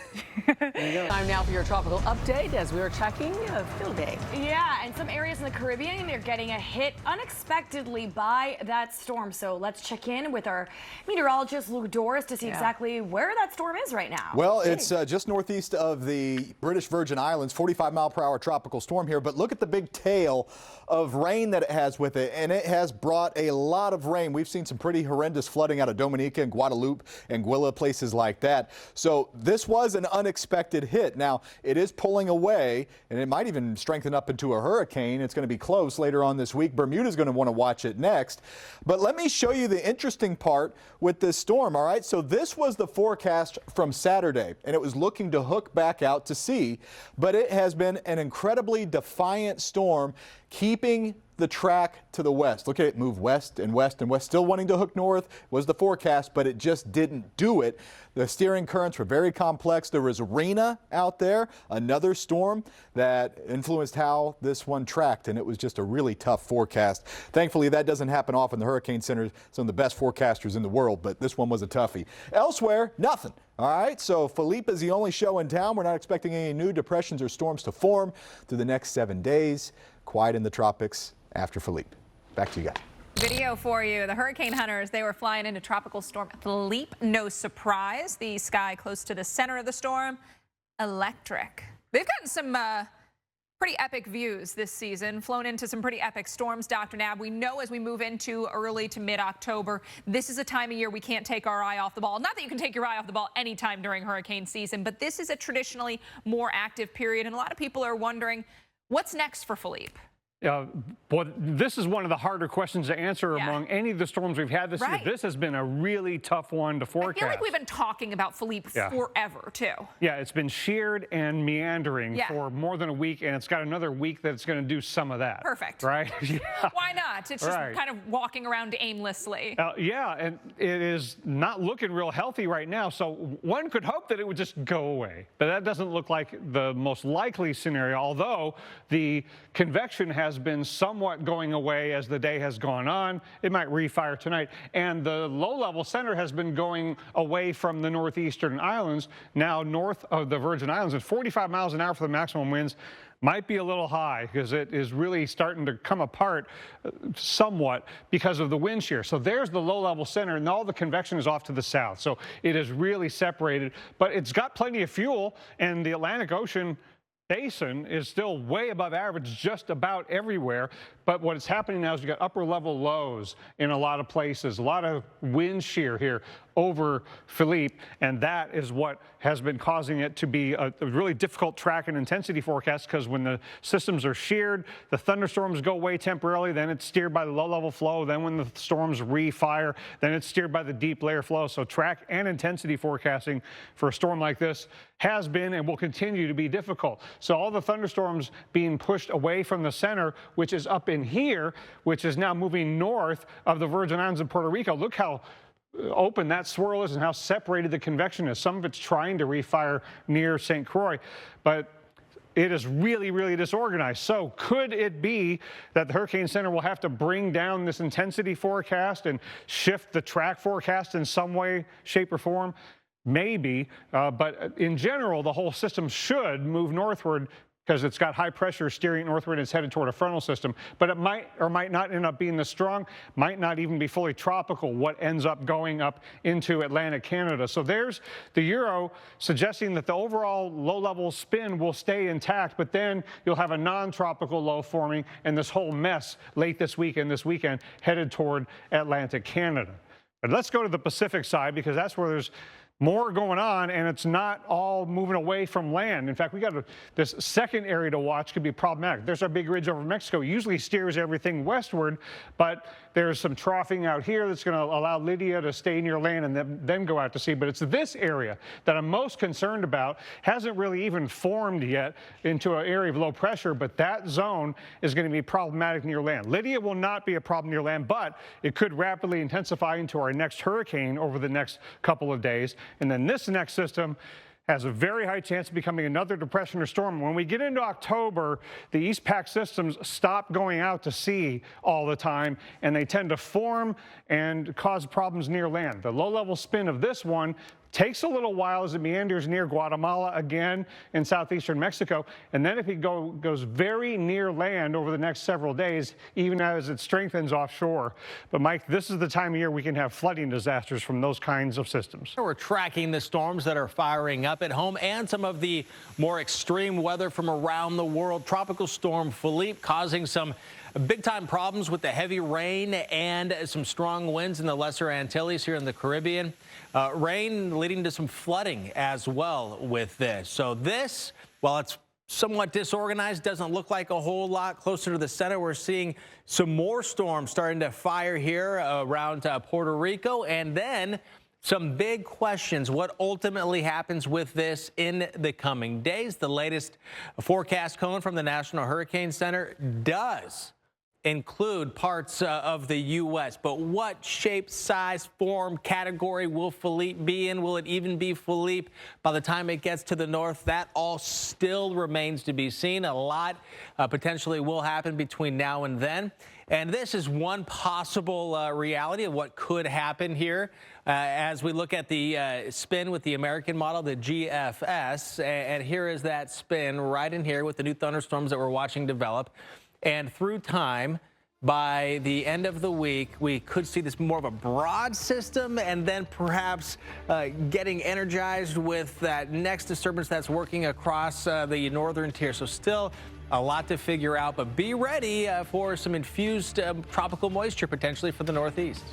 Time now for your tropical update as we are checking field day. Yeah, and some areas in the Caribbean, they're getting a hit unexpectedly by that storm. So let's check in with our meteorologist, Luke Doris, to see exactly where that storm is right now. Well, it's just northeast of the British Virgin Islands, 45-mile-per-hour tropical storm here. But look at the big tail of rain that it has with it, and it has brought a lot of rain. We've seen some pretty horrendous flooding out of Dominica and Guadalupe, Anguilla, places like that. So this was an unexpected hit. Now, it is pulling away, and it might even strengthen up into a hurricane. It's going to be close later on this week. Bermuda's going to want to watch it next. But let me show you the interesting part with this storm, all right? So this was the forecast from Saturday, and it was looking to hook back out to sea, but it has been an incredibly defiant storm, keeping the track to the west. Look at it move west and west and west, still wanting to hook north was the forecast, but it just didn't do it. The steering currents were very complex. There was Rina out there, another storm that influenced how this one tracked, and it was just a really tough forecast. Thankfully, that doesn't happen often. The Hurricane Center is some of the best forecasters in the world, but this one was a toughie. Elsewhere, nothing. All right, so Philippe is the only show in town. We're not expecting any new depressions or storms to form through the next 7 days. Quiet in the tropics after Philippe. Back to you guys. Video for you. The hurricane hunters, they were flying into tropical storm Philippe. No surprise. The sky close to the center of the storm, electric. They've gotten some pretty epic views this season, flown into some pretty epic storms, Dr. Nab. We know as we move into early to mid-October, this is a time of year we can't take our eye off the ball. Not that you can take your eye off the ball anytime during hurricane season, but this is a traditionally more active period, and a lot of people are wondering, what's next for Philippe? Well, this is one of the harder questions to answer among any of the storms we've had this year. This has been a really tough one to forecast. I feel like we've been talking about Philippe forever, too. Yeah, it's been sheared and meandering for more than a week, and it's got another week that it's going to do some of that. Perfect. Right? Why not? It's just kind of walking around aimlessly. Yeah, and it is not looking real healthy right now, so one could hope that it would just go away. But that doesn't look like the most likely scenario, although the convection has been somewhat going away as the day has gone on. It might refire tonight. And the low-level center has been going away from the northeastern islands, now north of the Virgin Islands at 45 miles an hour for the maximum winds. Might be a little high because it is really starting to come apart somewhat because of the wind shear. So there's the low-level center, and all the convection is off to the south. So it is really separated, but it's got plenty of fuel, and the Atlantic Ocean basin is still way above average just about everywhere. But what's happening now is you got upper level lows in a lot of places, a lot of wind shear here over Philippe, and that is what has been causing it to be a really difficult track and intensity forecast, because when the systems are sheared, the thunderstorms go away temporarily, then it's steered by the low level flow, then when the storms refire, then it's steered by the deep layer flow. So track and intensity forecasting for a storm like this has been and will continue to be difficult. So all the thunderstorms being pushed away from the center, which is up in here, which is now moving north of the Virgin Islands and Puerto Rico. Look how open that swirl is and how separated the convection is. Some of it's trying to refire near St. Croix, but it is really, really disorganized. So could it be that the Hurricane Center will have to bring down this intensity forecast and shift the track forecast in some way, shape, or form? Maybe, but in general, the whole system should move northward because it's got high pressure steering northward and it's headed toward a frontal system. But it might or might not end up being this strong, might not even be fully tropical, what ends up going up into Atlantic Canada. So there's the Euro suggesting that the overall low-level spin will stay intact, but then you'll have a non-tropical low forming and this whole mess late this week and this weekend headed toward Atlantic Canada. But let's go to the Pacific side, because that's where there's more going on, and it's not all moving away from land. In fact, we got this second area to watch could be problematic. There's our big ridge over Mexico. Usually steers everything westward, but there's some troughing out here that's going to allow Lydia to stay near land and then go out to sea. But it's this area that I'm most concerned about. Hasn't really even formed yet into an area of low pressure, but that zone is going to be problematic near land. Lydia will not be a problem near land, but it could rapidly intensify into our next hurricane over the next couple of days. And then this next system has a very high chance of becoming another depression or storm. When we get into October, the East Pac systems stop going out to sea all the time, and they tend to form and cause problems near land. The low-level spin of this one takes a little while as it meanders near Guatemala again in southeastern Mexico, and then if it goes very near land over the next several days, even as it strengthens offshore. But Mike, this is the time of year we can have flooding disasters from those kinds of systems. We're tracking the storms that are firing up at home and some of the more extreme weather from around the world. Tropical storm Philippe causing some big-time problems with the heavy rain and some strong winds in the Lesser Antilles here in the Caribbean. Rain leading to some flooding as well with this. So this, while it's somewhat disorganized, doesn't look like a whole lot. Closer to the center, we're seeing some more storms starting to fire here around Puerto Rico. And then some big questions. What ultimately happens with this in the coming days? The latest forecast coming from the National Hurricane Center does include parts of the U.S. But what shape, size, form, category will Philippe be in? Will it even be Philippe by the time it gets to the north? That all still remains to be seen. A lot potentially will happen between now and then. And this is one possible reality of what could happen here as we look at the spin with the American model, the GFS. And here is that spin right in here with the new thunderstorms that we're watching develop. And through time, by the end of the week, we could see this more of a broad system and then perhaps getting energized with that next disturbance that's working across the northern tier. So still a lot to figure out, but be ready for some infused tropical moisture potentially for the Northeast.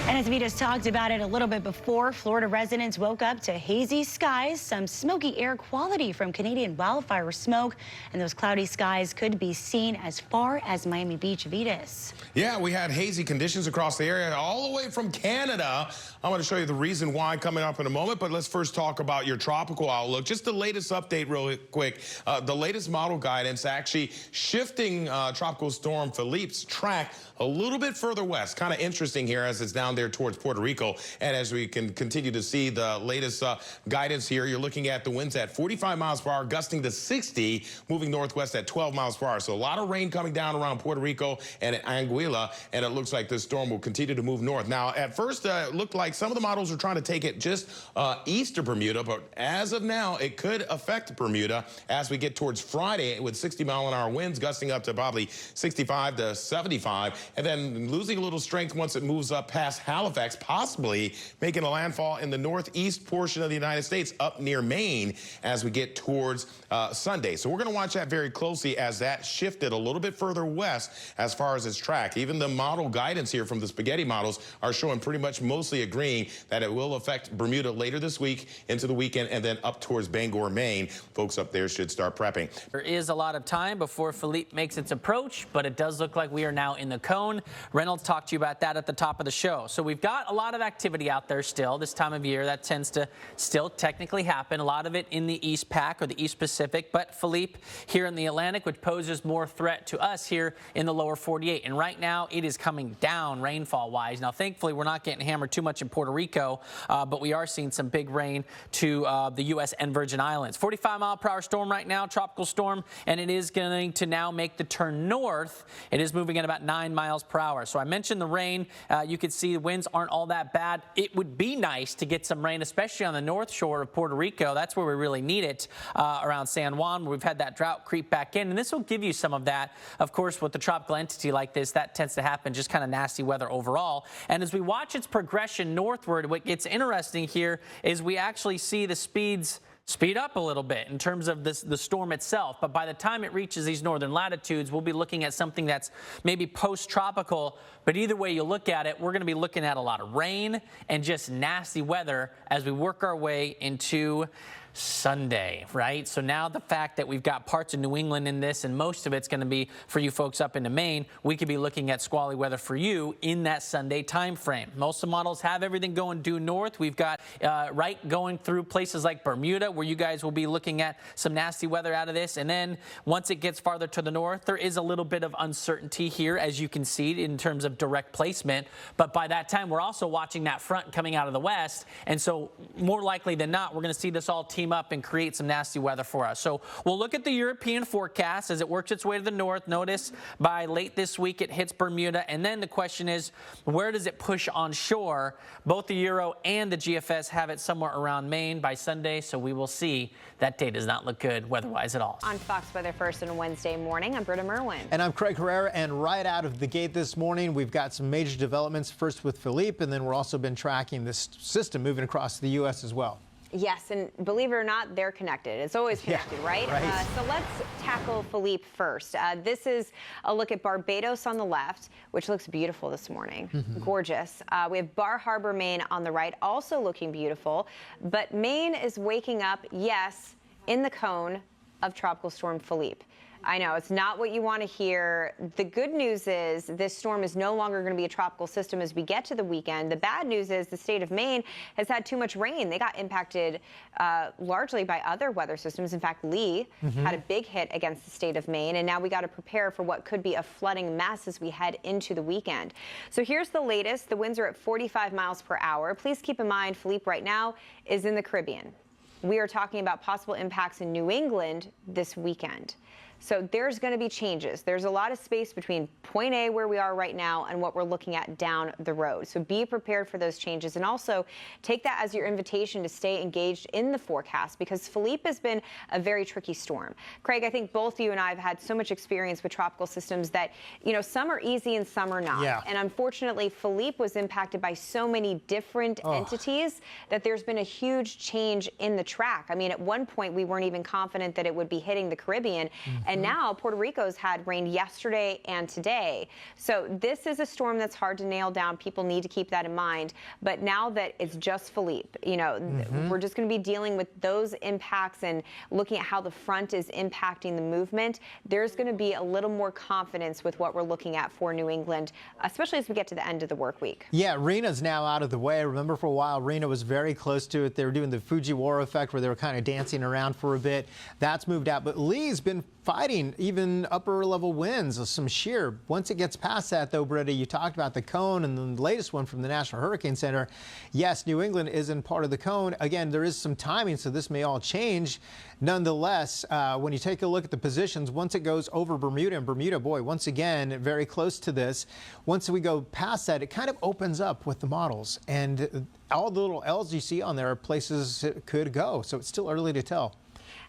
And as we just talked about it a little bit before, Florida residents woke up to hazy skies, some smoky air quality from Canadian wildfire smoke, and those cloudy skies could be seen as far as Miami Beach. Vitas. Yeah, we had hazy conditions across the area all the way from Canada. I'm going to show you the reason why coming up in a moment, but let's first talk about your tropical outlook. Just the latest update real quick. The latest model guidance actually shifting Tropical Storm Philippe's track a little bit further west. Kind of interesting here as it's down there towards Puerto Rico. And as we can continue to see the latest guidance here, you're looking at the winds at 45 miles per hour, gusting to 60, moving northwest at 12 miles per hour. So a lot of rain coming down around Puerto Rico and Anguilla, and it looks like this storm will continue to move north. Now, at first, it looked like some of the models were trying to take it just east of Bermuda, but as of now, it could affect Bermuda as we get towards Friday with 60-mile-an-hour winds gusting up to probably 65 to 75, and then losing a little strength once it moves up past Halifax, possibly making a landfall in the northeast portion of the United States up near Maine as we get towards Sunday. So we're going to watch that very closely as that shifted a little bit further west as far as its track. Even the model guidance here from the spaghetti models are showing pretty much mostly agreeing that it will affect Bermuda later this week into the weekend and then up towards Bangor, Maine. Folks up there should start prepping. There is a lot of time before Philippe makes its approach, but it does look like we are now in the cone. Reynolds talked to you about that at the top of the show. So we've got a lot of activity out there still this time of year. That tends to still technically happen. A lot of it in the East Pac or the East Pacific, but Philippe here in the Atlantic, which poses more threat to us here in the lower 48. And right now it is coming down rainfall-wise. Now, thankfully, we're not getting hammered too much in Puerto Rico, but we are seeing some big rain to the U.S. and Virgin Islands. 45-mile-per-hour storm right now, tropical storm, and it is going to now make the turn north. It is moving at about 9 miles per hour. So I mentioned the rain. You can see the winds aren't all that bad. It would be nice to get some rain, especially on the north shore of Puerto Rico. That's where we really need it, around San Juan, where we've had that drought creep back in. And this will give you some of that. Of course, with the tropical entity like this, that tends to happen, just kind of nasty weather overall. And as we watch its progression northward, what gets interesting here is we actually see the speeds speed up a little bit in terms of the storm itself. But by the time it reaches these northern latitudes, we'll be looking at something that's maybe post-tropical. But either way you look at it, we're going to be looking at a lot of rain and just nasty weather as we work our way into Sunday, right? So now the fact that we've got parts of New England in this, and most of it's going to be for you folks up into Maine, we could be looking at squally weather for you in that Sunday time frame. Most of the models have everything going due north. We've got going through places like Bermuda, where you guys will be looking at some nasty weather out of this. And then once it gets farther to the north, there is a little bit of uncertainty here, as you can see, in terms of direct placement. But by that time, we're also watching that front coming out of the west. And so more likely than not, we're going to see this all team up and create some nasty weather for us. So we'll look at the European forecast as it works its way to the north. Notice by late this week it hits Bermuda, and then the question is, where does it push on shore? Both the Euro and the GFS have it somewhere around Maine by Sunday, so we will see. That day does not look good weather-wise at all. On Fox Weather First on Wednesday morning, I'm Britta Merwin. And I'm Craig Herrera, and right out of the gate this morning, we've got some major developments, first with Philippe, and then we're also been tracking this system moving across the U.S. as well. Yes, and believe it or not, they're connected. It's always connected, right? So let's tackle Philippe first. This is a look at Barbados on the left, which looks beautiful this morning. Gorgeous. We have Bar Harbor, Maine on the right, also looking beautiful. But Maine is waking up, yes, in the cone of Tropical Storm Philippe. I know, it's not what you want to hear. The good news is this storm is no longer going to be a tropical system as we get to the weekend. The bad news is the state of Maine has had too much rain. They got impacted largely by other weather systems. In fact, Lee had a big hit against the state of Maine, and now we got to prepare for what could be a flooding mess as we head into the weekend. So here's the latest. The winds are at 45 miles per hour. Please keep in mind, Philippe right now is in the Caribbean. We are talking about possible impacts in New England this weekend. So there's going to be changes. There's a lot of space between point A, where we are right now, and what we're looking at down the road. So be prepared for those changes, and also take that as your invitation to stay engaged in the forecast, because Philippe has been a very tricky storm. Craig, I think both you and I have had so much experience with tropical systems that, you know, some are easy and some are not. Yeah. And unfortunately, Philippe was impacted by so many different entities that there's been a huge change in the track. I mean, at one point, we weren't even confident that it would be hitting the Caribbean. And now Puerto Rico's had rain yesterday and today. So this is a storm that's hard to nail down. People need to keep that in mind. But now that it's just Philippe, you know, we're just going to be dealing with those impacts and looking at how the front is impacting the movement. There's going to be a little more confidence with what we're looking at for New England, especially as we get to the end of the work week. Yeah, Rina's now out of the way. Remember, for a while, Rina was very close to it. They were doing the Fujiwara effect, where they were kind of dancing around for a bit. That's moved out. But Lee's been fighting even upper level winds, some shear. Once it gets past that, though, Britta, you talked about the cone and the latest one from the National Hurricane Center. Yes, New England isn't part of the cone. Again, there is some timing, so this may all change. Nonetheless, when you take a look at the positions, once it goes over Bermuda, and Bermuda, boy, once again, very close to this. Once we go past that, it kind of opens up with the models. And all the little L's you see on there are places it could go. So it's still early to tell.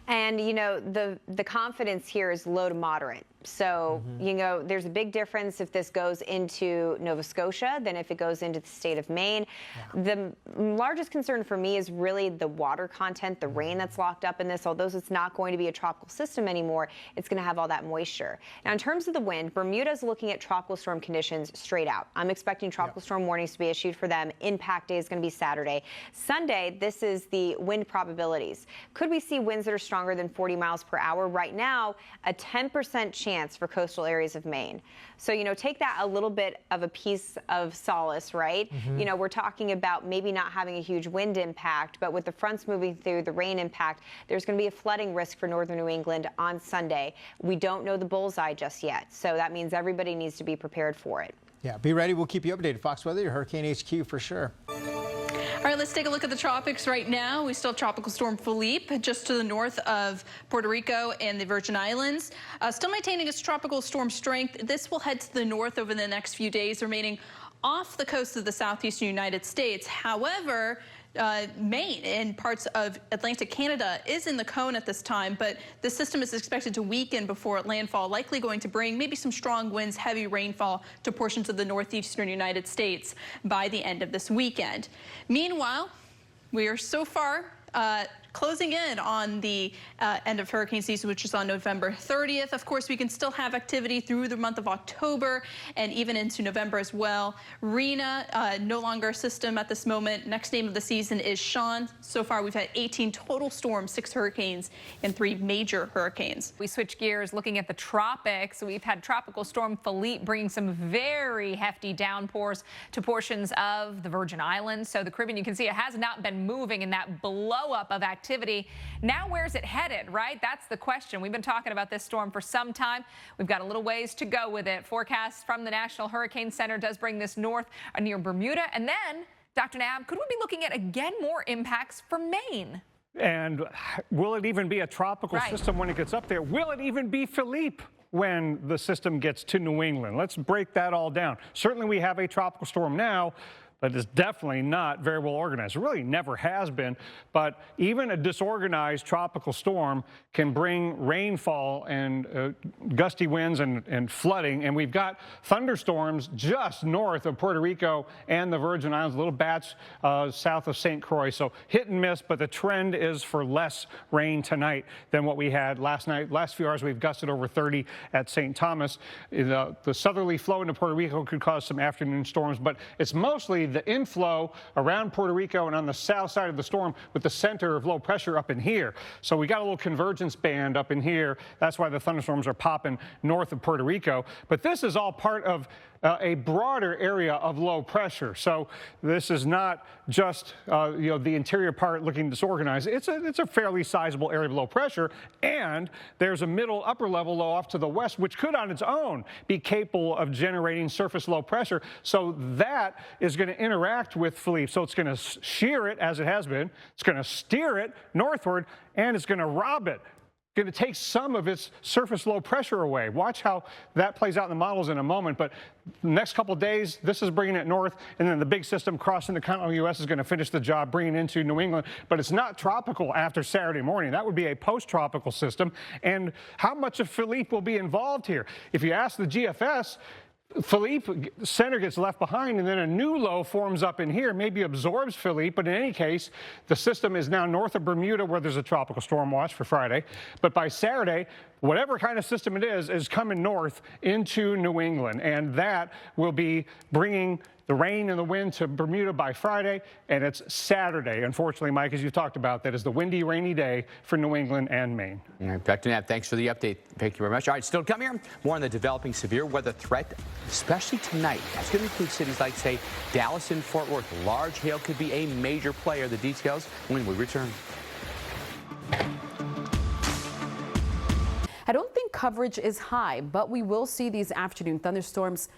And, you know, the confidence here is low to moderate. So, you know, there's a big difference if this goes into Nova Scotia than if it goes into the state of Maine. The largest concern for me is really the water content, the rain that's locked up in this. Although it's not going to be a tropical system anymore, it's going to have all that moisture. Now, in terms of the wind, Bermuda's looking at tropical storm conditions straight out. I'm expecting tropical storm warnings to be issued for them. Impact day is going to be Saturday. Sunday, this is the wind probabilities. Could we see winds that are stronger than 40 miles per hour? Right now, a 10% chance for coastal areas of Maine. So, you know, take that a little bit of a piece of solace, right? You know, we're talking about maybe not having a huge wind impact, but with the fronts moving through, the rain impact, there's going to be a flooding risk for northern New England on Sunday. We don't know the bullseye just yet, so that means everybody needs to be prepared for it. Yeah, be ready. We'll keep you updated. Fox Weather, your Hurricane HQ for sure. All right, let's take a look at the tropics right now. We still have Tropical Storm Philippe just to the north of Puerto Rico and the Virgin Islands. Still maintaining its tropical storm strength. This will head to the north over the next few days, remaining off the coast of the southeastern United States. However, Maine and parts of Atlantic Canada is in the cone at this time, but the system is expected to weaken before landfall, likely going to bring maybe some strong winds, heavy rainfall to portions of the northeastern United States by the end of this weekend. Meanwhile, we are so far closing in on the end of hurricane season, which is on November 30th. Of course, we can still have activity through the month of October and even into November as well. Rina, no longer a system at this moment. Next name of the season is Sean. So far, we've had 18 total storms, 6 hurricanes, and 3 major hurricanes. We switch gears looking at the tropics. We've had Tropical Storm Philippe bringing some very hefty downpours to portions of the Virgin Islands. So the Caribbean, you can see it has not been moving in that blow up of activity. Now, where's it headed, right? That's the question. We've been talking about this storm for some time. We've got a little ways to go with it. Forecast from the National Hurricane Center does bring this north near Bermuda. And then, Dr. Nab, could we be looking at again more impacts for Maine? And will it even be a tropical system when it gets up there? Will it even be Philippe when the system gets to New England? Let's break that all down. Certainly we have a tropical storm now, but it's definitely not very well organized. It really never has been. But even a disorganized tropical storm can bring rainfall and gusty winds and flooding. And we've got thunderstorms just north of Puerto Rico and the Virgin Islands, a little batch south of St. Croix. So hit and miss, but the trend is for less rain tonight than what we had last night. Last few hours, we've gusted over 30 at St. Thomas. The southerly flow into Puerto Rico could cause some afternoon storms, but it's mostly the inflow around Puerto Rico and on the south side of the storm with the center of low pressure up in here. So we got a little convergence band up in here. That's why the thunderstorms are popping north of Puerto Rico. But this is all part of a broader area of low pressure. So this is not just the interior part looking disorganized. It's a fairly sizable area of low pressure, and there's a middle upper level low off to the west, which could on its own be capable of generating surface low pressure. So that is going to interact with Philippe. So it's going to shear it as it has been. It's going to steer it northward, and it's going to rob it. Going to take some of its surface low pressure away. Watch how that plays out in the models in a moment. But the next couple of days, this is bringing it north, and then the big system crossing the continental U.S. is going to finish the job, bringing it into New England. But it's not tropical after Saturday morning. That would be a post-tropical system. And how much of Philippe will be involved here? If you ask the GFS, Philippe center gets left behind, and then a new low forms up in here, maybe absorbs Philippe. But in any case, the system is now north of Bermuda, where there's a tropical storm watch for Friday. But by Saturday, whatever kind of system it is coming north into New England, and that will be bringing the rain and the wind to Bermuda by Friday, and it's Saturday. Unfortunately, Mike, as you talked about, that is the windy, rainy day for New England and Maine. All right, Dr. Nab, thanks for the update. Thank you very much. All right, still to come here, more on the developing severe weather threat, especially tonight. That's going to include cities like, say, Dallas and Fort Worth. Large hail could be a major player. The details when we return. I don't think coverage is high, but we will see these afternoon thunderstorms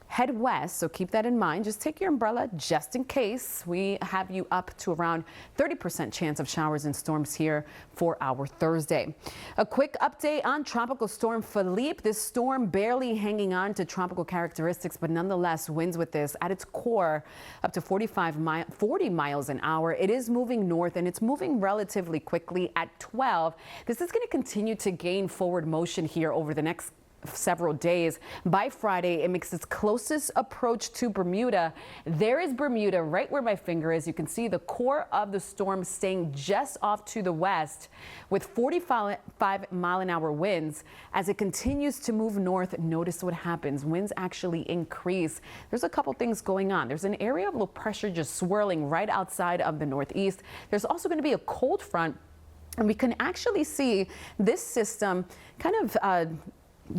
head west, so keep that in mind. Just take your umbrella just in case. We have you up to around 30% chance of showers and storms here for our Thursday. A quick update on Tropical Storm Philippe. This storm barely hanging on to tropical characteristics, but nonetheless winds with this at its core up to 40 miles an hour. It is moving north, and it's moving relatively quickly at 12. This is going to continue to gain forward motion here over the next several days. By Friday, it makes its closest approach to Bermuda. There is Bermuda right where my finger is. You can see the core of the storm staying just off to the west with 45 mile an hour winds. As it continues to move north, notice what happens. Winds actually increase. There's a couple things going on. There's an area of low pressure just swirling right outside of the northeast. There's also going to be a cold front, and we can actually see this system kind of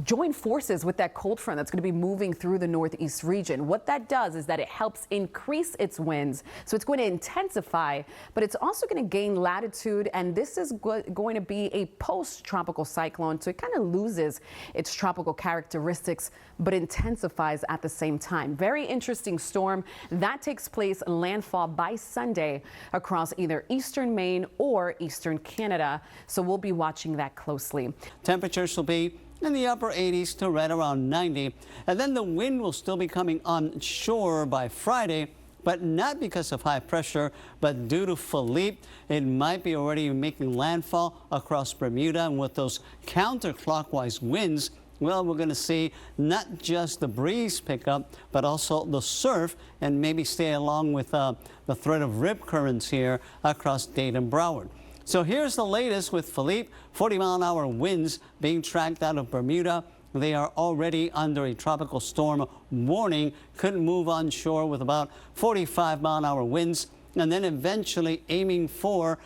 join forces with that cold front that's going to be moving through the northeast region. What that does is that it helps increase its winds. So it's going to intensify, but it's also going to gain latitude, and this is going to be a post-tropical cyclone. So it kind of loses its tropical characteristics, but intensifies at the same time. Very interesting storm. That takes place landfall by Sunday across either eastern Maine or eastern Canada. So we'll be watching that closely. Temperatures will be in the upper 80s to right around 90. And then the wind will still be coming onshore by Friday, but not because of high pressure, but due to Philippe. It might be already making landfall across Bermuda, and with those counterclockwise winds, well, we're going to see not just the breeze pick up, but also the surf, and maybe stay along with the threat of rip currents here across Dade and Broward. So here's the latest with Philippe. 40-mile-an-hour winds being tracked out of Bermuda. They are already under a tropical storm warning. Could move onshore with about 45-mile-an-hour winds, and then eventually aiming for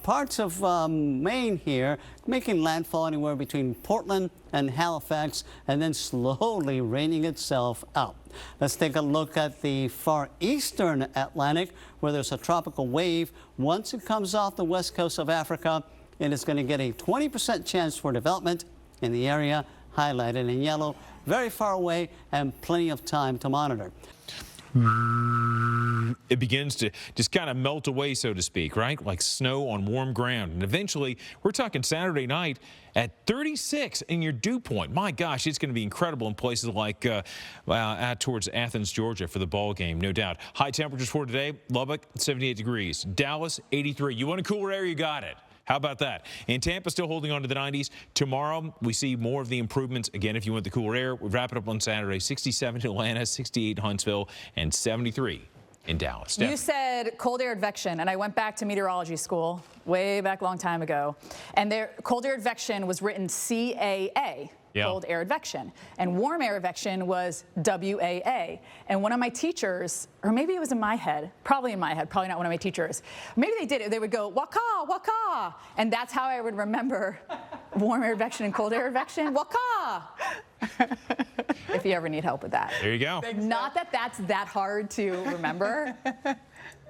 parts of Maine here, making landfall anywhere between Portland and Halifax, and then slowly raining itself out. Let's take a look at the far eastern Atlantic, where there's a tropical wave. Once it comes off the west coast of Africa, it is going to get a 20% chance for development in the area highlighted in yellow, very far away and plenty of time to monitor. It begins to just kind of melt away, so to speak, right? Like snow on warm ground. And eventually, we're talking Saturday night at 36 in your dew point. My gosh, it's going to be incredible in places like towards Athens, Georgia for the ball game, no doubt. High temperatures for today, Lubbock, 78 degrees. Dallas, 83. You want a cooler air, you got it. How about that? And Tampa still holding on to the 90s. Tomorrow, we see more of the improvements. Again, if you want the cooler air, we wrap it up on Saturday. 67 in Atlanta, 68 in Huntsville, and 73 in Dallas. You said cold air advection, and I went back to meteorology school way back a long time ago. And there, cold air advection was written CAA. Yeah. Cold air advection, and warm air advection was WAA. And one of my teachers, or maybe it was in my head, probably not one of my teachers, maybe they did it, they would go waka waka, and that's how I would remember warm air advection and cold air advection. Waka. If you ever need help with that. There you go. Not that that's that hard to remember.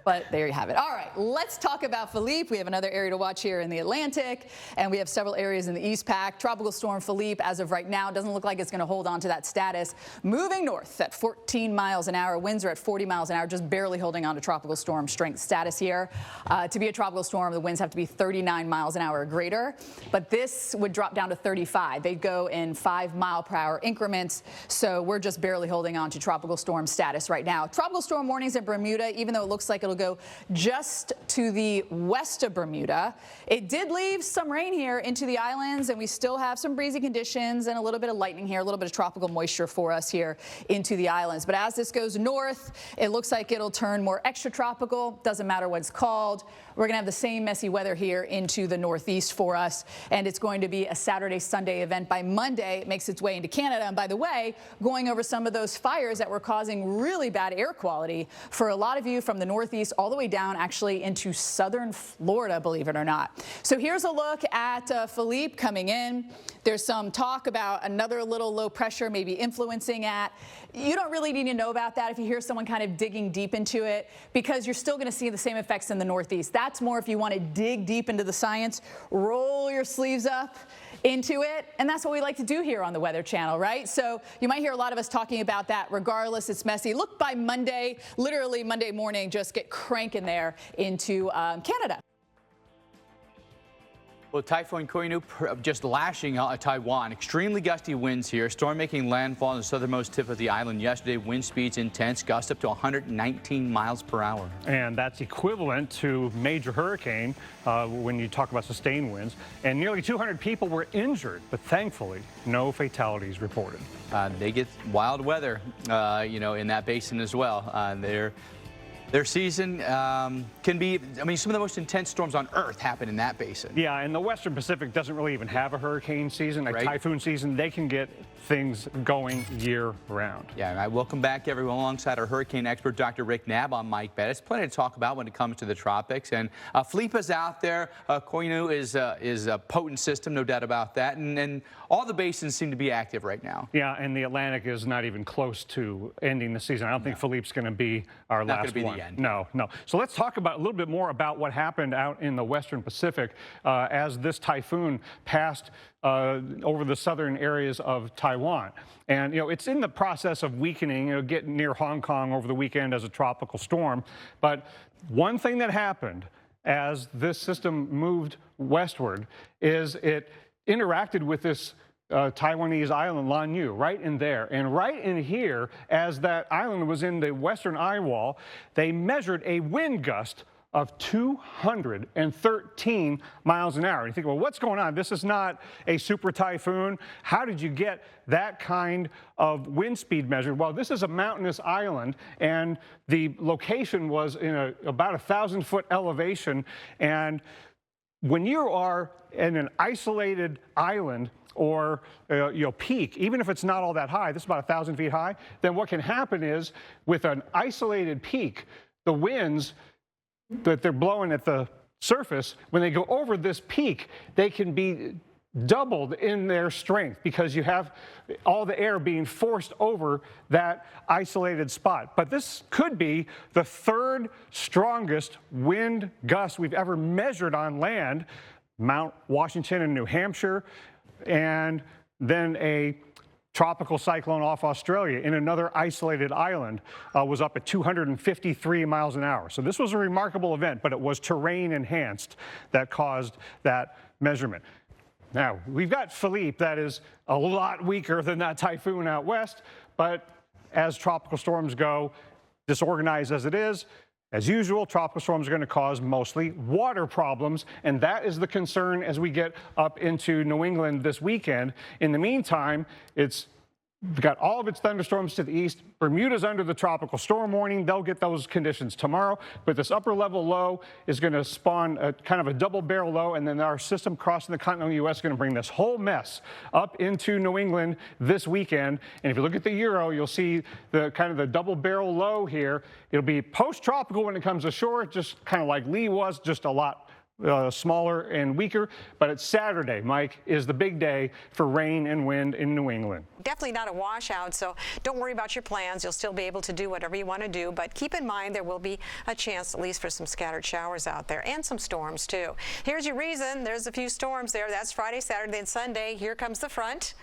But there you have it. All right, let's talk about Philippe. We have another area to watch here in the Atlantic, and we have several areas in the East Pac. Tropical storm Philippe, as of right now, doesn't look like it's going to hold on to that status. Moving north at 14 miles an hour. Winds are at 40 miles an hour, just barely holding on to tropical storm strength status here. To be a tropical storm, the winds have to be 39 miles an hour or greater. But this would drop down to 35. They'd go in 5-mile-per-hour increments. So we're just barely holding on to tropical storm status right now. Tropical storm warnings in Bermuda, even though it looks like it'll go just to the west of Bermuda. It did leave some rain here into the islands, and we still have some breezy conditions and a little bit of lightning here, a little bit of tropical moisture for us here into the islands. But as this goes north, it looks like it'll turn more extratropical. Doesn't matter what it's called. We're going to have the same messy weather here into the northeast for us, and it's going to be a Saturday, Sunday event. By Monday, it makes its way into Canada. And by the way, going over some of those fires that were causing really bad air quality for a lot of you from the northeast all the way down actually into southern Florida, believe it or not. So here's a look at Philippe coming in. There's some talk about another little low pressure maybe influencing at. You don't really need to know about that if you hear someone kind of digging deep into it, because you're still going to see the same effects in the northeast. That's more if you want to dig deep into the science, roll your sleeves up into it, and that's what we like to do here on the Weather Channel, right? So you might hear a lot of us talking about that. Regardless, it's messy. Look, by Monday, literally Monday morning, just get cranking there into Canada. Well, Typhoon Koinu just lashing out at Taiwan. Extremely gusty winds here. Storm making landfall on the southernmost tip of the island yesterday. Wind speeds intense, gusts up to 119 miles per hour. And that's equivalent to major hurricane when you talk about sustained winds. And nearly 200 people were injured, but thankfully, no fatalities reported. They get wild weather, in that basin as well. Their season can be, some of the most intense storms on Earth happen in that basin. Yeah, and the Western Pacific doesn't really even have a hurricane season, a typhoon season. They can get things going year-round. Yeah, and I welcome back everyone alongside our hurricane expert, Dr. Rick Knabb. I'm Mike Bettis. Plenty to talk about when it comes to the tropics. And Philippe is out there. Koinu is a potent system, no doubt about that. And all the basins seem to be active right now. Yeah, and the Atlantic is not even close to ending the season. I don't think Philippe's going to be our last one. No. So let's talk about a little bit more about what happened out in the Western Pacific as this typhoon passed over the southern areas of Taiwan. And, it's in the process of weakening, getting near Hong Kong over the weekend as a tropical storm. But one thing that happened as this system moved westward is it interacted with this Taiwanese island, Lanyu, right in there. And right in here, as that island was in the western eye wall, they measured a wind gust of 213 miles an hour. And you think, well, what's going on? This is not a super typhoon. How did you get that kind of wind speed measured? Well, this is a mountainous island, and the location was in about 1,000-foot elevation, and when you are in an isolated island or peak, even if it's not all that high, this is about 1,000 feet high, then what can happen is with an isolated peak, the winds that they're blowing at the surface, when they go over this peak, they can be doubled in their strength because you have all the air being forced over that isolated spot. But this could be the third strongest wind gust we've ever measured on land, Mount Washington in New Hampshire, and then a tropical cyclone off Australia in another isolated island was up at 253 miles an hour. So this was a remarkable event, but it was terrain enhanced that caused that measurement. Now, we've got Philippe that is a lot weaker than that typhoon out west, but as tropical storms go, disorganized as it is, as usual, tropical storms are going to cause mostly water problems, and that is the concern as we get up into New England this weekend. In the meantime, it's got all of its thunderstorms to the east. Bermuda's under the tropical storm warning. They'll get those conditions tomorrow, but this upper level low is going to spawn a kind of a double barrel low, and then our system crossing the continental U.S. is going to bring this whole mess up into New England this weekend. And if you look at the Euro, you'll see the kind of the double barrel low here. It'll be post-tropical when it comes ashore, just kind of like Lee was, just a lot smaller and weaker. But it's Saturday, Mike, is the big day for rain and wind in New England. Definitely not a washout, so don't worry about your plans. You'll still be able to do whatever you want to do, but keep in mind there will be a chance, at least for some scattered showers out there and some storms too. Here's your reason. There's a few storms there. That's Friday, Saturday, and Sunday. Here comes the front,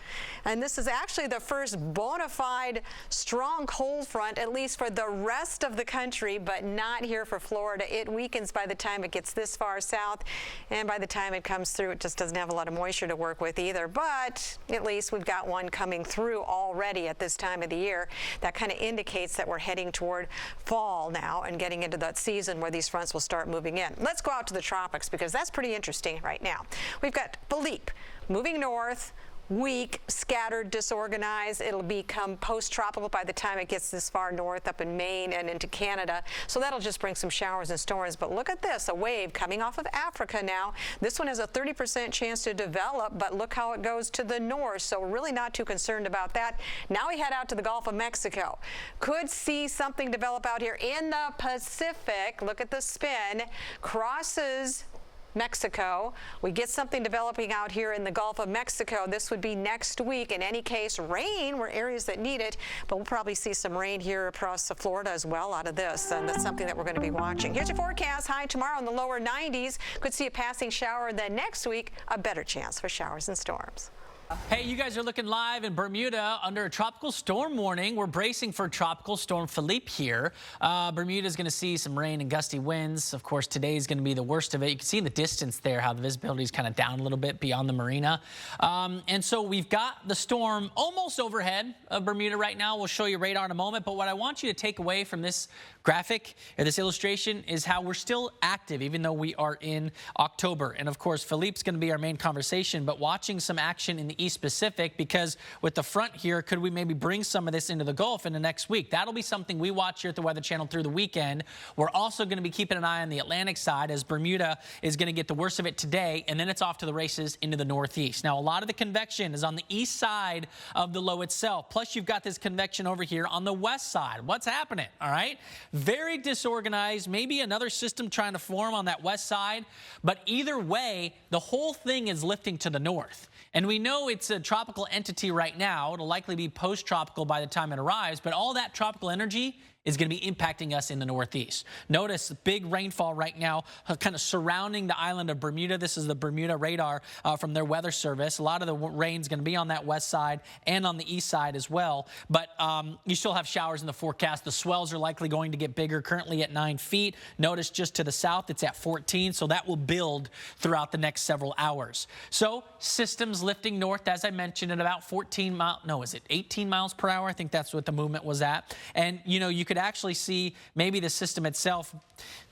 and this is actually the first bona fide strong cold front, at least for the rest of the country, but not here for Florida. It weakens by the time it gets this far south, and by the time it comes through, it just doesn't have a lot of moisture to work with either, but at least we've got one coming through already at this time of the year. That kind of indicates that we're heading toward fall now and getting into that season where these fronts will start moving in. Let's go out to the tropics because that's pretty interesting right now. We've got Philippe moving north, weak, scattered, disorganized. It'll become post-tropical by the time it gets this far north up in Maine and into Canada. So that'll just bring some showers and storms. But look at this, a wave coming off of Africa now. This one has a 30% chance to develop, but look how it goes to the north. So really not too concerned about that. Now we head out to the Gulf of Mexico. Could see something develop out here in the Pacific. Look at the spin. Crosses Mexico. We get something developing out here in the Gulf of Mexico. This would be next week. In any case, rain were areas that need it, but we'll probably see some rain here across Florida as well out of this, and that's something that we're going to be watching. Here's your forecast. High tomorrow in the lower 90s. Could see a passing shower. Then next week, a better chance for showers and storms. Hey, you guys are looking live in Bermuda under a tropical storm warning. We're bracing for Tropical Storm Philippe here. Bermuda's going to see some rain and gusty winds. Of course, today's going to be the worst of it. You can see in the distance there how the visibility is kind of down a little bit beyond the marina. And so we've got the storm almost overhead of Bermuda right now. We'll show you radar in a moment. But what I want you to take away from this graphic or this illustration is how we're still active, even though we are in October. And of course, Philippe's going to be our main conversation, but watching some action in the East Pacific, because with the front here, could we maybe bring some of this into the Gulf in the next week? That'll be something we watch here at the Weather Channel through the weekend. We're also going to be keeping an eye on the Atlantic side as Bermuda is going to get the worst of it today, and then it's off to the races into the northeast. Now, a lot of the convection is on the east side of the low itself. Plus, you've got this convection over here on the west side. What's happening? All right. Very disorganized, maybe another system trying to form on that west side. But either way, the whole thing is lifting to the north. And we know it's a tropical entity right now. It'll likely be post-tropical by the time it arrives, but all that tropical energy is going to be impacting us in the northeast. Notice big rainfall right now kind of surrounding the island of Bermuda. This is the Bermuda radar from their weather service. A lot of the rain is going to be on that west side and on the east side as well. But you still have showers in the forecast. The swells are likely going to get bigger, currently at 9 feet. Notice just to the south, it's at 14. So that will build throughout the next several hours. So systems lifting north, as I mentioned, at about 18 miles per hour? I think that's what the movement was at. And, you know, you could actually see maybe the system itself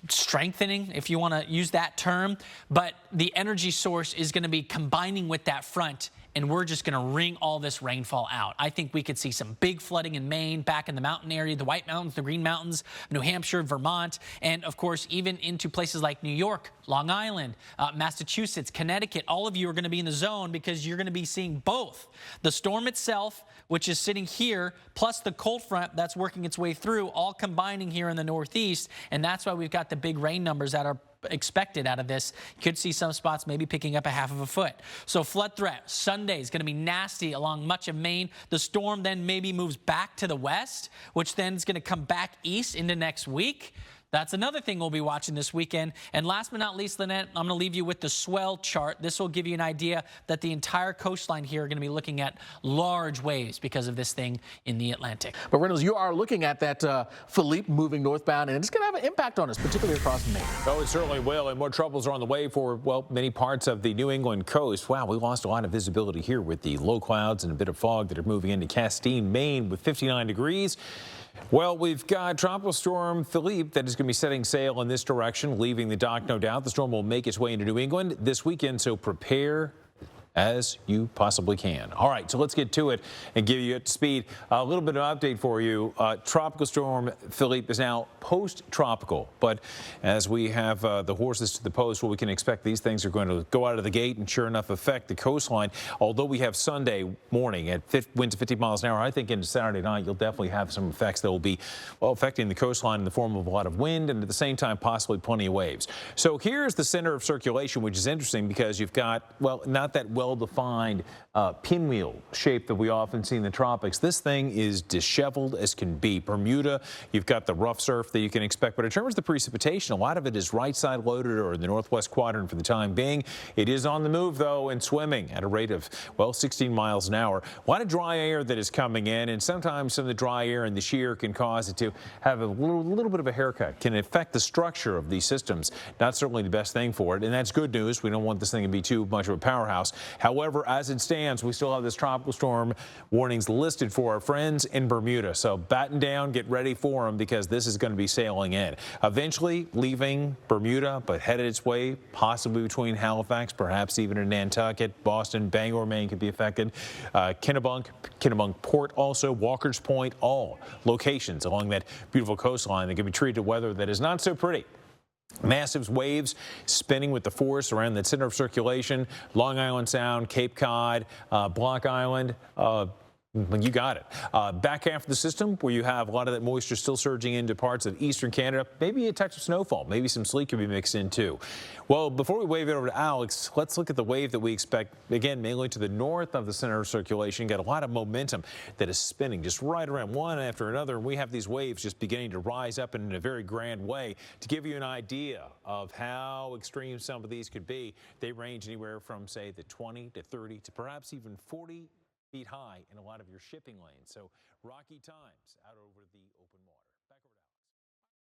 strengthening, if you want to use that term, but the energy source is going to be combining with that front and we're just going to wring all this rainfall out. I think we could see some big flooding in Maine, back in the mountain area, the White Mountains, the Green Mountains, New Hampshire, Vermont, and of course, even into places like New York, Long Island, Massachusetts, Connecticut. All of you are going to be in the zone because you're going to be seeing both the storm itself, which is sitting here, plus the cold front that's working its way through, all combining here in the Northeast. And that's why we've got the big rain numbers that are expected out of this. You could see some spots maybe picking up a half of a foot. So flood threat Sunday is going to be nasty along much of Maine. The storm then maybe moves back to the west, which then is going to come back east into next week. That's another thing we'll be watching this weekend. And last but not least, Lynette, I'm going to leave you with the swell chart. This will give you an idea that the entire coastline here are going to be looking at large waves because of this thing in the Atlantic. But Reynolds, you are looking at Philippe moving northbound, and it's going to have an impact on us, particularly across Maine. Oh, it certainly will, and more troubles are on the way for, well, many parts of the New England coast. Wow, we lost a lot of visibility here with the low clouds and a bit of fog that are moving into Castine, Maine with 59 degrees. Well, we've got Tropical Storm Philippe that is going to be setting sail in this direction, leaving the dock, no doubt. The storm will make its way into New England this weekend, so prepare as you possibly can. All right, so let's get to it and give you up to speed. A little bit of update for you. Tropical Storm Philippe is now post-tropical, but as we have the horses to the post, well, we can expect these things are going to go out of the gate and sure enough affect the coastline. Although we have Sunday morning at winds of 50 miles an hour, I think into Saturday night you'll definitely have some effects that will be, well, affecting the coastline in the form of a lot of wind and at the same time possibly plenty of waves. So here's the center of circulation, which is interesting because you've got, well, not that well-defined pinwheel shape that we often see in the tropics. This thing is disheveled as can be. Bermuda, you've got the rough surf that you can expect, but in terms of the precipitation, a lot of it is right side loaded or in the northwest quadrant for the time being. It is on the move though and swimming at a rate of, well, 16 miles an hour. A lot of dry air that is coming in, and sometimes some of the dry air and the shear can cause it to have a little bit of a haircut, can affect the structure of these systems. Not certainly the best thing for it, and that's good news. We don't want this thing to be too much of a powerhouse. However, as it stands, we still have this tropical storm warnings listed for our friends in Bermuda. So batten down, get ready for them because this is going to be sailing in. Eventually leaving Bermuda, but headed its way possibly between Halifax, perhaps even in Nantucket, Boston, Bangor, Maine could be affected. Kennebunk Port also, Walker's Point, all locations along that beautiful coastline that can be treated to weather that is not so pretty. Massive waves spinning with the force around the center of circulation, Long Island Sound, Cape Cod, Block Island. You got it. Back half of the system where you have a lot of that moisture still surging into parts of eastern Canada, maybe a touch of snowfall, maybe some sleet could be mixed in too. Well, before we wave it over to Alex, let's look at the wave that we expect, again, mainly to the north of the center of circulation. Got a lot of momentum that is spinning just right around one after another, and we have these waves just beginning to rise up in a very grand way. To give you an idea of how extreme some of these could be, they range anywhere from, say, the 20 to 30 to perhaps even 40 feet high in a lot of your shipping lanes. So rocky times out over the open water.